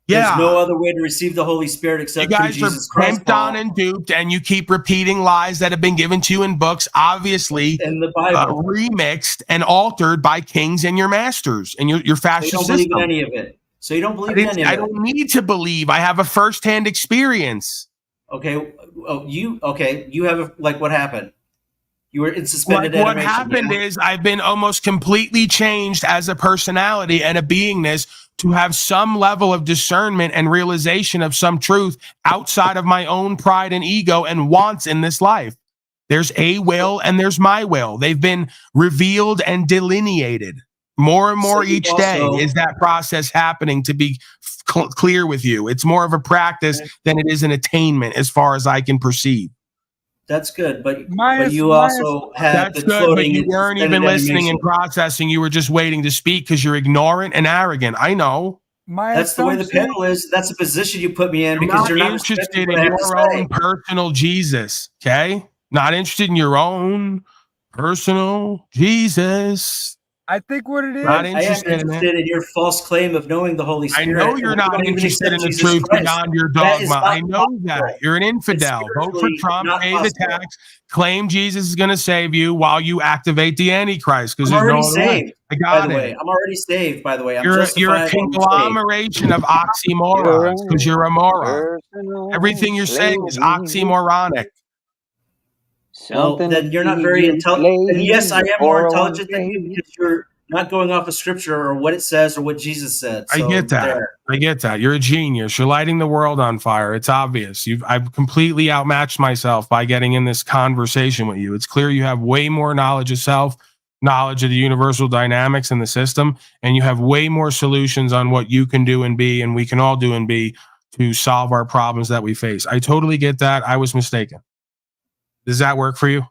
[SPEAKER 2] Yeah.
[SPEAKER 19] There's no other way to receive the Holy Spirit except
[SPEAKER 2] you
[SPEAKER 19] through
[SPEAKER 2] guys
[SPEAKER 19] Jesus
[SPEAKER 2] are
[SPEAKER 19] Christ.
[SPEAKER 2] pimped on and duped, and you keep repeating lies that have been given to you in books, obviously
[SPEAKER 19] in the Bible,
[SPEAKER 2] remixed and altered by kings and your masters and your fascist
[SPEAKER 19] So you don't believe
[SPEAKER 2] system.
[SPEAKER 19] in any of it. So you don't believe in any of it.
[SPEAKER 2] I don't need to believe. I have a firsthand experience.
[SPEAKER 19] Okay. Oh, you have what happened? You were in suspended
[SPEAKER 2] Like what
[SPEAKER 19] animation.
[SPEAKER 2] happened is I've been almost completely changed as a personality and a beingness to have some level of discernment and realization of some truth outside of my own pride and ego and wants in this life. There's a will and there's my will. They've been revealed and delineated. More and more each day is that process happening, to be clear with you. It's more of a practice than it is an attainment as far as I can perceive.
[SPEAKER 19] That's good, but you also have
[SPEAKER 2] that's good, but you weren't even listening and processing. You were just waiting to speak because you're ignorant and arrogant. I know.
[SPEAKER 19] That's the way the panel is. That's the position you put me in because you're not
[SPEAKER 2] interested in your own personal Jesus. Okay, not interested in your own personal Jesus.
[SPEAKER 22] I think what it is.
[SPEAKER 2] Not interested,
[SPEAKER 19] I am interested in your false claim of knowing the Holy Spirit.
[SPEAKER 2] I know you're not interested in the truth beyond your dogma. I know that. You're an infidel. Vote for Trump, pay the tax, claim Jesus is going to save you while you activate the Antichrist. Because
[SPEAKER 19] I'm
[SPEAKER 2] there's
[SPEAKER 19] already
[SPEAKER 2] no other way.
[SPEAKER 19] saved.
[SPEAKER 2] I got
[SPEAKER 19] by the
[SPEAKER 2] it.
[SPEAKER 19] way, I'm already saved. By the way,
[SPEAKER 2] You're a conglomeration of oxymorons because you're a moron. Everything you're saying is oxymoronic.
[SPEAKER 19] Well, then you're not very intelligent. And yes, I am more intelligent than you because you're not going off of scripture or what it says or what Jesus said. So
[SPEAKER 2] I get that. I get that. You're a genius. You're lighting the world on fire. It's obvious. I've completely outmatched myself by getting in this conversation with you. It's clear you have way more knowledge of self, knowledge of the universal dynamics in the system, and you have way more solutions on what you can do and be, and we can all do and be to solve our problems that we face. I totally get that. I was mistaken. Does that work for you?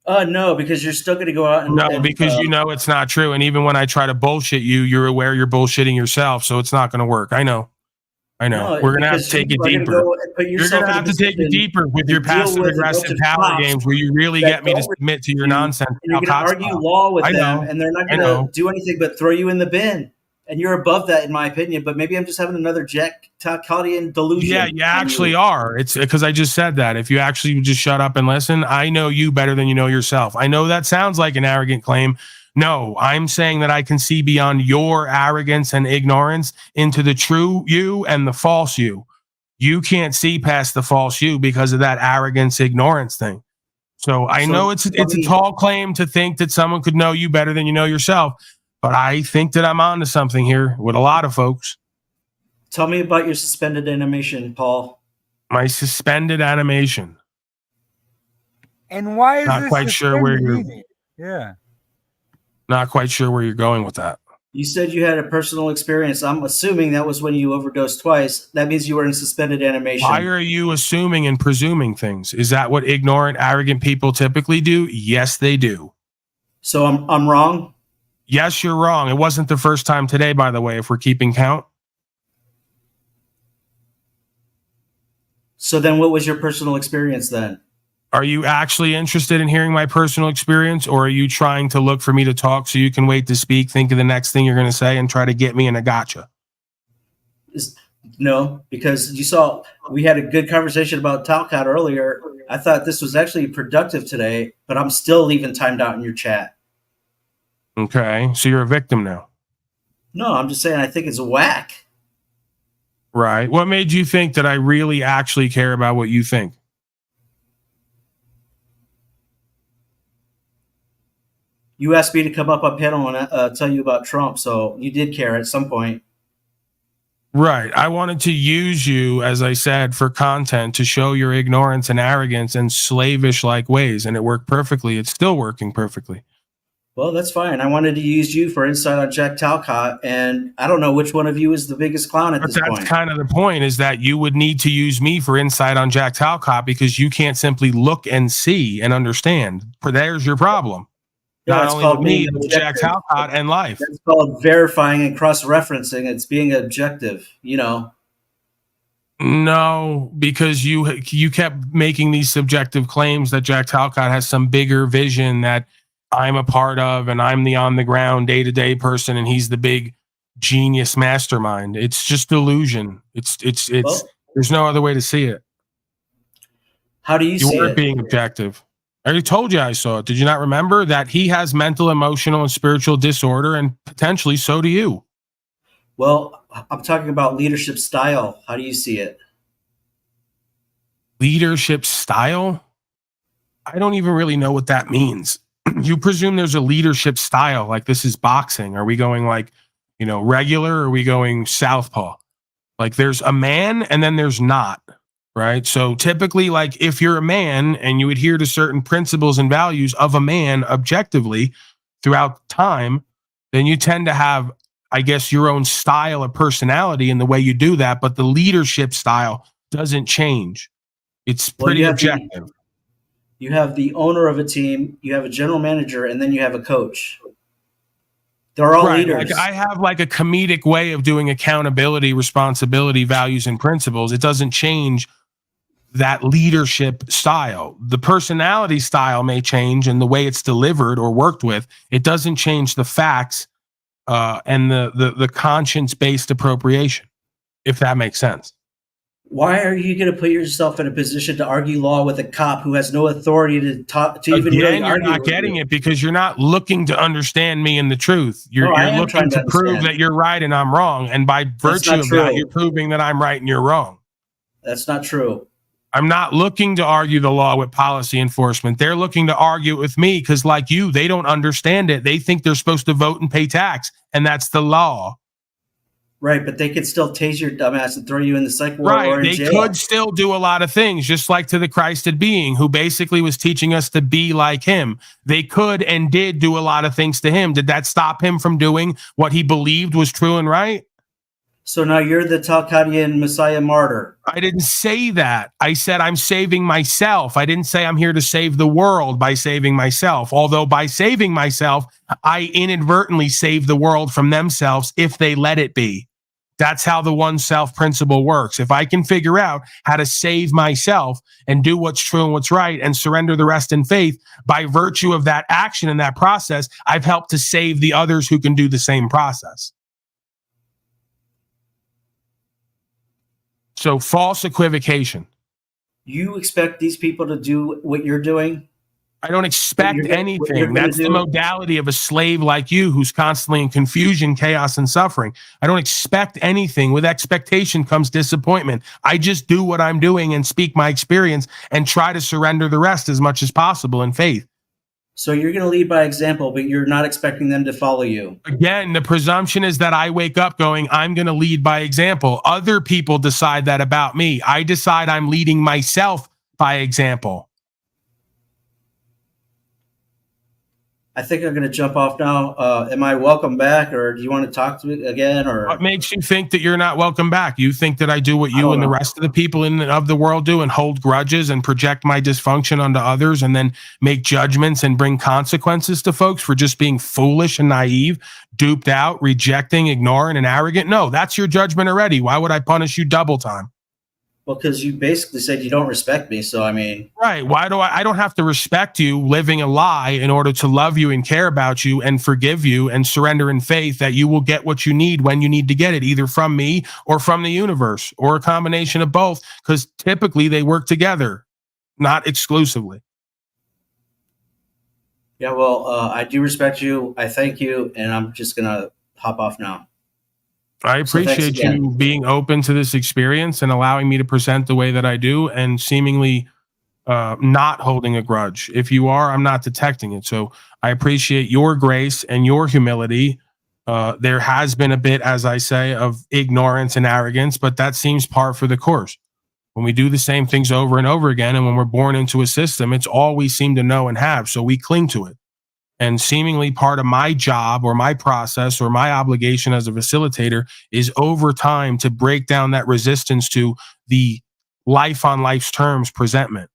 [SPEAKER 19] No, because you're still going to go out and
[SPEAKER 2] because you know it's not true. And even when I try to bullshit you, you're aware you're bullshitting yourself. So it's not going to work. I know.
[SPEAKER 19] No,
[SPEAKER 2] We're going to have to take it deeper. You're going to have to take it deeper with your passive aggressive power games where you really get me to submit to your nonsense.
[SPEAKER 19] And you're going to argue law with them, and they're not going to do anything but throw you in the bin. And you're above that, in my opinion. But maybe I'm just having another Jack Talcottian delusion.
[SPEAKER 2] Yeah, you actually are. It's because I just said that. If you actually just shut up and listen, I know you better than you know yourself. I know that sounds like an arrogant claim. No, I'm saying that I can see beyond your arrogance and ignorance into the true you and the false you. You can't see past the false you because of that arrogance, ignorance thing. So I know it's a tall claim to think that someone could know you better than you know yourself. But I think that I'm onto something here with a lot of folks.
[SPEAKER 19] Tell me about your suspended animation, Paul.
[SPEAKER 2] My suspended animation.
[SPEAKER 22] And why is
[SPEAKER 2] not
[SPEAKER 22] this
[SPEAKER 2] quite sure where you're?
[SPEAKER 22] Yeah.
[SPEAKER 2] Not quite sure where you're going with that.
[SPEAKER 19] You said you had a personal experience. I'm assuming that was when you overdosed twice. That means you were in suspended animation.
[SPEAKER 2] Why are you assuming and presuming things? Is that what ignorant, arrogant people typically do? Yes, they do.
[SPEAKER 19] So I'm wrong?
[SPEAKER 2] Yes, you're wrong. It wasn't the first time today, by the way, if we're keeping count.
[SPEAKER 19] So then what was your personal experience then?
[SPEAKER 2] Are you actually interested in hearing my personal experience, or are you trying to look for me to talk so you can wait to speak, think of the next thing you're going to say, and try to get me in a gotcha?
[SPEAKER 19] No, because you saw we had a good conversation about Talcott earlier. I thought this was actually productive today, but I'm still leaving timed out in your chat.
[SPEAKER 2] Okay, so you're a victim now.
[SPEAKER 19] No, I'm just saying I think it's whack.
[SPEAKER 2] Right. What made you think that I really actually care about what you think?
[SPEAKER 19] You asked me to come up on panel and tell you about Trump, so you did care at some point.
[SPEAKER 2] Right. I wanted to use you, as I said, for content to show your ignorance and arrogance and slavish-like ways, and it worked perfectly. It's still working perfectly.
[SPEAKER 19] Well, that's fine. I wanted to use you for insight on Jack Talcott, and I don't know which one of you is the biggest clown at this point.
[SPEAKER 2] That's kind of the point, is that you would need to use me for insight on Jack Talcott because you can't simply look and see and understand. There's your problem.
[SPEAKER 19] Yeah,
[SPEAKER 2] Not only with me, but with Jack Talcott and life.
[SPEAKER 19] That's called verifying and cross-referencing. It's being objective, you know.
[SPEAKER 2] No, because you kept making these subjective claims that Jack Talcott has some bigger vision that I'm a part of, and I'm the on-the-ground day-to-day person, and he's the big genius mastermind. It's just delusion. It's there's no other way to see it.
[SPEAKER 19] How do you see
[SPEAKER 2] weren't
[SPEAKER 19] it?
[SPEAKER 2] being objective. I already told you I saw it. Did you not remember that he has mental, emotional, and spiritual disorder, and potentially so do you?
[SPEAKER 19] Well, I'm talking about leadership style. How do you see it?
[SPEAKER 2] Leadership style? I don't even really know what that means. You presume there's a leadership style, like this is boxing. Are we going like, regular, or are we going southpaw? Like there's a man and then there's not, right? So typically, like if you're a man and you adhere to certain principles and values of a man objectively throughout time, then you tend to have, I guess, your own style of personality in the way you do that, but the leadership style doesn't change. It's pretty objective.
[SPEAKER 19] You have the owner of a team, you have a general manager, and then you have a coach. They're all leaders.
[SPEAKER 2] Like I have like a comedic way of doing accountability, responsibility, values, and principles. It doesn't change that leadership style. The personality style may change and the way it's delivered or worked with. It doesn't change the facts and the conscience-based appropriation, if that makes sense.
[SPEAKER 19] Why are you going to put yourself in a position to argue law with a cop who has no authority to talk to even really argue?
[SPEAKER 2] You're not getting it because you're not looking to understand me and the truth. You're looking to prove that you're right and I'm wrong. And by virtue of that, you're proving that I'm right and you're wrong.
[SPEAKER 19] That's not true.
[SPEAKER 2] I'm not looking to argue the law with policy enforcement. They're looking to argue it with me because, like you, they don't understand it. They think they're supposed to vote and pay tax, and that's the law.
[SPEAKER 19] Right, but they could still tase your dumbass and throw you in the psych ward or in jail.
[SPEAKER 2] They could still do a lot of things, just like to the Christed being who basically was teaching us to be like him. They could and did do a lot of things to him. Did that stop him from doing what he believed was true and right?
[SPEAKER 19] So now you're the Talcottian Messiah martyr.
[SPEAKER 2] I didn't say that. I said I'm saving myself. I didn't say I'm here to save the world by saving myself. Although by saving myself, I inadvertently save the world from themselves if they let it be. That's how the one self principle works. If I can figure out how to save myself and do what's true and what's right and surrender the rest in faith, by virtue of that action and that process, I've helped to save the others who can do the same process. So false equivocation.
[SPEAKER 19] You expect these people to do what you're doing?
[SPEAKER 2] I don't expect anything. That's the modality of a slave like you who's constantly in confusion, chaos, and suffering. I don't expect anything. With expectation comes disappointment. I just do what I'm doing and speak my experience and try to surrender the rest as much as possible in faith.
[SPEAKER 19] So you're going to lead by example, but you're not expecting them to follow you.
[SPEAKER 2] Again, the presumption is that I wake up going, I'm going to lead by example. Other people decide that about me. I decide I'm leading myself by example.
[SPEAKER 19] I think I'm going to jump off now. Am I welcome back, or do you want to talk to me again? Or
[SPEAKER 2] what makes you think that you're not welcome back? You think that I do what you and the rest of the people of the world do and hold grudges and project my dysfunction onto others and then make judgments and bring consequences to folks for just being foolish and naive, duped out, rejecting, ignoring, and arrogant? No, that's your judgment already. Why would I punish you double time?
[SPEAKER 19] Well, because you basically said you don't respect me, so I mean...
[SPEAKER 2] Right, why do I don't have to respect you living a lie in order to love you and care about you and forgive you and surrender in faith that you will get what you need when you need to get it, either from me or from the universe, or a combination of both, because typically they work together, not exclusively.
[SPEAKER 19] Yeah, well, I do respect you, I thank you, and I'm just going to hop off now.
[SPEAKER 2] I appreciate you being open to this experience and allowing me to present the way that I do and seemingly not holding a grudge. If you are, I'm not detecting it. So I appreciate your grace and your humility. There has been a bit, as I say, of ignorance and arrogance, but that seems par for the course. When we do the same things over and over again, and when we're born into a system, it's all we seem to know and have. So we cling to it. And seemingly part of my job or my process or my obligation as a facilitator is over time to break down that resistance to the life on life's terms presentment,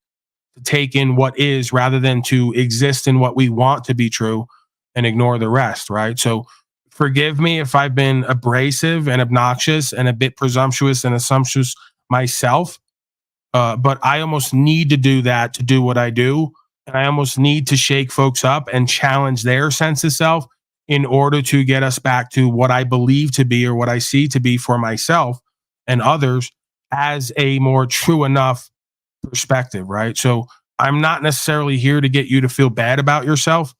[SPEAKER 2] to take in what is rather than to exist in what we want to be true and ignore the rest, right? So forgive me if I've been abrasive and obnoxious and a bit presumptuous and assumptuous myself, but I almost need to do that to do what I do. And I almost need to shake folks up and challenge their sense of self in order to get us back to what I believe to be or what I see to be for myself and others as a more true enough perspective, right? So I'm not necessarily here to get you to feel bad about yourself.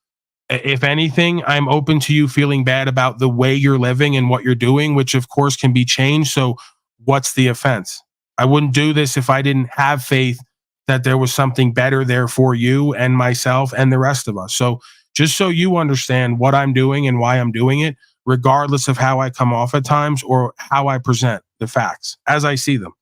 [SPEAKER 2] If anything, I'm open to you feeling bad about the way you're living and what you're doing, which of course can be changed. So what's the offense? I wouldn't do this if I didn't have faith that there was something better there for you and myself and the rest of us. So just so you understand what I'm doing and why I'm doing it, regardless of how I come off at times or how I present the facts as I see them.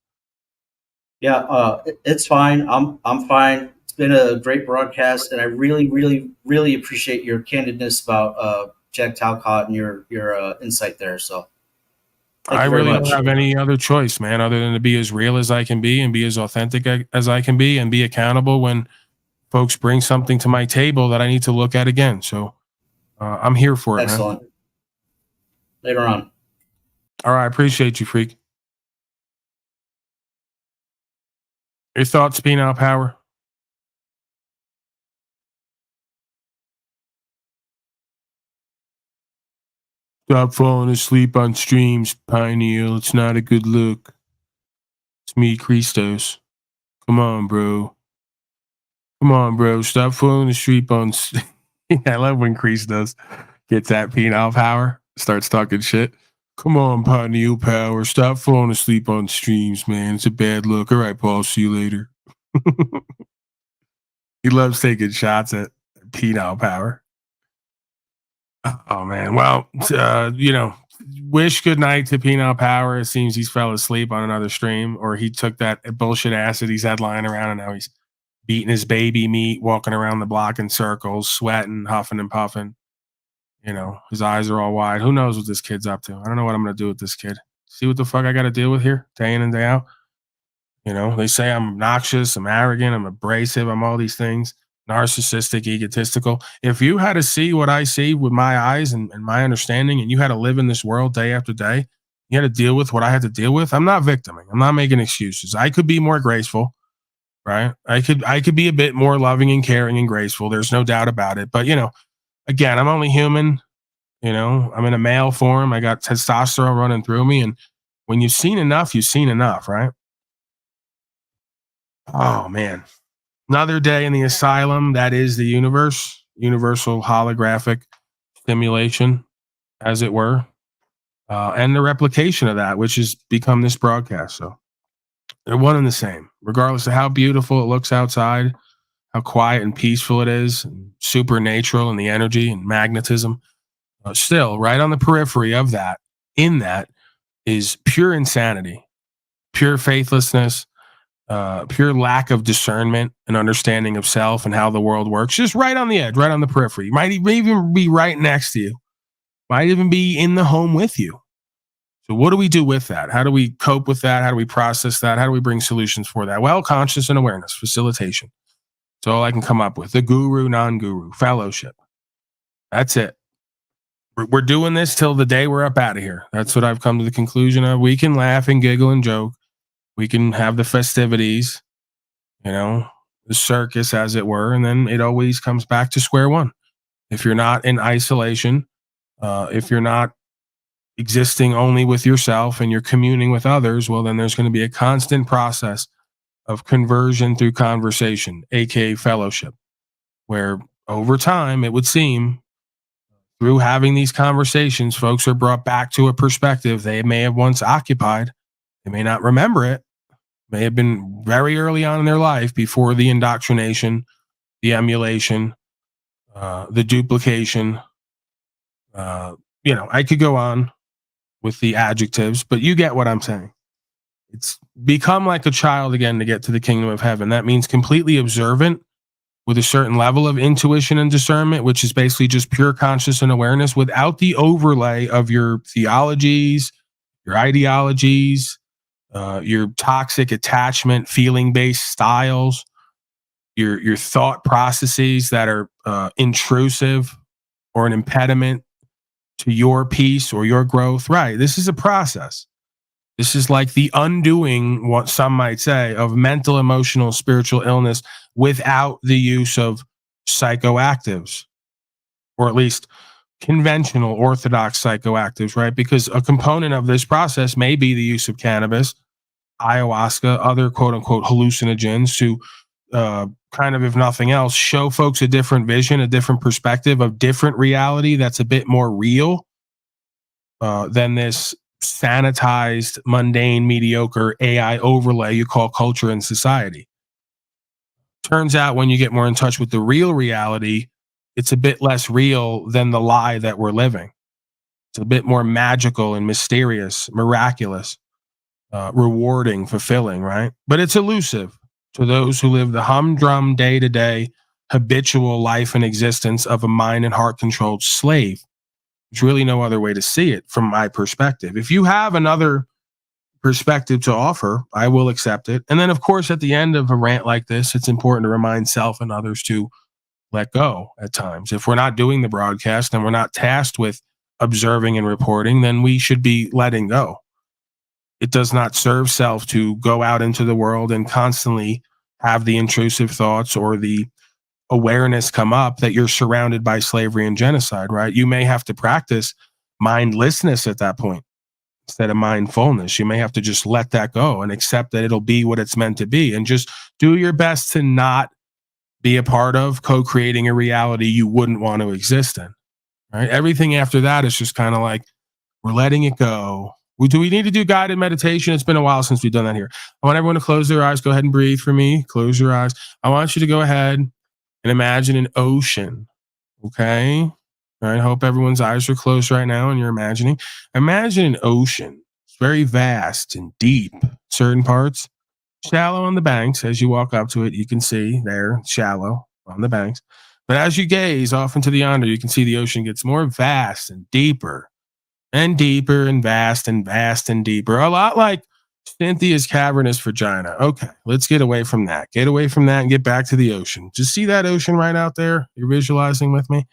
[SPEAKER 19] Yeah, it's fine. I'm fine. It's been a great broadcast, and I really, really, really appreciate your candidness about Jack Talcott and your insight there. So
[SPEAKER 2] I really don't have any other choice, man, other than to be as real as I can be and be as authentic as I can be and be accountable when folks bring something to my table that I need to look at again. So I'm here for it,
[SPEAKER 19] Excellent.
[SPEAKER 2] man.
[SPEAKER 19] Later on.
[SPEAKER 2] All right. I appreciate you, freak. Your thoughts, Penal Power? Stop falling asleep on streams, Pineal. It's not a good look. It's me, Christos. Come on, bro. Come on, bro. Stop falling asleep on... I love when Christos gets that Penal Power, starts talking shit. Come on, Pineal Power. Stop falling asleep on streams, man. It's a bad look. All right, Paul. See you later. He loves taking shots at Penal Power. Oh, man. Well, wish good night to Penal Power. It seems he's fell asleep on another stream, or he took that bullshit acid he's had lying around, and now he's beating his baby meat, walking around the block in circles, sweating, huffing and puffing. His eyes are all wide. Who knows what this kid's up to? I don't know what I'm going to do with this kid. See what the fuck I got to deal with here day in and day out? They say I'm obnoxious, I'm arrogant, I'm abrasive, I'm all these things. Narcissistic, egotistical. If you had to see what I see with my eyes and my understanding, and you had to live in this world day after day, you had to deal with what I had to deal with. I'm not victiming. I'm not making excuses. I could be more graceful, right? I could be a bit more loving and caring and graceful. There's no doubt about it. But again, I'm only human. I'm in a male form. I got testosterone running through me, and when you've seen enough, right? Oh man. Another day in the asylum, that is the universal holographic simulation, as it were, and the replication of that, which has become this broadcast. So they're one and the same, regardless of how beautiful it looks outside, how quiet and peaceful it is, and supernatural and the energy and magnetism. Still, right on the periphery of that, in that, is pure insanity, pure faithlessness, pure lack of discernment and understanding of self and how the world works. Just right on the edge, right on the periphery. Might even be right next to you. Might even be in the home with you. So what do we do with that? How do we cope with that? How do we process that? How do we bring solutions for that? Well, conscious and awareness, facilitation. That's all I can come up with. The guru, non-guru, fellowship. That's it. We're doing this till the day we're up out of here. That's what I've come to the conclusion of. We can laugh and giggle and joke. We can have the festivities, the circus, as it were, and then it always comes back to square one. If you're not in isolation, if you're not existing only with yourself and you're communing with others, well, then there's going to be a constant process of conversion through conversation, aka fellowship, where over time, it would seem, through having these conversations, folks are brought back to a perspective they may have once occupied. They may not remember it. May have been very early on in their life before the indoctrination, the emulation, the duplication. I could go on with the adjectives, but you get what I'm saying. It's become like a child again to get to the kingdom of heaven. That means completely observant with a certain level of intuition and discernment, which is basically just pure conscious and awareness without the overlay of your theologies, your ideologies, your toxic attachment, feeling-based styles, your thought processes that are intrusive or an impediment to your peace or your growth. Right. This is a process. This is like the undoing, what some might say, of mental, emotional, spiritual illness without the use of psychoactives, or at least conventional orthodox psychoactives, right? Because a component of this process may be the use of cannabis, ayahuasca, other quote unquote hallucinogens to kind of, if nothing else, show folks a different vision, a different perspective of different reality that's a bit more real than this sanitized, mundane, mediocre AI overlay you call culture and society. Turns out when you get more in touch with the real reality, it's a bit less real than the lie that we're living. It's a bit more magical and mysterious, miraculous, rewarding, fulfilling, right? But it's elusive to those who live the humdrum day-to-day habitual life and existence of a mind and heart controlled slave. There's really no other way to see it from my perspective. If you have another perspective to offer, I will accept it. And then, of course, at the end of a rant like this, it's important to remind self and others to let go at times. If we're not doing the broadcast and we're not tasked with observing and reporting, then we should be letting go. It does not serve self to go out into the world and constantly have the intrusive thoughts or the awareness come up that you're surrounded by slavery and genocide, right? You may have to practice mindlessness at that point instead of mindfulness. You may have to just let that go and accept that it'll be what it's meant to be, and just do your best to not be a part of co-creating a reality you wouldn't want to exist in, right? Everything after that is just kind of like, we're letting it go. Do we need to do guided meditation? It's been a while since we've done that here. I want everyone to close their eyes. Go ahead and breathe for me. Close your eyes. I want you to go ahead and imagine an ocean. Okay? All right. I hope everyone's eyes are closed right now and you're imagining. Imagine an ocean. It's very vast and deep. Certain parts shallow on the banks. As you walk up to it, you can see there, shallow on the banks. But as you gaze off into the yonder, you can see the ocean gets more vast and deeper and deeper and vast and deeper. A lot like Cynthia's cavernous vagina. Okay, let's get away from that. Get away from that and get back to the ocean. Just see that ocean right out there? You're visualizing with me?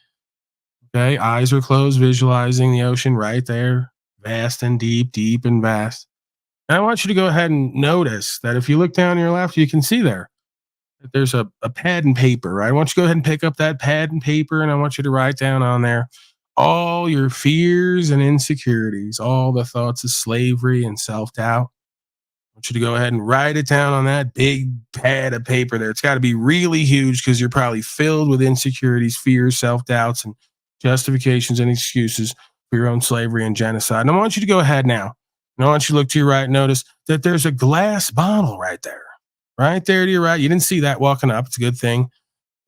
[SPEAKER 2] Okay, eyes are closed, visualizing the ocean right there. Vast and deep, deep and vast. And I want you to go ahead and notice that if you look down to your left, you can see there that there's a pad and paper, right? I want you to go ahead and pick up that pad and paper, and I want you to write down on there all your fears and insecurities, all the thoughts of slavery and self-doubt. I want you to go ahead and write it down on that big pad of paper there. It's got to be really huge because you're probably filled with insecurities, fears, self-doubts, and justifications and excuses for your own slavery and genocide. And I want you to go ahead now. And I want you to look to your right and notice that there's a glass bottle right there. Right there to your right. You didn't see that walking up. It's a good thing.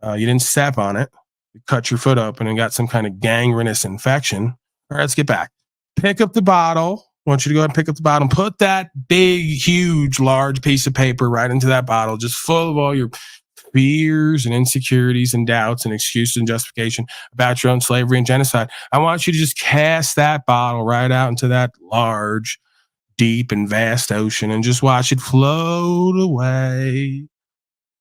[SPEAKER 2] You didn't step on it. You cut your foot open and got some kind of gangrenous infection. All right, let's get back. Pick up the bottle. I want you to go ahead and pick up the bottle and put that big, huge, large piece of paper right into that bottle, just full of all your fears and insecurities and doubts and excuses and justification about your own slavery and genocide. I want you to just cast that bottle right out into that large, deep and vast ocean and just watch it float away.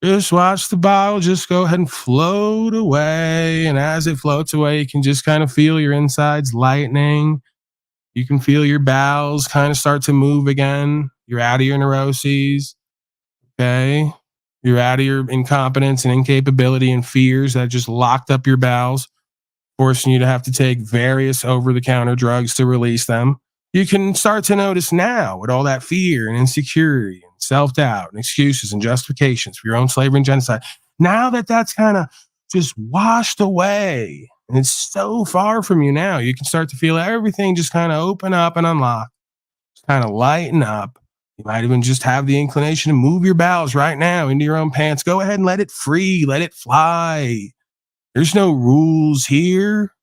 [SPEAKER 2] Just watch the bottle just go ahead and float away. And as it floats away, you can just kind of feel your insides lightening. You can feel your bowels kind of start to move again. You're out of your neuroses. Okay. You're out of your incompetence and incapability and fears that just locked up your bowels, forcing you to have to take various over-the-counter drugs to release them. You can start to notice now with all that fear and insecurity and self-doubt and excuses and justifications for your own slavery and genocide. Now that that's kind of just washed away and it's so far from you now, you can start to feel everything just kind of open up and unlock, just kind of lighten up. You might even just have the inclination to move your bowels right now into your own pants. Go ahead and let it free. Let it fly. There's no rules here.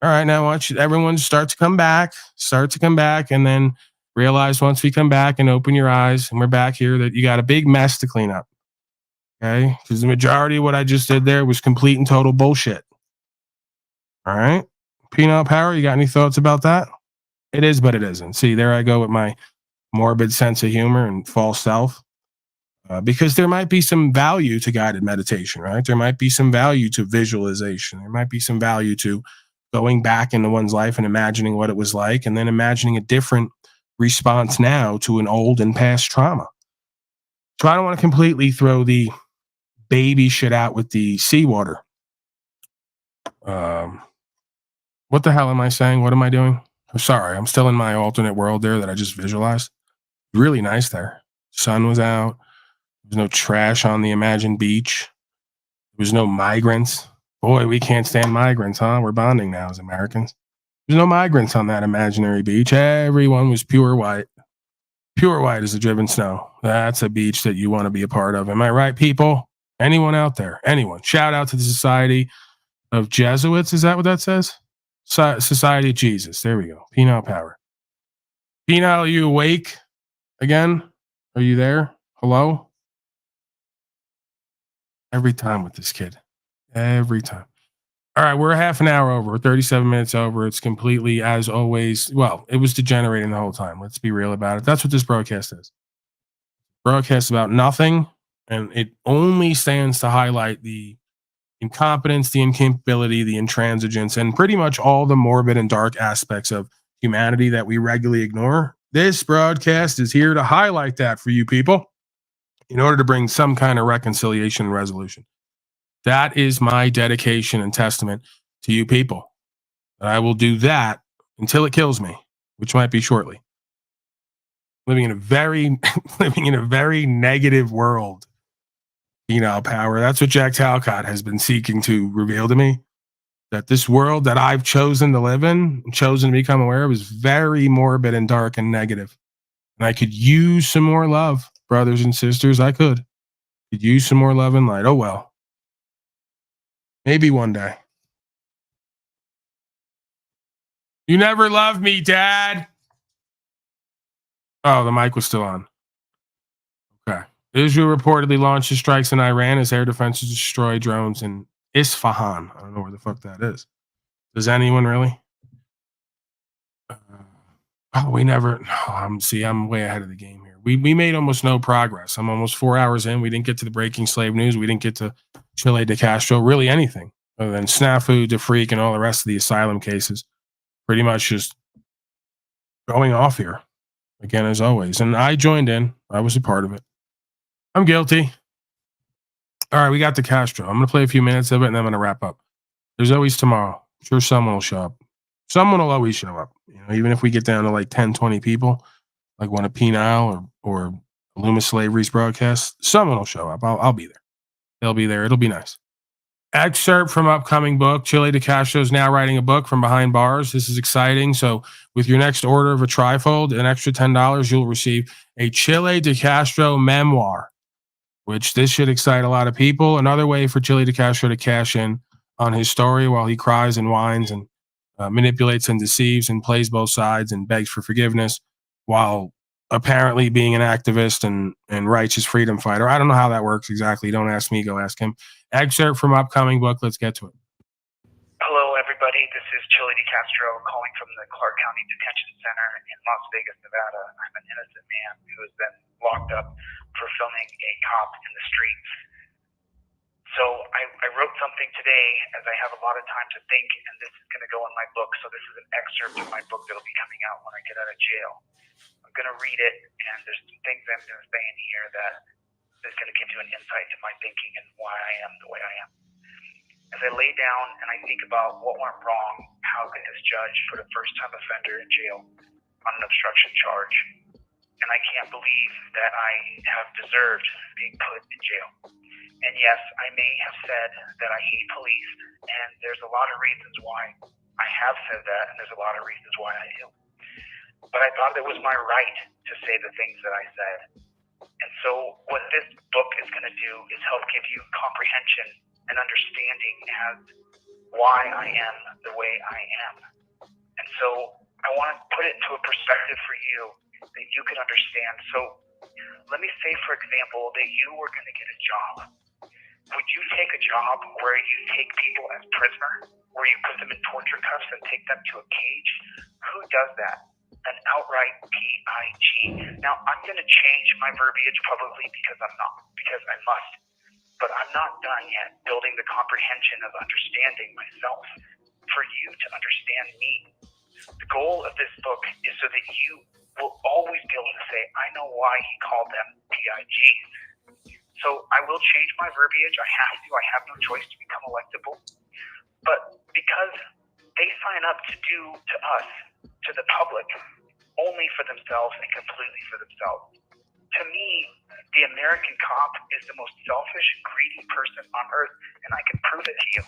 [SPEAKER 2] All right, now I want everyone to start to come back, and then realize once we come back and open your eyes and we're back here that you got a big mess to clean up. Okay? Because the majority of what I just did there was complete and total bullshit. All right? Peanut Power, you got any thoughts about that? It is, but it isn't. See, there I go with my morbid sense of humor and false self. Because there might be some value to guided meditation, right? There might be some value to visualization. There might be some value to going back into one's life and imagining what it was like, and then imagining a different response now to an old and past trauma. So I don't want to completely throw the baby shit out with the seawater. What the hell am I saying? What am I doing? I'm sorry. I'm still in my alternate world there that I just visualized. Really nice there. Sun was out. There was no trash on the imagined beach. There was no migrants. Boy, we can't stand migrants, huh? We're bonding now as Americans. There's no migrants on that imaginary beach. Everyone was pure white. Pure white as the driven snow. That's a beach that you want to be a part of. Am I right, people? Anyone out there? Anyone? Shout out to the Society of Jesuits. Is that what that says? Society of Jesus. There we go. Penile power. Penile, are you awake again? Are you there? Hello? Every time with this kid. Every time. All right, we're a half an hour over. We're 37 minutes over. It's completely, as always, well, it was degenerating the whole time. Let's be real about it. That's what this broadcast is. Broadcast about nothing, and it only stands to highlight the incompetence, the incapability, the intransigence, and pretty much all the morbid and dark aspects of humanity that we regularly ignore. This broadcast is here to highlight that for you people in order to bring some kind of reconciliation and resolution. That is my dedication and testament to you people. I will do that until it kills me, which might be shortly. Living in a very negative world. Power. That's what Jack Talcott has been seeking to reveal to me. That this world that I've chosen to live in, chosen to become aware of, is very morbid and dark and negative. And I could use some more love, brothers and sisters. I could use some more love and light. Oh well. Maybe one day. You never loved me, Dad. Oh, the mic was still on. Okay. Israel reportedly launches strikes in Iran as air defenses destroy drones in Isfahan. I don't know where the fuck that is. Does anyone really? We never. No, I'm way ahead of the game here. We made almost no progress. I'm almost 4 hours in. We didn't get to the breaking slave news. We didn't get to Chile de Castro. Really anything other than Snafu, DeFreak, and all the rest of the asylum cases. Pretty much just going off here again as always. And I joined in. I was a part of it. I'm guilty. All right, we got the Castro. I'm going to play a few minutes of it, and then I'm going to wrap up. There's always tomorrow. I'm sure someone will show up. Someone will always show up. Even if we get down to like 10, 20 people, like one of Penile or Luma Slavery's broadcast, someone will show up. I'll be there. They'll be there. It'll be nice. Excerpt from upcoming book. Chile de Castro is now writing a book from behind bars. This is exciting. So with your next order of a trifold, an extra $10, you'll receive a Chile de Castro memoir, which this should excite a lot of people. Another way for Chile de Castro to cash in on his story while he cries and whines and manipulates and deceives and plays both sides and begs for forgiveness while apparently being an activist and righteous freedom fighter. I don't know how that works exactly. Don't ask me, go ask him. Excerpt from upcoming book. Let's get to it.
[SPEAKER 5] Hello, everybody. This is Chile de Castro calling from the Clark County Detention Center in Las Vegas, Nevada. I'm an innocent man who has been locked up for filming a cop in the streets. So I wrote something today as I have a lot of time to think, and this is going to go in my book. So this is an excerpt of my book that will be coming out when I get out of jail. I'm going to read it, and there's some things I'm going to say in here that is going to give you an insight to my thinking and why I am the way I am. As I lay down and I think about what went wrong, how could this judge put a first-time offender in jail on an obstruction charge? And I can't believe that I have deserved being put in jail. And yes, I may have said that I hate police, and there's a lot of reasons why I have said that, and there's a lot of reasons why I do. But I thought it was my right to say the things that I said. And so what this book is going to do is help give you comprehension and understanding as why I am the way I am. And so I want to put it into a perspective for you that you can understand. So let me say, for example, that you were going to get a job. Would you take a job where you take people as prisoner, where you put them in torture cuffs and take them to a cage? Who does that? An outright PIG. Now, I'm going to change my verbiage probably because I must. But I'm not done yet building the comprehension of understanding myself for you to understand me. The goal of this book is so that you will always be able to say, I know why he called them PIGs. So I will change my verbiage. I have to. I have no choice to become electable. But because they sign up to do to us, to the public, only for themselves and completely for themselves. To me, the American cop is the most selfish, greedy person on earth, and I can prove it to you.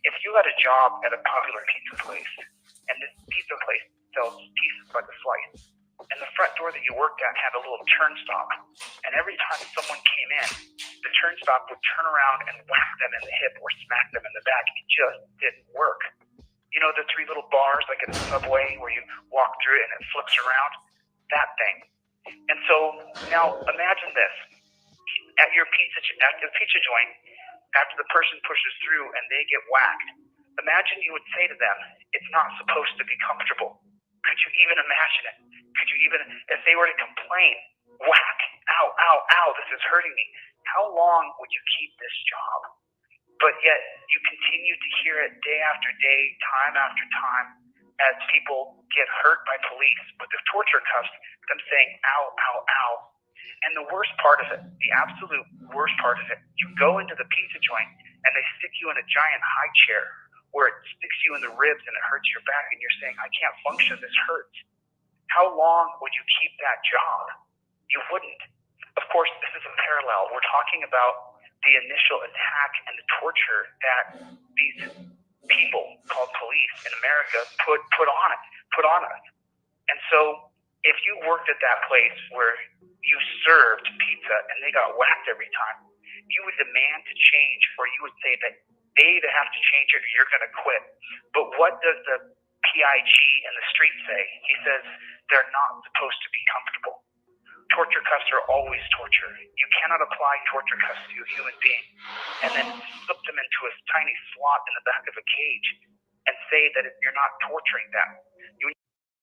[SPEAKER 5] If you had a job at a popular pizza place, and this pizza place sells pieces by the slice, and the front door that you worked at had a little turnstile, and every time someone came in, the turnstile would turn around and whack them in the hip or smack them in the back. It just didn't work. You know the three little bars like in the subway where you walk through it and it flips around? That thing. And so now imagine this. At the pizza joint, after the person pushes through and they get whacked, imagine you would say to them, it's not supposed to be comfortable. Could you even imagine it? Could you even, if they were to complain, whack, ow, ow, ow, this is hurting me, how long would you keep this job? But yet you continue to hear it day after day, time after time, as people get hurt by police with the torture cuffs, them saying, ow, ow, ow. And the worst part of it, the absolute worst part of it, you go into the pizza joint and they stick you in a giant high chair where it sticks you in the ribs and it hurts your back and you're saying, I can't function, this hurts. How long would you keep that job? You wouldn't. Of course, this is a parallel. We're talking about the initial attack and the torture that these people called police in America put on us. And so if you worked at that place where you served pizza and they got whacked every time, you would demand to change, or you would say that they either have to change it or you're going to quit. But what does the PIG and the street say? He says they're not supposed to be comfortable. Torture cuffs are always torture. You cannot apply torture cuffs to a human being and then slip them into a tiny slot in the back of a cage and say that you're not torturing them.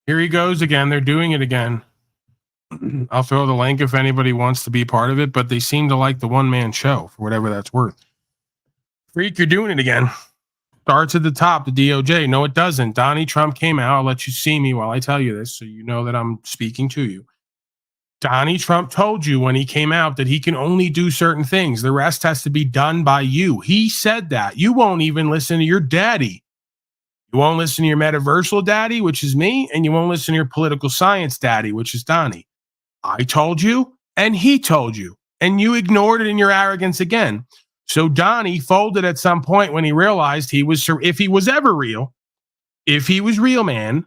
[SPEAKER 2] Here he goes again. They're doing it again. I'll throw the link if anybody wants to be part of it, but they seem to like the one-man show for whatever that's worth. Freak, you're doing it again. Starts at the top, the DOJ. No, it doesn't. Donnie Trump came out. I'll let you see me while I tell you this so you know that I'm speaking to you. Donnie Trump told you when he came out that he can only do certain things. The rest has to be done by you. He said that. You won't even listen to your daddy. You won't listen to your metaversal daddy, which is me, and you won't listen to your political science daddy, which is Donnie. I told you, and he told you, and you ignored it in your arrogance again. So Donnie folded at some point when he realized if he was ever real, if he was real, man,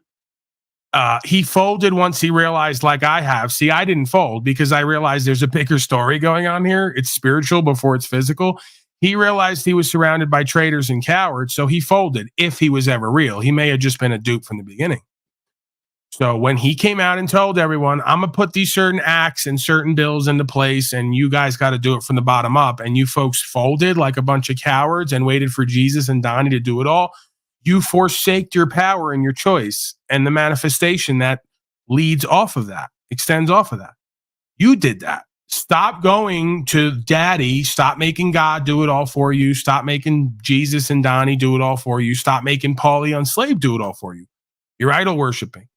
[SPEAKER 2] he folded once he realized, like I have. See, I didn't fold because I realized there's a bigger story going on here. It's spiritual before it's physical. He realized he was surrounded by traitors and cowards, so he folded if he was ever real. He may have just been a dupe from the beginning. So when he came out and told everyone, I'm going to put these certain acts and certain bills into place, and you guys got to do it from the bottom up, and you folks folded like a bunch of cowards and waited for Jesus and Donnie to do it all, you forsaked your power and your choice and the manifestation that leads off of that, extends off of that. You did that. Stop going to daddy. Stop making God do it all for you. Stop making Jesus and Donnie do it all for you. Stop making Paulie Unslaved do it all for you. You're idol worshiping.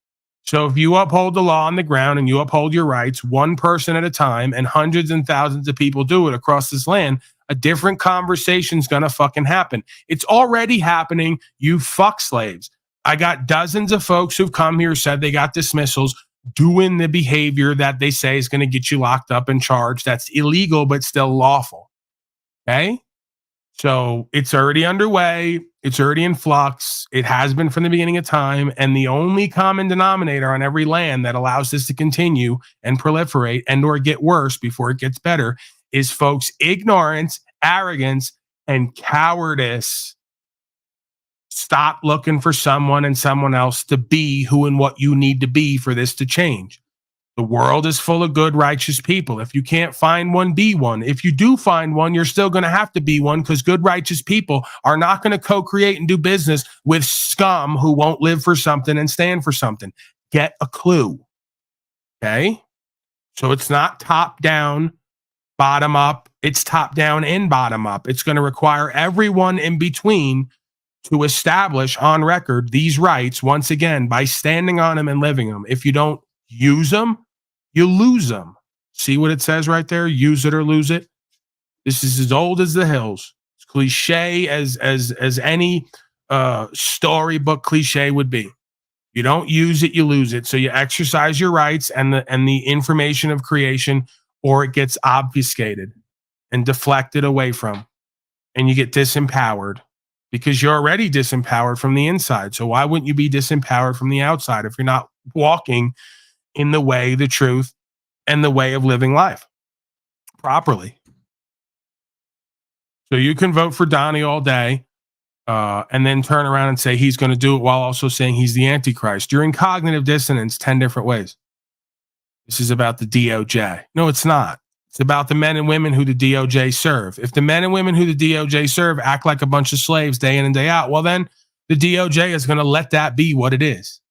[SPEAKER 2] So if you uphold the law on the ground and you uphold your rights, one person at a time, and hundreds and thousands of people do it across this land, a different conversation's going to fucking happen. It's already happening. You fuck slaves. I got dozens of folks who've come here, said they got dismissals, doing the behavior that they say is going to get you locked up and charged. That's illegal, but still lawful. Okay? So it's already underway. It's already in flux. It has been from the beginning of time. And the only common denominator on every land that allows this to continue and proliferate and or get worse before it gets better is folks' ignorance, arrogance, and cowardice. Stop looking for someone and someone else to be who and what you need to be for this to change. The world is full of good, righteous people. If you can't find one, be one. If you do find one, you're still going to have to be one, because good, righteous people are not going to co-create and do business with scum who won't live for something and stand for something. Get a clue. Okay? So it's not top down, bottom up. It's top down and bottom up. It's going to require everyone in between to establish on record these rights once again by standing on them and living them. If you don't use them, you lose them. See what it says right there? Use it or lose it. This is as old as the hills. It's cliche as any storybook cliche would be. You don't use it, you lose it. So you exercise your rights and the information of creation, or it gets obfuscated and deflected away from, and you get disempowered because you're already disempowered from the inside. So why wouldn't you be disempowered from the outside if you're not walking in the way, the truth, and the way of living life properly? So you can vote for Donnie all day. And then turn around and say he's going to do it while also saying he's the Antichrist. You're in cognitive dissonance 10 different ways. This is about the DOJ. No, it's not. It's about the men and women who the DOJ serve. If the men and women who the DOJ serve act like a bunch of slaves day in and day out, well, then the DOJ is going to let that be what it is.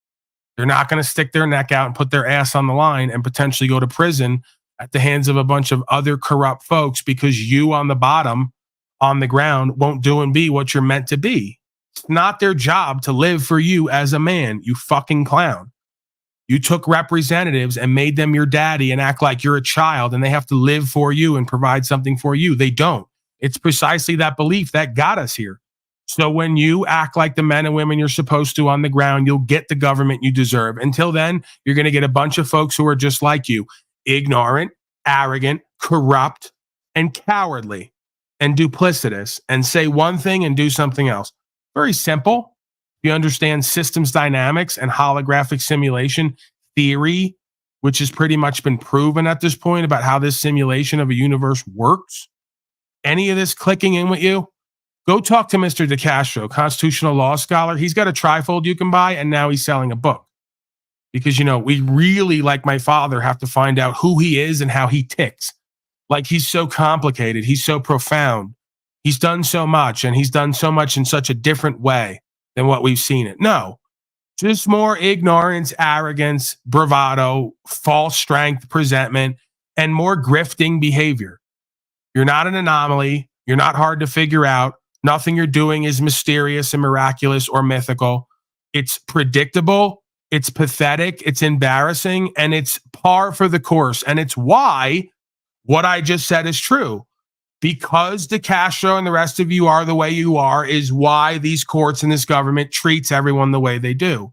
[SPEAKER 2] They're not going to stick their neck out and put their ass on the line and potentially go to prison at the hands of a bunch of other corrupt folks because you on the bottom, on the ground, won't do and be what you're meant to be. It's not their job to live for you as a man, you fucking clown. You took representatives and made them your daddy and act like you're a child and they have to live for you and provide something for you. They don't. It's precisely that belief that got us here. So when you act like the men and women you're supposed to on the ground, you'll get the government you deserve. Until then, you're going to get a bunch of folks who are just like you, ignorant, arrogant, corrupt, and cowardly, and duplicitous, and say one thing and do something else. Very simple. You understand systems dynamics and holographic simulation theory, which has pretty much been proven at this point about how this simulation of a universe works. Any of this clicking in with you? Go talk to Mr. DeCastro, constitutional law scholar. He's got a trifold you can buy, and now he's selling a book. Because, we really, like my father, have to find out who he is and how he ticks. Like, he's so complicated. He's so profound. He's done so much, and he's done so much in such a different way than what we've seen it. No, just more ignorance, arrogance, bravado, false strength, presentment, and more grifting behavior. You're not an anomaly. You're not hard to figure out. Nothing you're doing is mysterious and miraculous or mythical. It's predictable. It's pathetic. It's embarrassing. And it's par for the course. And it's why what I just said is true. Because DeCastro and the rest of you are the way you are is why these courts and this government treats everyone the way they do.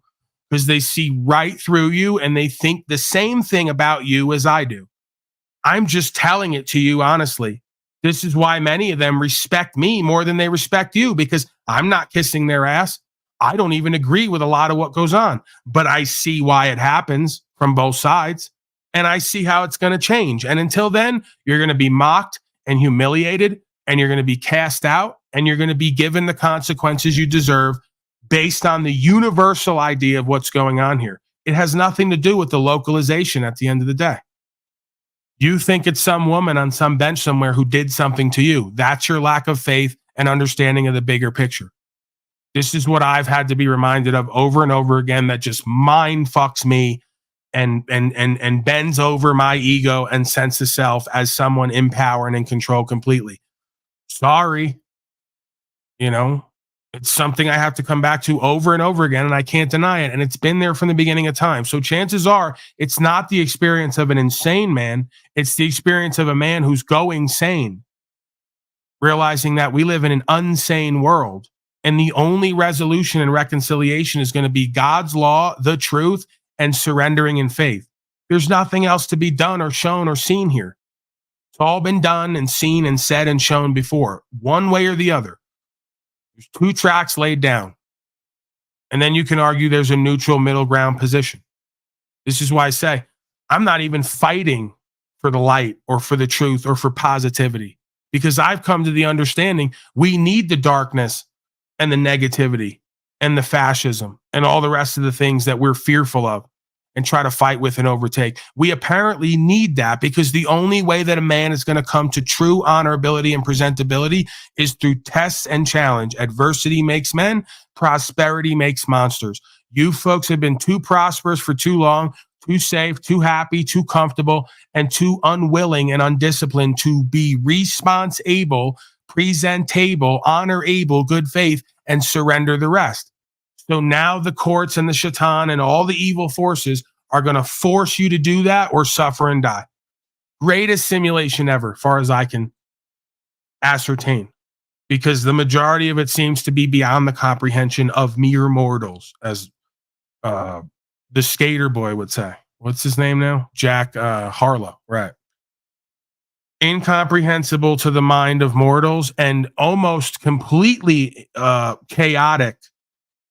[SPEAKER 2] Because they see right through you and they think the same thing about you as I do. I'm just telling it to you honestly. This is why many of them respect me more than they respect you, because I'm not kissing their ass. I don't even agree with a lot of what goes on, but I see why it happens from both sides. And I see how it's going to change. And until then, you're going to be mocked and humiliated, and you're going to be cast out, and you're going to be given the consequences you deserve based on the universal idea of what's going on here. It has nothing to do with the localization at the end of the day. You think it's some woman on some bench somewhere who did something to you. That's your lack of faith and understanding of the bigger picture. This is what I've had to be reminded of over and over again, that just mind fucks me and bends over my ego and sense of self as someone in power and in control completely. Sorry. It's something I have to come back to over and over again, and I can't deny it. And it's been there from the beginning of time. So chances are it's not the experience of an insane man. It's the experience of a man who's going sane, realizing that we live in an unsane world. And the only resolution and reconciliation is going to be God's law, the truth, and surrendering in faith. There's nothing else to be done or shown or seen here. It's all been done and seen and said and shown before, one way or the other. There's two tracks laid down. And then you can argue there's a neutral middle ground position. This is why I say I'm not even fighting for the light or for the truth or for positivity, because I've come to the understanding we need the darkness and the negativity and the fascism and all the rest of the things that we're fearful of and try to fight with and overtake. We apparently need that, because the only way that a man is going to come to true honorability and presentability is through tests and challenge. Adversity makes men, prosperity makes monsters. You folks have been too prosperous for too long, too safe, too happy, too comfortable, and too unwilling and undisciplined to be response-able, presentable, honor-able, good faith, and surrender the rest. So now the courts and the shaitan and all the evil forces are going to force you to do that or suffer and die. Greatest simulation ever, far as I can ascertain. because the majority of it seems to be beyond the comprehension of mere mortals, as the skater boy would say. What's his name now? Jack Harlow, right? Incomprehensible to the mind of mortals and almost completely chaotic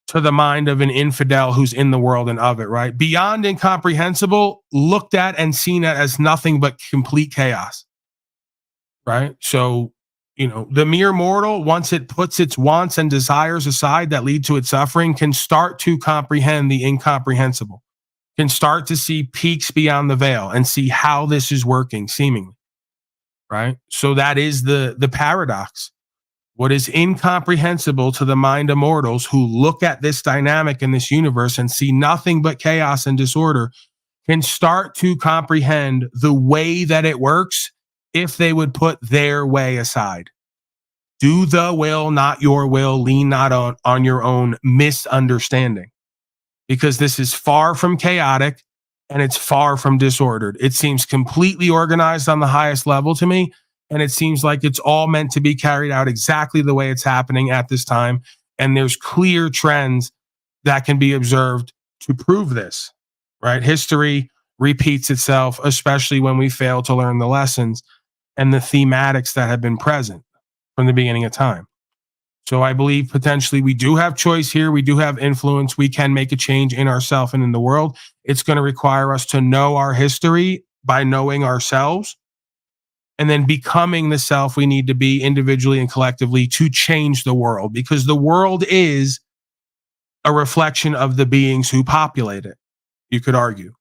[SPEAKER 2] to the mind of an infidel who's in the world and of it, right? Beyond incomprehensible, looked at and seen as nothing but complete chaos, right? So, you know, the mere mortal, once it puts its wants and desires aside that lead to its suffering, can start to comprehend the incomprehensible, can start to see peaks beyond the veil and see how this is working, seemingly, right? So that is the paradox. What is incomprehensible to the mind of mortals who look at this dynamic in this universe and see nothing but chaos and disorder can start to comprehend the way that it works if they would put their way aside. Do the will, not your will. Lean not on your own misunderstanding. Because this is far from chaotic and it's far from disordered. It seems completely organized on the highest level to me. And it seems like it's all meant to be carried out exactly the way it's happening at this time. And there's clear trends that can be observed to prove this, right? History repeats itself, especially when we fail to learn the lessons and the thematics that have been present from the beginning of time. So I believe potentially we do have choice here. We do have influence. We can make a change in ourselves and in the world. It's going to require us to know our history by knowing ourselves, and then becoming the self we need to be individually and collectively to change the world, because the world is a reflection of the beings who populate it, you could argue,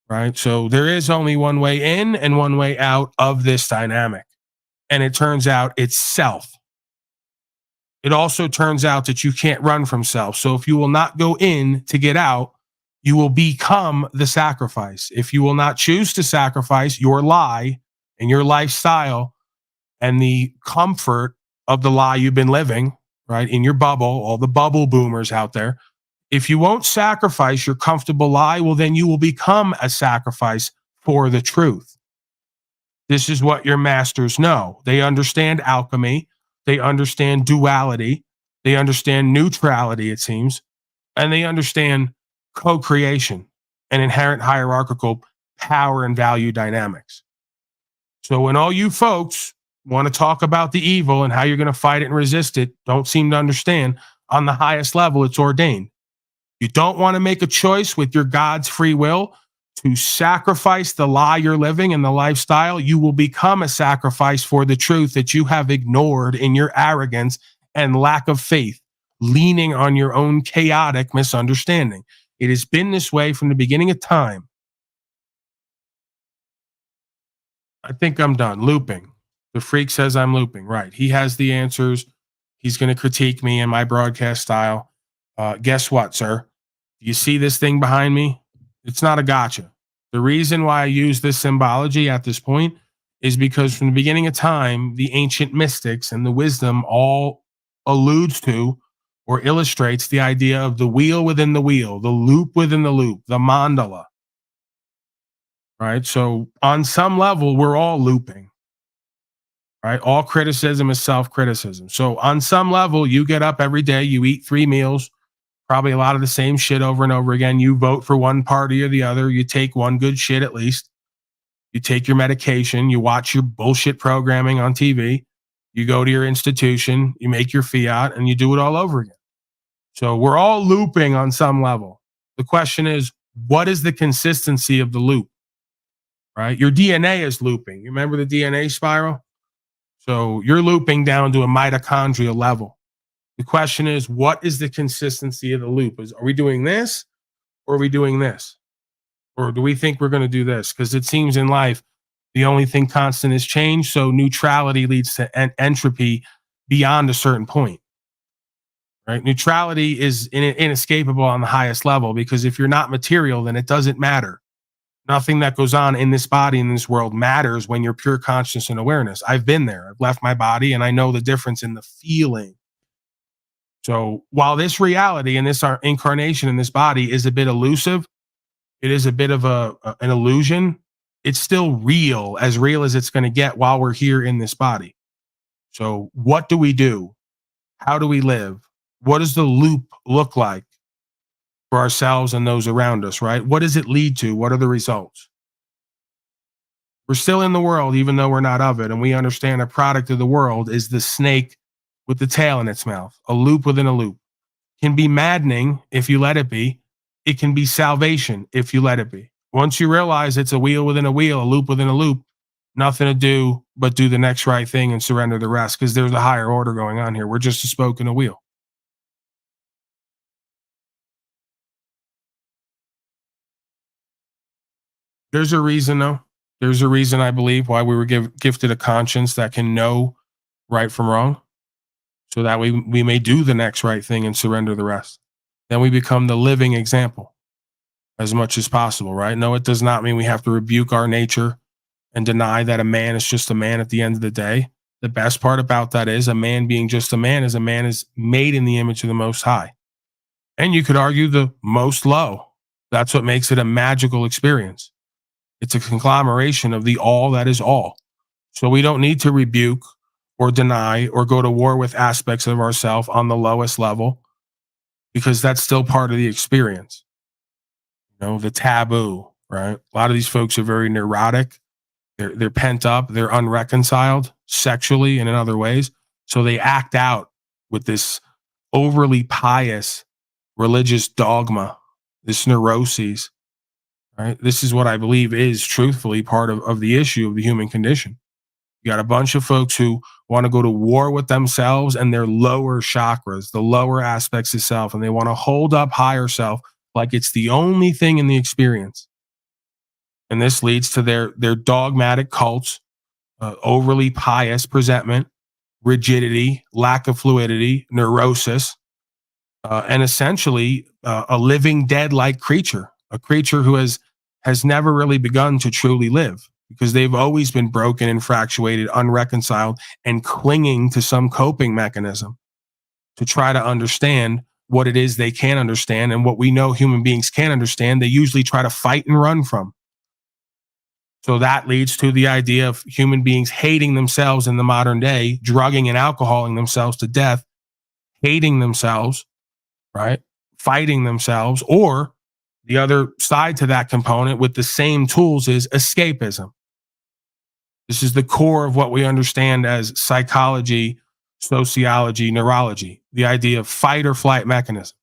[SPEAKER 2] right? So there is only one way in and one way out of this dynamic. And it turns out it's self. It also turns out that you can't run from self. So if you will not go in to get out, you will become the sacrifice. If you will not choose to sacrifice your lie and your lifestyle and the comfort of the lie you've been living, right, in your bubble, all the bubble boomers out there, if you won't sacrifice your comfortable lie, well, then you will become a sacrifice for the truth. This is what your masters know. They understand alchemy. They understand duality. They understand neutrality, it seems. And they understand co-creation and inherent hierarchical power and value dynamics. So when all you folks want to talk about the evil and how you're going to fight it and resist it, don't seem to understand on the highest level, it's ordained. You don't want to make a choice with your God's free will to sacrifice the lie you're living and the lifestyle. You will become a sacrifice for the truth that you have ignored in your arrogance and lack of faith, leaning on your own chaotic misunderstanding. It has been this way from the beginning of time. I think I'm done. Looping. The freak says I'm looping. Right. He has the answers. He's going to critique me in my broadcast style. Guess what, sir? You see this thing behind me? It's not a gotcha. The reason why I use this symbology at this point is because from the beginning of time, the ancient mystics and the wisdom all alludes to or illustrates the idea of the wheel within the wheel, the loop within the loop, the mandala. Right? So on some level, we're all looping. Right? All criticism is self-criticism. So on some level, you get up every day, you eat 3 meals, probably a lot of the same shit over and over again. You vote for one party or the other. You take one good shit at least. You take your medication. You watch your bullshit programming on TV. You go to your institution. You make your fiat and you do it all over again. So we're all looping on some level. The question is, what is the consistency of the loop? Right? Your DNA is looping. You remember the DNA spiral? So you're looping down to a mitochondrial level. The question is, what is the consistency of the loop? Are we doing this or are we doing this? Or do we think we're going to do this? Because it seems in life, the only thing constant is change. So neutrality leads to entropy beyond a certain point. Right? Neutrality is inescapable on the highest level, because if you're not material, then it doesn't matter. Nothing that goes on in this body, in this world, matters when you're pure consciousness and awareness. I've been there. I've left my body and I know the difference in the feeling. So while this reality and this our incarnation in this body is a bit elusive, it is a bit of an illusion, it's still real as it's going to get while we're here in this body. So what do we do? How do we live? What does the loop look like for ourselves and those around us, right? What does it lead to? What are the results? We're still in the world, even though we're not of it. And we understand a product of the world is the snake with the tail in its mouth, a loop within a loop. Can be maddening if you let it be. It can be salvation if you let it be. Once you realize it's a wheel within a wheel, a loop within a loop, nothing to do but do the next right thing and surrender the rest, because there's a higher order going on here. We're just a spoke in a wheel. There's a reason, though. There's a reason, I believe, why we were gifted a conscience that can know right from wrong, so that we may do the next right thing and surrender the rest. Then we become the living example as much as possible, right? No, it does not mean we have to rebuke our nature and deny that a man is just a man at the end of the day. The best part about that is a man being just a man is made in the image of the Most High. And you could argue the most low. That's what makes it a magical experience. It's a conglomeration of the all that is all. So we don't need to rebuke or deny or go to war with aspects of ourselves on the lowest level, because that's still part of the experience. You know, the taboo, right? A lot of these folks are very neurotic. They're pent up. They're unreconciled sexually and in other ways. So they act out with this overly pious religious dogma, this neuroses, right? This is what I believe is truthfully part of the issue of the human condition. You got a bunch of folks who want to go to war with themselves and their lower chakras, the lower aspects of self, and they want to hold up higher self like it's the only thing in the experience. And this leads to their dogmatic cults, overly pious presentment, rigidity, lack of fluidity, neurosis, and essentially a living dead-like creature, a creature who has never really begun to truly live, because they've always been broken, infatuated, unreconciled, and clinging to some coping mechanism to try to understand what it is they can't understand. And what we know human beings can't understand, they usually try to fight and run from. So that leads to the idea of human beings hating themselves in the modern day, drugging and alcoholing themselves to death, hating themselves, right? Fighting themselves. Or the other side to that component with the same tools is escapism. This is the core of what we understand as psychology, sociology, neurology, the idea of fight or flight mechanism.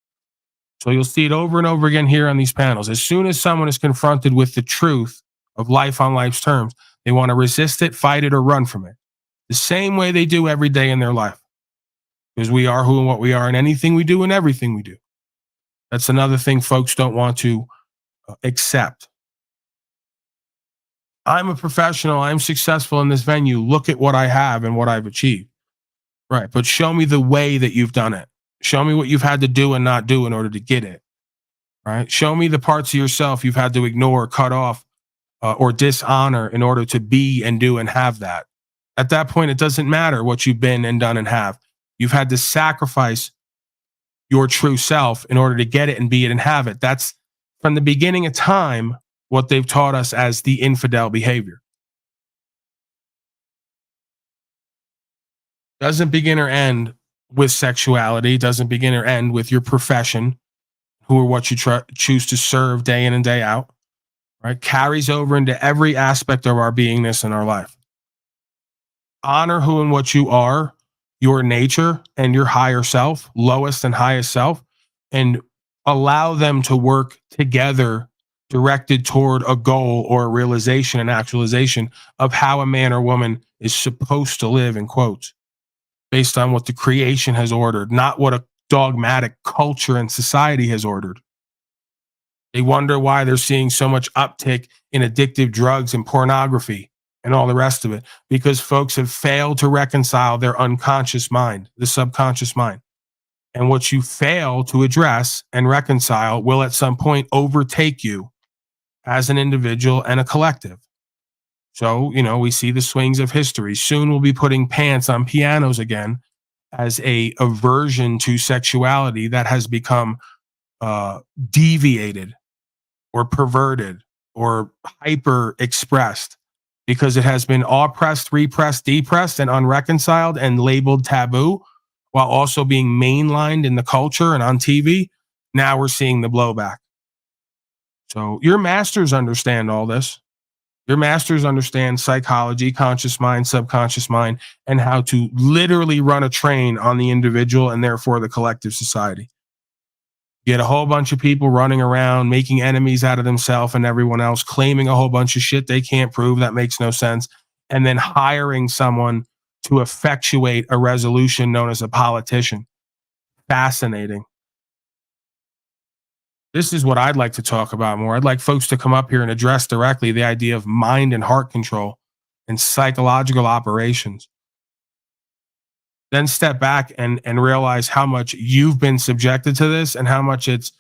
[SPEAKER 2] So you'll see it over and over again here on these panels. As soon as someone is confronted with the truth of life on life's terms, they want to resist it, fight it, or run from it. The same way they do every day in their life. Because we are who and what we are in anything we do and everything we do. That's another thing folks don't want to accept. I'm a professional. I'm successful in this venue. Look at what I have and what I've achieved. Right. But show me the way that you've done it. Show me what you've had to do and not do in order to get it. Right. Show me the parts of yourself you've had to ignore, cut off, or dishonor in order to be and do and have that. At that point, it doesn't matter what you've been and done and have. You've had to sacrifice your true self in order to get it and be it and have it. That's from the beginning of time what they've taught us as the infidel behavior. Doesn't begin or end with sexuality, doesn't begin or end with your profession, who or what you choose to serve day in and day out, right? Carries over into every aspect of our beingness in our life. Honor who and what you are, your nature and your higher self, lowest and highest self, and allow them to work together directed toward a goal or a realization and actualization of how a man or woman is supposed to live, in quotes, based on what the creation has ordered, not what a dogmatic culture and society has ordered. They wonder why they're seeing so much uptick in addictive drugs and pornography and all the rest of it, because folks have failed to reconcile their unconscious mind, the subconscious mind. And what you fail to address and reconcile will at some point overtake you as an individual and a collective. So, you know, we see the swings of history. Soon we'll be putting pants on pianos again as a aversion to sexuality that has become deviated or perverted or hyper expressed because it has been oppressed, repressed, depressed, and unreconciled and labeled taboo, while also being mainlined in the culture and on TV. Now we're seeing the blowback. So your masters understand all this. Your masters understand psychology, conscious mind, subconscious mind, and how to literally run a train on the individual and therefore the collective society. Get a whole bunch of people running around, making enemies out of themselves and everyone else, claiming a whole bunch of shit they can't prove, that makes no sense, and then hiring someone to effectuate a resolution known as a politician. Fascinating. This is what I'd like to talk about more. I'd like folks to come up here and address directly the idea of mind and heart control and psychological operations. Then step back and realize how much you've been subjected to this and how much it's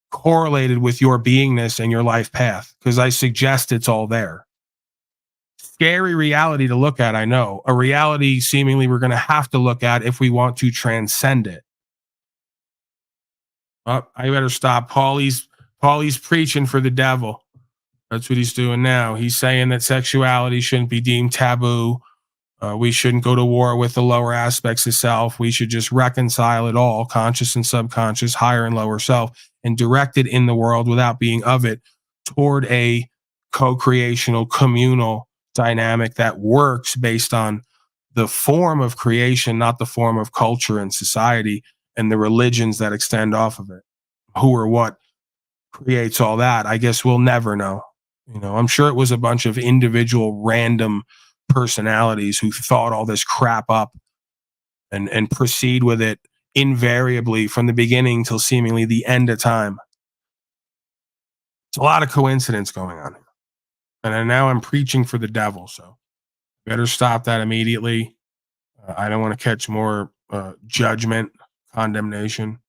[SPEAKER 2] correlated with your beingness and your life path, because I suggest it's all there. Scary reality to look at, I know. A reality seemingly we're going to have to look at if we want to transcend it. Oh, I better stop. Paulie's preaching for the devil. That's what he's doing now. He's saying that sexuality shouldn't be deemed taboo. We shouldn't go to war with the lower aspects of self. We should just reconcile it all, conscious and subconscious, higher and lower self, and direct it in the world without being of it toward a co-creational, communal dynamic that works based on the form of creation, not the form of culture and society and the religions that extend off of it. Who or what creates all that, I guess we'll never know. You know, I'm sure it was a bunch of individual random personalities who thought all this crap up and proceed with it invariably from the beginning till seemingly the end of time. It's a lot of coincidence going on here. And now I'm preaching for the devil, so better stop that immediately. I don't want to catch more judgment, condemnation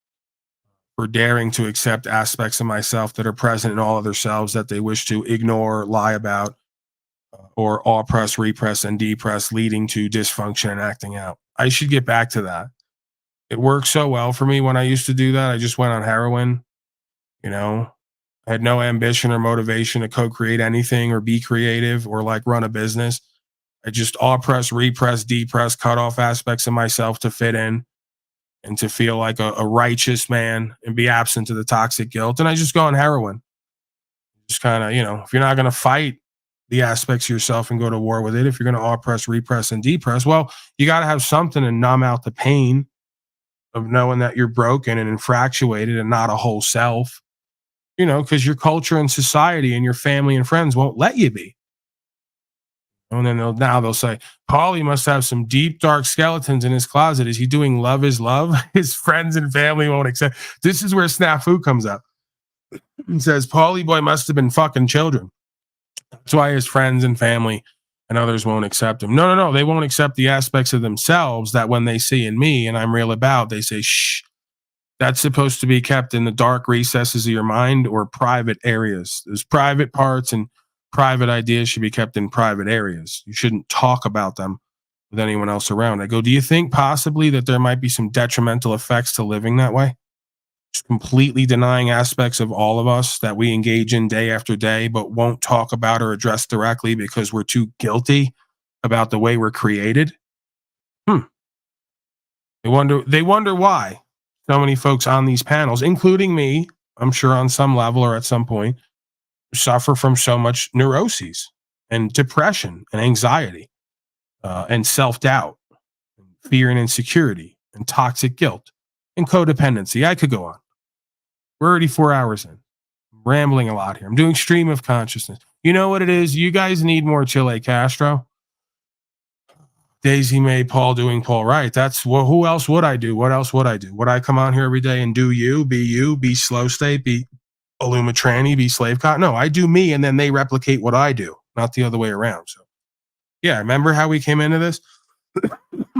[SPEAKER 2] for daring to accept aspects of myself that are present in all other selves that they wish to ignore, lie about, or oppress, repress, and depress, leading to dysfunction and acting out. I should get back to that. It worked so well for me when I used to do that. I just went on heroin, you know. I had no ambition or motivation to co-create anything or be creative or like run a business. I just oppress, repress, depress, cut off aspects of myself to fit in and to feel like a righteous man and be absent to the toxic guilt. And I just go on heroin. Just kind of, you know, if you're not going to fight the aspects of yourself and go to war with it, if you're going to oppress, repress, and depress, well, you got to have something to numb out the pain of knowing that you're broken and infractuated and not a whole self, you know, because your culture and society and your family and friends won't let you be. And then they'll say, Paulie must have some deep, dark skeletons in his closet. Is he doing love is love? His friends and family won't accept. This is where snafu comes up. It says, Paulie boy must have been fucking children. That's why his friends and family and others won't accept him. No. They won't accept the aspects of themselves that when they see in me and I'm real about, they say, shh, that's supposed to be kept in the dark recesses of your mind or private areas. There's private parts and private ideas should be kept in private areas. You shouldn't talk about them with anyone else around. I go, do you think possibly that there might be some detrimental effects to living that way? Just completely denying aspects of all of us that we engage in day after day, but won't talk about or address directly because we're too guilty about the way we're created. They wonder why so many folks on these panels, including me, I'm sure on some level or at some point, suffer from so much neuroses and depression and anxiety and self-doubt, fear and insecurity and toxic guilt and codependency. I could go on. We're already 4 hours in. I'm rambling a lot here. I'm doing stream of consciousness. You know what it is? You guys need more Chile Castro. Daisy May, Paul doing Paul right. That's who else would I do? What else would I do? Would I come on here every day and do you, be slow state, be Illumitranny, be slave cotton? No, I do me and then they replicate what I do, not the other way around. So yeah, remember how we came into this?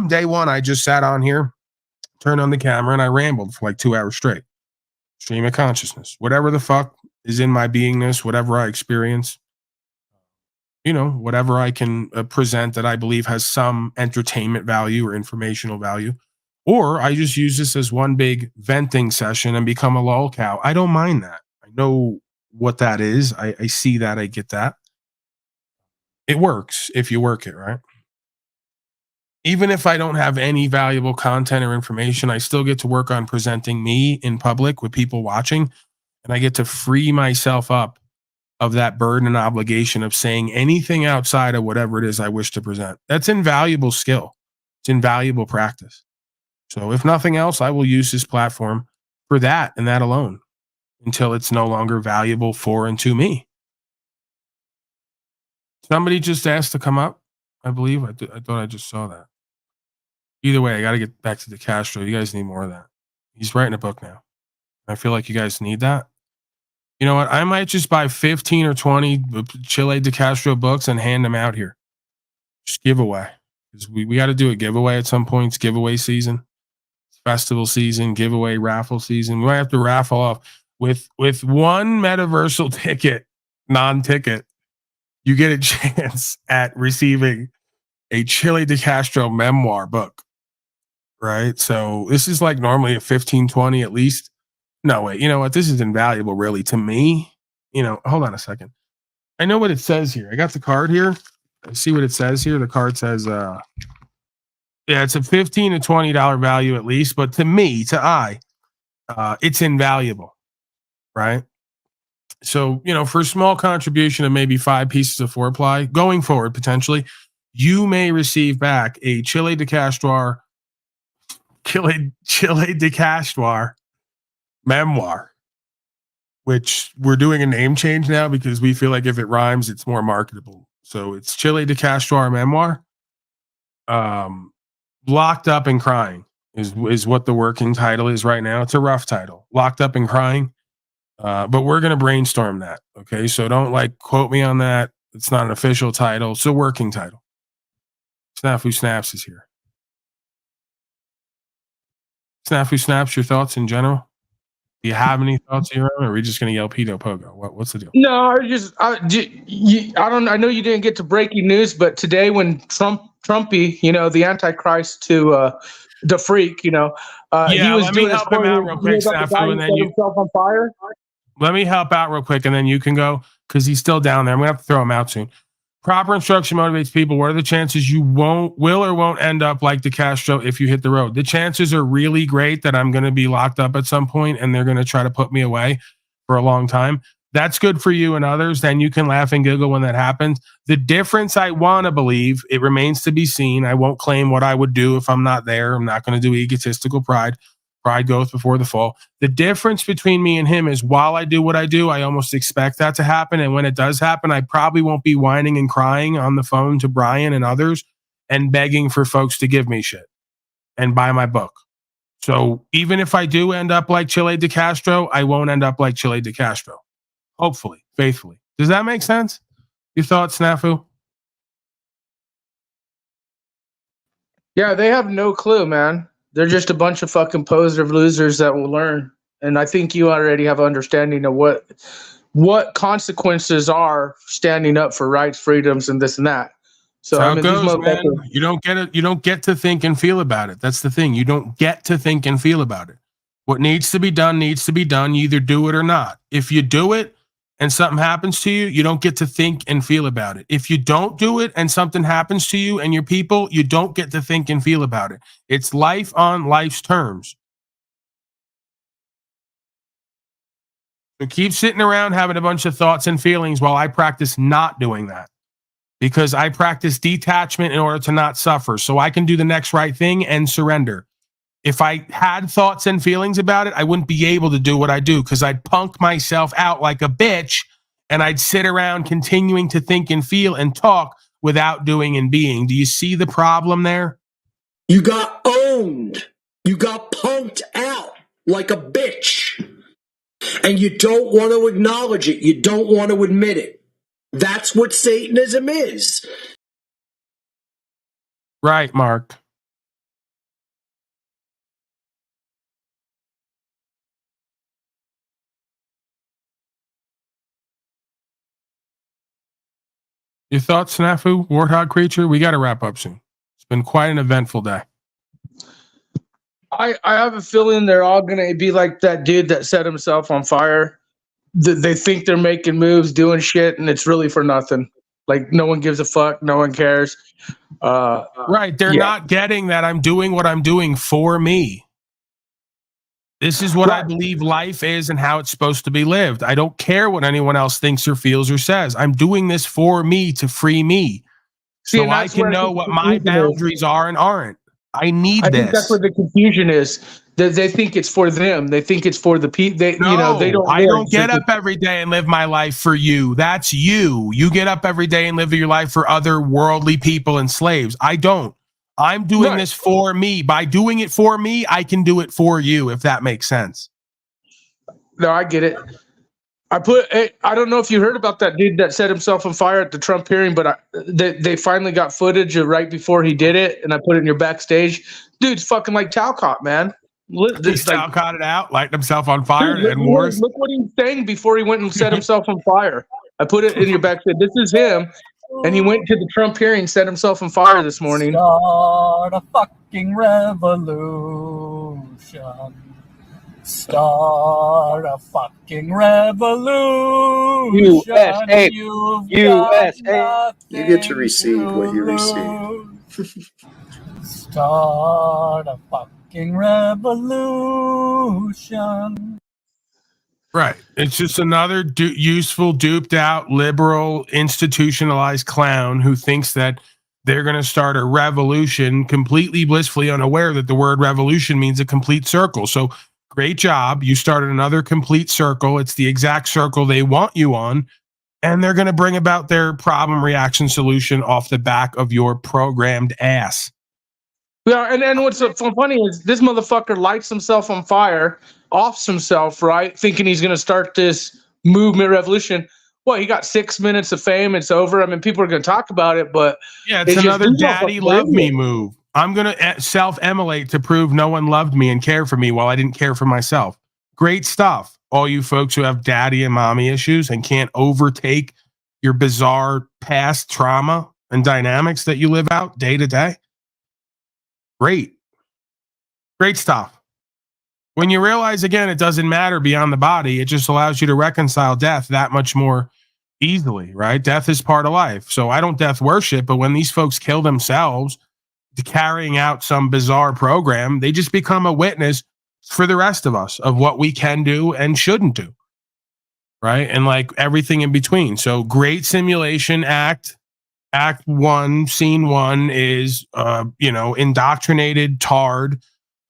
[SPEAKER 2] Day one, I just sat on here, turned on the camera, and I rambled for like 2 hours straight. Stream of consciousness. Whatever the fuck is in my beingness, whatever I experience, you know, whatever I can present that I believe has some entertainment value or informational value. Or I just use this as one big venting session and become a lol cow. I don't mind that. I know what that is. I see that. I get that. It works if you work it, right? Even if I don't have any valuable content or information, I still get to work on presenting me in public with people watching, and I get to free myself up of that burden and obligation of saying anything outside of whatever it is I wish to present. That's invaluable skill. It's invaluable practice. So if nothing else, I will use this platform for that and that alone until it's no longer valuable for and to me. Somebody just asked to come up, I believe. I thought I just saw that. Either way, I got to get back to DeCastro. You guys need more of that. He's writing a book now. I feel like you guys need that. You know what? I might just buy 15 or 20 Chile DeCastro books and hand them out here. Just giveaway. We got to do a giveaway at some point. It's giveaway season. It's festival season, giveaway, raffle season. We might have to raffle off with one Metaversal ticket, non-ticket. You get a chance at receiving a Chile DeCastro memoir book, right? So this is like normally a 15, 20 at least. No, wait, you know what? This is invaluable, really, to me. You know, hold on a second. I know what it says here. I got the card here. I see what it says here. The card says, yeah, it's a $15 to $20 value at least, but to me, it's invaluable, right? So, you know, for a small contribution of maybe 5 pieces of foreplay going forward, potentially, you may receive back a Chile DeCastro memoir, which we're doing a name change now because we feel like if it rhymes, it's more marketable. So it's Chile DeCastro memoir. Locked Up and Crying is what the working title is right now. It's a rough title, Locked Up and Crying. But we're going to brainstorm that. Okay. So don't like quote me on that. It's not an official title. It's a working title. Snafu Snaps is here. Snafu Snaps, your thoughts in general? Do you have any thoughts here, or are we just going to yell Pedo Pogo? What's the deal?
[SPEAKER 8] No, I know you didn't get to breaking news, but today when Trumpy, you know, the Antichrist to the freak, you know, he was doing his
[SPEAKER 2] help him out real quick, Snafu, and then you
[SPEAKER 8] himself on fire.
[SPEAKER 2] Let me help out real quick, and then you can go because he's still down there. I'm gonna have to throw him out soon. Proper instruction motivates people. What are the chances you will or won't end up like DeCastro if you hit the road? The chances are really great that I'm going to be locked up at some point and they're going to try to put me away for a long time. That's good for you and others. Then you can laugh and giggle when that happens. The difference, I want to believe, it remains to be seen. I won't claim what I would do if I'm not there. I'm not going to do egotistical pride. Pride goes before the fall. The difference between me and him is while I do what I do, I almost expect that to happen. And when it does happen, I probably won't be whining and crying on the phone to Brian and others and begging for folks to give me shit and buy my book. So even if I do end up like Chile DeCastro, I won't end up like Chile DeCastro. Hopefully, faithfully. Does that make sense? Your thoughts, Snafu?
[SPEAKER 8] Yeah, they have no clue, man. They're just a bunch of fucking positive losers that will learn. And I think you already have understanding of what consequences are standing up for rights, freedoms, and this and that. So
[SPEAKER 2] That's how
[SPEAKER 8] I mean,
[SPEAKER 2] it goes,
[SPEAKER 8] these
[SPEAKER 2] man. You don't get it. You don't get to think and feel about it. That's the thing. You don't get to think and feel about it. What needs to be done needs to be done. You either do it or not. If you do it and something happens to you, you don't get to think and feel about it. If you don't do it and something happens to you and your people, you don't get to think and feel about it. It's life on life's terms. So keep sitting around having a bunch of thoughts and feelings while I practice not doing that. Because I practice detachment in order to not suffer. So I can do the next right thing and surrender. If I had thoughts and feelings about it, I wouldn't be able to do what I do because I'd punk myself out like a bitch and I'd sit around continuing to think and feel and talk without doing and being. Do you see the problem there?
[SPEAKER 7] You got owned. You got punked out like a bitch. And you don't want to acknowledge it. You don't want to admit it. That's what Satanism is.
[SPEAKER 2] Right, Mark. Your thoughts, Snafu, Warthog Creature? We got to wrap up soon. It's been quite an eventful day.
[SPEAKER 8] I have a feeling they're all going to be like that dude that set himself on fire. They think they're making moves, doing shit, and it's really for nothing. Like no one gives a fuck. No one cares.
[SPEAKER 2] Right. They're not getting that I'm doing what I'm doing for me. This is what I believe life is and how it's supposed to be lived. I don't care what anyone else thinks or feels or says. I'm doing this for me to free me. So I can know what my boundaries are and aren't. I need this.
[SPEAKER 8] I think that's where the confusion is. That they think it's for them. They think it's for the people. They don't.
[SPEAKER 2] I don't get up every day and live my life for you. That's you. You get up every day and live your life for other worldly people and slaves. I don't. I'm doing this for me. By doing it for me, I can do it for you, if that makes sense.
[SPEAKER 8] No, I get it. I don't know if you heard about that dude that set himself on fire at the Trump hearing, but they finally got footage of right before he did it, and I put it in your backstage. Dude's fucking like Talcott, man.
[SPEAKER 2] He's Talcott it out, lighting himself on fire,
[SPEAKER 8] dude,
[SPEAKER 2] and wars.
[SPEAKER 8] Look what he's saying before he went and set himself on fire. I put it in your backstage. This is him, and he went to the Trump hearing, set himself on fire this morning.
[SPEAKER 3] Start a fucking revolution. Start a fucking revolution.
[SPEAKER 12] USA.
[SPEAKER 3] USA.
[SPEAKER 12] You get to receive what you receive.
[SPEAKER 3] Start a fucking revolution.
[SPEAKER 2] Right. It's just another useful, duped out, liberal, institutionalized clown who thinks that they're going to start a revolution, completely blissfully unaware that the word revolution means a complete circle. So great job. You started another complete circle. It's the exact circle they want you on. And they're going to bring about their problem reaction solution off the back of your programmed ass.
[SPEAKER 8] Yeah, and what's so funny is this motherfucker lights himself on fire, offs himself, right? Thinking he's going to start this movement revolution. Well, he got 6 minutes of fame. It's over. I mean, people are going to talk about it, but
[SPEAKER 2] yeah, it's another daddy love me move. I'm going to self-immolate to prove no one loved me and cared for me while I didn't care for myself. Great stuff. All you folks who have daddy and mommy issues and can't overtake your bizarre past trauma and dynamics that you live out day to day. Great. Great stuff. When you realize, again, it doesn't matter beyond the body, it just allows you to reconcile death that much more easily, right? Death is part of life. So I don't death worship, but when these folks kill themselves carrying out some bizarre program, they just become a witness for the rest of us of what we can do and shouldn't do, right? And like everything in between. So great simulation act. Act 1, scene 1 is, indoctrinated tard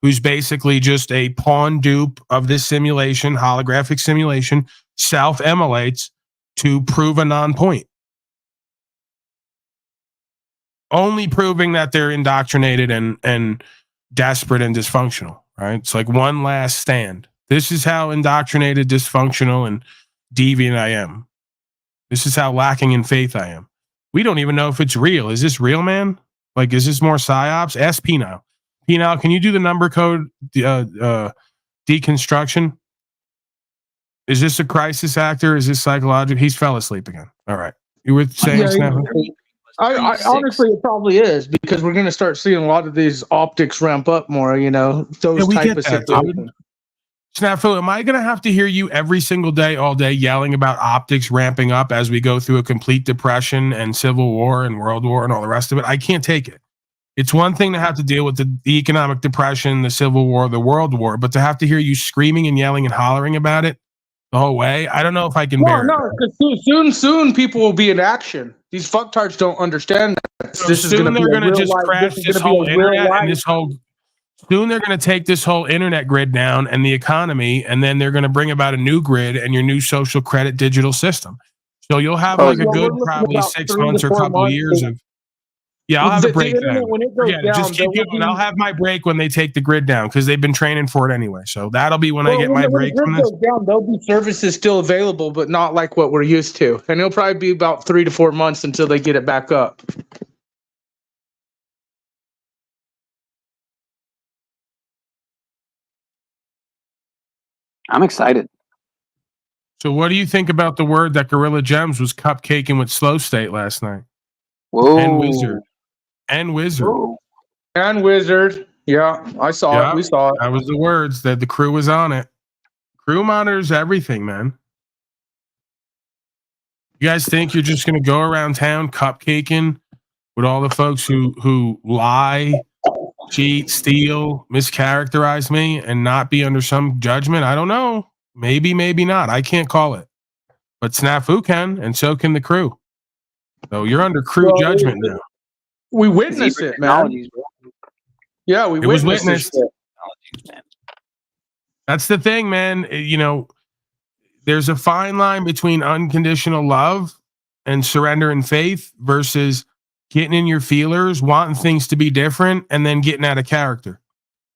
[SPEAKER 2] who's basically just a pawn dupe of this simulation, holographic simulation, self-immolates to prove a non-point. Only proving that they're indoctrinated and desperate and dysfunctional, right? It's like one last stand. This is how indoctrinated, dysfunctional, and deviant I am. This is how lacking in faith I am. We don't even know if it's real. Is this real, man? Like, is this more psyops? Ask Penal. Penal, can you do the number code deconstruction? Is this a crisis actor? Is this psychological? He's fell asleep again. All right. You were saying,
[SPEAKER 8] I honestly, it probably is because we're going to start seeing a lot of these optics ramp up more, those type of situations.
[SPEAKER 2] Snafu, am I going to have to hear you every single day, all day, yelling about optics ramping up as we go through a complete depression and civil war and world war and all the rest of it? I can't take it. It's one thing to have to deal with the economic depression, the civil war, the world war, but to have to hear you screaming and yelling and hollering about it the whole way, I don't know if I can bear it.
[SPEAKER 8] No, because soon people will be in action. These fucktards don't understand that.
[SPEAKER 2] So soon they're going to just crash this whole internet and this whole... Soon they're going to take this whole internet grid down and the economy, and then they're going to bring about a new grid and your new social credit digital system. So you'll have like a good probably 6 months or a couple of years of... Yeah, I'll have a break then. Just keep going. I'll have my break when they take the grid down because they've been training for it anyway. So that'll be when I get my break from this.
[SPEAKER 8] There'll be services still available, but not like what we're used to. And it'll probably be about 3 to 4 months until they get it back up.
[SPEAKER 1] I'm excited.
[SPEAKER 2] So what do you think about the word that Gorilla Gems was cupcaking with Slow State last night?
[SPEAKER 1] Whoa.
[SPEAKER 2] And Wizard. And Wizard.
[SPEAKER 8] Whoa. And Wizard. Yeah, I saw it. We saw it.
[SPEAKER 2] That was the words that the crew was on it. Crew monitors everything, man. You guys think you're just going to go around town cupcaking with all the folks who lie, cheat, steal, mischaracterize me, and not be under some judgment? I don't know. Maybe, maybe not. I can't call it. But Snafu can, and so can the crew. So you're under crew judgment now.
[SPEAKER 8] We witnessed it, man. Yeah, we witnessed it.
[SPEAKER 2] That's the thing, man. You know, there's a fine line between unconditional love and surrender and faith versus getting in your feelers, wanting things to be different, and then getting out of character,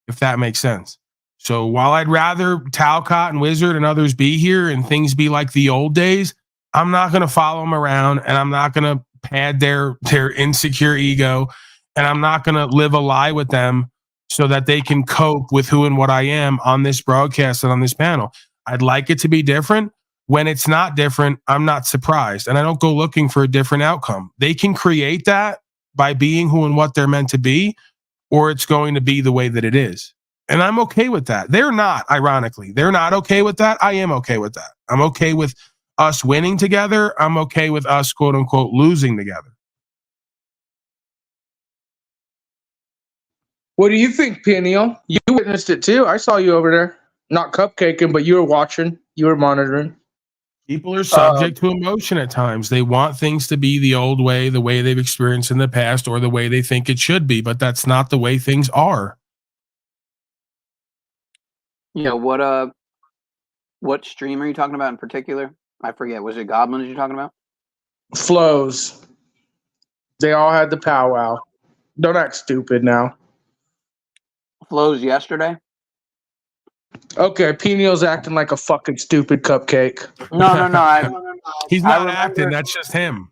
[SPEAKER 2] if that makes sense. So while I'd rather Talcott and Wizard and others be here and things be like the old days, I'm not going to follow them around, and I'm not going to pad their insecure ego, and I'm not going to live a lie with them so that they can cope with who and what I am on this broadcast and on this panel. I'd like it to be different. When it's not different, I'm not surprised, and I don't go looking for a different outcome. They can create that by being who and what they're meant to be, or it's going to be the way that it is. And I'm okay with that. They're not, ironically. They're not okay with that. I am okay with that. I'm okay with us winning together. I'm okay with us, quote unquote, losing together.
[SPEAKER 8] What do you think, Peniel? You witnessed it too. I saw you over there. Not cupcaking, but you were watching. You were monitoring.
[SPEAKER 2] People are subject to emotion at times. They want things to be the old way, the way they've experienced in the past, or the way they think it should be, but that's not the way things are.
[SPEAKER 1] Yeah, what stream are you talking about in particular? I forget. Was it Goblins you're talking about?
[SPEAKER 8] Flows. They all had the powwow. Don't act stupid now.
[SPEAKER 1] Flows yesterday?
[SPEAKER 8] Okay, Peniel's acting like a fucking stupid cupcake.
[SPEAKER 1] No.
[SPEAKER 2] He's not acting. That's just him.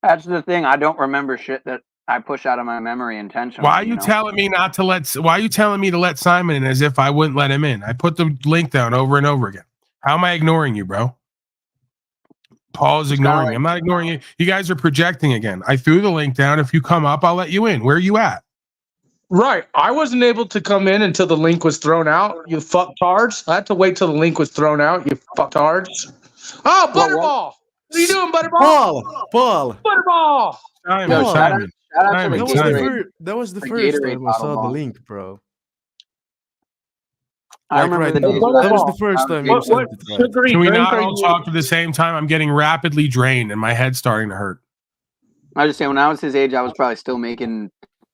[SPEAKER 1] That's the thing. I don't remember shit that I push out of my memory intentionally.
[SPEAKER 2] Why are you telling me not to let? Why are you telling me to let Simon in as if I wouldn't let him in? I put the link down over and over again. How am I ignoring you, bro? Paul's ignoring me. I'm not ignoring you. You guys are projecting again. I threw the link down. If you come up, I'll let you in. Where are you at?
[SPEAKER 8] Right. I wasn't able to come in until the link was thrown out. You fucktards. I had to wait till the link was thrown out. You fucktards. Oh, Butterball. What are you doing, Butterball?
[SPEAKER 9] Paul.
[SPEAKER 8] Butterball.
[SPEAKER 2] Simon.
[SPEAKER 9] That was the first time I saw the link, bro.
[SPEAKER 1] I remember
[SPEAKER 9] that was the first time you sent it. Right.
[SPEAKER 2] Can we not all talk at the same time? I'm getting rapidly drained and my head's starting to hurt.
[SPEAKER 1] I was just saying, when I was his age, I was probably still making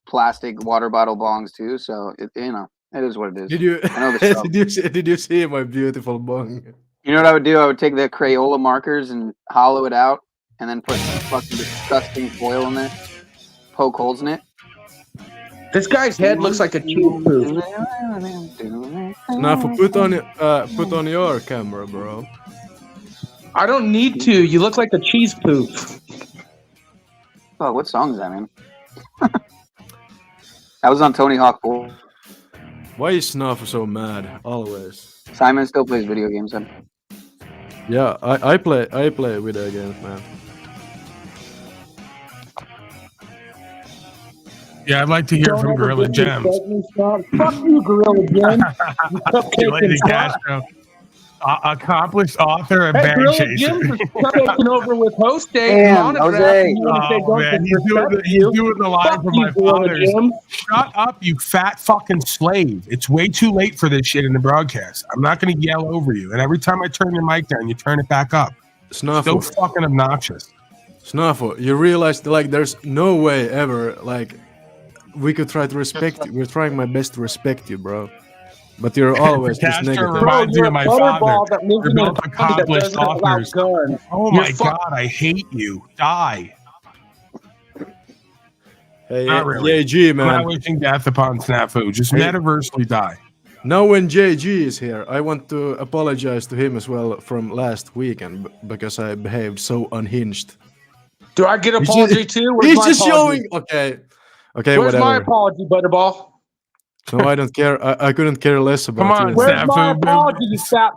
[SPEAKER 1] plastic water bottle bongs too. So it is what it is.
[SPEAKER 9] Did you?
[SPEAKER 1] I know the
[SPEAKER 9] did you see my beautiful bong?
[SPEAKER 1] You know what I would do? I would take the Crayola markers and hollow it out, and then put some fucking disgusting foil in there, poke holes in it.
[SPEAKER 8] This guy's head looks like a cheese poop.
[SPEAKER 9] Now, put on your camera, bro.
[SPEAKER 8] I don't need to. You look like a cheese poop.
[SPEAKER 1] Oh, what song is that, man? That was on Tony Hawk 4.
[SPEAKER 9] Why is Snuff so mad? Always.
[SPEAKER 1] Simon still plays video games, then.
[SPEAKER 9] Yeah, I play video games, man.
[SPEAKER 2] Yeah, I'd like to hear from Gorilla Gems.
[SPEAKER 8] Fuck you, Gorilla Gems.
[SPEAKER 2] Lady Castro, accomplished author and bag
[SPEAKER 8] Gorilla
[SPEAKER 2] chaser.
[SPEAKER 8] Gems is taking over with host day.
[SPEAKER 1] Damn, Jose.
[SPEAKER 2] He's doing the line for my fathers. Shut up, you fat fucking slave. It's way too late for this shit in the broadcast. I'm not going to yell over you. And every time I turn your mic down, you turn it back up.
[SPEAKER 9] Snuffle.
[SPEAKER 2] So fucking obnoxious.
[SPEAKER 9] Snuffle, you realize like there's no way ever like we could try to respect you. We're trying my best to respect you, bro. But you're always just negative.
[SPEAKER 2] Reminds me of my father. You're both accomplished authors. Oh my god, I hate you. Die.
[SPEAKER 9] Hey,
[SPEAKER 2] not really.
[SPEAKER 9] JG, man.
[SPEAKER 2] I'm not wishing death upon Snafu. Just metaversely die.
[SPEAKER 9] Now when JG is here, I want to apologize to him as well from last weekend because I behaved so unhinged.
[SPEAKER 8] Do I get an apology too?
[SPEAKER 9] He's just showing. Okay. Okay,
[SPEAKER 8] where's
[SPEAKER 9] whatever.
[SPEAKER 8] my apology, Butterball?
[SPEAKER 9] No, I don't care. I couldn't care less about
[SPEAKER 2] Come on,
[SPEAKER 9] you.
[SPEAKER 8] Where's my apology, you fat?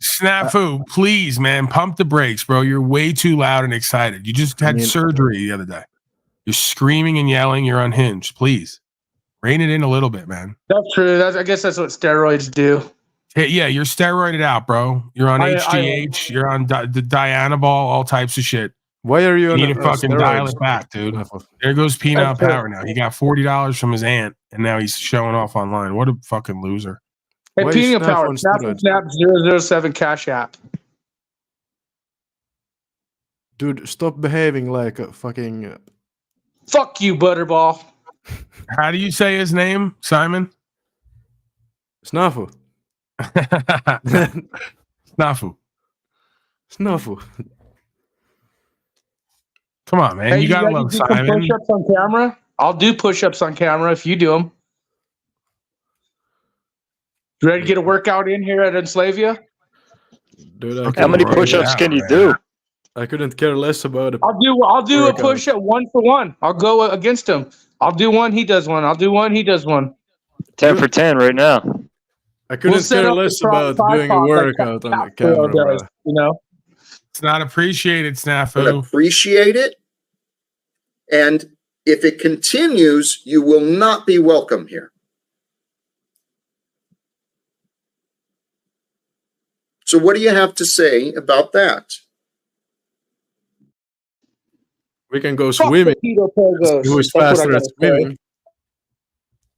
[SPEAKER 2] Snafu, please, man, pump the brakes, bro. You're way too loud and excited. You just had surgery the other day. You're screaming and yelling. You're unhinged. Please, rein it in a little bit, man.
[SPEAKER 8] That's true. I guess that's what steroids do.
[SPEAKER 2] Hey, yeah, you're steroided out, bro. You're on HGH. You're on the Dianabol, all types of shit.
[SPEAKER 9] Why are you
[SPEAKER 2] You
[SPEAKER 9] on
[SPEAKER 2] need to fucking dial it
[SPEAKER 9] steroids?
[SPEAKER 2] back, dude. There goes Peanut Power now. He got $40 from his aunt, and now he's showing off online. What a fucking loser.
[SPEAKER 8] Hey,
[SPEAKER 9] Why is
[SPEAKER 8] Peanut
[SPEAKER 9] Snap
[SPEAKER 8] Power,
[SPEAKER 9] on
[SPEAKER 8] snap
[SPEAKER 9] steroids?
[SPEAKER 8] snap 007 Cash App.
[SPEAKER 9] Dude, stop behaving like a fucking.
[SPEAKER 8] Fuck you, Butterball.
[SPEAKER 2] How do you say his name, Simon?
[SPEAKER 9] Snafu.
[SPEAKER 2] Snafu.
[SPEAKER 9] Snafu.
[SPEAKER 2] Come on, man.
[SPEAKER 8] Hey,
[SPEAKER 2] you gotta
[SPEAKER 8] ready
[SPEAKER 2] love
[SPEAKER 8] to do some
[SPEAKER 2] Simon.
[SPEAKER 8] push-ups on camera? I'll do push-ups on camera if you do them. You ready to get a workout in here at Enslavia?
[SPEAKER 9] Dude,
[SPEAKER 10] How many push-ups can you do?
[SPEAKER 9] I couldn't care less about it.
[SPEAKER 8] I'll do a
[SPEAKER 9] workout.
[SPEAKER 8] push-up 1 for 1. I'll go against him. I'll do one, he does one. I'll do one, he does one.
[SPEAKER 10] 10 for 10 right now.
[SPEAKER 9] I couldn't
[SPEAKER 8] set
[SPEAKER 9] care
[SPEAKER 8] up
[SPEAKER 9] less
[SPEAKER 8] the
[SPEAKER 9] about doing a
[SPEAKER 8] tripod like
[SPEAKER 9] workout on the
[SPEAKER 8] Capone
[SPEAKER 9] camera,
[SPEAKER 8] does,
[SPEAKER 9] bro.
[SPEAKER 8] you know?
[SPEAKER 2] It's not appreciated,
[SPEAKER 12] But
[SPEAKER 2] Snafu.
[SPEAKER 12] appreciate it. And if it continues, you will not be welcome here. So what do you have to say about that?
[SPEAKER 9] We can go
[SPEAKER 8] Fuck
[SPEAKER 9] swimming.
[SPEAKER 8] the Tito Pogos.
[SPEAKER 9] Who is
[SPEAKER 8] That's what I
[SPEAKER 9] faster at
[SPEAKER 8] gotta say.
[SPEAKER 9] swimming?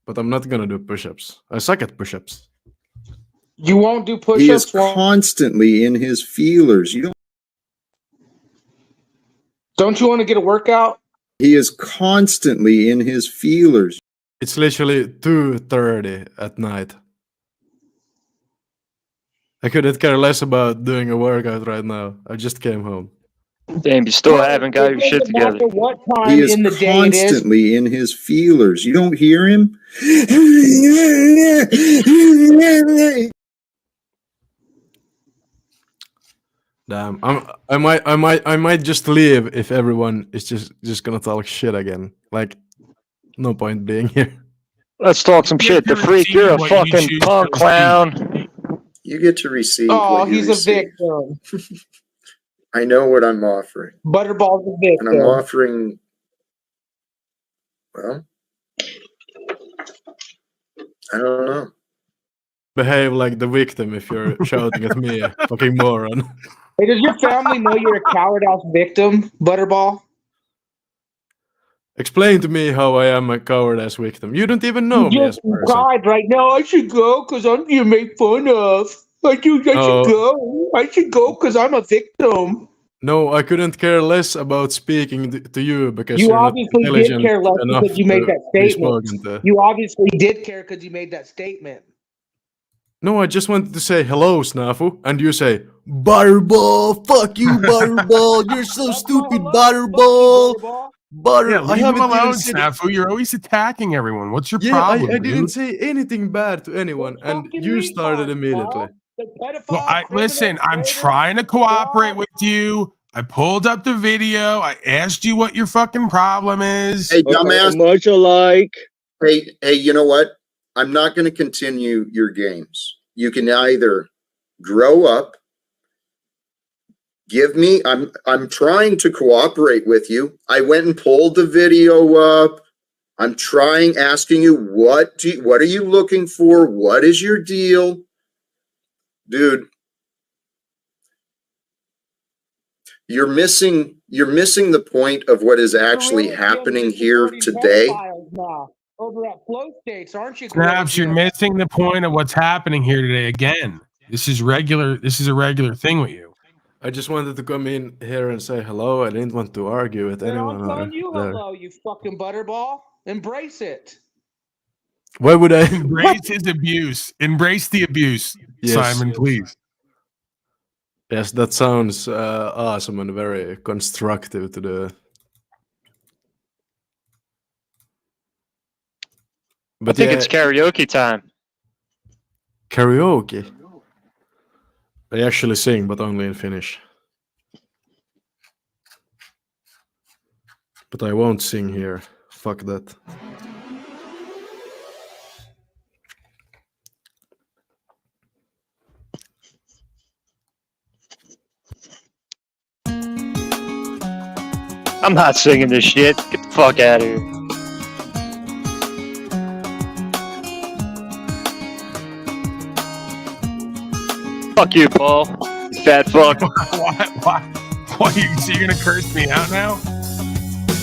[SPEAKER 9] But I'm not gonna do push-ups. I suck at push-ups.
[SPEAKER 8] You won't do
[SPEAKER 12] He is
[SPEAKER 8] push-ups?
[SPEAKER 12] constantly in his feelers.
[SPEAKER 8] Don't you want to get a workout?
[SPEAKER 12] He is constantly in his feelers.
[SPEAKER 9] It's literally 2:30 at night. I couldn't care less about doing a workout right now. I just came home.
[SPEAKER 10] Damn, you still haven't got your shit together.
[SPEAKER 8] What time
[SPEAKER 12] He is
[SPEAKER 8] in the day it is?
[SPEAKER 12] constantly in his feelers. You don't hear him?
[SPEAKER 9] Damn, I might just leave if everyone is just gonna talk shit again. Like, no point being here.
[SPEAKER 10] Let's talk some shit. The freak, you're a fucking punk clown.
[SPEAKER 12] You get to receive
[SPEAKER 8] Oh,
[SPEAKER 12] what you
[SPEAKER 8] he's a
[SPEAKER 12] receive.
[SPEAKER 8] victim.
[SPEAKER 12] I know what I'm offering.
[SPEAKER 8] Butterball's a
[SPEAKER 12] And I'm
[SPEAKER 8] victim.
[SPEAKER 12] offering, well, I don't know.
[SPEAKER 9] Behave like the victim if you're shouting at me, fucking moron.
[SPEAKER 8] Hey, does your family know you're a coward-ass victim, Butterball?
[SPEAKER 9] Explain to me how I am a coward-ass victim. You don't even know me as a person.
[SPEAKER 8] Pride right now. I should go because I'm being made fun of. I should go. I should go because I'm a victim.
[SPEAKER 9] No, I couldn't care less about speaking to you because
[SPEAKER 8] You
[SPEAKER 9] you're not
[SPEAKER 8] obviously did
[SPEAKER 9] intelligent
[SPEAKER 8] care less
[SPEAKER 9] enough
[SPEAKER 8] because you made
[SPEAKER 9] to
[SPEAKER 8] that
[SPEAKER 9] be
[SPEAKER 8] statement.
[SPEAKER 9] spoken to.
[SPEAKER 8] You obviously did care because you made that statement.
[SPEAKER 9] No, I just wanted to say hello, Snafu, and you say, Butterball, fuck you, Butterball, you're so stupid, Butterball. Butter,
[SPEAKER 2] Yeah,
[SPEAKER 9] I
[SPEAKER 2] leave him
[SPEAKER 9] haven't
[SPEAKER 2] alone,
[SPEAKER 9] even said
[SPEAKER 2] Snafu. You're always attacking everyone. What's your
[SPEAKER 9] Yeah,
[SPEAKER 2] problem,
[SPEAKER 9] I didn't
[SPEAKER 2] dude?
[SPEAKER 9] say anything bad to anyone, and you started immediately.
[SPEAKER 2] Well, listen, I'm trying to cooperate with you. I pulled up the video. I asked you what your fucking problem is.
[SPEAKER 12] Hey, dumbass.
[SPEAKER 10] Much alike.
[SPEAKER 12] Hey, you know what? I'm not going to continue your games. You can either grow up, give me, I'm trying to cooperate with you. I went and pulled the video up. I'm asking you, what are you looking for? What is your deal? Dude, you're missing the point of what is actually happening here today.
[SPEAKER 8] Over at Flow States, aren't you?
[SPEAKER 2] Snaps, you're missing the point of what's happening here today again. This is regular. This is a regular thing with you.
[SPEAKER 9] I just wanted to come in here and say hello. I didn't want to argue with anyone.
[SPEAKER 8] I'm telling you
[SPEAKER 9] there.
[SPEAKER 8] hello, you fucking Butterball. Embrace it.
[SPEAKER 9] Why would I?
[SPEAKER 2] Embrace his abuse. Embrace the abuse,
[SPEAKER 9] Yes.
[SPEAKER 2] Simon, please.
[SPEAKER 9] Yes, that sounds awesome and very constructive to the.
[SPEAKER 10] I think it's karaoke time.
[SPEAKER 9] Karaoke? I actually sing, but only in Finnish. But I won't sing here. Fuck that.
[SPEAKER 10] I'm not singing this shit. Get the fuck out of here. Fuck you, Paul. You fat fuck.
[SPEAKER 2] What, so you're gonna curse me out now?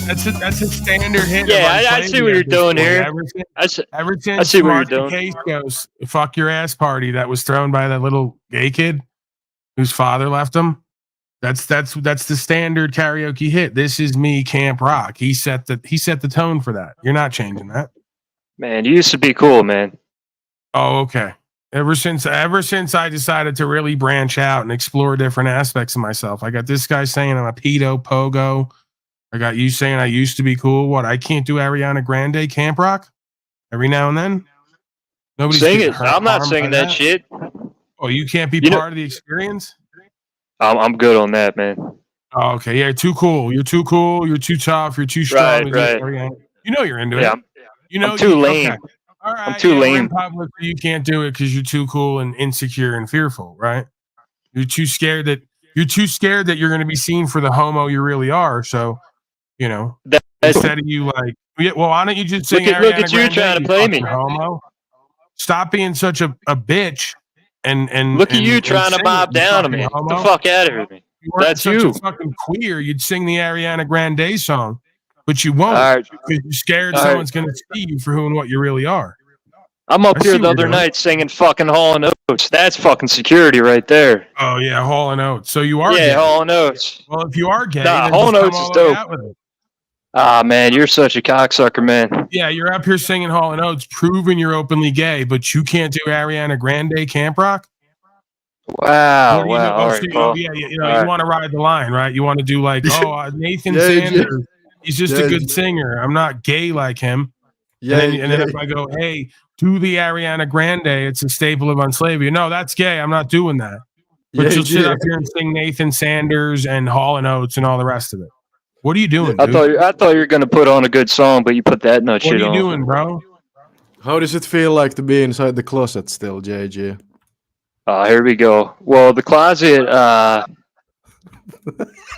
[SPEAKER 2] That's a standard hit.
[SPEAKER 10] Yeah, I see what you're doing here.
[SPEAKER 2] Ever since
[SPEAKER 10] I see what you're
[SPEAKER 2] Mark the
[SPEAKER 10] doing.
[SPEAKER 2] Case goes, fuck your ass party that was thrown by that little gay kid whose father left him. That's the standard karaoke hit. This is me, Camp Rock. He set the tone for that. You're not changing that.
[SPEAKER 10] Man, you used to be cool, man.
[SPEAKER 2] Oh, okay. Ever since I decided to really branch out and explore different aspects of myself, I got this guy saying I'm a pedo pogo. I got you saying I used to be cool. What? I can't do Ariana Grande, Camp Rock, every now and then. Nobody's
[SPEAKER 10] Sing
[SPEAKER 2] getting
[SPEAKER 10] it.
[SPEAKER 2] hurt,
[SPEAKER 10] I'm not
[SPEAKER 2] harmed
[SPEAKER 10] singing
[SPEAKER 2] by
[SPEAKER 10] that shit.
[SPEAKER 2] Oh, you can't be part of the experience?
[SPEAKER 10] I'm good on that, man.
[SPEAKER 2] Oh, okay. Yeah, too cool. You're too cool. You're too tough. You're too strong.
[SPEAKER 10] Right.
[SPEAKER 2] You know you're into
[SPEAKER 10] Yeah,
[SPEAKER 2] it. You know
[SPEAKER 10] I'm too lame.
[SPEAKER 2] Okay. All right.
[SPEAKER 10] I'm too
[SPEAKER 2] we're in
[SPEAKER 10] lame.
[SPEAKER 2] public, you can't do it because you're too cool and insecure and fearful, right? You're too scared that you're going to be seen for the homo you really are. So, you know, instead of you like, well, why don't you just sing
[SPEAKER 10] Look
[SPEAKER 2] Ariana
[SPEAKER 10] at you
[SPEAKER 2] Grande,
[SPEAKER 10] trying to play me.
[SPEAKER 2] Homo? Stop being such a bitch and
[SPEAKER 10] Look at you trying to
[SPEAKER 2] sing
[SPEAKER 10] bob
[SPEAKER 2] it, you
[SPEAKER 10] down to
[SPEAKER 2] fucking
[SPEAKER 10] me.
[SPEAKER 2] homo.
[SPEAKER 10] Get the fuck out of here, man.
[SPEAKER 2] You weren't
[SPEAKER 10] That's
[SPEAKER 2] such
[SPEAKER 10] you.
[SPEAKER 2] a fucking queer. You'd sing the Ariana Grande song, but you won't
[SPEAKER 10] All right.
[SPEAKER 2] because you're scared
[SPEAKER 10] All
[SPEAKER 2] someone's going to see you for who and what you really are.
[SPEAKER 10] I'm up
[SPEAKER 2] I
[SPEAKER 10] here
[SPEAKER 2] see
[SPEAKER 10] the
[SPEAKER 2] what
[SPEAKER 10] other
[SPEAKER 2] you're doing.
[SPEAKER 10] night singing fucking Hall and Oates. That's fucking security right there.
[SPEAKER 2] Oh yeah, Hall and Oates. So you are
[SPEAKER 10] Yeah,
[SPEAKER 2] gay.
[SPEAKER 10] Hall and Oates.
[SPEAKER 2] Well, if you are gay,
[SPEAKER 10] Nah,
[SPEAKER 2] then
[SPEAKER 10] Hall
[SPEAKER 2] just
[SPEAKER 10] and
[SPEAKER 2] come
[SPEAKER 10] Oates
[SPEAKER 2] all
[SPEAKER 10] is
[SPEAKER 2] the way
[SPEAKER 10] dope.
[SPEAKER 2] out with it.
[SPEAKER 10] Ah, man, you're such a cocksucker, man.
[SPEAKER 2] Yeah, you're up here singing Hall and Oates, proving you're openly gay, but you can't do Ariana Grande, Camp Rock.
[SPEAKER 10] Wow,
[SPEAKER 2] Or, you know,
[SPEAKER 10] wow. All right, Paul.
[SPEAKER 2] you
[SPEAKER 10] All right.
[SPEAKER 2] want to ride the line, right? You want to do like, Nathan
[SPEAKER 9] Yeah,
[SPEAKER 2] Sanders. He's just
[SPEAKER 9] yeah.
[SPEAKER 2] a good singer. I'm not gay like him.
[SPEAKER 9] Yeah,
[SPEAKER 2] and then if I go, hey, do the Ariana Grande, it's a staple of Unslaved. No, that's gay. I'm not doing that. But
[SPEAKER 9] Yeah,
[SPEAKER 2] you'll sit
[SPEAKER 9] yeah.
[SPEAKER 2] up here and sing Nathan Sanders and Hall and Oates and all the rest of it. What are you doing,
[SPEAKER 10] I
[SPEAKER 2] dude?
[SPEAKER 10] thought you were gonna put on a good song, but you put that nut
[SPEAKER 2] What
[SPEAKER 10] shit
[SPEAKER 2] are you
[SPEAKER 10] on.
[SPEAKER 2] doing, bro?
[SPEAKER 9] How does it feel like to be inside the closet still, JG?
[SPEAKER 10] Here we go. Well, the closet. I'm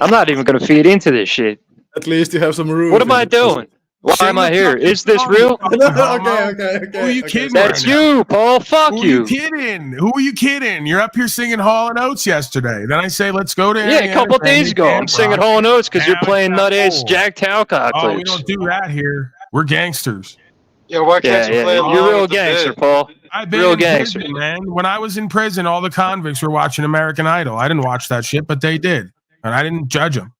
[SPEAKER 10] not even gonna feed into this shit.
[SPEAKER 9] At least you have some room.
[SPEAKER 10] What am I doing? Why am I here? Is this real?
[SPEAKER 9] okay.
[SPEAKER 2] Who are you kidding?
[SPEAKER 10] That's
[SPEAKER 2] right now?
[SPEAKER 10] you, Paul. Fuck
[SPEAKER 2] Who are you kidding? Who are you kidding? You're up here singing Hall and Oates yesterday. Then I say, let's go to
[SPEAKER 10] Yeah, a
[SPEAKER 2] Ariana
[SPEAKER 10] couple
[SPEAKER 2] Grande,
[SPEAKER 10] days ago, I'm
[SPEAKER 2] Camp
[SPEAKER 10] singing
[SPEAKER 2] Rock.
[SPEAKER 10] Hall and Oates because you're
[SPEAKER 2] Now it's
[SPEAKER 10] playing
[SPEAKER 2] not
[SPEAKER 10] nut ass
[SPEAKER 2] cool.
[SPEAKER 10] Jack Talcott
[SPEAKER 2] Oh, we
[SPEAKER 10] clips.
[SPEAKER 2] don't do that here. We're gangsters.
[SPEAKER 21] Yeah, why can't you play along
[SPEAKER 10] You're a real
[SPEAKER 21] with the
[SPEAKER 10] gangster,
[SPEAKER 21] bit?
[SPEAKER 10] Paul.
[SPEAKER 2] I've been
[SPEAKER 10] Real
[SPEAKER 2] in
[SPEAKER 10] gangster.
[SPEAKER 2] prison, man. When I was in prison, all the convicts were watching American Idol. I didn't watch that shit, but they did, and I didn't judge them.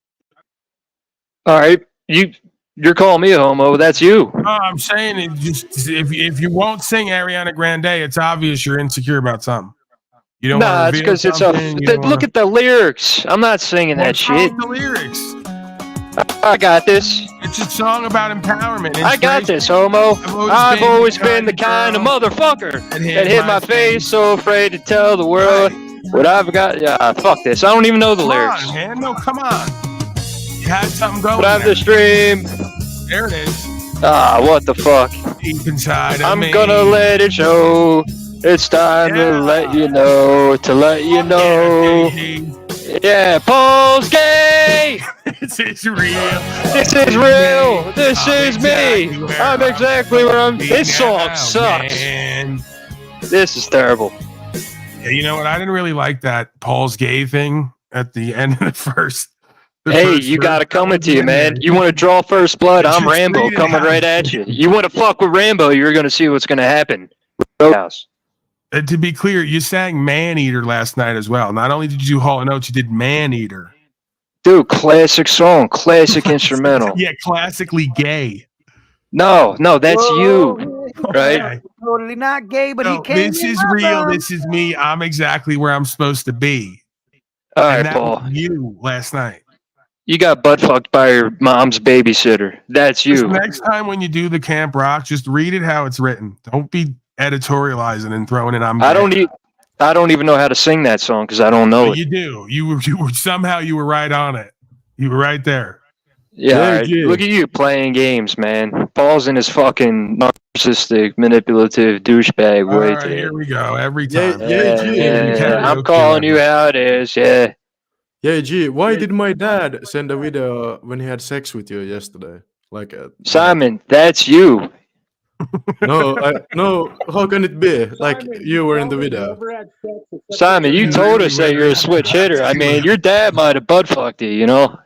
[SPEAKER 10] All right, you're calling me a homo. That's you.
[SPEAKER 2] No, I'm saying it just if you won't sing Ariana Grande, it's obvious you're insecure about something. You don't
[SPEAKER 10] Nah,
[SPEAKER 2] want
[SPEAKER 10] it's
[SPEAKER 2] to reveal
[SPEAKER 10] because it's
[SPEAKER 2] something. You don't
[SPEAKER 10] look
[SPEAKER 2] wanna-
[SPEAKER 10] at the lyrics. I'm not singing that
[SPEAKER 2] What's wrong
[SPEAKER 10] shit.
[SPEAKER 2] with the lyrics.
[SPEAKER 10] I got this.
[SPEAKER 2] It's a song about empowerment.
[SPEAKER 10] I got this, homo. I've always been the kind of motherfucker that hit my face, so afraid to tell the world what I've got. Yeah, fuck this. I don't even know the
[SPEAKER 2] Come
[SPEAKER 10] lyrics.
[SPEAKER 2] on, man. No, come on. You had something going.
[SPEAKER 10] But I have
[SPEAKER 2] there.
[SPEAKER 10] this dream.
[SPEAKER 2] There it is.
[SPEAKER 10] What the fuck?
[SPEAKER 2] Deep inside of
[SPEAKER 10] I'm
[SPEAKER 2] me.
[SPEAKER 10] gonna let it show. It's time to let you know. Yeah, Paul's gay.
[SPEAKER 2] This is real.
[SPEAKER 10] This is real. This is me. I'm exactly where I'm. This song sucks.
[SPEAKER 2] Man.
[SPEAKER 10] This is terrible.
[SPEAKER 2] Yeah, you know what? I didn't really like that Paul's gay thing at the end of the first.
[SPEAKER 10] Hey, you got it coming to you, man. You want to draw first blood? I'm Rambo coming right at you. You want to fuck with Rambo? You're gonna see what's gonna happen. Roadhouse.
[SPEAKER 2] To be clear, you sang Man Eater last night as well. Not only did you do Hall and Oates, you did Man Eater.
[SPEAKER 10] Dude, classic song, classic instrumental.
[SPEAKER 2] Yeah, classically gay.
[SPEAKER 10] No, that's you, right?
[SPEAKER 2] Okay.
[SPEAKER 13] Totally not gay, but
[SPEAKER 2] No,
[SPEAKER 13] he came.
[SPEAKER 2] this is real. This is me. I'm exactly where I'm supposed to be.
[SPEAKER 10] All
[SPEAKER 2] And
[SPEAKER 10] right,
[SPEAKER 2] that
[SPEAKER 10] Paul.
[SPEAKER 2] was you last night.
[SPEAKER 10] You got butt fucked by your mom's babysitter. That's
[SPEAKER 2] Just
[SPEAKER 10] you.
[SPEAKER 2] next time when you do the Camp Rock, just read it how it's written. Don't be editorializing and throwing it on.
[SPEAKER 10] I don't even know how to sing that song because I don't know it.
[SPEAKER 2] You do. You were somehow you were right on it. You were right there.
[SPEAKER 10] Yeah, all right. Look at you playing games, man. Paul's in his fucking narcissistic, manipulative douchebag
[SPEAKER 2] All
[SPEAKER 10] way
[SPEAKER 2] right,
[SPEAKER 10] today.
[SPEAKER 2] here we go. Every time.
[SPEAKER 10] Yeah, I'm calling you how it is. Yeah.
[SPEAKER 9] Yeah, G, why did my dad send a video when he had sex with you yesterday? Like,
[SPEAKER 10] Simon, that's you.
[SPEAKER 9] No. How can it be? Like you were in the video.
[SPEAKER 10] Simon, you told us that you're a switch hitter. I mean, your dad might have butt fucked you, you know?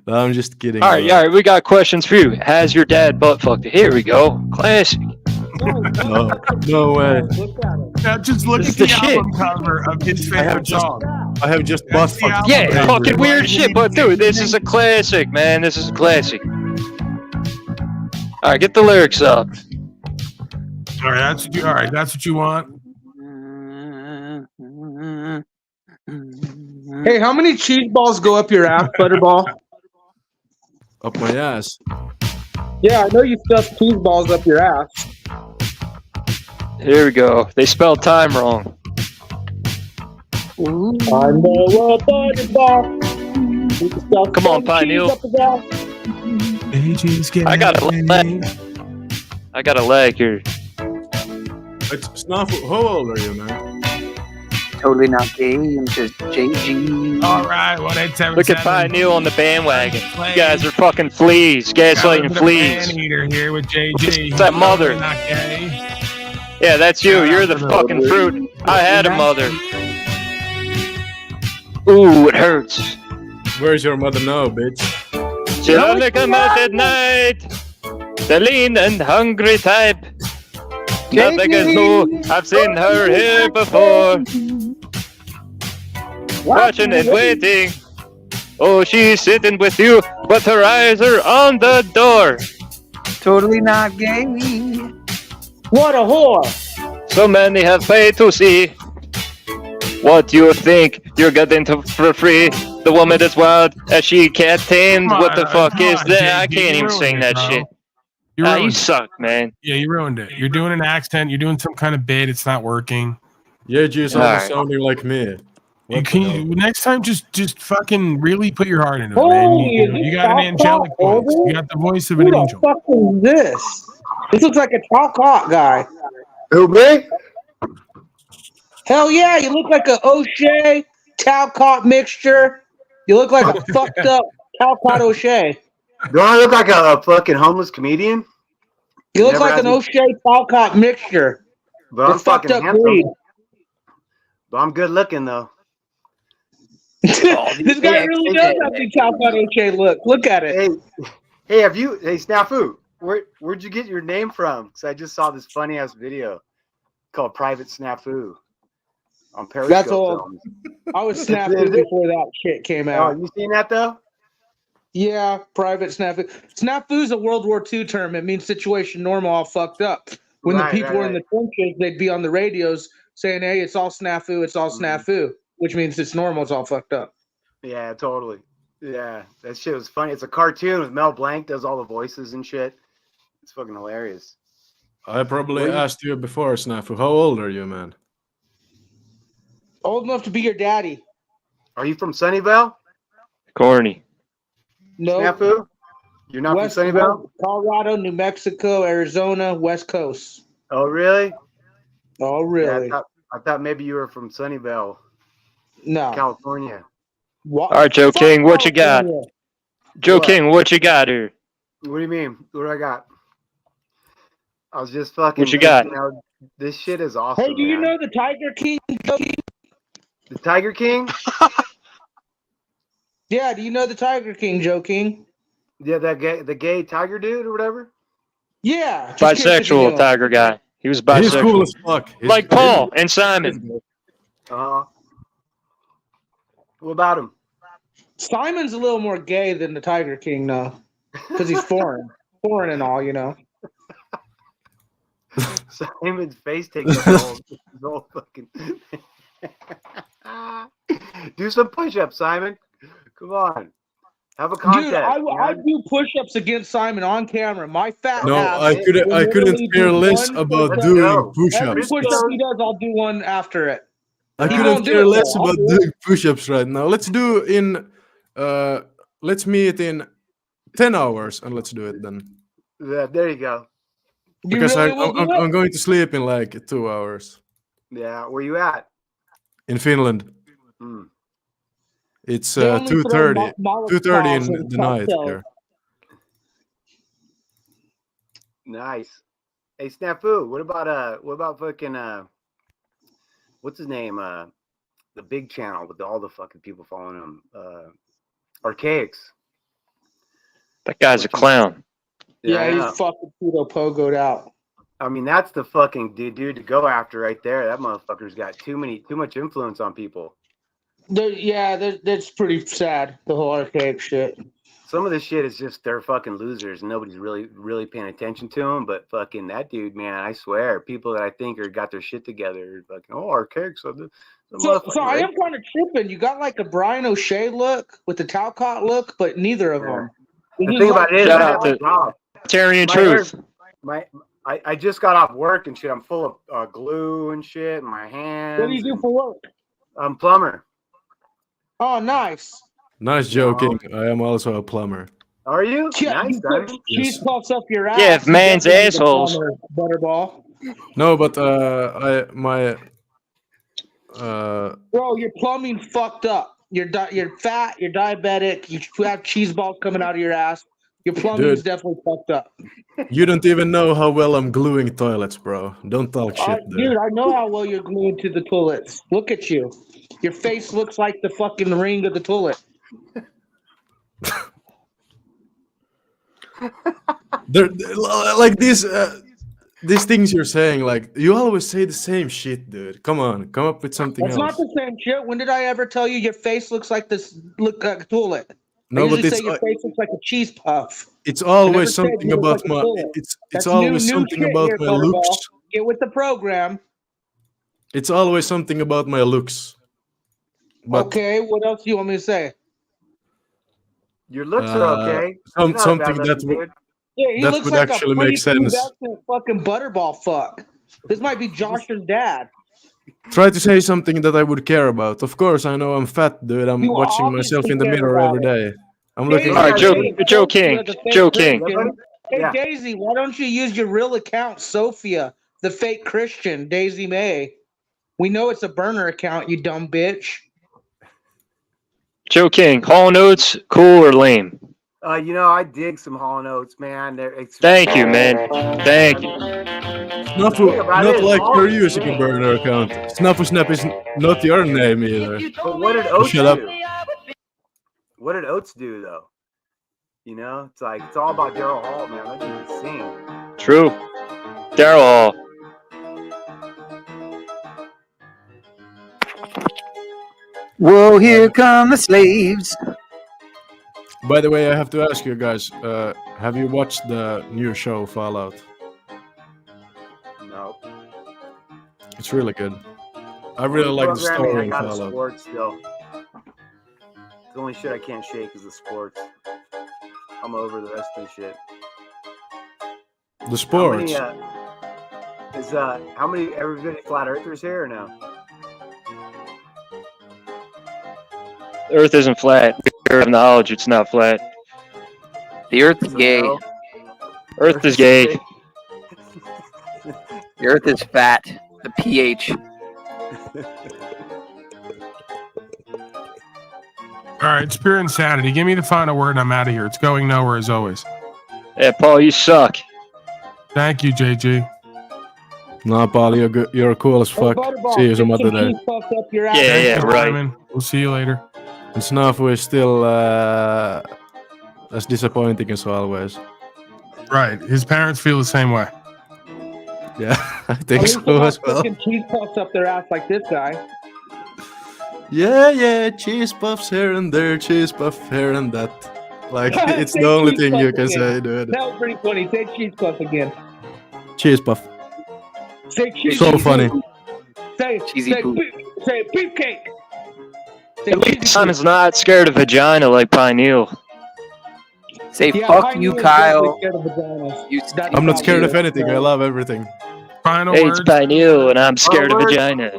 [SPEAKER 9] No, I'm just kidding.
[SPEAKER 10] All right, we got questions for you. Has your dad butt fucked you? Here we go. Classic.
[SPEAKER 9] No way.
[SPEAKER 2] Now just look
[SPEAKER 10] This
[SPEAKER 2] at
[SPEAKER 10] is the
[SPEAKER 2] the album
[SPEAKER 10] shit.
[SPEAKER 2] cover of his favorite song.
[SPEAKER 9] I have just butt fucked.
[SPEAKER 10] Yeah, fucking weird shit, but dude, this is a classic, man. This is a classic. All right, get the lyrics up.
[SPEAKER 2] All right, that's what you want.
[SPEAKER 8] Hey, how many cheese balls go up your ass, Butterball?
[SPEAKER 9] Up my ass.
[SPEAKER 8] Yeah, I know you stuffed cheese balls up your ass.
[SPEAKER 10] Here we go. They spelled time wrong.
[SPEAKER 8] I know a Butterball.
[SPEAKER 10] Come on, Pineal. I got a leg. I got a leg here.
[SPEAKER 9] It's Snafu. How old are you, man?
[SPEAKER 1] Totally not gay. I'm just JG.
[SPEAKER 2] All right, 1877.
[SPEAKER 10] Look at Pineal on the bandwagon. You guys are fucking fleas. Gaslighting fleas.
[SPEAKER 2] Eater here with JG.
[SPEAKER 10] It's that mother.
[SPEAKER 2] Not gay.
[SPEAKER 10] Yeah, that's you. You're the fucking fruit. I had a mother. Ooh, it hurts.
[SPEAKER 9] Where's your mother now, bitch?
[SPEAKER 10] She'll only come out at night. The lean and hungry type. Nothing is new. I've seen her here before. Watching and waiting. Oh, she's sitting with you, but her eyes are on the door.
[SPEAKER 1] Totally not gay.
[SPEAKER 15] What a whore!
[SPEAKER 10] So many have paid to see what you think you're getting to for free. The woman is wild as she can't tame. What the fuck is that? I can't even sing that shit. You suck, man.
[SPEAKER 2] Yeah, you ruined it. You're doing an accent. You're doing some kind of bit. It's not working.
[SPEAKER 9] Yeah, just almost sounding like me.
[SPEAKER 2] Next time, just fucking really put your heart into it, man. You got an angelic voice. You got the voice of an angel.
[SPEAKER 8] What the fuck is this? This looks like a Talcott guy.
[SPEAKER 4] Who, me?
[SPEAKER 8] Hell yeah, you look like a O'Shea Talcott mixture. You look like a fucked up Talcott O'Shea.
[SPEAKER 4] Do I look like a fucking homeless comedian?
[SPEAKER 8] You look like an O'Shea Talcott mixture.
[SPEAKER 4] But I'm
[SPEAKER 8] fucked
[SPEAKER 4] fucking
[SPEAKER 8] up breed.
[SPEAKER 4] handsome. But I'm good looking though.
[SPEAKER 8] This guy really does have the Talcott O'Shea look. Look at it.
[SPEAKER 4] Hey, Snafu, where'd you get your name from? Because I just saw this funny ass video called Private Snafu on Periscope.
[SPEAKER 8] That's old. I was Snafu before that shit came out.
[SPEAKER 4] Oh, you seen that though?
[SPEAKER 8] Yeah, private snafu. Snafu's a World War II term. It means situation normal, all fucked up. When the people were in the trenches, they'd be on the radios saying, "Hey, it's all snafu, it's all snafu," which means it's normal, it's all fucked up.
[SPEAKER 4] Yeah, totally. Yeah, that shit was funny. It's a cartoon with Mel Blanc does all the voices and shit. It's fucking hilarious.
[SPEAKER 9] I probably asked you before, Snafu. How old are you, man?
[SPEAKER 8] Old enough to be your daddy.
[SPEAKER 4] Are you from Sunnyvale?
[SPEAKER 10] Corny.
[SPEAKER 8] No.
[SPEAKER 4] Snafu? You're not from Sunnyvale?
[SPEAKER 8] Colorado, New Mexico, Arizona, West Coast.
[SPEAKER 4] Oh, really?
[SPEAKER 8] Oh, really?
[SPEAKER 4] Yeah, I thought maybe you were from Sunnyvale.
[SPEAKER 8] No.
[SPEAKER 4] California.
[SPEAKER 10] All right, Joe King, what you got? Joe King, what you got here?
[SPEAKER 4] What do you mean? What do I got? I was just fucking.
[SPEAKER 10] What you got?
[SPEAKER 4] This shit is awesome.
[SPEAKER 8] Hey, do you know the Tiger King?
[SPEAKER 4] The Tiger King?
[SPEAKER 8] Yeah, do you know the Tiger King, Joe King?
[SPEAKER 4] Yeah, the gay tiger dude or whatever?
[SPEAKER 8] Yeah.
[SPEAKER 10] Bisexual tiger guy. He was bisexual.
[SPEAKER 9] He's cool as fuck.
[SPEAKER 10] Like Paul and Simon.
[SPEAKER 4] What about him?
[SPEAKER 8] Simon's a little more gay than the Tiger King, though. Because he's foreign. Foreign and all, you know.
[SPEAKER 4] Simon's face takes up his whole fucking... Do some push-ups, Simon. Come on. Have a contest.
[SPEAKER 8] Dude, I do push-ups against Simon on camera. My fat ass.
[SPEAKER 9] I couldn't care less about doing push-ups.
[SPEAKER 8] Every push-up he does, I'll do one after it.
[SPEAKER 9] I couldn't care less about doing push-ups right now. Let's do let's meet in 10 hours and let's do it then.
[SPEAKER 4] Yeah, there you go.
[SPEAKER 9] Because I'm going to sleep in like 2 hours.
[SPEAKER 4] Yeah, where you at?
[SPEAKER 9] In Finland.
[SPEAKER 4] Mm.
[SPEAKER 9] It's 2:30 in the night here.
[SPEAKER 4] Nice.
[SPEAKER 13] Hey, Snafu, what about fucking what's his name? The big channel with all the fucking people following him. Archaics.
[SPEAKER 10] That guy's a clown.
[SPEAKER 8] Yeah, he's fucking pseudo pogoed out.
[SPEAKER 13] I mean, that's the fucking dude to go after right there. That motherfucker's got too much influence on people.
[SPEAKER 8] That's pretty sad. The whole archaic shit.
[SPEAKER 13] Some of this shit is just they're fucking losers and nobody's really paying attention to them. But fucking that dude, man, I swear, people that I think are got their shit together, fucking archaics.
[SPEAKER 8] So I am kind of tripping. You got like a Brian O'Shea look with the Talcott look, but neither of them.
[SPEAKER 13] The thing about it is,
[SPEAKER 10] Shout out to Tyranny Truth.
[SPEAKER 13] I just got off work and shit. I'm full of glue and shit in my hands.
[SPEAKER 8] What do you do for work?
[SPEAKER 13] I'm plumber.
[SPEAKER 8] Oh, nice.
[SPEAKER 9] Nice joking. I am also a plumber.
[SPEAKER 13] Are you?
[SPEAKER 8] Yeah,
[SPEAKER 13] Nice,
[SPEAKER 8] you put cheese puffs up your ass.
[SPEAKER 10] Yeah, if man's assholes.
[SPEAKER 8] Butterball.
[SPEAKER 9] No, but
[SPEAKER 8] Bro, your plumbing fucked up. You're fat. You're diabetic. You have cheese balls coming out of your ass. Your plumbing's definitely fucked up.
[SPEAKER 9] You don't even know how well I'm gluing toilets, bro. Don't talk shit there.
[SPEAKER 8] Dude, I know how well you're glued to the toilets. Look at you. Your face looks like the fucking ring of the toilet.
[SPEAKER 9] Like these things you're saying, like you always say the same shit, dude. Come on, come up with something
[SPEAKER 8] That's
[SPEAKER 9] else.
[SPEAKER 8] not the same shit. When did I ever tell you your face looks like a toilet?
[SPEAKER 9] No,
[SPEAKER 8] I
[SPEAKER 9] but
[SPEAKER 8] usually
[SPEAKER 9] it's
[SPEAKER 8] say your face looks like a cheese puff.
[SPEAKER 9] it's always
[SPEAKER 8] I never said
[SPEAKER 9] something
[SPEAKER 8] you look
[SPEAKER 9] about
[SPEAKER 8] like a
[SPEAKER 9] my
[SPEAKER 8] toilet.
[SPEAKER 9] it's
[SPEAKER 8] That's
[SPEAKER 9] always
[SPEAKER 8] new
[SPEAKER 9] something
[SPEAKER 8] shit
[SPEAKER 9] about
[SPEAKER 8] here,
[SPEAKER 9] my
[SPEAKER 8] Butterball.
[SPEAKER 9] looks.
[SPEAKER 8] Get with the program.
[SPEAKER 9] It's always something about my looks. But
[SPEAKER 8] Okay, what else do you want me to say?
[SPEAKER 13] Your looks are okay.
[SPEAKER 9] something that would
[SPEAKER 8] Yeah, he
[SPEAKER 9] that
[SPEAKER 8] looks
[SPEAKER 9] would
[SPEAKER 8] like
[SPEAKER 9] actually
[SPEAKER 8] a
[SPEAKER 9] make sense.
[SPEAKER 8] fucking Butterball fuck. This might be Josh's dad.
[SPEAKER 9] Try to say something that I would care about. Of course, I know I'm fat, dude. I'm
[SPEAKER 8] You
[SPEAKER 9] watching myself
[SPEAKER 8] obviously
[SPEAKER 9] in the
[SPEAKER 8] care
[SPEAKER 9] mirror
[SPEAKER 8] about
[SPEAKER 9] every
[SPEAKER 8] it.
[SPEAKER 9] day. I'm looking.
[SPEAKER 10] All right, Joe King. Joe King.
[SPEAKER 8] Hey,
[SPEAKER 13] Yeah.
[SPEAKER 8] Daisy, why don't you use your real account, Sophia, the fake Christian, Daisy May? We know it's a burner account, you dumb bitch.
[SPEAKER 10] Joe King. Hall Notes, cool or lame?
[SPEAKER 13] I dig some Hall Notes, man.
[SPEAKER 10] Thank you, man. Thank you.
[SPEAKER 9] Not like you're using a burner account. Snafu Snap is not your name either.
[SPEAKER 13] But what did Oates
[SPEAKER 9] Shut up.
[SPEAKER 13] do? What did Oates do, though? It's like, it's all about Daryl Hall, man. Let me sing.
[SPEAKER 10] True. Daryl Hall.
[SPEAKER 1] Whoa, here come the slaves.
[SPEAKER 9] By the way, I have to ask you guys, have you watched the new show Fallout?
[SPEAKER 13] No.
[SPEAKER 9] It's really good. I really like the story in
[SPEAKER 13] I got
[SPEAKER 9] Fallout.
[SPEAKER 13] sports still. The only shit I can't shake is the sports. I'm over the rest of the shit.
[SPEAKER 9] The sports?
[SPEAKER 13] How many everybody flat earthers here or no?
[SPEAKER 10] The Earth isn't flat. We have knowledge it's not flat.
[SPEAKER 1] The Earth is gay.
[SPEAKER 13] No.
[SPEAKER 10] Earth is gay.
[SPEAKER 1] The Earth is fat. The pH.
[SPEAKER 2] All right, Spirit Insanity. Give me the final word and I'm out of here. It's going nowhere as always.
[SPEAKER 10] Yeah, Paul, you suck.
[SPEAKER 2] Thank you, JG.
[SPEAKER 9] Nah, Paul, you're good. You're cool as fuck. See you some other day.
[SPEAKER 10] Yeah, right.
[SPEAKER 2] Simon. We'll see you later.
[SPEAKER 9] And Snafu is still as disappointing as always.
[SPEAKER 2] Right. His parents feel the same way.
[SPEAKER 9] Yeah, I think so as well.
[SPEAKER 8] Cheese puffs up their ass like this guy.
[SPEAKER 9] Yeah, cheese puffs here and there, cheese puff here and that. Like, it's the only thing you can say, dude.
[SPEAKER 8] That was pretty funny. Say cheese puff again.
[SPEAKER 9] Cheese puff.
[SPEAKER 8] Say cheese
[SPEAKER 9] So funny.
[SPEAKER 8] Say beefcake.
[SPEAKER 10] At least Simon's not scared of vagina like Pineal.
[SPEAKER 1] Say fuck you, Kyle.
[SPEAKER 9] I'm not scared of anything. I love everything.
[SPEAKER 2] Final
[SPEAKER 10] Hey, it's Pineal, and I'm scared of vagina.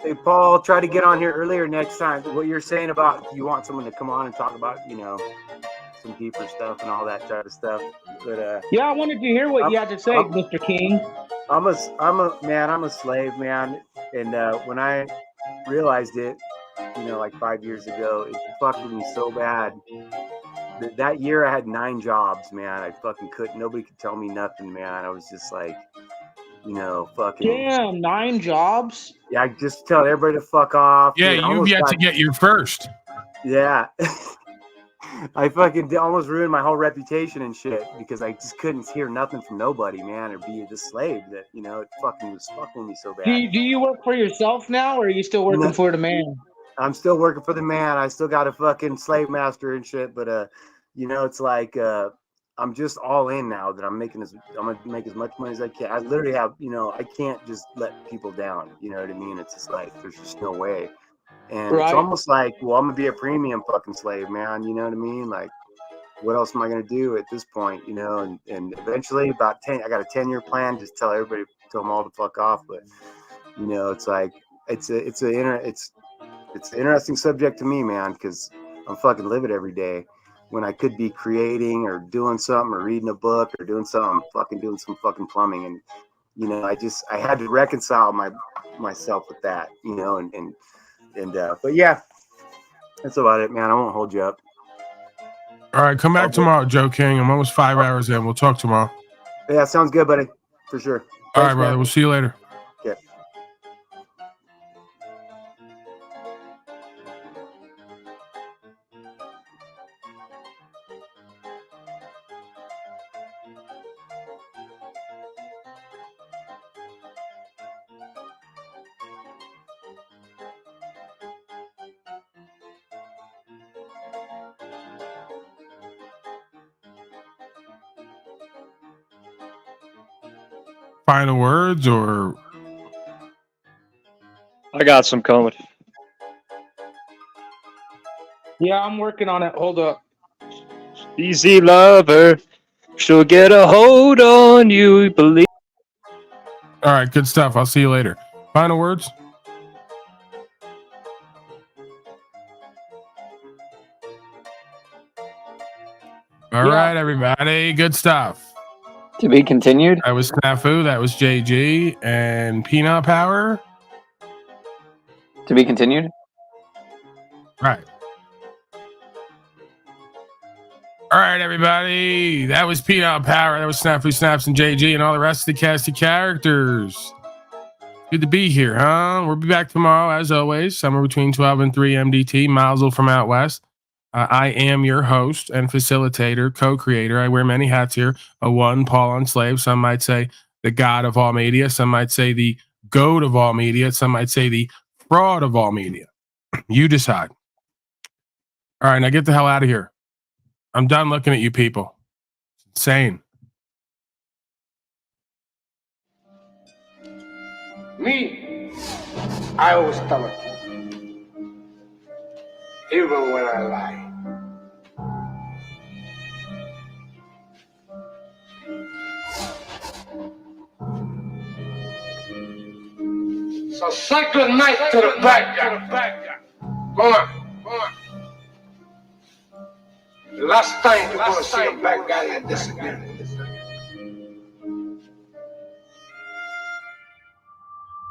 [SPEAKER 13] Hey, Paul, try to get on here earlier next time. What you're saying about you want someone to come on and talk about, some deeper stuff and all that type of stuff. But
[SPEAKER 8] yeah, I wanted to hear what you had to say, Mr. King.
[SPEAKER 13] I'm a slave, man. And when I realized it, like 5 years ago, it fucked with me so bad. that year I had 9 jobs, man. I fucking couldn't. Nobody could tell me nothing, man. I was just like, you know, fucking.
[SPEAKER 8] Damn, 9 jobs.
[SPEAKER 13] Yeah, I just tell everybody to fuck off.
[SPEAKER 2] Yeah,
[SPEAKER 13] dude.
[SPEAKER 2] you've yet to get your first.
[SPEAKER 13] Yeah. I fucking almost ruined my whole reputation and shit because I just couldn't hear nothing from nobody, man, or be the slave that, you know, it fucking was fucking me so bad.
[SPEAKER 8] Do you work for yourself now, or are you still working for the man?
[SPEAKER 13] I'm still working for the man. I still got a fucking slave master and shit, but you know, it's like I'm just all in now that I'm gonna make as much money as I can. I literally have, you know, I can't just let people down. You know what I mean? It's just like there's just no way. And it's almost like, well, I'm gonna be a premium fucking slave, man. You know what I mean? Like, what else am I gonna do at this point? You know, and eventually, about 10, I got a 10-year plan. Just tell them all to fuck off. But you know, it's like it's an interesting subject to me, man, because I'm fucking live it every day when I could be creating or doing something or reading a book or doing something, doing some fucking plumbing. And you know, I had to reconcile myself with that, you know, and but yeah, that's about it, man. I won't hold you up.
[SPEAKER 2] All right, come back tomorrow, Joe King. I'm almost 5 hours in. We'll talk tomorrow.
[SPEAKER 13] Yeah, sounds good, buddy. For sure.
[SPEAKER 2] All right, brother. We'll see you later.
[SPEAKER 13] Yeah.
[SPEAKER 2] Final words, or
[SPEAKER 10] I got some coming.
[SPEAKER 8] Yeah, I'm working on it. Hold up.
[SPEAKER 10] Easy lover, she'll get a hold on you. Believe.
[SPEAKER 2] all right, good stuff. I'll see you later. Final words. All right, everybody. Good stuff.
[SPEAKER 1] To be continued.
[SPEAKER 2] That was Snafu. That was JG and Peanut Power.
[SPEAKER 1] To be continued.
[SPEAKER 2] Right. All right, everybody. That was Peanut Power. That was Snafu Snaps and JG and all the rest of the cast of characters. Good to be here, huh? We'll be back tomorrow, as always, somewhere between 12 and 3 MDT. Mazel from out west. I am your host and facilitator, co-creator. I wear many hats here. One, Paul Unslaved. Some might say the god of all media. Some might say the goat of all media. Some might say the fraud of all media. You decide. All right, now get the hell out of here. I'm done looking at you people. It's insane.
[SPEAKER 11] Me, I always tell it. Even when I lie. So say good night to the bad guy. Come on. The last time you're gonna see a bad guy like this again.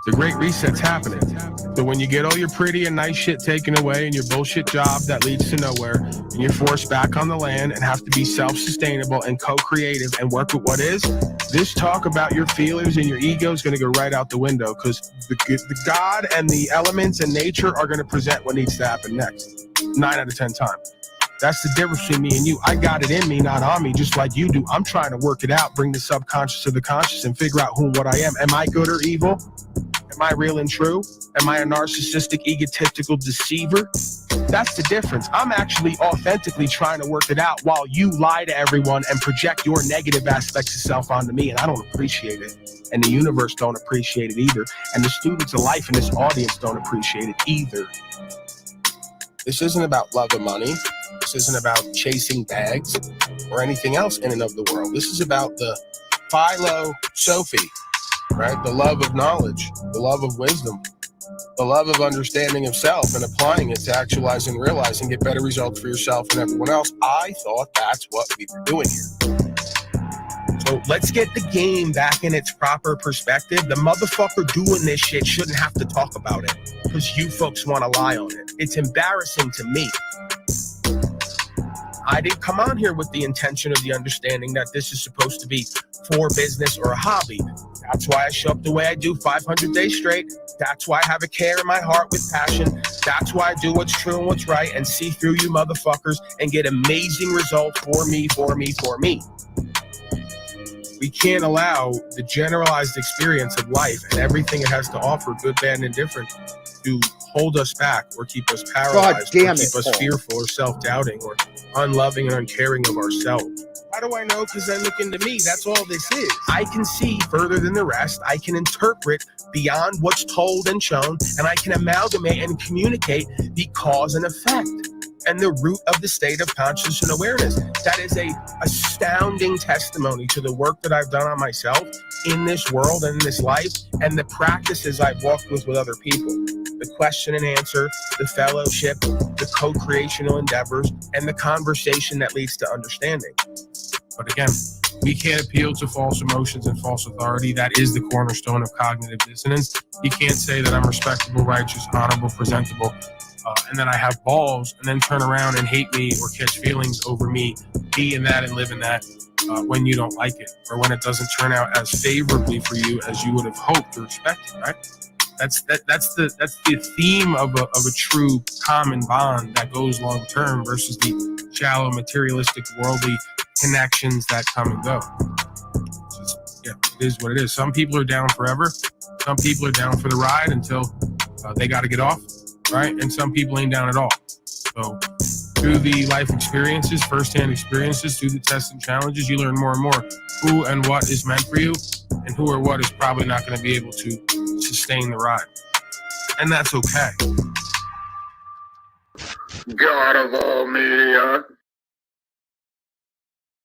[SPEAKER 2] The great reset's happening. So when you get all your pretty and nice shit taken away and your bullshit job that leads to nowhere, and you're forced back on the land and have to be self-sustainable and co-creative and work with what is, this talk about your feelings and your ego is going to go right out the window, because the God and the elements and nature are going to present what needs to happen next. 9 out of 10 times. That's the difference between me and you. I got it in me, not on me, just like you do. I'm trying to work it out, bring the subconscious to the conscious and figure out who and what I am. Am I good or evil? Am I real and true? Am I a narcissistic, egotistical deceiver? That's the difference. I'm actually authentically trying to work it out while you lie to everyone and project your negative aspects of self onto me, and I don't appreciate it. And the universe don't appreciate it either. And the students of life in this audience don't appreciate it either. This isn't about love and money. This isn't about chasing bags or anything else in and of the world. This is about the philosophy, right? The love of knowledge, the love of wisdom, the love of understanding of self and applying it to actualize and realize and get better results for yourself and everyone else. I thought that's what we were doing here. So let's get the game back in its proper perspective. The motherfucker doing this shit shouldn't have to talk about it because you folks want to lie on it. It's embarrassing to me. I didn't come on here with the intention of the understanding that this is supposed to be for business or a hobby. That's why I show up the way I do 500 days straight. That's why I have a care in my heart with passion. That's why I do what's true and what's right and see through you motherfuckers and get amazing results for me. We can't allow the generalized experience of life and everything it has to offer, good, bad, and indifferent, to hold us back or keep us paralyzed or keep us fearful or self-doubting or unloving and uncaring of ourselves. How do I know? Because I look into me. That's all this is. I can see further than the rest. I can interpret beyond what's told and shown, and I can amalgamate and communicate the cause and effect and the root of the state of consciousness and awareness. That is a astounding testimony to the work that I've done on myself in this world and in this life, and the practices I've walked with other people. The question and answer, the fellowship, the co-creational endeavors, and the conversation that leads to understanding. But again, we can't appeal to false emotions and false authority. That is the cornerstone of cognitive dissonance. You can't say that I'm respectable, righteous, honorable, presentable, and then I have balls, and then turn around and hate me or catch feelings over me, be in that and live in that when you don't like it, or when it doesn't turn out as favorably for you as you would have hoped or expected, right? That's the theme of a true common bond that goes long term versus the shallow, materialistic, worldly connections that come and go. Yeah, it is what it is. Some people are down forever. Some people are down for the ride until they got to get off, right? And some people ain't down at all. So through the life experiences, firsthand experiences, through the tests and challenges, you learn more and more who and what is meant for you, and who or what is probably not going to be able to sustain the ride. And that's okay.
[SPEAKER 12] God of all media.